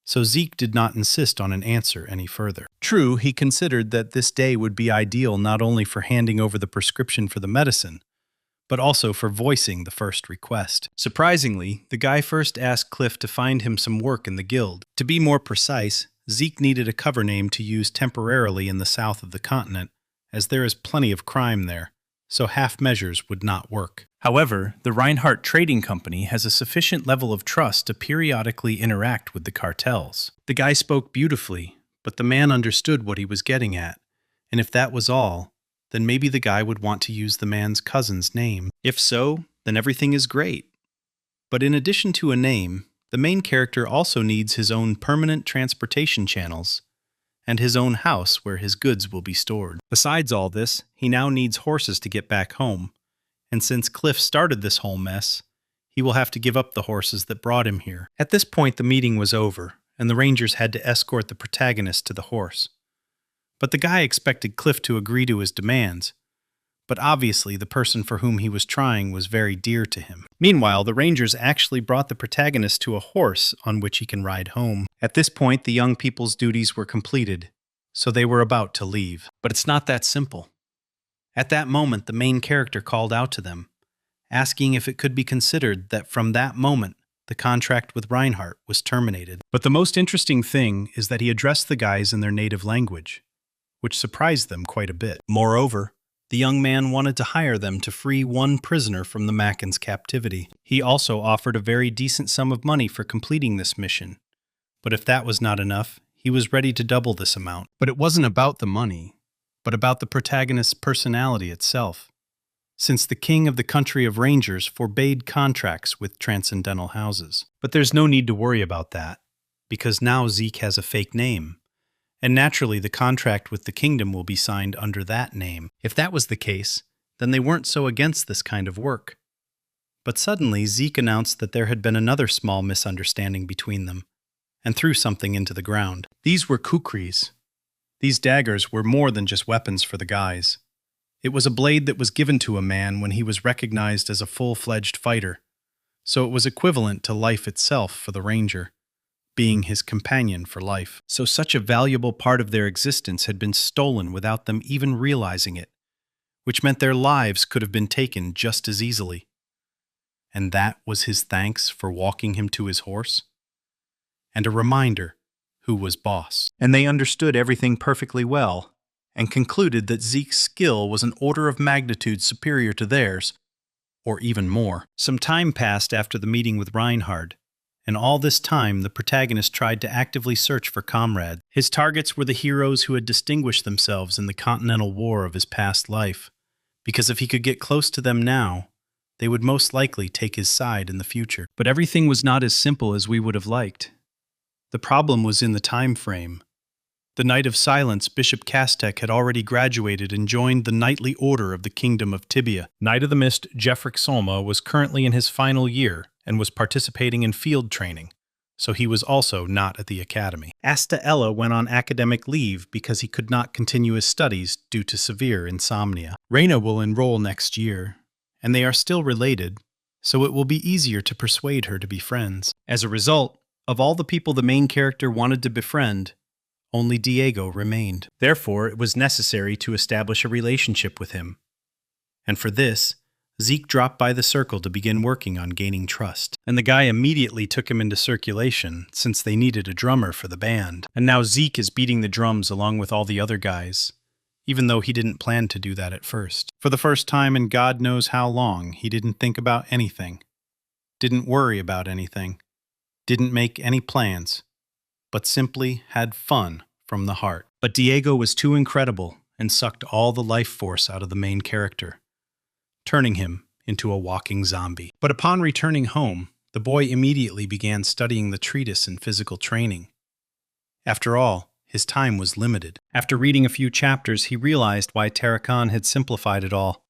So Zeke did not insist on an answer any further. True, he considered that this day would be ideal not only for handing over the prescription for the medicine, but also for voicing the first request. Surprisingly, the guy first asked Cliff to find him some work in the guild. To be more precise, Zeke needed a cover name to use temporarily in the south of the continent, as there is plenty of crime there, so half measures would not work. However, the Reinhardt Trading Company has a sufficient level of trust to periodically interact with the cartels. The guy spoke beautifully, but the man understood what he was getting at, and if that was all, then maybe the guy would want to use the man's cousin's name. If so, then everything is great. But in addition to a name, the main character also needs his own permanent transportation channels, and his own house where his goods will be stored. Besides all this, he now needs horses to get back home, and since Cliff started this whole mess, he will have to give up the horses that brought him here. At this point, the meeting was over, and the Rangers had to escort the protagonist to the horse. But the guy expected Cliff to agree to his demands, but obviously the person for whom he was trying was very dear to him. Meanwhile, the Rangers actually brought the protagonist to a horse on which he can ride home. At this point, the young people's duties were completed, so they were about to leave. But it's not that simple. At that moment, the main character called out to them, asking if it could be considered that from that moment, the contract with Reinhardt was terminated. But the most interesting thing is that he addressed the guys in their native language, which surprised them quite a bit. Moreover, the young man wanted to hire them to free one prisoner from the Macken's captivity. He also offered a very decent sum of money for completing this mission. But if that was not enough, he was ready to double this amount. But it wasn't about the money, but about the protagonist's personality itself, since the king of the country of Rangers forbade contracts with transcendental houses. But there's no need to worry about that, because now Zeke has a fake name, and naturally the contract with the kingdom will be signed under that name. If that was the case, then they weren't so against this kind of work. But suddenly Zeke announced that there had been another small misunderstanding between them, and threw something into the ground. These were kukris. These daggers were more than just weapons for the guys. It was a blade that was given to a man when he was recognized as a full-fledged fighter, so it was equivalent to life itself for the ranger, being his companion for life. So such a valuable part of their existence had been stolen without them even realizing it, which meant their lives could have been taken just as easily. And that was his thanks for walking him to his horse? And a reminder who was boss. And they understood everything perfectly well, and concluded that Zeke's skill was an order of magnitude superior to theirs, or even more. Some time passed after the meeting with Reinhardt, and all this time the protagonist tried to actively search for comrades. His targets were the heroes who had distinguished themselves in the Continental War of his past life, because if he could get close to them now, they would most likely take his side in the future. But everything was not as simple as we would have liked. The problem was in the time frame. The Knight of Silence, Bishop Castek, had already graduated and joined the Knightly Order of the Kingdom of Tibia. Knight of the Mist, Jeffrick Solma, was currently in his final year and was participating in field training, so he was also not at the academy. Asta Ella went on academic leave because he could not continue his studies due to severe insomnia. Raina will enroll next year, and they are still related, so it will be easier to persuade her to be friends. As a result, of all the people the main character wanted to befriend, only Diego remained. Therefore, it was necessary to establish a relationship with him. And for this, Zeke dropped by the circle to begin working on gaining trust. And the guy immediately took him into circulation, since they needed a drummer for the band. And now Zeke is beating the drums along with all the other guys, even though he didn't plan to do that at first. For the first time in God knows how long, he didn't think about anything, didn't worry about anything, didn't make any plans, but simply had fun from the heart. But Diego was too incredible and sucked all the life force out of the main character, turning him into a walking zombie. But upon returning home, the boy immediately began studying the treatise in physical training. After all, his time was limited. After reading a few chapters, he realized why Tarakan had simplified it all,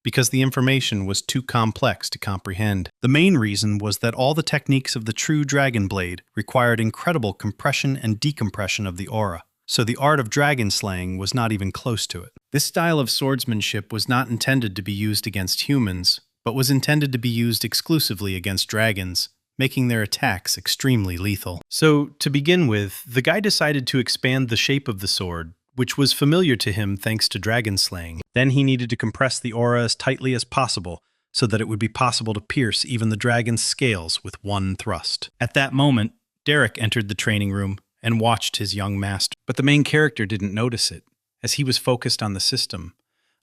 because the information was too complex to comprehend. The main reason was that all the techniques of the true dragon blade required incredible compression and decompression of the aura, so the art of dragon slaying was not even close to it. This style of swordsmanship was not intended to be used against humans, but was intended to be used exclusively against dragons, making their attacks extremely lethal. So, to begin with, the guy decided to expand the shape of the sword, which was familiar to him thanks to dragon slaying. Then he needed to compress the aura as tightly as possible, so that it would be possible to pierce even the dragon's scales with one thrust. At that moment, Derek entered the training room and watched his young master. But the main character didn't notice it, as he was focused on the system,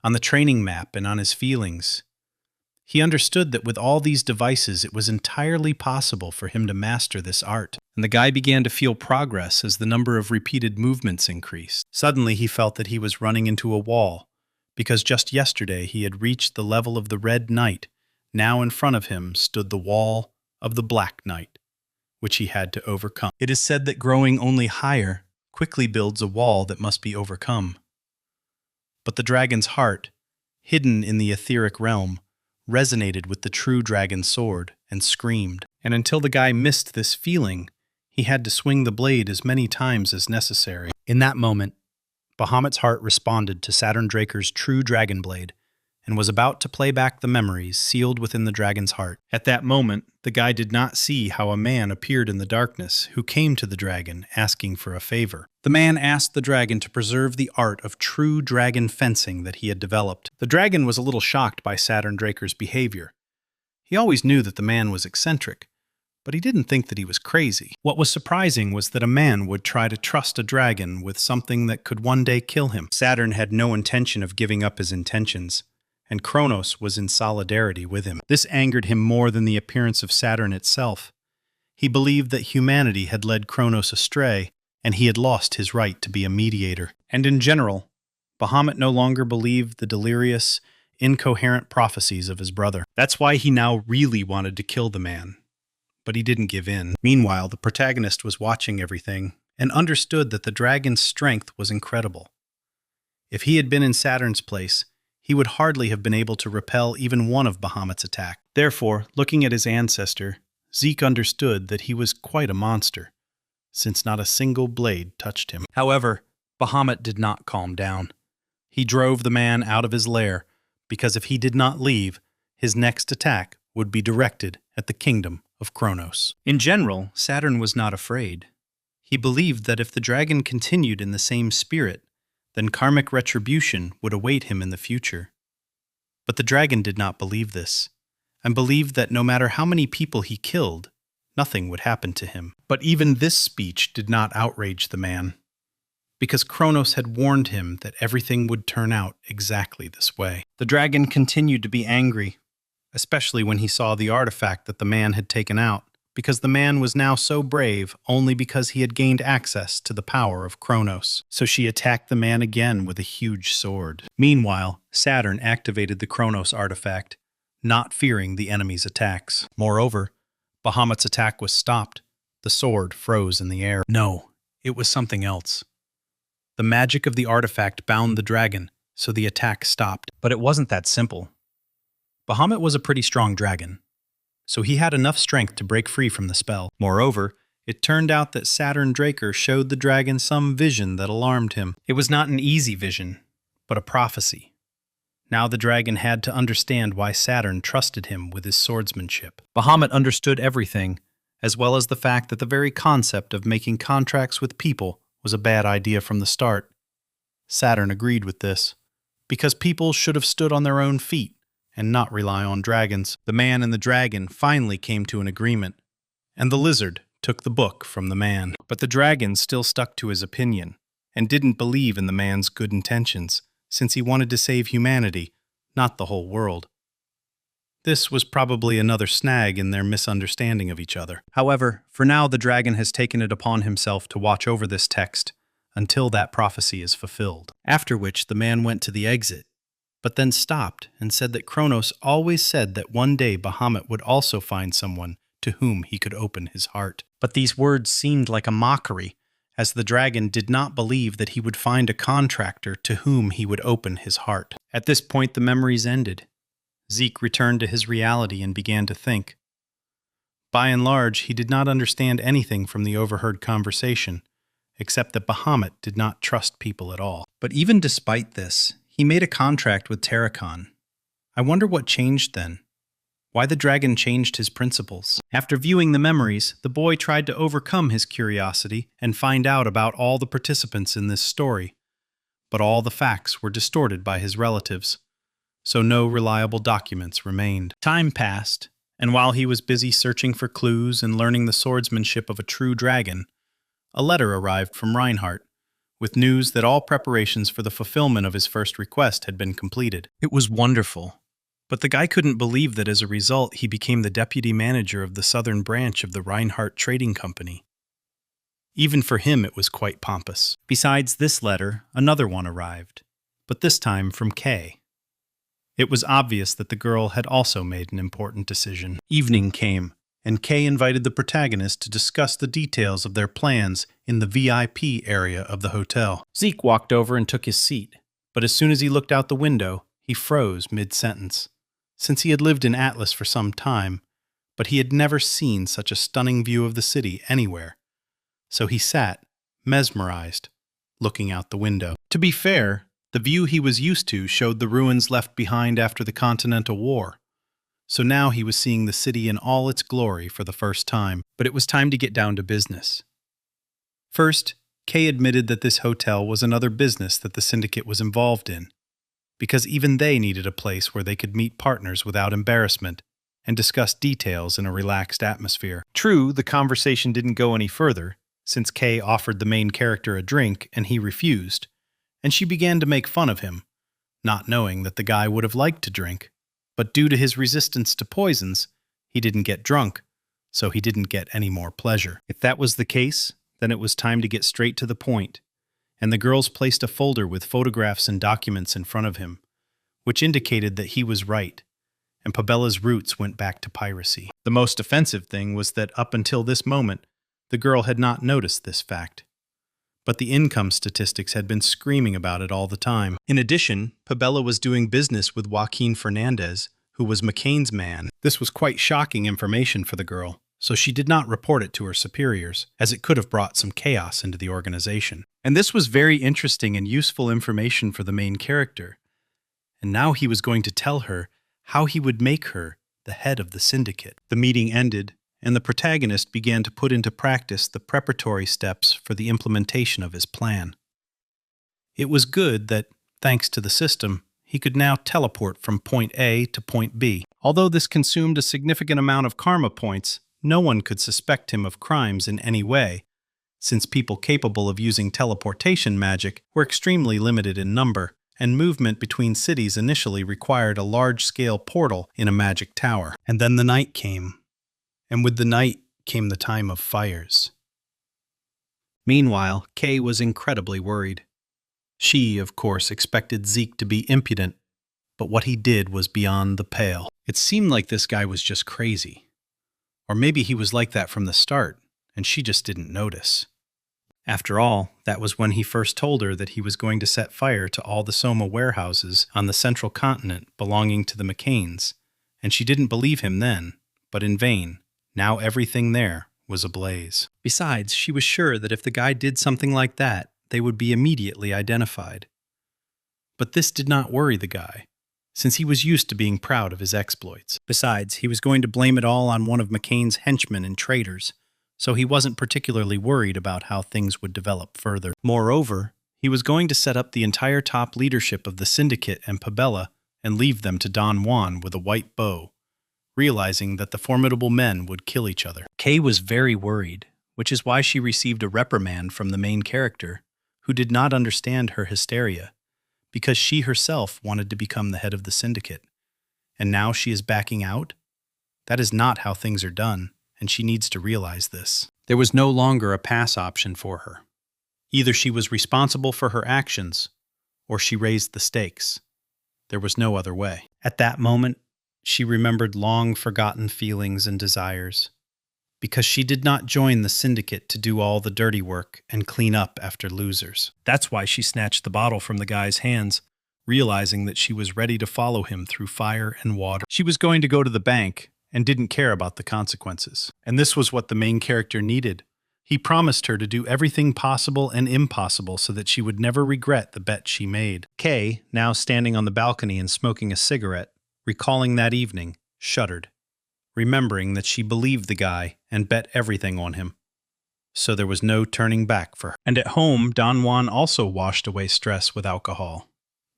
on the training map, and on his feelings. He understood that with all these devices, it was entirely possible for him to master this art. And the guy began to feel progress as the number of repeated movements increased. Suddenly, he felt that he was running into a wall, because just yesterday he had reached the level of the Red Knight. Now in front of him stood the wall of the Black Knight, which he had to overcome. It is said that growing only higher quickly builds a wall that must be overcome. But the dragon's heart, hidden in the etheric realm, resonated with the true dragon's sword and screamed. And until the guy missed this feeling, he had to swing the blade as many times as necessary. In that moment, Bahamut's heart responded to Saturn Draker's true dragon blade and was about to play back the memories sealed within the dragon's heart. At that moment, the guy did not see how a man appeared in the darkness who came to the dragon asking for a favor. The man asked the dragon to preserve the art of true dragon fencing that he had developed. The dragon was a little shocked by Saturn Draker's behavior. He always knew that the man was eccentric, but he didn't think that he was crazy. What was surprising was that a man would try to trust a dragon with something that could one day kill him. Saturn had no intention of giving up his intentions, and Kronos was in solidarity with him. This angered him more than the appearance of Saturn itself. He believed that humanity had led Kronos astray, and he had lost his right to be a mediator. And in general, Bahamut no longer believed the delirious, incoherent prophecies of his brother. That's why he now really wanted to kill the man. But he didn't give in. Meanwhile, the protagonist was watching everything and understood that the dragon's strength was incredible. If he had been in Saturn's place, he would hardly have been able to repel even one of Bahamut's attacks. Therefore, looking at his ancestor, Zeke understood that he was quite a monster, since not a single blade touched him. However, Bahamut did not calm down. He drove the man out of his lair, because if he did not leave, his next attack would be directed at the kingdom of Kronos. In general, Saturn was not afraid. He believed that if the dragon continued in the same spirit, then karmic retribution would await him in the future. But the dragon did not believe this, and believed that no matter how many people he killed, nothing would happen to him. But even this speech did not outrage the man, because Kronos had warned him that everything would turn out exactly this way. The dragon continued to be angry, especially when he saw the artifact that the man had taken out, because the man was now so brave only because he had gained access to the power of Kronos. So she attacked the man again with a huge sword. Meanwhile, Saturn activated the Kronos artifact, not fearing the enemy's attacks. Moreover, Bahamut's attack was stopped. The sword froze in the air. No, it was something else. The magic of the artifact bound the dragon, so the attack stopped. But it wasn't that simple. Bahamut was a pretty strong dragon, so he had enough strength to break free from the spell. Moreover, it turned out that Saturn Draker showed the dragon some vision that alarmed him. It was not an easy vision, but a prophecy. Now the dragon had to understand why Saturn trusted him with his swordsmanship. Bahamut understood everything, as well as the fact that the very concept of making contracts with people was a bad idea from the start. Saturn agreed with this, because people should have stood on their own feet and not rely on dragons. The man and the dragon finally came to an agreement, and the lizard took the book from the man. But the dragon still stuck to his opinion, and didn't believe in the man's good intentions, since he wanted to save humanity, not the whole world. This was probably another snag in their misunderstanding of each other. However, for now the dragon has taken it upon himself to watch over this text until that prophecy is fulfilled. After which the man went to the exit, but then stopped and said that Kronos always said that one day Bahamut would also find someone to whom he could open his heart. But these words seemed like a mockery, as the dragon did not believe that he would find a contractor to whom he would open his heart. At this point the memories ended. Zeke returned to his reality and began to think. By and large, he did not understand anything from the overheard conversation, except that Bahamut did not trust people at all. But even despite this, he made a contract with Terracon. I wonder what changed then. Why the dragon changed his principles. After viewing the memories, the boy tried to overcome his curiosity and find out about all the participants in this story. But all the facts were distorted by his relatives, so no reliable documents remained. Time passed, and while he was busy searching for clues and learning the swordsmanship of a true dragon, a letter arrived from Reinhardt, with news that all preparations for the fulfillment of his first request had been completed. It was wonderful, but the guy couldn't believe that as a result he became the deputy manager of the southern branch of the Reinhardt Trading Company. Even for him it was quite pompous. Besides this letter, another one arrived, but this time from Kay. It was obvious that the girl had also made an important decision. Evening came, and Kay invited the protagonist to discuss the details of their plans in the VIP area of the hotel. Zeke walked over and took his seat, but as soon as he looked out the window, he froze mid-sentence. Since he had lived in Atlas for some time, but he had never seen such a stunning view of the city anywhere. So he sat, mesmerized, looking out the window. To be fair, the view he was used to showed the ruins left behind after the Continental War. So now he was seeing the city in all its glory for the first time. But it was time to get down to business. First, Kay admitted that this hotel was another business that the syndicate was involved in, because even they needed a place where they could meet partners without embarrassment and discuss details in a relaxed atmosphere. True, the conversation didn't go any further, since Kay offered the main character a drink and he refused, and she began to make fun of him, not knowing that the guy would have liked to drink. But due to his resistance to poisons, he didn't get drunk, so he didn't get any more pleasure. If that was the case, then it was time to get straight to the point, and the girls placed a folder with photographs and documents in front of him, which indicated that he was right, and Pabella's roots went back to piracy. The most offensive thing was that up until this moment, the girl had not noticed this fact. But the income statistics had been screaming about it all the time. In addition, Pabella was doing business with Joaquin Fernandez, who was McCain's man. This was quite shocking information for the girl, so she did not report it to her superiors, as it could have brought some chaos into the organization. And this was very interesting and useful information for the main character. And now he was going to tell her how he would make her the head of the syndicate. The meeting ended, and the protagonist began to put into practice the preparatory steps for the implementation of his plan. It was good that, thanks to the system, he could now teleport from point A to point B. Although this consumed a significant amount of karma points, no one could suspect him of crimes in any way, since people capable of using teleportation magic were extremely limited in number, and movement between cities initially required a large-scale portal in a magic tower. And then the night came, and with the night came the time of fires. Meanwhile, Kay was incredibly worried. She, of course, expected Zeke to be impudent, but what he did was beyond the pale. It seemed like this guy was just crazy. Or maybe he was like that from the start, and she just didn't notice. After all, that was when he first told her that he was going to set fire to all the Soma warehouses on the central continent belonging to the McCains, and she didn't believe him then, but in vain. Now everything there was ablaze. Besides, she was sure that if the guy did something like that, they would be immediately identified. But this did not worry the guy, since he was used to being proud of his exploits. Besides, he was going to blame it all on one of McCain's henchmen and traitors, so he wasn't particularly worried about how things would develop further. Moreover, he was going to set up the entire top leadership of the syndicate and Pabella and leave them to Don Juan with a white bow, realizing that the formidable men would kill each other. Kay was very worried, which is why she received a reprimand from the main character, who did not understand her hysteria, because she herself wanted to become the head of the syndicate. And now she is backing out? That is not how things are done, and she needs to realize this. There was no longer a pass option for her. Either she was responsible for her actions, or she raised the stakes. There was no other way. At that moment, she remembered long-forgotten feelings and desires, because she did not join the syndicate to do all the dirty work and clean up after losers. That's why she snatched the bottle from the guy's hands, realizing that she was ready to follow him through fire and water. She was going to go to the bank and didn't care about the consequences. And this was what the main character needed. He promised her to do everything possible and impossible so that she would never regret the bet she made. Kay, now standing on the balcony and smoking a cigarette, recalling that evening, shuddered, remembering that she believed the guy and bet everything on him. So there was no turning back for her. And at home, Don Juan also washed away stress with alcohol,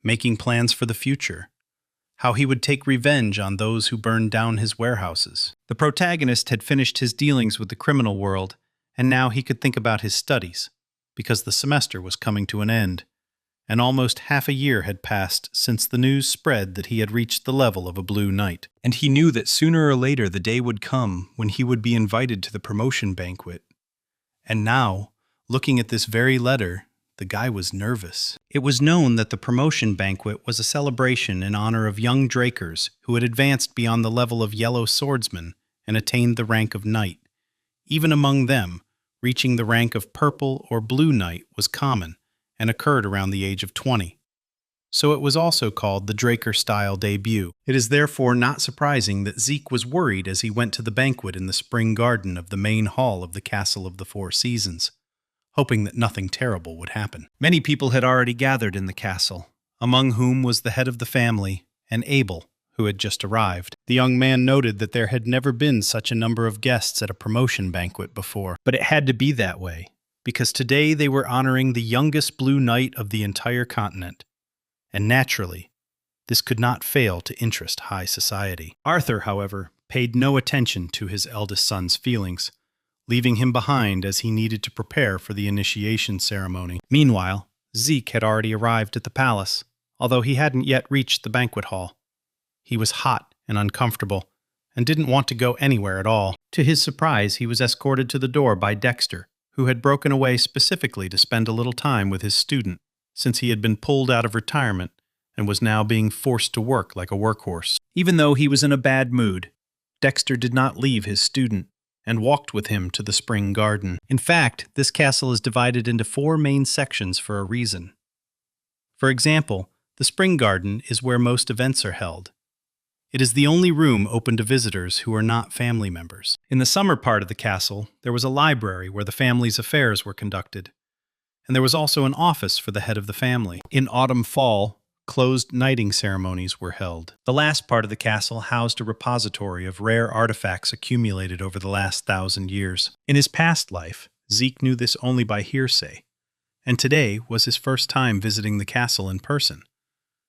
making plans for the future, how he would take revenge on those who burned down his warehouses. The protagonist had finished his dealings with the criminal world, and now he could think about his studies, because the semester was coming to an end, and almost half a year had passed since the news spread that he had reached the level of a Blue Knight. And he knew that sooner or later the day would come when he would be invited to the promotion banquet. And now, looking at this very letter, the guy was nervous. It was known that the promotion banquet was a celebration in honor of young Drakers who had advanced beyond the level of Yellow Swordsman and attained the rank of Knight. Even among them, reaching the rank of Purple or Blue Knight was common and occurred around the age of 20. So it was also called the Draker-style debut. It is therefore not surprising that Zeke was worried as he went to the banquet in the spring garden of the main hall of the Castle of the Four Seasons, hoping that nothing terrible would happen. Many people had already gathered in the castle, among whom was the head of the family, and Abel, who had just arrived. The young man noted that there had never been such a number of guests at a promotion banquet before, but it had to be that way, because today they were honoring the youngest Blue Knight of the entire continent, and naturally, this could not fail to interest high society. Arthur, however, paid no attention to his eldest son's feelings, leaving him behind as he needed to prepare for the initiation ceremony. Meanwhile, Zeke had already arrived at the palace, although he hadn't yet reached the banquet hall. He was hot and uncomfortable, and didn't want to go anywhere at all. To his surprise, he was escorted to the door by Dexter, who had broken away specifically to spend a little time with his student, since he had been pulled out of retirement and was now being forced to work like a workhorse. Even though he was in a bad mood, Dexter did not leave his student, and walked with him to the spring garden. In fact, this castle is divided into 4 main sections for a reason. For example, the spring garden is where most events are held. It is the only room open to visitors who are not family members. In the summer part of the castle, there was a library where the family's affairs were conducted, and there was also an office for the head of the family. In autumn-fall, closed knighting ceremonies were held. The last part of the castle housed a repository of rare artifacts accumulated over the last 1,000 years. In his past life, Zeke knew this only by hearsay, and today was his first time visiting the castle in person.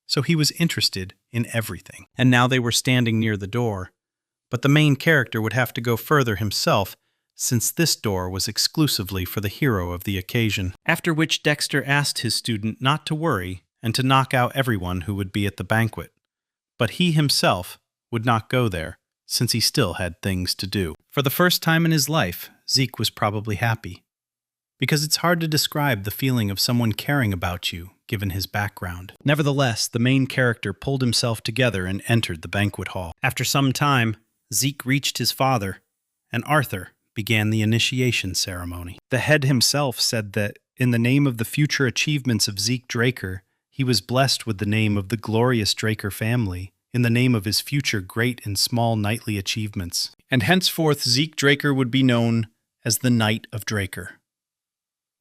so he was interested in everything. And now they were standing near the door, but the main character would have to go further himself, since this door was exclusively for the hero of the occasion. After which Dexter asked his student not to worry and to knock out everyone who would be at the banquet. But he himself would not go there, since he still had things to do. For the first time in his life, Zeke was probably happy. Because it's hard to describe the feeling of someone caring about you, given his background. Nevertheless, the main character pulled himself together and entered the banquet hall. After some time, Zeke reached his father, and Arthur began the initiation ceremony. The head himself said that, in the name of the future achievements of Zeke Draker, he was blessed with the name of the glorious Draker family, in the name of his future great and small knightly achievements. And henceforth Zeke Draker would be known as the Knight of Draker.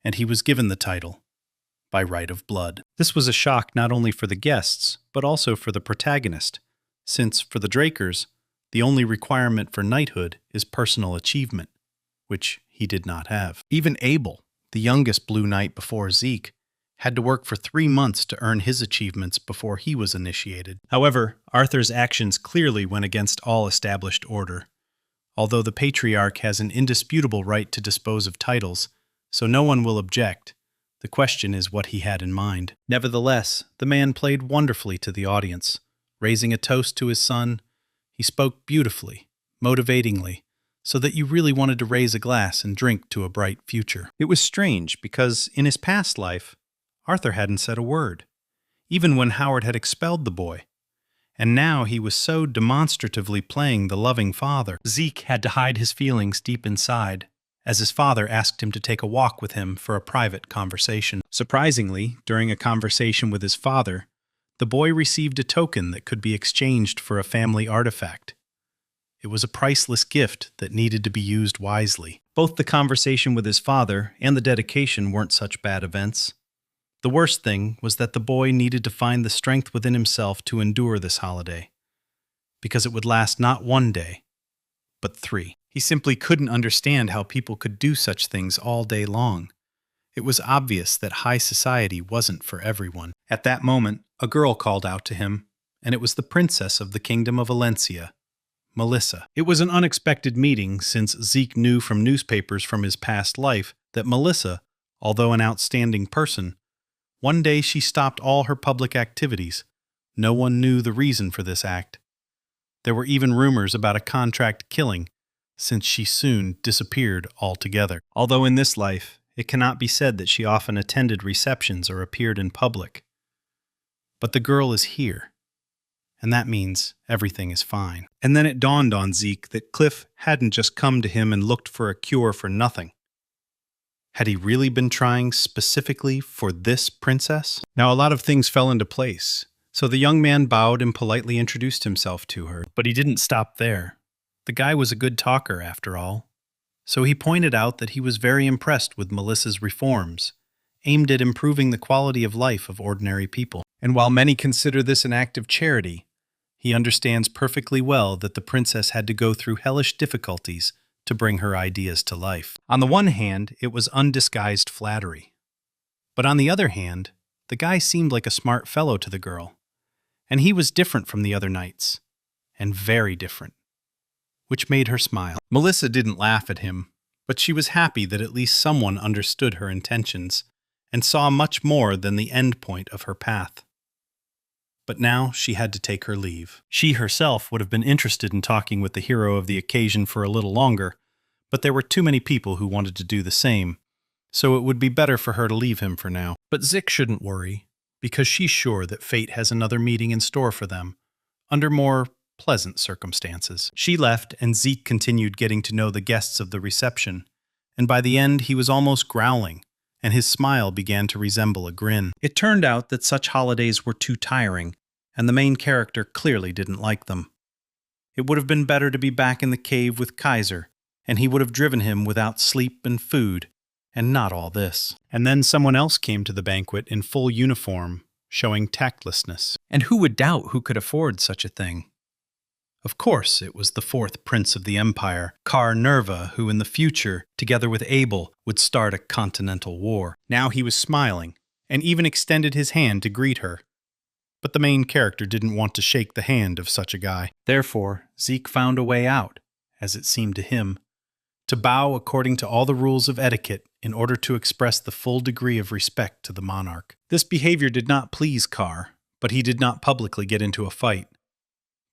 And he was given the title by right of blood. This was a shock not only for the guests, but also for the protagonist, since, for the Drakers, the only requirement for knighthood is personal achievement, which he did not have. Even Abel, the youngest Blue Knight before Zeke, had to work for 3 months to earn his achievements before he was initiated. However, Arthur's actions clearly went against all established order. Although the Patriarch has an indisputable right to dispose of titles, so no one will object, the question is what he had in mind. Nevertheless, the man played wonderfully to the audience. Raising a toast to his son, he spoke beautifully, motivatingly, so that you really wanted to raise a glass and drink to a bright future. It was strange because, in his past life, Arthur hadn't said a word, even when Howard had expelled the boy. And now he was so demonstratively playing the loving father. Zeke had to hide his feelings deep inside, as his father asked him to take a walk with him for a private conversation. Surprisingly, during a conversation with his father, the boy received a token that could be exchanged for a family artifact. It was a priceless gift that needed to be used wisely. Both the conversation with his father and the dedication weren't such bad events. The worst thing was that the boy needed to find the strength within himself to endure this holiday, because it would last not 1 day, but 3. He simply couldn't understand how people could do such things all day long. It was obvious that high society wasn't for everyone. At that moment, a girl called out to him, and it was the princess of the Kingdom of Valencia, Melissa. It was an unexpected meeting, since Zeke knew from newspapers from his past life that Melissa, although an outstanding person, one day she stopped all her public activities. No one knew the reason for this act. There were even rumors about a contract killing, since she soon disappeared altogether. Although in this life, it cannot be said that she often attended receptions or appeared in public. But the girl is here, and that means everything is fine. And then it dawned on Zeke that Cliff hadn't just come to him and looked for a cure for nothing. Had he really been trying specifically for this princess? Now, a lot of things fell into place, so the young man bowed and politely introduced himself to her. But he didn't stop there. The guy was a good talker, after all. So he pointed out that he was very impressed with Melissa's reforms, aimed at improving the quality of life of ordinary people. And while many consider this an act of charity, he understands perfectly well that the princess had to go through hellish difficulties to bring her ideas to life. On the one hand, it was undisguised flattery. But on the other hand, the guy seemed like a smart fellow to the girl. And he was different from the other knights. And very different. Which made her smile. Melissa didn't laugh at him, but she was happy that at least someone understood her intentions and saw much more than the end point of her path. But now she had to take her leave. She herself would have been interested in talking with the hero of the occasion for a little longer, but there were too many people who wanted to do the same, so it would be better for her to leave him for now. But Zeke shouldn't worry, because she's sure that fate has another meeting in store for them, under more pleasant circumstances. She left, and Zeke continued getting to know the guests of the reception, and by the end he was almost growling, and his smile began to resemble a grin. It turned out that such holidays were too tiring, and the main character clearly didn't like them. It would have been better to be back in the cave with Kaiser, and he would have driven him without sleep and food, and not all this. And then someone else came to the banquet in full uniform, showing tactlessness. And who would doubt who could afford such a thing? Of course, it was the 4th Prince of the Empire, Kar Nerva, who in the future, together with Abel, would start a continental war. Now he was smiling, and even extended his hand to greet her. but the main character didn't want to shake the hand of such a guy. Therefore, Zeke found a way out, as it seemed to him, to bow according to all the rules of etiquette in order to express the full degree of respect to the monarch. This behavior did not please Carr, but he did not publicly get into a fight.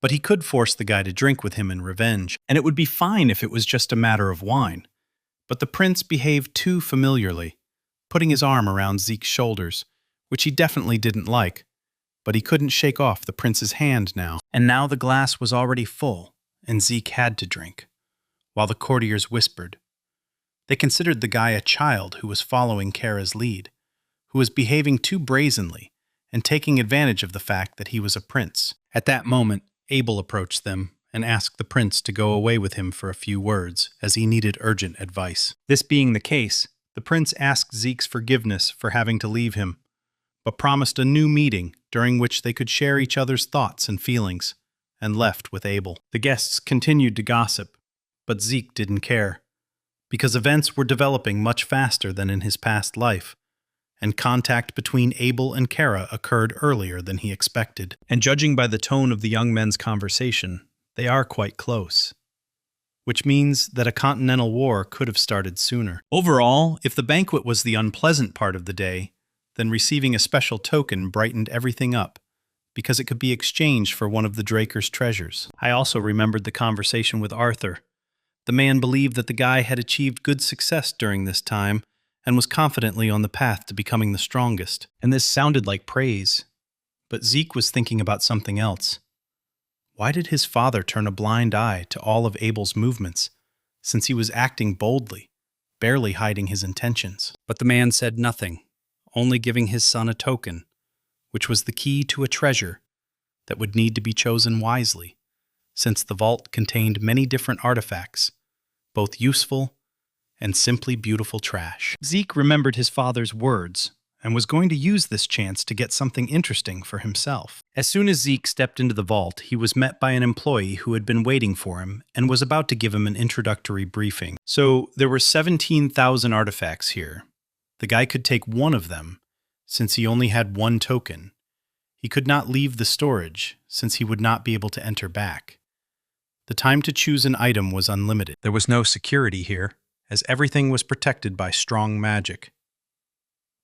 But he could force the guy to drink with him in revenge, and it would be fine if it was just a matter of wine. But the prince behaved too familiarly, putting his arm around Zeke's shoulders, which he definitely didn't like, but he couldn't shake off the prince's hand now. And now the glass was already full, and Zeke had to drink, while the courtiers whispered. They considered the guy a child who was following Kara's lead, who was behaving too brazenly and taking advantage of the fact that he was a prince. At that moment, Abel approached them and asked the prince to go away with him for a few words, as he needed urgent advice. This being the case, the prince asked Zeke's forgiveness for having to leave him, but promised a new meeting during which they could share each other's thoughts and feelings, and left with Abel. The guests continued to gossip, but Zeke didn't care, because events were developing much faster than in his past life, and contact between Abel and Kara occurred earlier than he expected. And judging by the tone of the young men's conversation, they are quite close, which means that a continental war could have started sooner. Overall, if the banquet was the unpleasant part of the day, then receiving a special token brightened everything up, because it could be exchanged for one of the Draker's treasures. I also remembered the conversation with Arthur. The man believed that the guy had achieved good success during this time and was confidently on the path to becoming the strongest. And this sounded like praise. But Zeke was thinking about something else. Why did his father turn a blind eye to all of Abel's movements, since he was acting boldly, barely hiding his intentions? But the man said nothing, only giving his son a token, which was the key to a treasure that would need to be chosen wisely, since the vault contained many different artifacts, both useful and simply beautiful trash. Zeke remembered his father's words and was going to use this chance to get something interesting for himself. As soon as Zeke stepped into the vault, he was met by an employee who had been waiting for him and was about to give him an introductory briefing. So there were 17,000 artifacts here. The guy could take one of them, since he only had one token. He could not leave the storage, since he would not be able to enter back. The time to choose an item was unlimited. There was no security here, as everything was protected by strong magic.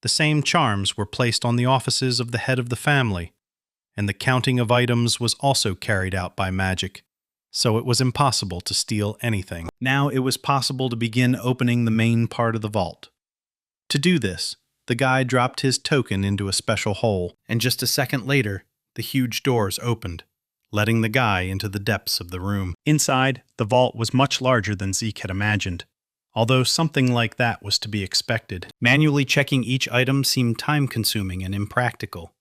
The same charms were placed on the offices of the head of the family, and the counting of items was also carried out by magic, so it was impossible to steal anything. Now it was possible to begin opening the main part of the vault. To do this, the guy dropped his token into a special hole, and just a second later, the huge doors opened, letting the guy into the depths of the room. Inside, the vault was much larger than Zeke had imagined, although something like that was to be expected. Manually checking each item seemed time-consuming and impractical,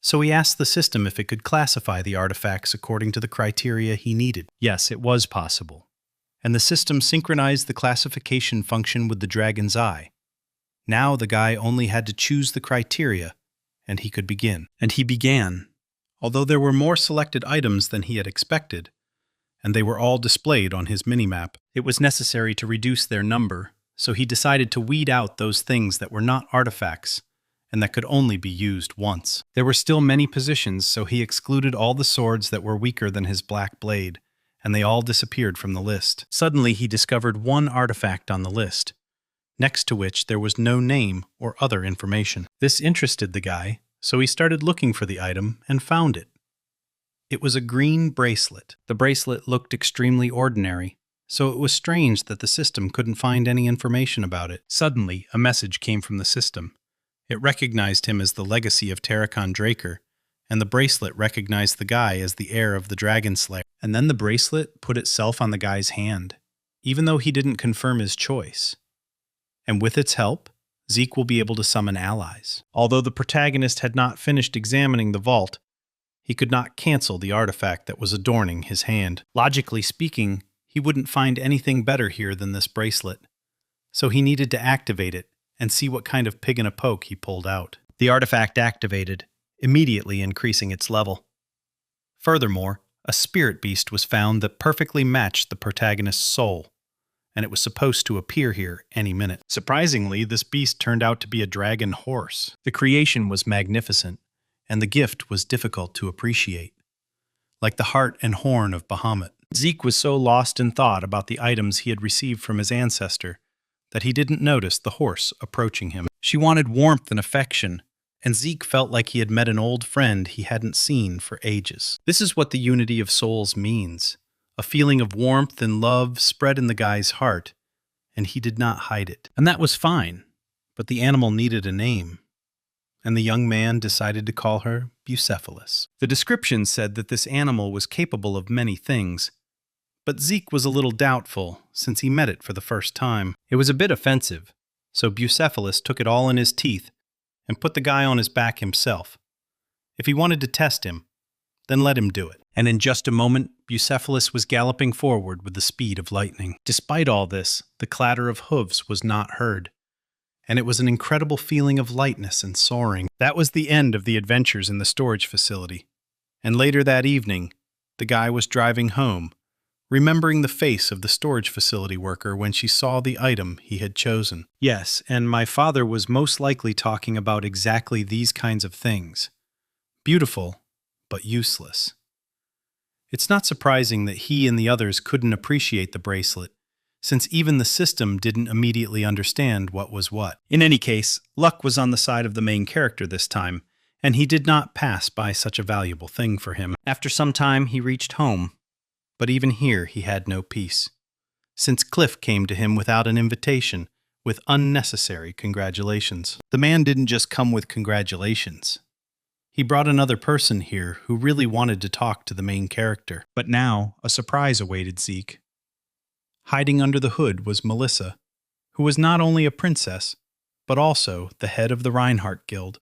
so he asked the system if it could classify the artifacts according to the criteria he needed. Yes, it was possible, and the system synchronized the classification function with the dragon's eye. Now the guy only had to choose the criteria, and he could begin. And he began, although there were more selected items than he had expected, and they were all displayed on his minimap. It was necessary to reduce their number, so he decided to weed out those things that were not artifacts, and that could only be used once. There were still many positions, so he excluded all the swords that were weaker than his black blade, and they all disappeared from the list. Suddenly he discovered one artifact on the list, next to which there was no name or other information. This interested the guy, so he started looking for the item and found it. It was a green bracelet. The bracelet looked extremely ordinary, so it was strange that the system couldn't find any information about it. Suddenly, a message came from the system. It recognized him as the legacy of Terracon Draker, and the bracelet recognized the guy as the heir of the Dragonslayers. And then the bracelet put itself on the guy's hand, even though he didn't confirm his choice. And with its help, Zeke will be able to summon allies. Although the protagonist had not finished examining the vault, he could not cancel the artifact that was adorning his hand. Logically speaking, he wouldn't find anything better here than this bracelet, so he needed to activate it and see what kind of pig in a poke he pulled out. The artifact activated, immediately increasing its level. Furthermore, a spirit beast was found that perfectly matched the protagonist's soul, and it was supposed to appear here any minute. Surprisingly, this beast turned out to be a dragon horse. The creation was magnificent. and the gift was difficult to appreciate. Like the heart and horn of Bahamut, Zeke was so lost in thought about the items he had received from his ancestor that he didn't notice the horse approaching him. She wanted warmth and affection, and Zeke felt like he had met an old friend he hadn't seen for ages. This is what the unity of souls means. A feeling of warmth and love spread in the guy's heart, and he did not hide it. And that was fine, but the animal needed a name, and the young man decided to call her Bucephalus. The description said that this animal was capable of many things, but Zeke was a little doubtful since he met it for the first time. It was a bit offensive, so Bucephalus took it all in his teeth and put the guy on his back himself. If he wanted to test him, then let him do it. And in just a moment, Bucephalus was galloping forward with the speed of lightning. Despite all this, the clatter of hooves was not heard, and it was an incredible feeling of lightness and soaring. That was the end of the adventures in the storage facility, and later that evening, the guy was driving home, remembering the face of the storage facility worker when she saw the item he had chosen. Yes, and my father was most likely talking about exactly these kinds of things. Beautiful, but useless. It's not surprising that he and the others couldn't appreciate the bracelet, since even the system didn't immediately understand what was what. In any case, luck was on the side of the main character this time, and he did not pass by such a valuable thing for him. After some time, he reached home, but even here he had no peace, since Cliff came to him without an invitation, with unnecessary congratulations. The man didn't just come with congratulations. He brought another person here who really wanted to talk to the main character. But now, a surprise awaited Zeke. Hiding under the hood was Melissa, who was not only a princess, but also the head of the Reinhardt Guild.